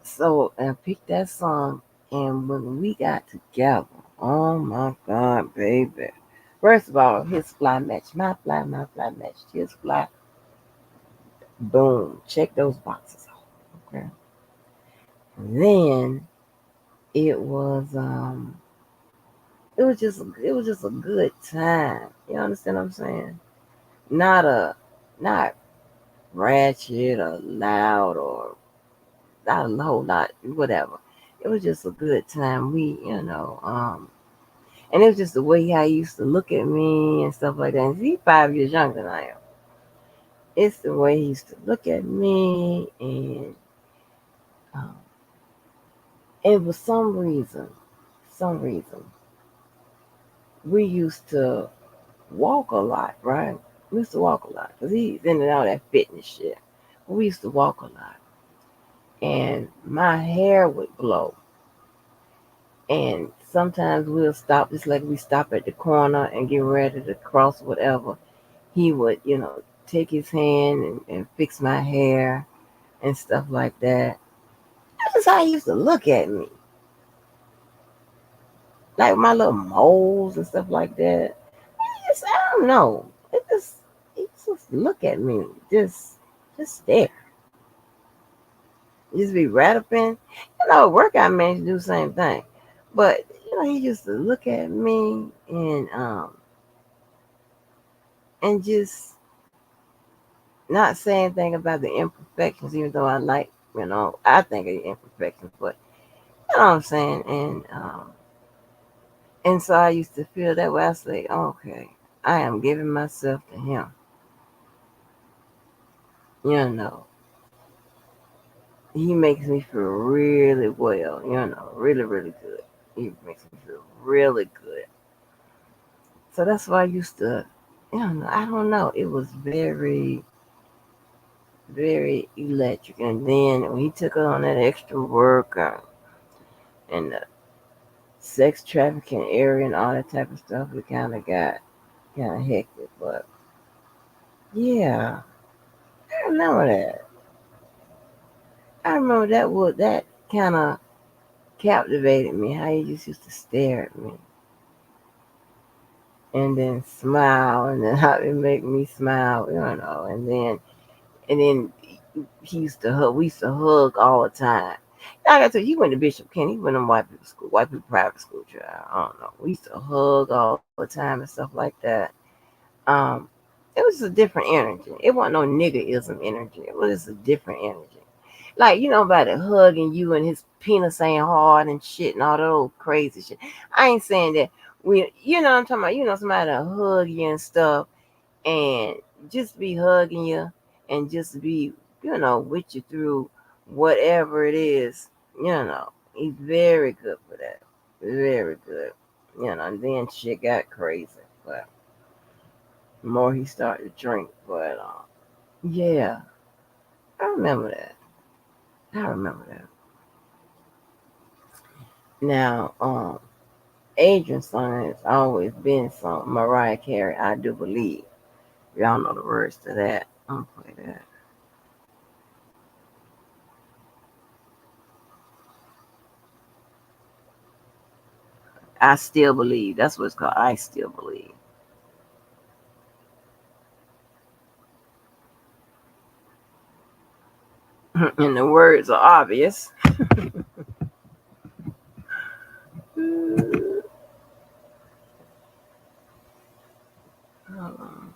so I picked that song. And when we got together, oh my God, baby! First of all, his fly matched my fly matched his fly. Boom, check those boxes off. Okay. Then it was it was just a good time. You understand what I'm saying? Not not ratchet or loud or not a whole lot whatever. It was just a good time. And it was just the way how he used to look at me and stuff like that. And he's 5 years younger than I am. It's the way he used to look at me, um, and for some reason, we used to walk a lot, right? We used to walk a lot because he's into all that fitness shit. We used to walk a lot, and my hair would blow. And sometimes we'll stop, just like we stop at the corner and get ready to cross whatever. He would, take his hand and fix my hair and stuff like that. That's just how he used to look at me, like my little moles and stuff like that. I don't know. It just look at me, just stare, just be right up in. Workout man do the same thing, but he used to look at me and just not say anything about the imperfections, even though I think of the imperfections, but you know what I'm saying, and so I used to feel that way. I say, okay, I am giving myself to him, you know. He makes me feel really well, really, really good. He makes me feel really good. So that's why I used to, I don't know. It was very, very electric. And then when he took on that extra work and the sex trafficking area and all that type of stuff, it kind of got kind of hectic. But yeah, I remember that. I remember that kind of captivated me. How he just used to stare at me and then smile, and then how it make me smile, and then he used to hug. We used to hug all the time. I got to tell you, he went to Bishop Kenny. He went to white people school, white people private school. Child. I don't know. We used to hug all the time and stuff like that. Um, it was a different energy. It wasn't no niggerism energy. It was just a different energy. Like about it hugging you and his penis ain't hard and shit and all that old crazy shit. I ain't saying that what I'm talking about. Somebody to hug you and stuff and just be hugging you and just be, with you through whatever it is. He's very good for that. Very good. And then shit got crazy. But the more he started to drink, but yeah, I remember that. I remember that. Now, Adrian's song has always been some Mariah Carey, I Do Believe. Y'all know the words to that. I'm gonna play that. I Still Believe. That's what it's called. I Still Believe. And the words are obvious. Hold on.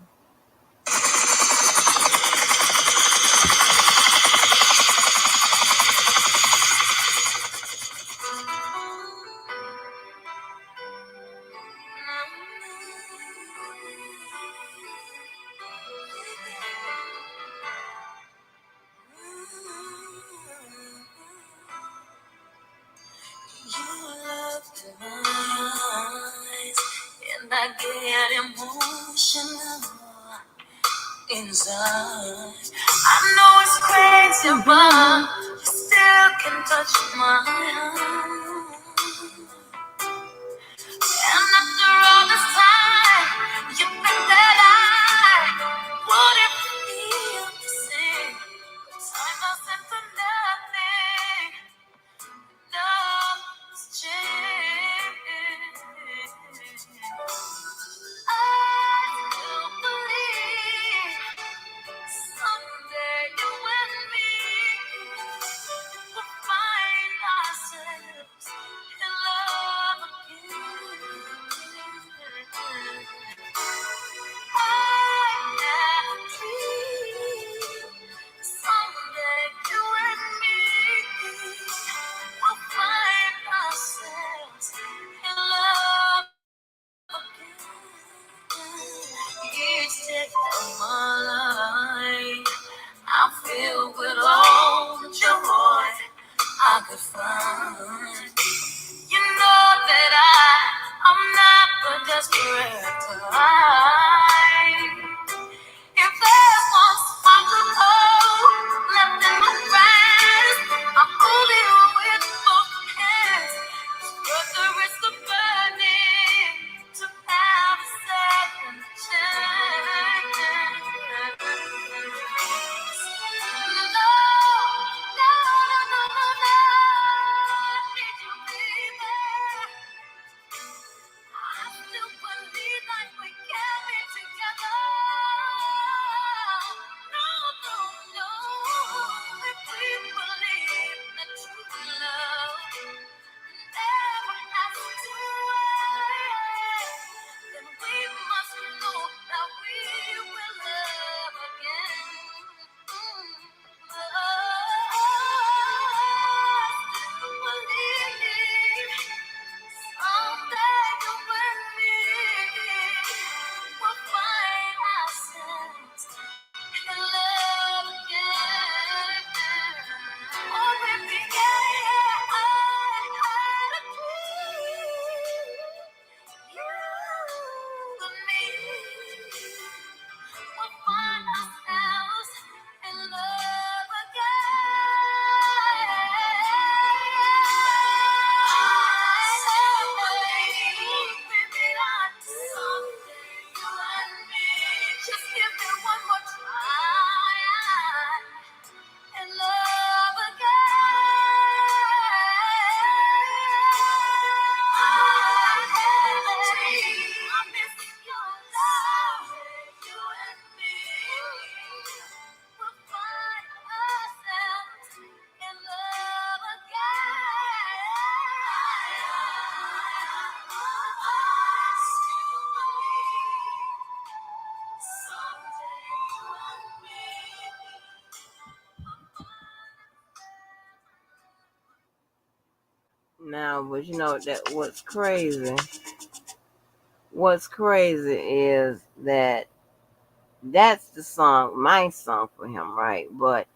I get emotional inside. I know it's crazy, but you still can touch my heart. And after all this time, you think that I wouldn't feel the same. Time has sent for nothing. Nothing's changed. I still believe someday you and me will find ourselves in love again. Someday you and me will find ourselves in love again. Each day of my life, I feel with all the joy I could find. You know that I'm not the desperate type. If there's one spark of hope left in my grasp, I'll hold it with both hands. It's worth the risk of burning to have a second chance. No, no, no, no, no, no. I need you, baby. I still believe that we can be together. No, no, no. If we believe that true love never has to wait, then we must know that we will love again. Believe. Someday you and me will find ourselves in love again. Or maybe I agree. You and me will find ourselves in love again. I believe, baby, I do. Someday you and me, just give me one more try and love again. I have a dream. I miss your love. You and me will find ourselves in love again. I still believe someday you and Now, but you know that what's crazy? What's crazy is that that's the song, my song for him, right? But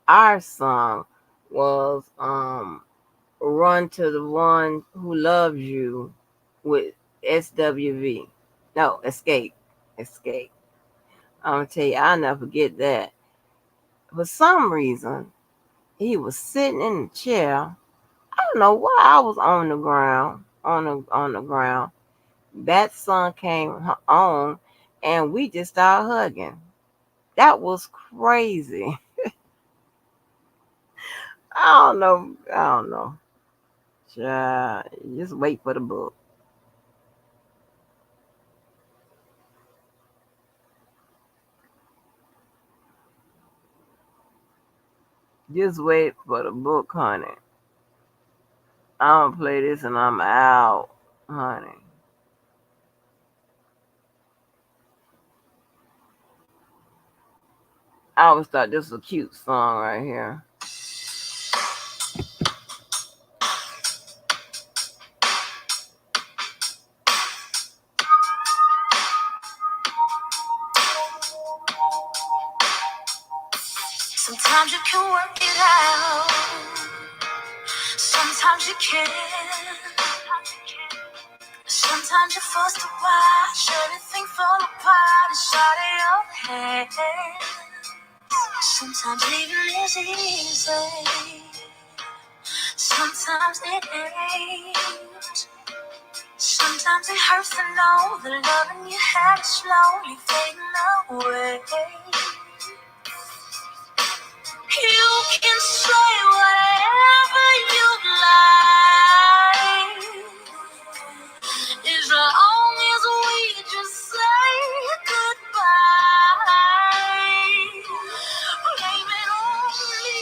our song was "Run to the One Who Loves You" with SWV. No, Escape, Escape. I'm gonna tell you, I'll never forget that. For some reason, he was sitting in the chair. I don't know why I was on the ground, on the ground. That song came on, and we just started hugging. That was crazy. I don't know. I don't know. Child, just wait for the book. Just wait for the book, honey. I'm gonna play this and I'm out, honey. I always thought this was a cute song right here. sometimes you can work it out. Sometimes you can't. Sometimes you're forced to watch everything fall apart inside of your head. Sometimes living is easy. Sometimes it ain't. Sometimes it hurts to know the loving you had is slowly fading away. You can say whatever you like, as long as we just say goodbye. Blame it on me.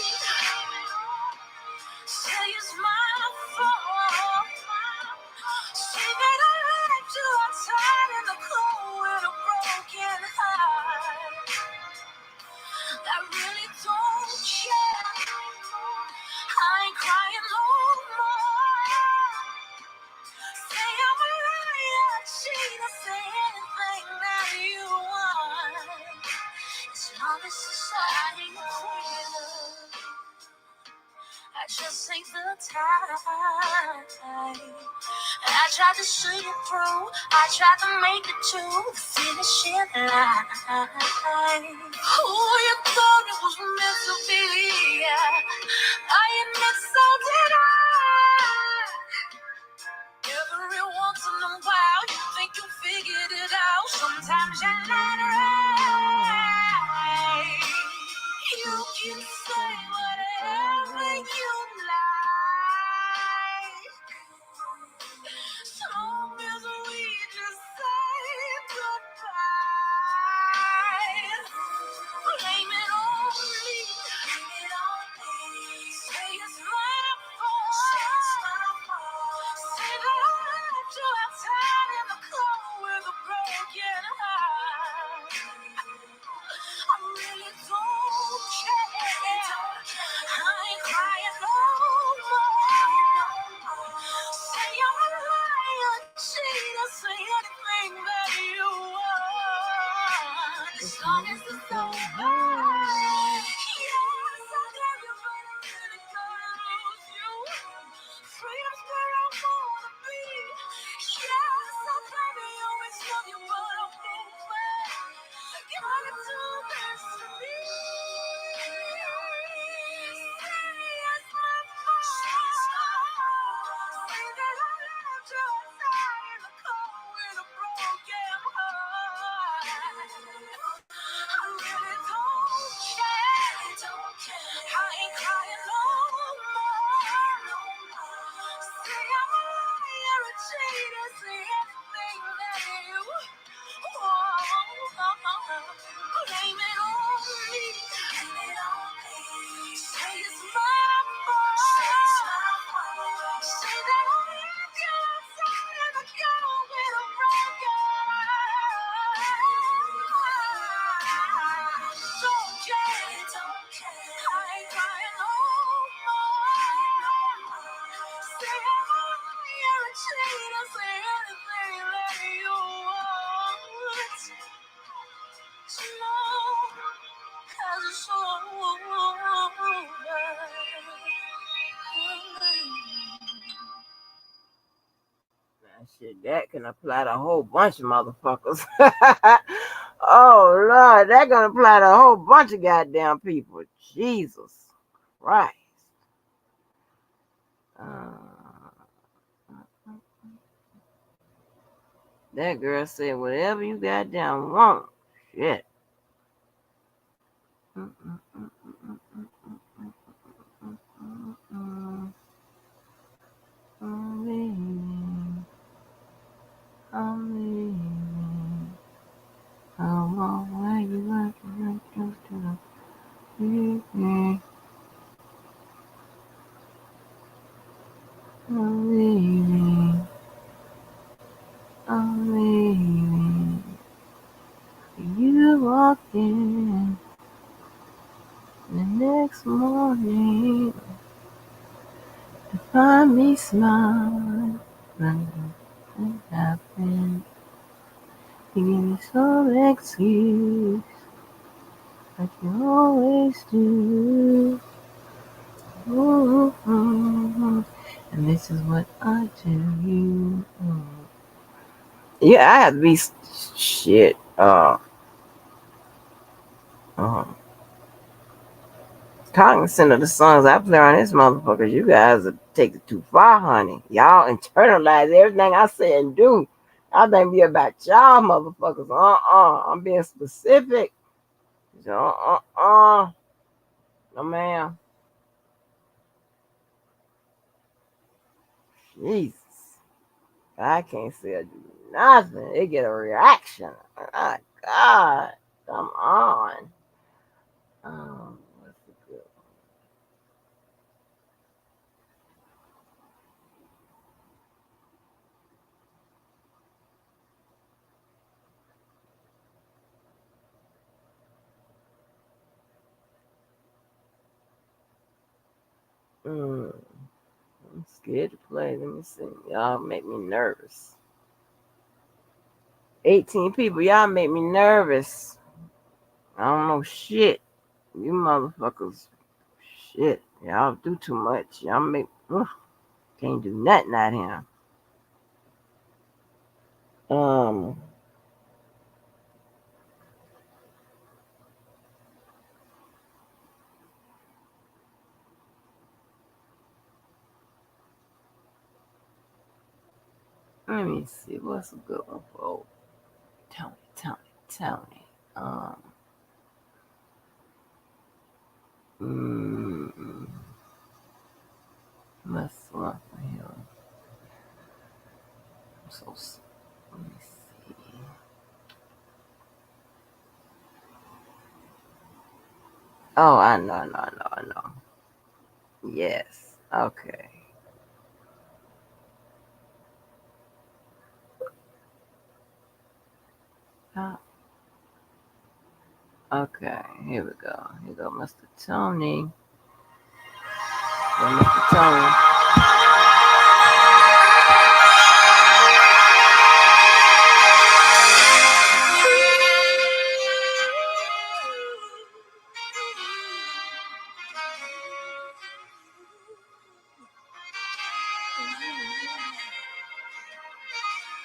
Say it's my fault. Say that I left you outside in the cold with a broken heart. I really don't care. I ain't crying no more. Say I'm a liar, cheater, say anything that you want. As long as society quit, I just ain't the time. I tried to see it through. I tried to make it to the finishing line. Oh, you thought it was meant to be. I admit so did I. Every once in a while, you think you figured it out. Sometimes you're not right. You can say whatever you like, as long as we just say goodbye. Blame it on me. Blame it on me. Say it's my fault. Say it's my fault. Say that I left you outside in the cold with a broken heart. I really don't care. I ain't crying no more. Say I'm a liar, cheater, say anything that you want. As long as it's over. Yes, I love you, but I'm really gonna lose you. Freedom's where I wanna be. Yes, I probably always love you, but I'm moving. Gotta do this to me. Say it's my fault. Say that I left you outside in the cold with a broken heart. I really don't care. I ain't crying no more. Say I'm a liar, a cheater, say anything that you want. Blame it on me. Blame it on me. Say it's my fault. Say it's my fault. Say that I left you outside in the cold with a broken heart. Don't care. I ain't crying no more. Say I'm a liar, a cheater, say anything that you want. Slow as a Now, shit, that can apply to a whole bunch of motherfuckers. Oh, Lord, that can apply to a whole bunch of goddamn people. Jesus Christ. Uh, that girl said, whatever you goddamn want. Shit. I'm leaving. I'm leaving. I'm on where you like to the I'm leaving. I'm leaving. You walked in the next morning to find me smiling. Nothing happened. You give me some excuse like you always do. Ooh, and this is what I tell you. Yeah, I have to be shit. Uh, cognizant of the songs I play on this motherfucker. You guys are taking it too far, honey. Y'all internalize everything I say and do. I think be about y'all motherfuckers. I'm being specific. So, no ma'am. Jesus. I can't say I do nothing. They get a reaction. My God. Come on. What's the good one? I'm scared to play. Let me see. Y'all make me nervous. 18 people. Y'all make me nervous. I don't know shit. You motherfuckers. Shit. Y'all do too much. Y'all make. Ugh, can't do nothing out here. Um. Let me see. What's a good one for old Tony? Tony. Tony. Um. Mm, what's one for him? I'm so. Let me see. Oh, I know. I know. I know. I know. Yes. Okay. Uh, okay. Here we go. Here go, Mr. Tony. Go, Mr. Tony.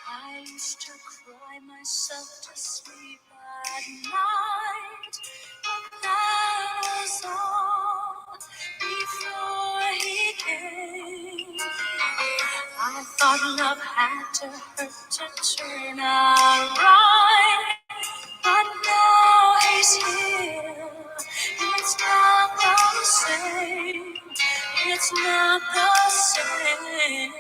I used to cry myself to sleep at night, but that was all before he came. I thought love had to hurt to turn out right, but now he's here. It's not the same. It's not the same.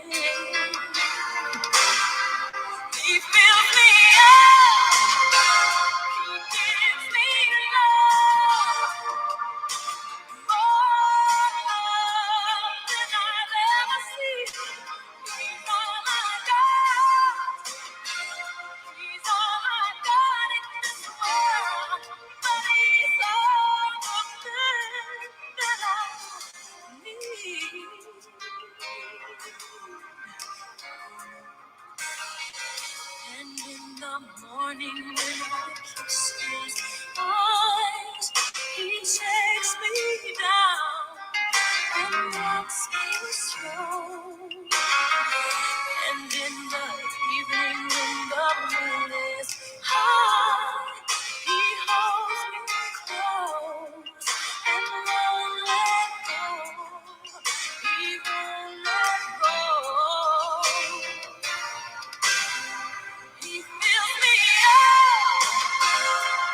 He fills me up. He gives me love. More love than I've ever seen. He's all I got. He's all I got in this world. But he's all the thing that I need. And in the morning when I kiss his eyes, he takes me down and walks me slow. And in the evening when the moon is high, he holds me close and won't let go. He won't let go. He fills me up.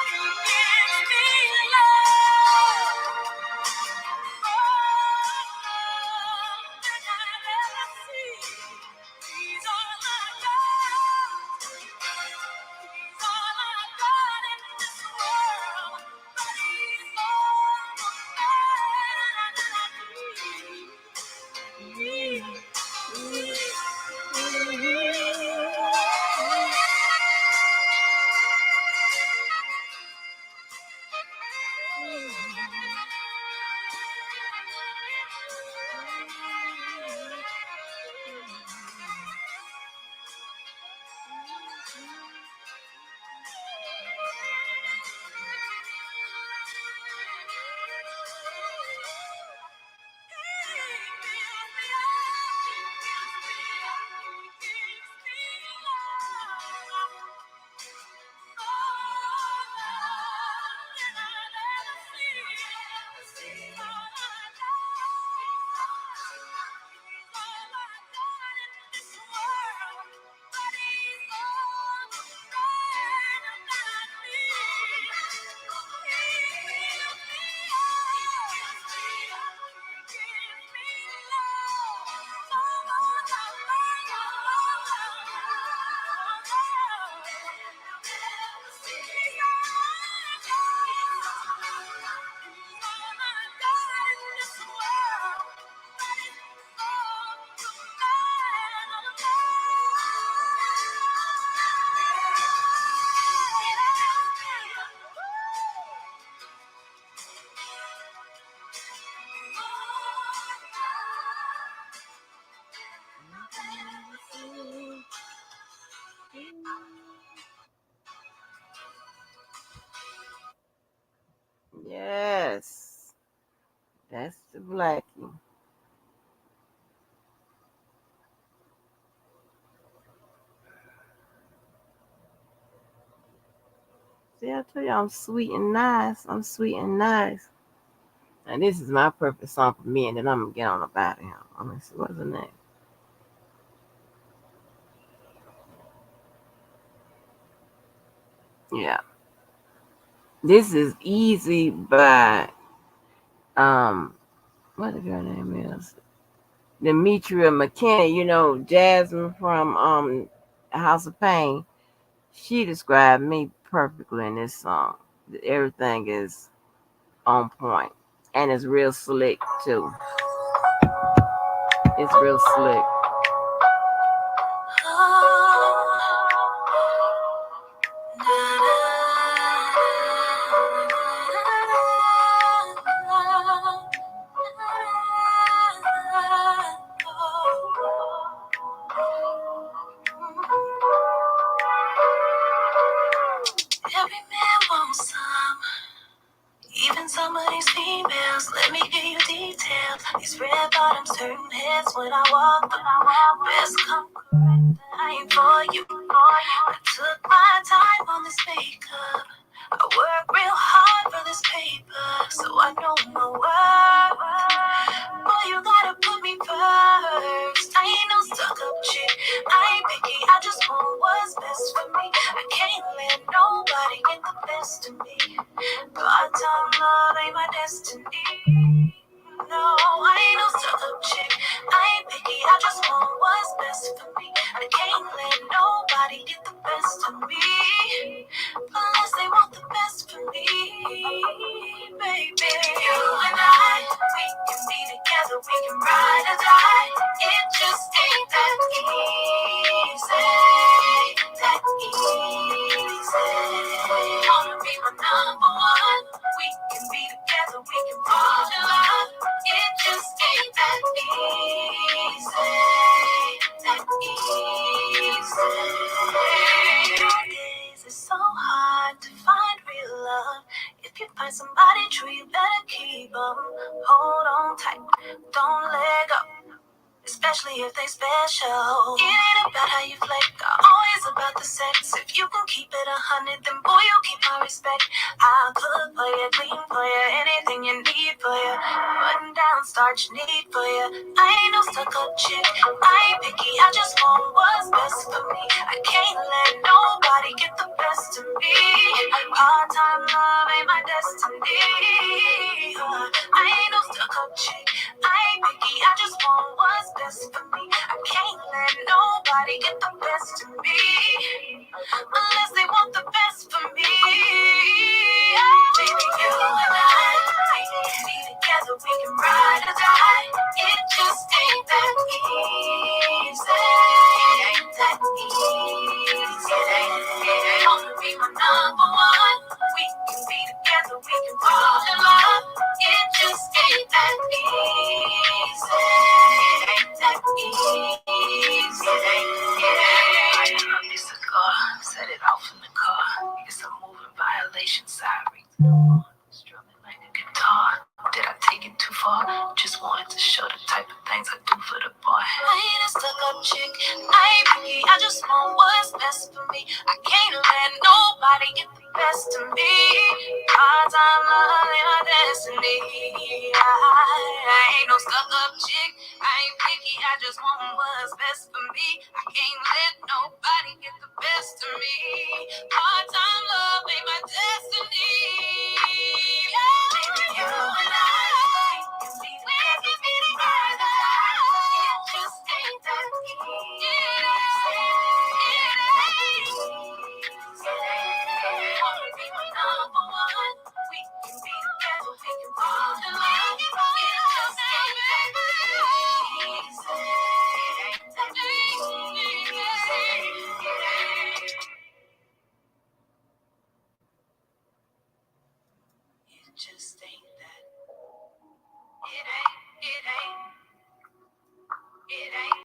He gives me love. More love than I've ever Yes, that's the blackie. See, I told you I'm sweet and nice. I'm sweet and nice. And this is my perfect song for me, and then I'm gonna get on about him. I'm gonna see what's the name. Yeah, this is Easy by what the girl name is? Demetria McKinney. You know, Jasmine from House of Pain. She described me perfectly in this song. Everything is on point, and it's real slick too. It's real slick. Every man wants some. Even some of these females, let me give you details. These red bottoms turn heads when I walk. Best come correct, I ain't for you. I took my time on this makeup. I work real hard for this paper, so I know my worth. Boy, you gotta put me first. I ain't no stuck-up chick. I ain't picky, I just want what's best for me. I can't let nobody get the best of me. Part-time love ain't my destiny. No, I ain't no stuck-up chick. I ain't picky, I just want what's best for me. I can't let nobody get the best of me, unless they want the best for me, baby. You and I, we can be together, we can ride or die. It just ain't that easy, that easy. Wanna be my number one? We can be together, we can fall in love. It just ain't that easy, that easy. Nowadays it's so hard to find real love. If you find somebody true, you better keep 'em. Hold on tight, don't let go. Especially if they special. It ain't about how you flex, always about the sex. If you can keep it 100, then boy, you keep my respect. I'll cook for you, clean for you, anything you need for you. Button down, starch need for you. I ain't no stuck-up chick. I ain't picky, I just want what's best for me. I can't let nobody get the best of me. Part-time love ain't my destiny. I ain't no stuck-up chick. I ain't picky, I just want what's best for me. I can't let nobody get the best of me, unless they want the best for me. Baby, you and I, we can be together, we can ride or die. It just ain't that easy, ain't that easy. Wanna be my number one? We can be together, we can fall in love. It just ain't that easy, ain't that easy. It's a car, set it off in the car. It's a moving violation, sorry. Strumming like a guitar. Did I take it too far? Just wanted to show the type of things I do for the boy. I ain't a stuck-up chick. I ain't picky. I just want what's best for me. I can't let nobody get the best of me. Part-time love ain't my destiny. I ain't no stuck-up chick. I ain't picky. I just want what's best for me. I can't let nobody get the best of me. Part-time love ain't my destiny. Baby, you and I, we can be together. It just ain't that easy. Wanna be my number one? We can be together, we can fall in love. It just ain't that easy. That easy. It just ain't that. It ain't.